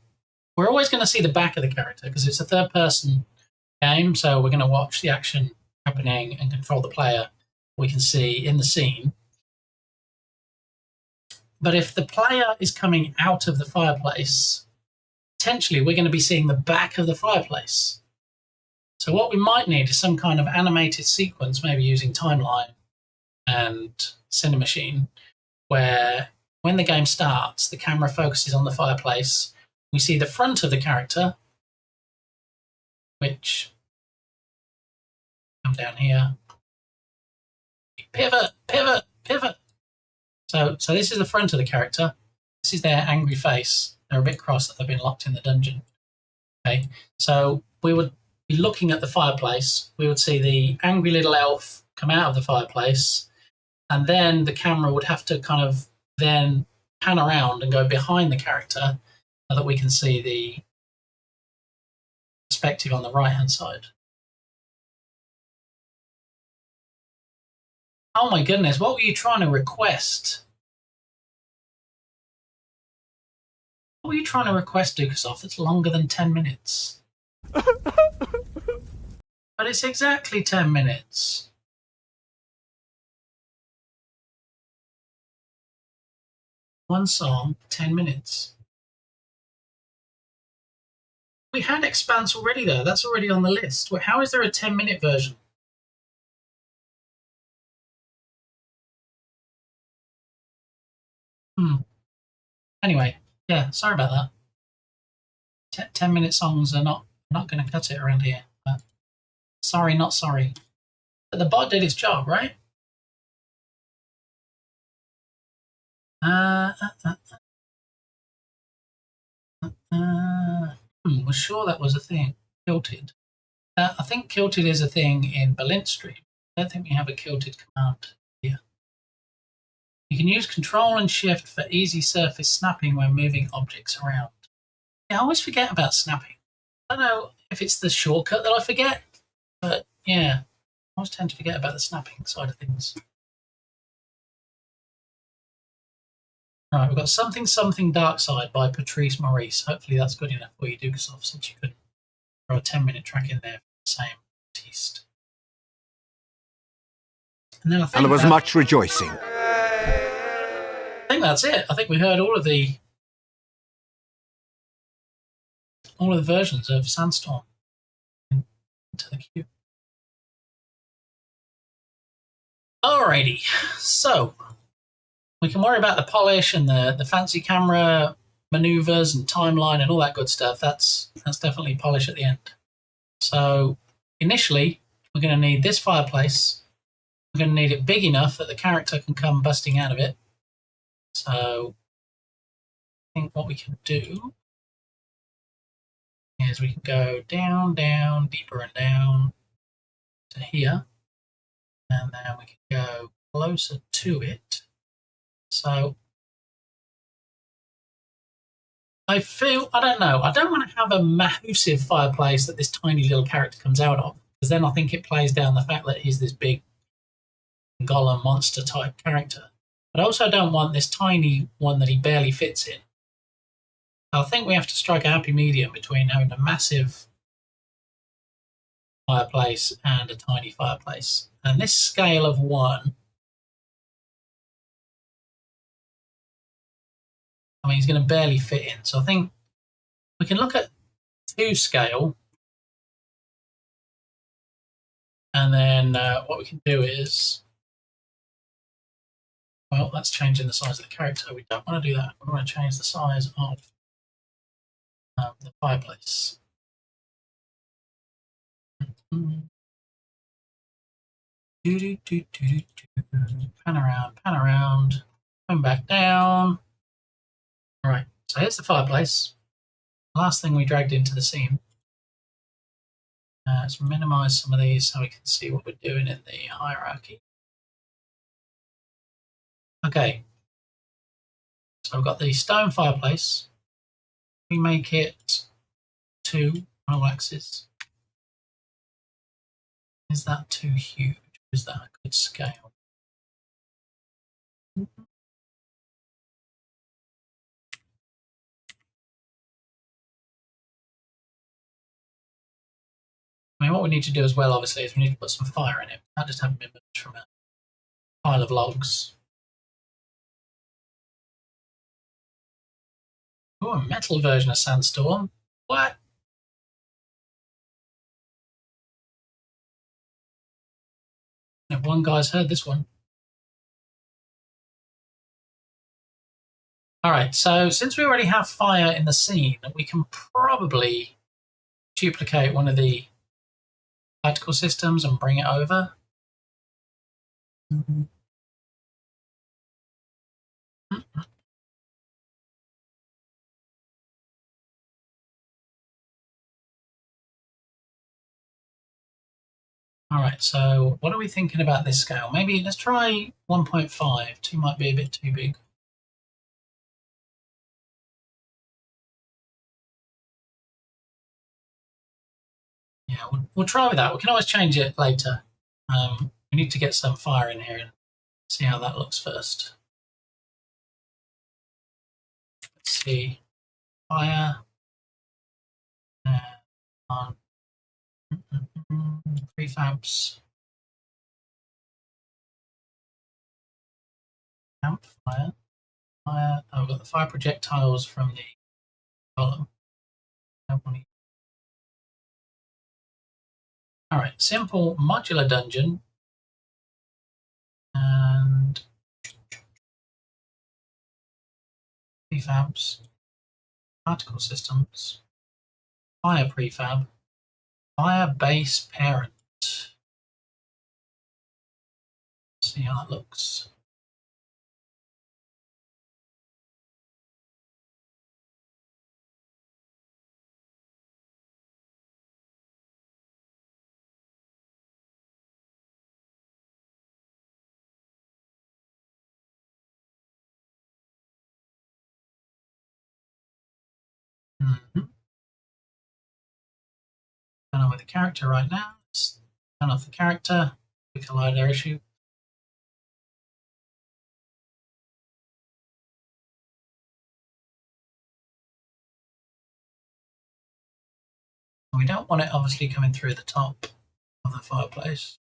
We're always going to see the back of the character because it's a third-person game, so we're going to watch the action happening and control the player we can see in the scene. But if the player is coming out of the fireplace, potentially we're going to be seeing the back of the fireplace. So what we might need is some kind of animated sequence, maybe using timeline and Cinemachine, where when the game starts, the camera focuses on the fireplace. We see the front of the character, which come down here. Pivot, pivot, pivot. So this is the front of the character. This is their angry face. They're a bit cross that they've been locked in the dungeon. Okay, so we would be looking at the fireplace. We would see the angry little elf come out of the fireplace, and then the camera would have to kind of then pan around and go behind the character so that we can see the perspective on the right-hand side. Oh my goodness, what were you trying to request? What were you trying to request, Dukasoff? That's longer than 10 minutes. But it's exactly 10 minutes. One song, 10 minutes. We had Expanse already, though. That's already on the list. How is there a 10-minute version? Anyway, yeah, sorry about that. 10-minute songs are not going to cut it around here. But sorry, not sorry. But the bot did its job, right? We're sure that was a thing. Kilted. I think kilted is a thing in Balint Stream. I don't think we have a kilted command here. You can use Control and Shift for easy surface snapping when moving objects around. Yeah, I always forget about snapping. I don't know if it's the shortcut that I forget, but yeah, I always tend to forget about the snapping side of things. Right, we've got Something Dark Side by Patrice Maurice. Hopefully that's good enough for you, Dukasoff, since you couldn't throw a 10-minute track in there for the same artiste. And then
And there was much rejoicing.
I think that's it. I think we heard all of the versions of Sandstorm into the queue. Alrighty, so we can worry about the polish and the fancy camera maneuvers and timeline and all that good stuff. That's definitely polish at the end. So initially, we're going to need this fireplace. We're going to need it big enough that the character can come busting out of it. So I think what we can do is we can go down, down, deeper and down to here. And then we can go closer to it. So I don't know, I don't want to have a massive fireplace that this tiny little character comes out of, because then I think it plays down the fact that he's this big golem monster type character. But I also don't want this tiny one that he barely fits in. I think we have to strike a happy medium between having a massive fireplace and a tiny fireplace. And this scale of 1, I mean, he's going to barely fit in. So I think we can look at 2 scale. And then what we can do is, well, that's changing the size of the character. We don't want to do that. We want to change the size of the fireplace. Pan around, come back down. All right, so here's the fireplace. Last thing we dragged into the scene. Let's minimize some of these so we can see what we're doing in the hierarchy. Okay. So I've got the stone fireplace. We make it 2 on all axes. Is that too huge? Is that a good scale? I mean, what we need to do as well, obviously, is we need to put some fire in it. That just haven't been moved from a pile of logs. Oh, a metal version of Sandstorm. What? If one guy's heard this one. Alright, so since we already have fire in the scene, we can probably duplicate one of the particle systems and bring it over. Alright, so what are we thinking about this scale? Maybe let's try 1.5. 2 might be a bit too big. Yeah, we'll try with that. We can always change it later. We need to get some fire in here and see how that looks first. Let's see. Fire. On. Prefabs. Campfire. Fire. Oh, we've got the fire projectiles from the column. Alright, simple modular dungeon. And prefabs. Particle systems. Fire prefab. Fire base parent. See how that looks. Turn on with the character right now. Let's turn off the character. We collider issue. We don't want it obviously coming through the top of the fireplace.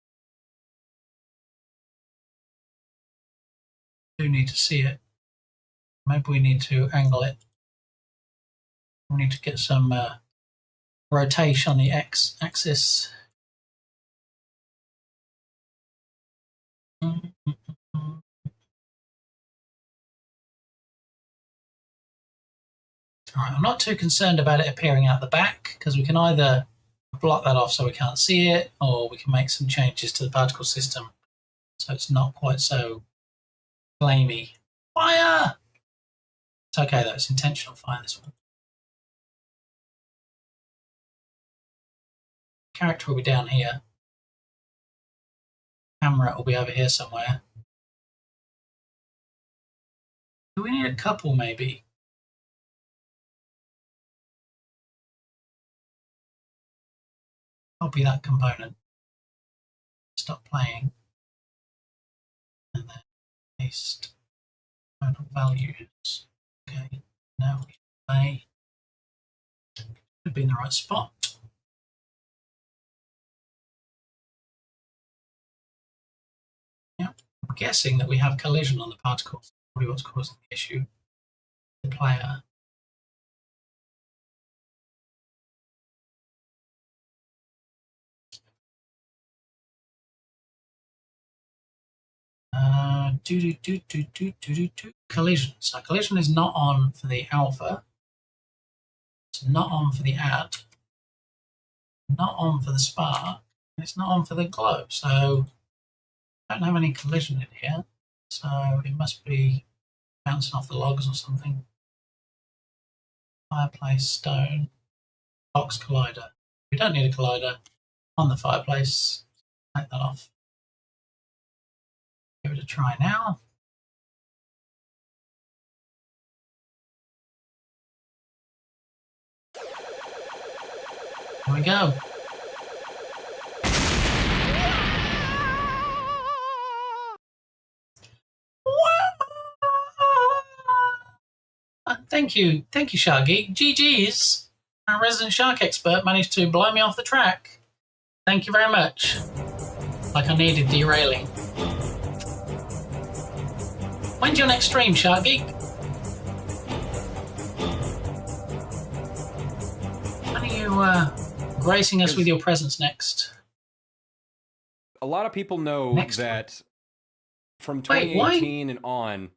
We do need to see it. Maybe we need to angle it. We need to get some rotation on the x-axis. Alright, I'm not too concerned about it appearing out the back, because we can either block that off so we can't see it, or we can make some changes to the particle system so it's not quite so flamey. Fire! It's okay though, it's intentional fire, this one. Character will be down here. Camera will be over here somewhere. Do we need a couple maybe? Copy that component. Stop playing. And then paste component values. Okay, now we play. Should be in the right spot. Yep. I'm guessing that we have collision on the particles. Probably what's causing the issue. The player. Collision. So collision is not on for the alpha. It's not on for the add. Not on for the spark. And it's not on for the glow. So I don't have any collision in here. So it must be bouncing off the logs or something. Fireplace, stone, box collider. We don't need a collider on the fireplace. Take that off. Give it a try now.
we go. Thank you, Shark Geek. GG's. Our resident shark expert managed to blow me off the track. Thank you very much. Like I needed derailing. When's your next stream, Shark Geek? When are you gracing us with your presence next?
A lot of people know that from 2018 and on.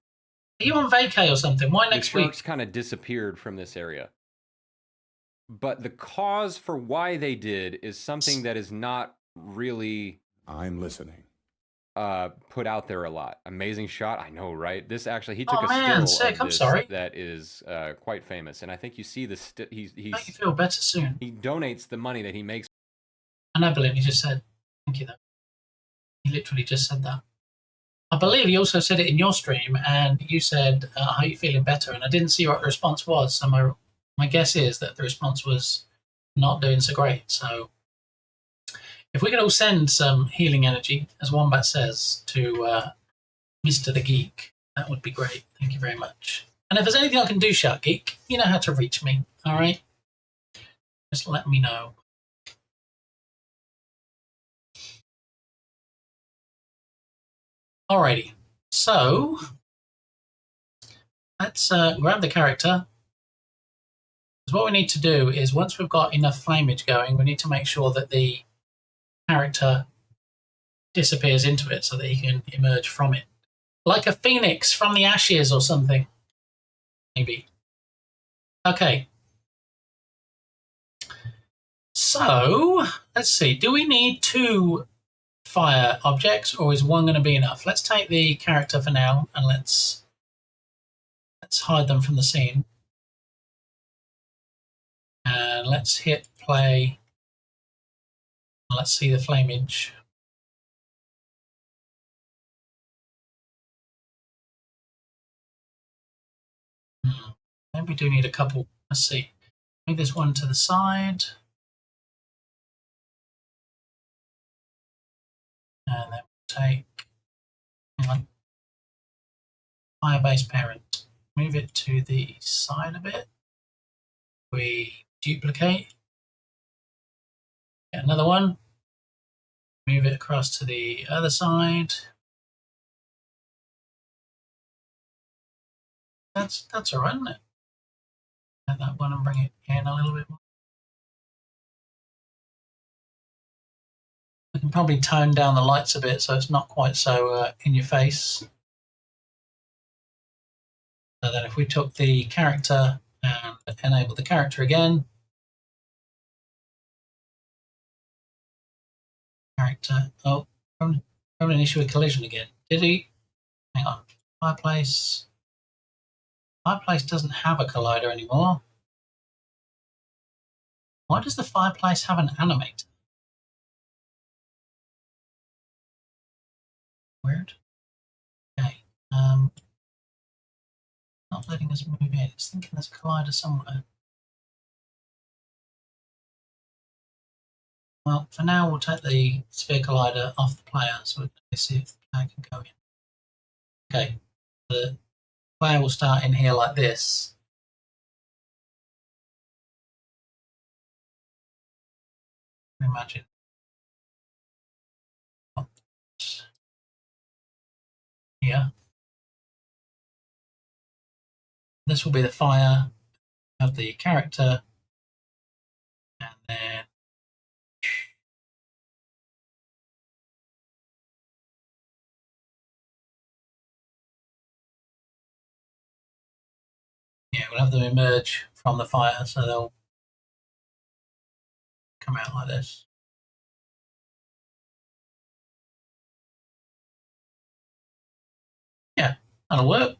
Are you on vacay or something? Why next week?
The sharks kind of disappeared from this area. But the cause for why they did is something that is not really...
I'm listening.
Put out there a lot. Amazing shot, I know, right? This actually, he took a still
sick.
of
I'm
this
sorry.
that is quite famous, and I think you see the he's
Make you feel better soon.
He donates the money that he makes.
I know, believe he just said. Thank you. Though. He literally just said that. I believe he also said it in your stream, and you said, "How are you feeling better?" And I didn't see what the response was. So my guess is that the response was not doing so great. So. If we could all send some healing energy, as Wombat says, to Mr. the Geek, that would be great. Thank you very much. And if there's anything I can do, Shark Geek, you know how to reach me, all right? Just let me know. Alrighty. So, let's grab the character. Because what we need to do is, once we've got enough flameage going, we need to make sure that the character disappears into it so that he can emerge from it. Like a phoenix from the ashes or something. Maybe. Okay. So, let's see. Do we need 2 fire objects or is one going to be enough? Let's take the character for now and let's hide them from the scene. And let's hit play. Let's see the flameage. Maybe we do need a couple. Let's see. Move this one to the side. And then we'll take, hang on, Firebase parent. Move it to the side a bit. We duplicate. Get another one. Move it across to the other side. That's all right, isn't it? Get that one and bring it in a little bit more. We can probably tone down the lights a bit so it's not quite so in your face. So then if we took the character and enabled the character again. Character. Oh, having an issue with collision again. Did he? Hang on. Fireplace. Fireplace doesn't have a collider anymore. Why does the fireplace have an animator? Weird. Okay. Not letting us move in. It's thinking there's a collider somewhere. Well, for now, we'll take the sphere collider off the player so we can see if the player can go in. Okay. The player will start in here like this. Imagine. Here. This will be the fire of the character. And then yeah, we'll have them emerge from the fire, so they'll come out like this. Yeah, that'll work.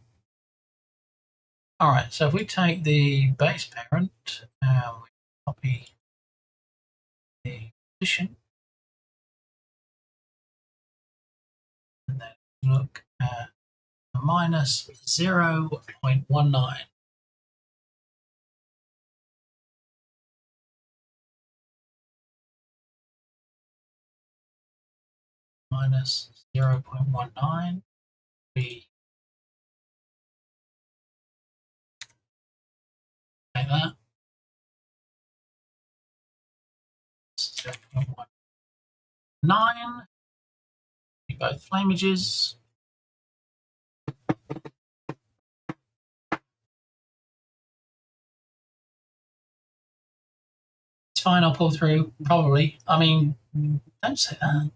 All right, so if we take the base parent and we copy the position, and then look at a minus 0.19.
minus 0.19. We take that. 0.19. Both flame images. It's fine, I'll pull through, probably. I mean, don't say that.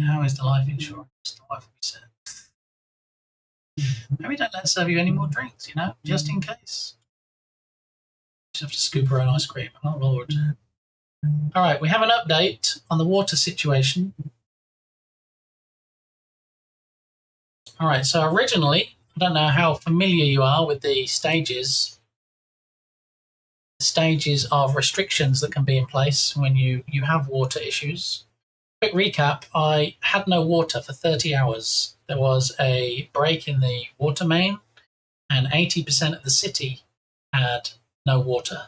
How is the life insurance? The wife we said. Maybe don't let her serve you any more drinks, you know, just in case. Just have to scoop her own ice cream. Oh, Lord. All right, we have an update on the water situation. All right, so originally, I don't know how familiar you are with the stages of restrictions that can be in place when you have water issues. Quick recap, I had no water for 30 hours. There was a break in the water main, and 80% of the city had no water.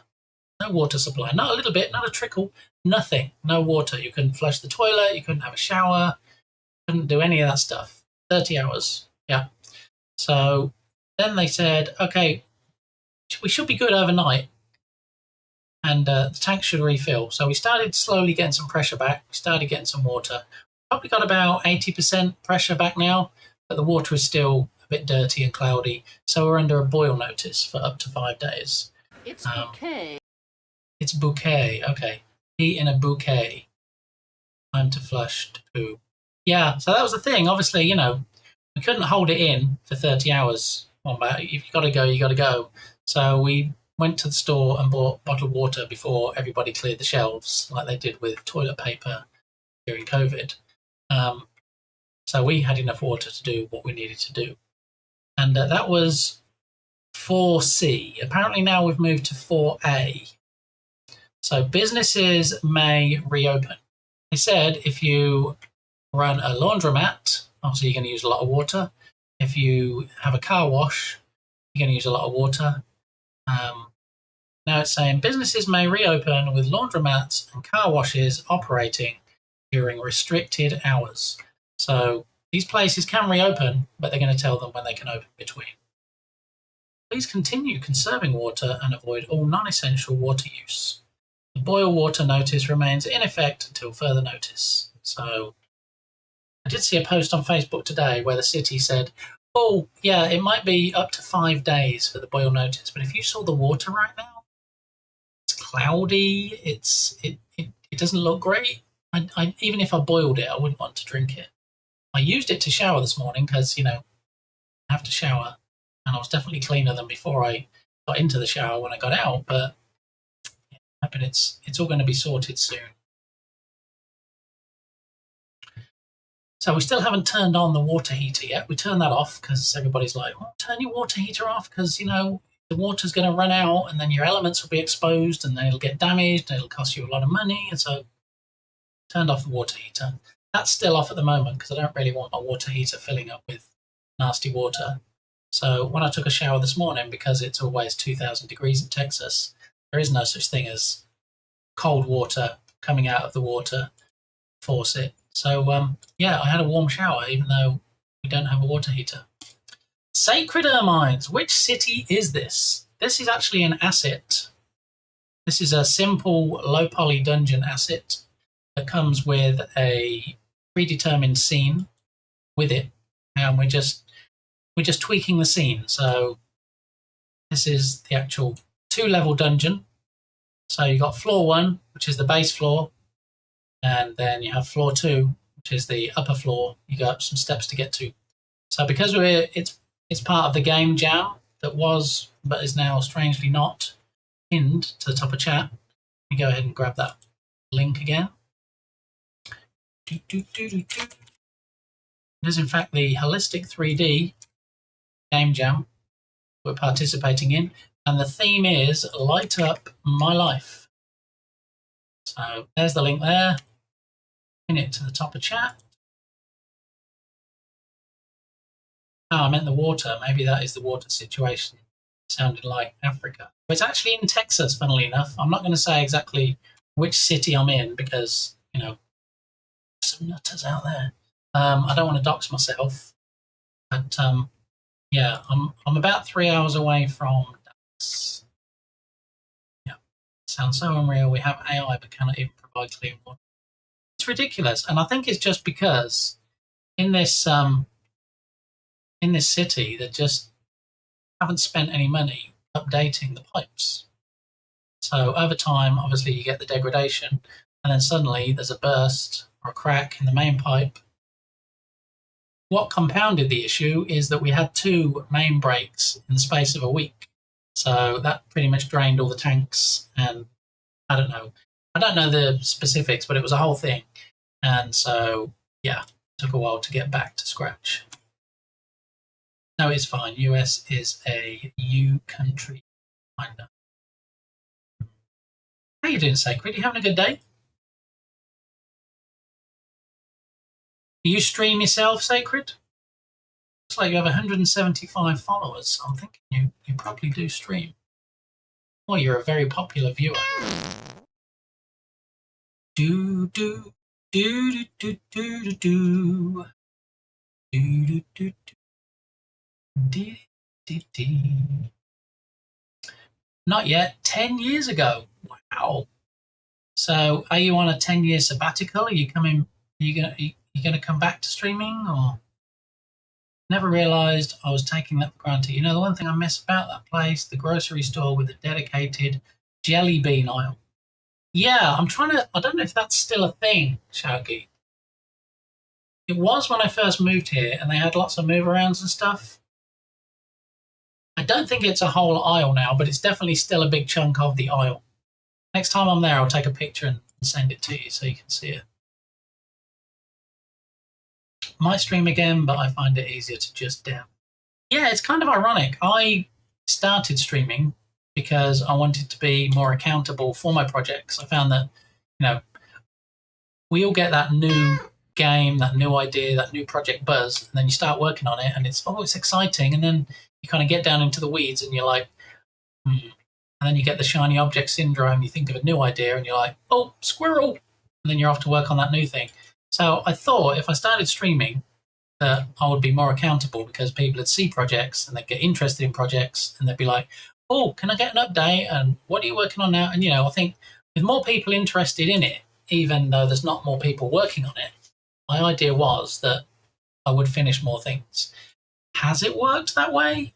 No water supply. Not a little bit, not a trickle, nothing. No water. You couldn't flush the toilet, you couldn't have a shower, couldn't do any of that stuff. 30 hours. Yeah. So then they said, okay, we should be good overnight, and the tank should refill. So we started slowly getting some pressure back. We started getting some water. Probably got about 80% pressure back now, but the water is still a bit dirty and cloudy. So we're under a boil notice for up to 5 days.
It's okay.
It's bouquet. Okay. Heat in a bouquet. Time to flush to poo. Yeah, so that was the thing. Obviously, you know, we couldn't hold it in for 30 hours. If you've got to go, you got to go. So we went to the store and bought bottled water before everybody cleared the shelves, like they did with toilet paper during COVID. So we had enough water to do what we needed to do. And that was 4C. Apparently now we've moved to 4A. So businesses may reopen. They said if you run a laundromat, obviously you're going to use a lot of water. If you have a car wash, you're going to use a lot of water. Now it's saying businesses may reopen with laundromats and car washes operating during restricted hours. So these places can reopen, but they're going to tell them when they can open between. Please continue conserving water and avoid all non-essential water use. The boil water notice remains in effect until further notice. So I did see a post on Facebook today where the city said, oh, yeah, it might be up to 5 days for the boil notice, but if you saw the water right now, it's cloudy, it doesn't look great. Even if I boiled it, I wouldn't want to drink it. I used it to shower this morning because, you know, I have to shower, and I was definitely cleaner than before I got into the shower when I got out, but yeah, I'm hoping it's all going to be sorted soon. So we still haven't turned on the water heater yet. We turned that off because everybody's like, oh, turn your water heater off because, you know, the water's going to run out and then your elements will be exposed and then it'll get damaged and it'll cost you a lot of money. And so turned off the water heater. That's still off at the moment because I don't really want my water heater filling up with nasty water. So when I took a shower this morning, because it's always 2,000 degrees in Texas, there is no such thing as cold water coming out of the water faucet. So, yeah, I had a warm shower, even though we don't have a water heater. Sacred Ermines. Which city is this? This is actually an asset. This is a simple low-poly dungeon asset that comes with a predetermined scene with it, and we're just tweaking the scene. So this is the actual 2-level dungeon. So you've got floor 1, which is the base floor, and then you have floor 2, which is the upper floor. You go up some steps to get to. So because it's part of the game jam that was, but is now strangely not, pinned to the top of chat, you go ahead and grab that link again. It is in fact the Holistic 3D game jam we're participating in, and the theme is Light Up My Life. So there's the link there. Pin it to the top of chat. Oh, I meant the water. Maybe that is the water situation. It sounded like Africa. But it's actually in Texas, funnily enough. I'm not going to say exactly which city I'm in because, you know, some nutters out there. I don't want to dox myself, but yeah, I'm about 3 hours away from Dallas. Yeah, sounds so unreal. We have AI but cannot even provide clean water. It's ridiculous, and I think it's just because in this city they just haven't spent any money updating the pipes. So over time, obviously, you get the degradation, and then suddenly there's a burst or a crack in the main pipe. What compounded the issue is that we had 2 main breaks in the space of a week. So that pretty much drained all the tanks, and I don't know the specifics, but it was a whole thing. And so, yeah, it took a while to get back to scratch. No, it's fine. US is a U country. I know. How you doing, Sacred? You having a good day? Do you stream yourself, Sacred? Looks like you have 175 followers. I'm thinking you probably do stream. Well, you're a very popular viewer. Do do do do do do do do do do do do. Not yet. 10 years ago. Wow. So, are you on a 10-year sabbatical? Are you coming? Are you gonna come back to streaming, or? Never realised I was taking that for granted. You know, the one thing I miss about that place, the grocery store with a dedicated jelly bean aisle. Yeah, I don't know if that's still a thing, Shaggy. It was when I first moved here, and they had lots of move-arounds and stuff. I don't think it's a whole aisle now, but it's definitely still a big chunk of the aisle. Next time I'm there, I'll take a picture and send it to you so you can see it. Might stream again, but I find it easier to just dev. Yeah, it's kind of ironic. I started streaming because I wanted to be more accountable for my projects. I found that, you know, we all get that new game, that new idea, that new project buzz, and then you start working on it, and it's exciting, and then you kind of get down into the weeds, and you're like, and then you get the shiny object syndrome. You think of a new idea, and you're like, oh, squirrel, and then you're off to work on that new thing. So I thought if I started streaming, that I would be more accountable because people would see projects and they'd get interested in projects and they'd be like, oh, can I get an update? And what are you working on now? And, you know, I think with more people interested in it, even though there's not more people working on it, my idea was that I would finish more things. Has it worked that way?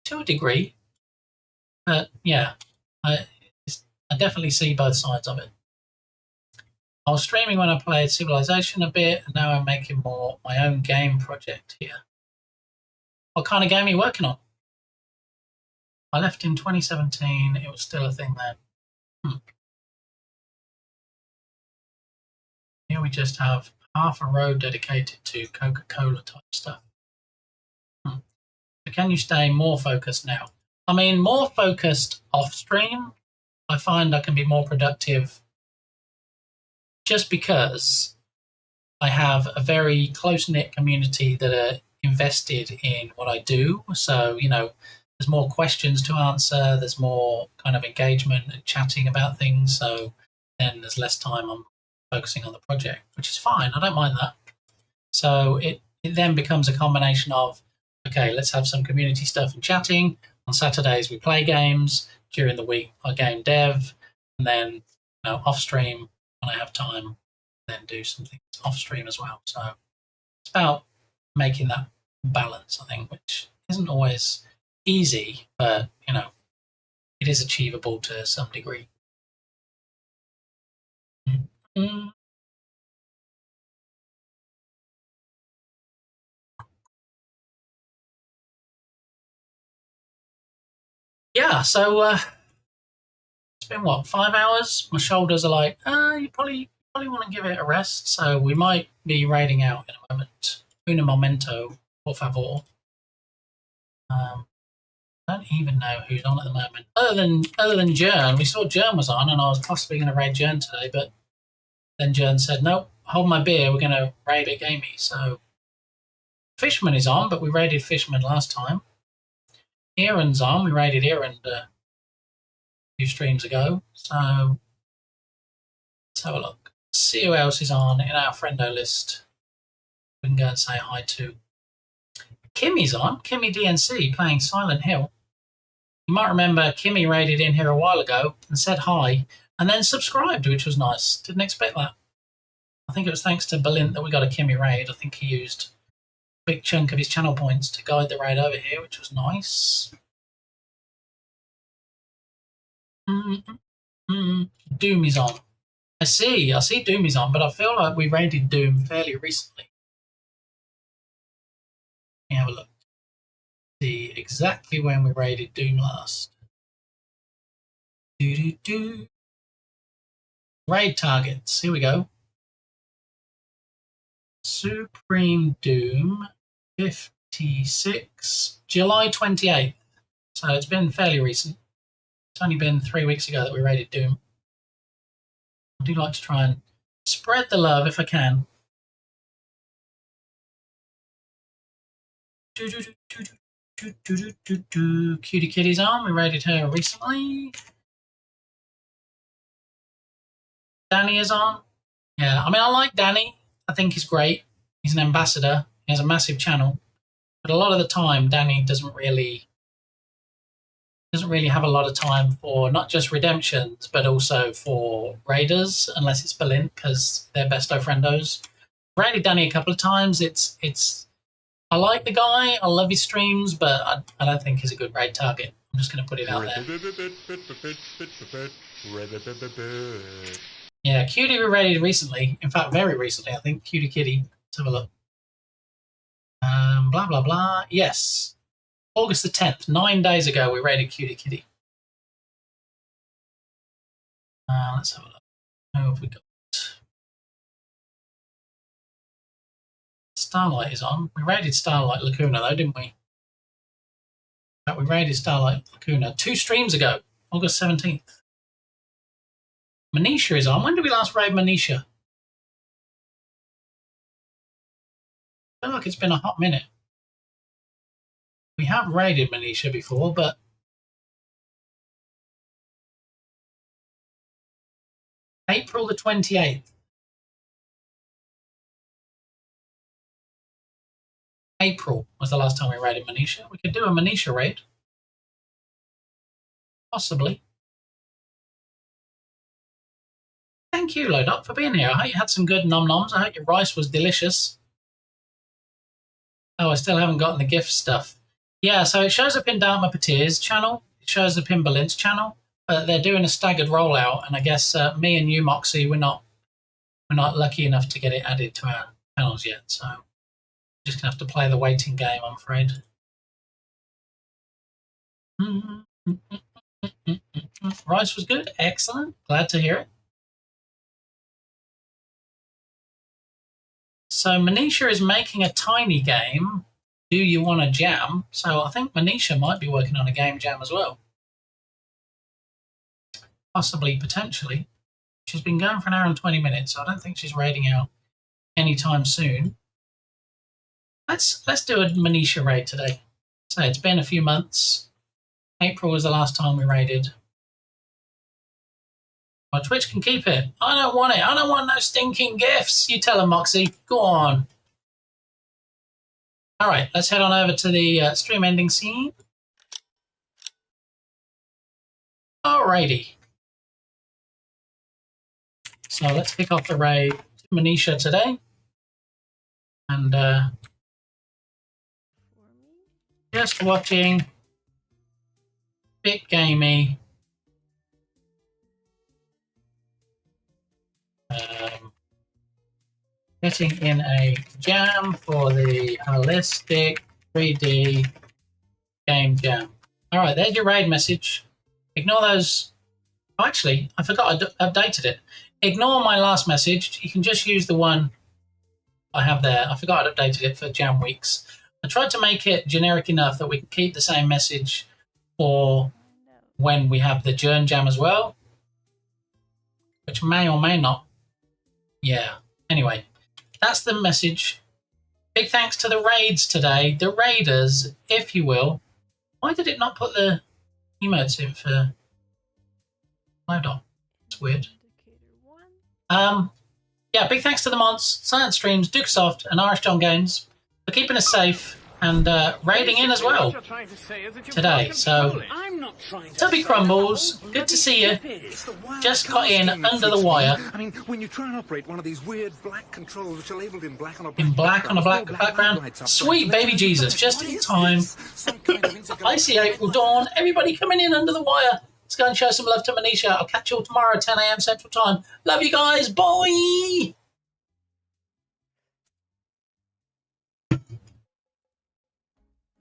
To a degree. But yeah, I definitely see both sides of it. I was streaming when I played Civilization a bit, and now I'm making more my own game project here. What kind of game are you working on? I left in 2017. It was still a thing then. Here we just have half a row dedicated to Coca-Cola type stuff. So can you stay more focused now? I mean, more focused off stream. I find I can be more productive just because I have a very close-knit community that are invested in what I do. So, you know, there's more questions to answer, there's more kind of engagement and chatting about things. So then there's less time I'm focusing on the project, which is fine. I don't mind that. So it then becomes a combination of, okay, let's have some community stuff and chatting. On Saturdays, we play games. During the week, I game dev. And then, you know, off stream, when I have time, then do some things off stream as well. So it's about making that balance, I think, which isn't always easy, but, you know, it is achievable to some degree. Mm-hmm. Yeah, so it's been what, 5 hours? My shoulders are like, you probably want to give it a rest. So we might be raiding out in a moment. Una momento, por favor. I don't even know who's on at the moment. Other than Jern, we saw Jern was on, and I was possibly going to raid Jern today, but then Jern said, nope, hold my beer, we're going to raid a gamey. So Fishman is on, but we raided Fishman last time. Aaron's on, we raided Aaron a few streams ago. So have a look. See who else is on in our friendo list. We can go and say hi to. Kimmy's on. Kimmy DNC playing Silent Hill. You might remember Kimmy raided in here a while ago and said hi and then subscribed, which was nice. Didn't expect that. I think it was thanks to Berlin that we got a Kimmy raid. I think he used a big chunk of his channel points to guide the raid over here, which was nice. Doom is on. I see Doom is on, but I feel like we raided Doom fairly recently. Let me have a look. See exactly when we raided Doom last. Raid targets. Here we go. Supreme Doom 56, July 28th. So it's been fairly recent. It's only been 3 weeks ago that we raided Doom. I do like to try and spread the love if I can. Cutie Kitty's on. We raided her recently. Danny is on. Yeah, I mean, I like Danny. I think he's great. He's an ambassador. He has a massive channel. But a lot of the time, Danny doesn't really have a lot of time for not just redemptions, but also for raiders, unless it's Berlin, because they're besto friendos. Raided Danny a couple of times. I like the guy. I love his streams, but I don't think he's a good raid target. I'm just going to put it out there. Yeah, Cutie we raided recently. In fact, very recently, I think. Cutie Kitty. Let's have a look. Blah, blah, blah. Yes. August the 10th, 9 days ago, we raided Cutie Kitty. Let's have a look. Who have we got? Starlight is on. We raided Starlight Lacuna, though, didn't we? In fact, we raided Starlight Lacuna 2 streams ago, August 17th. Manisha is on. When did we last raid Manisha? I feel like it's been a hot minute. We have raided Manisha before, but April the 28th. April was the last time we raided Manisha. We could do a Manisha raid. Possibly. Thank you, Lodok, for being here. I hope you had some good nom-noms. I hope your rice was delicious. Oh, I still haven't gotten the gift stuff. Yeah, so it shows up in Dharma Patir's channel. It shows up in Berlin's channel. But they're doing a staggered rollout, and I guess me and you, Moxie, we're not lucky enough to get it added to our channels yet. So we're just gonna have to play the waiting game, I'm afraid. Rice was good. Excellent. Glad to hear it. So Manisha is making a tiny game. Do you want a jam? So I think Manisha might be working on a game jam as well. Possibly, potentially. She's been going for an hour and 20 minutes, so I don't think she's raiding out anytime soon. Let's do a Manisha raid today. So it's been a few months. April was the last time we raided. Well, Twitch can keep it. I don't want it. I don't want no stinking gifts. You tell them, Moxie. Go on. All right, let's head on over to the stream ending scene. Alrighty. So let's kick off the raid to Manisha today. And just watching Bit Gamey. Getting in a jam for the holistic 3D game jam. All right, there's your raid message. Ignore those. Oh, actually, I forgot I updated it. Ignore my last message. You can just use the one I have there. I forgot I updated it for jam weeks. I tried to make it generic enough that we can keep the same message for when we have the Journ jam as well, which may or may not. Yeah. Anyway. That's the message. Big thanks to the raids today. The raiders, if you will. Why did it not put the emotes in for Lodok? It's weird. Yeah, big thanks to the mods, Science Streams, Dukesoft, and Irish John Games for keeping us safe and raiding in as well today. So, Tubby Crumbles, good to see you. Just got in under the wire.
I mean, when you try and operate one of these weird black controls which are labeled in black on a
black background. Sweet baby Jesus, just in time. Icy April Dawn, everybody coming in under the wire. Let's go and show some love to Manisha. I'll catch you all tomorrow at 10 a.m. Central Time. Love you guys. Bye.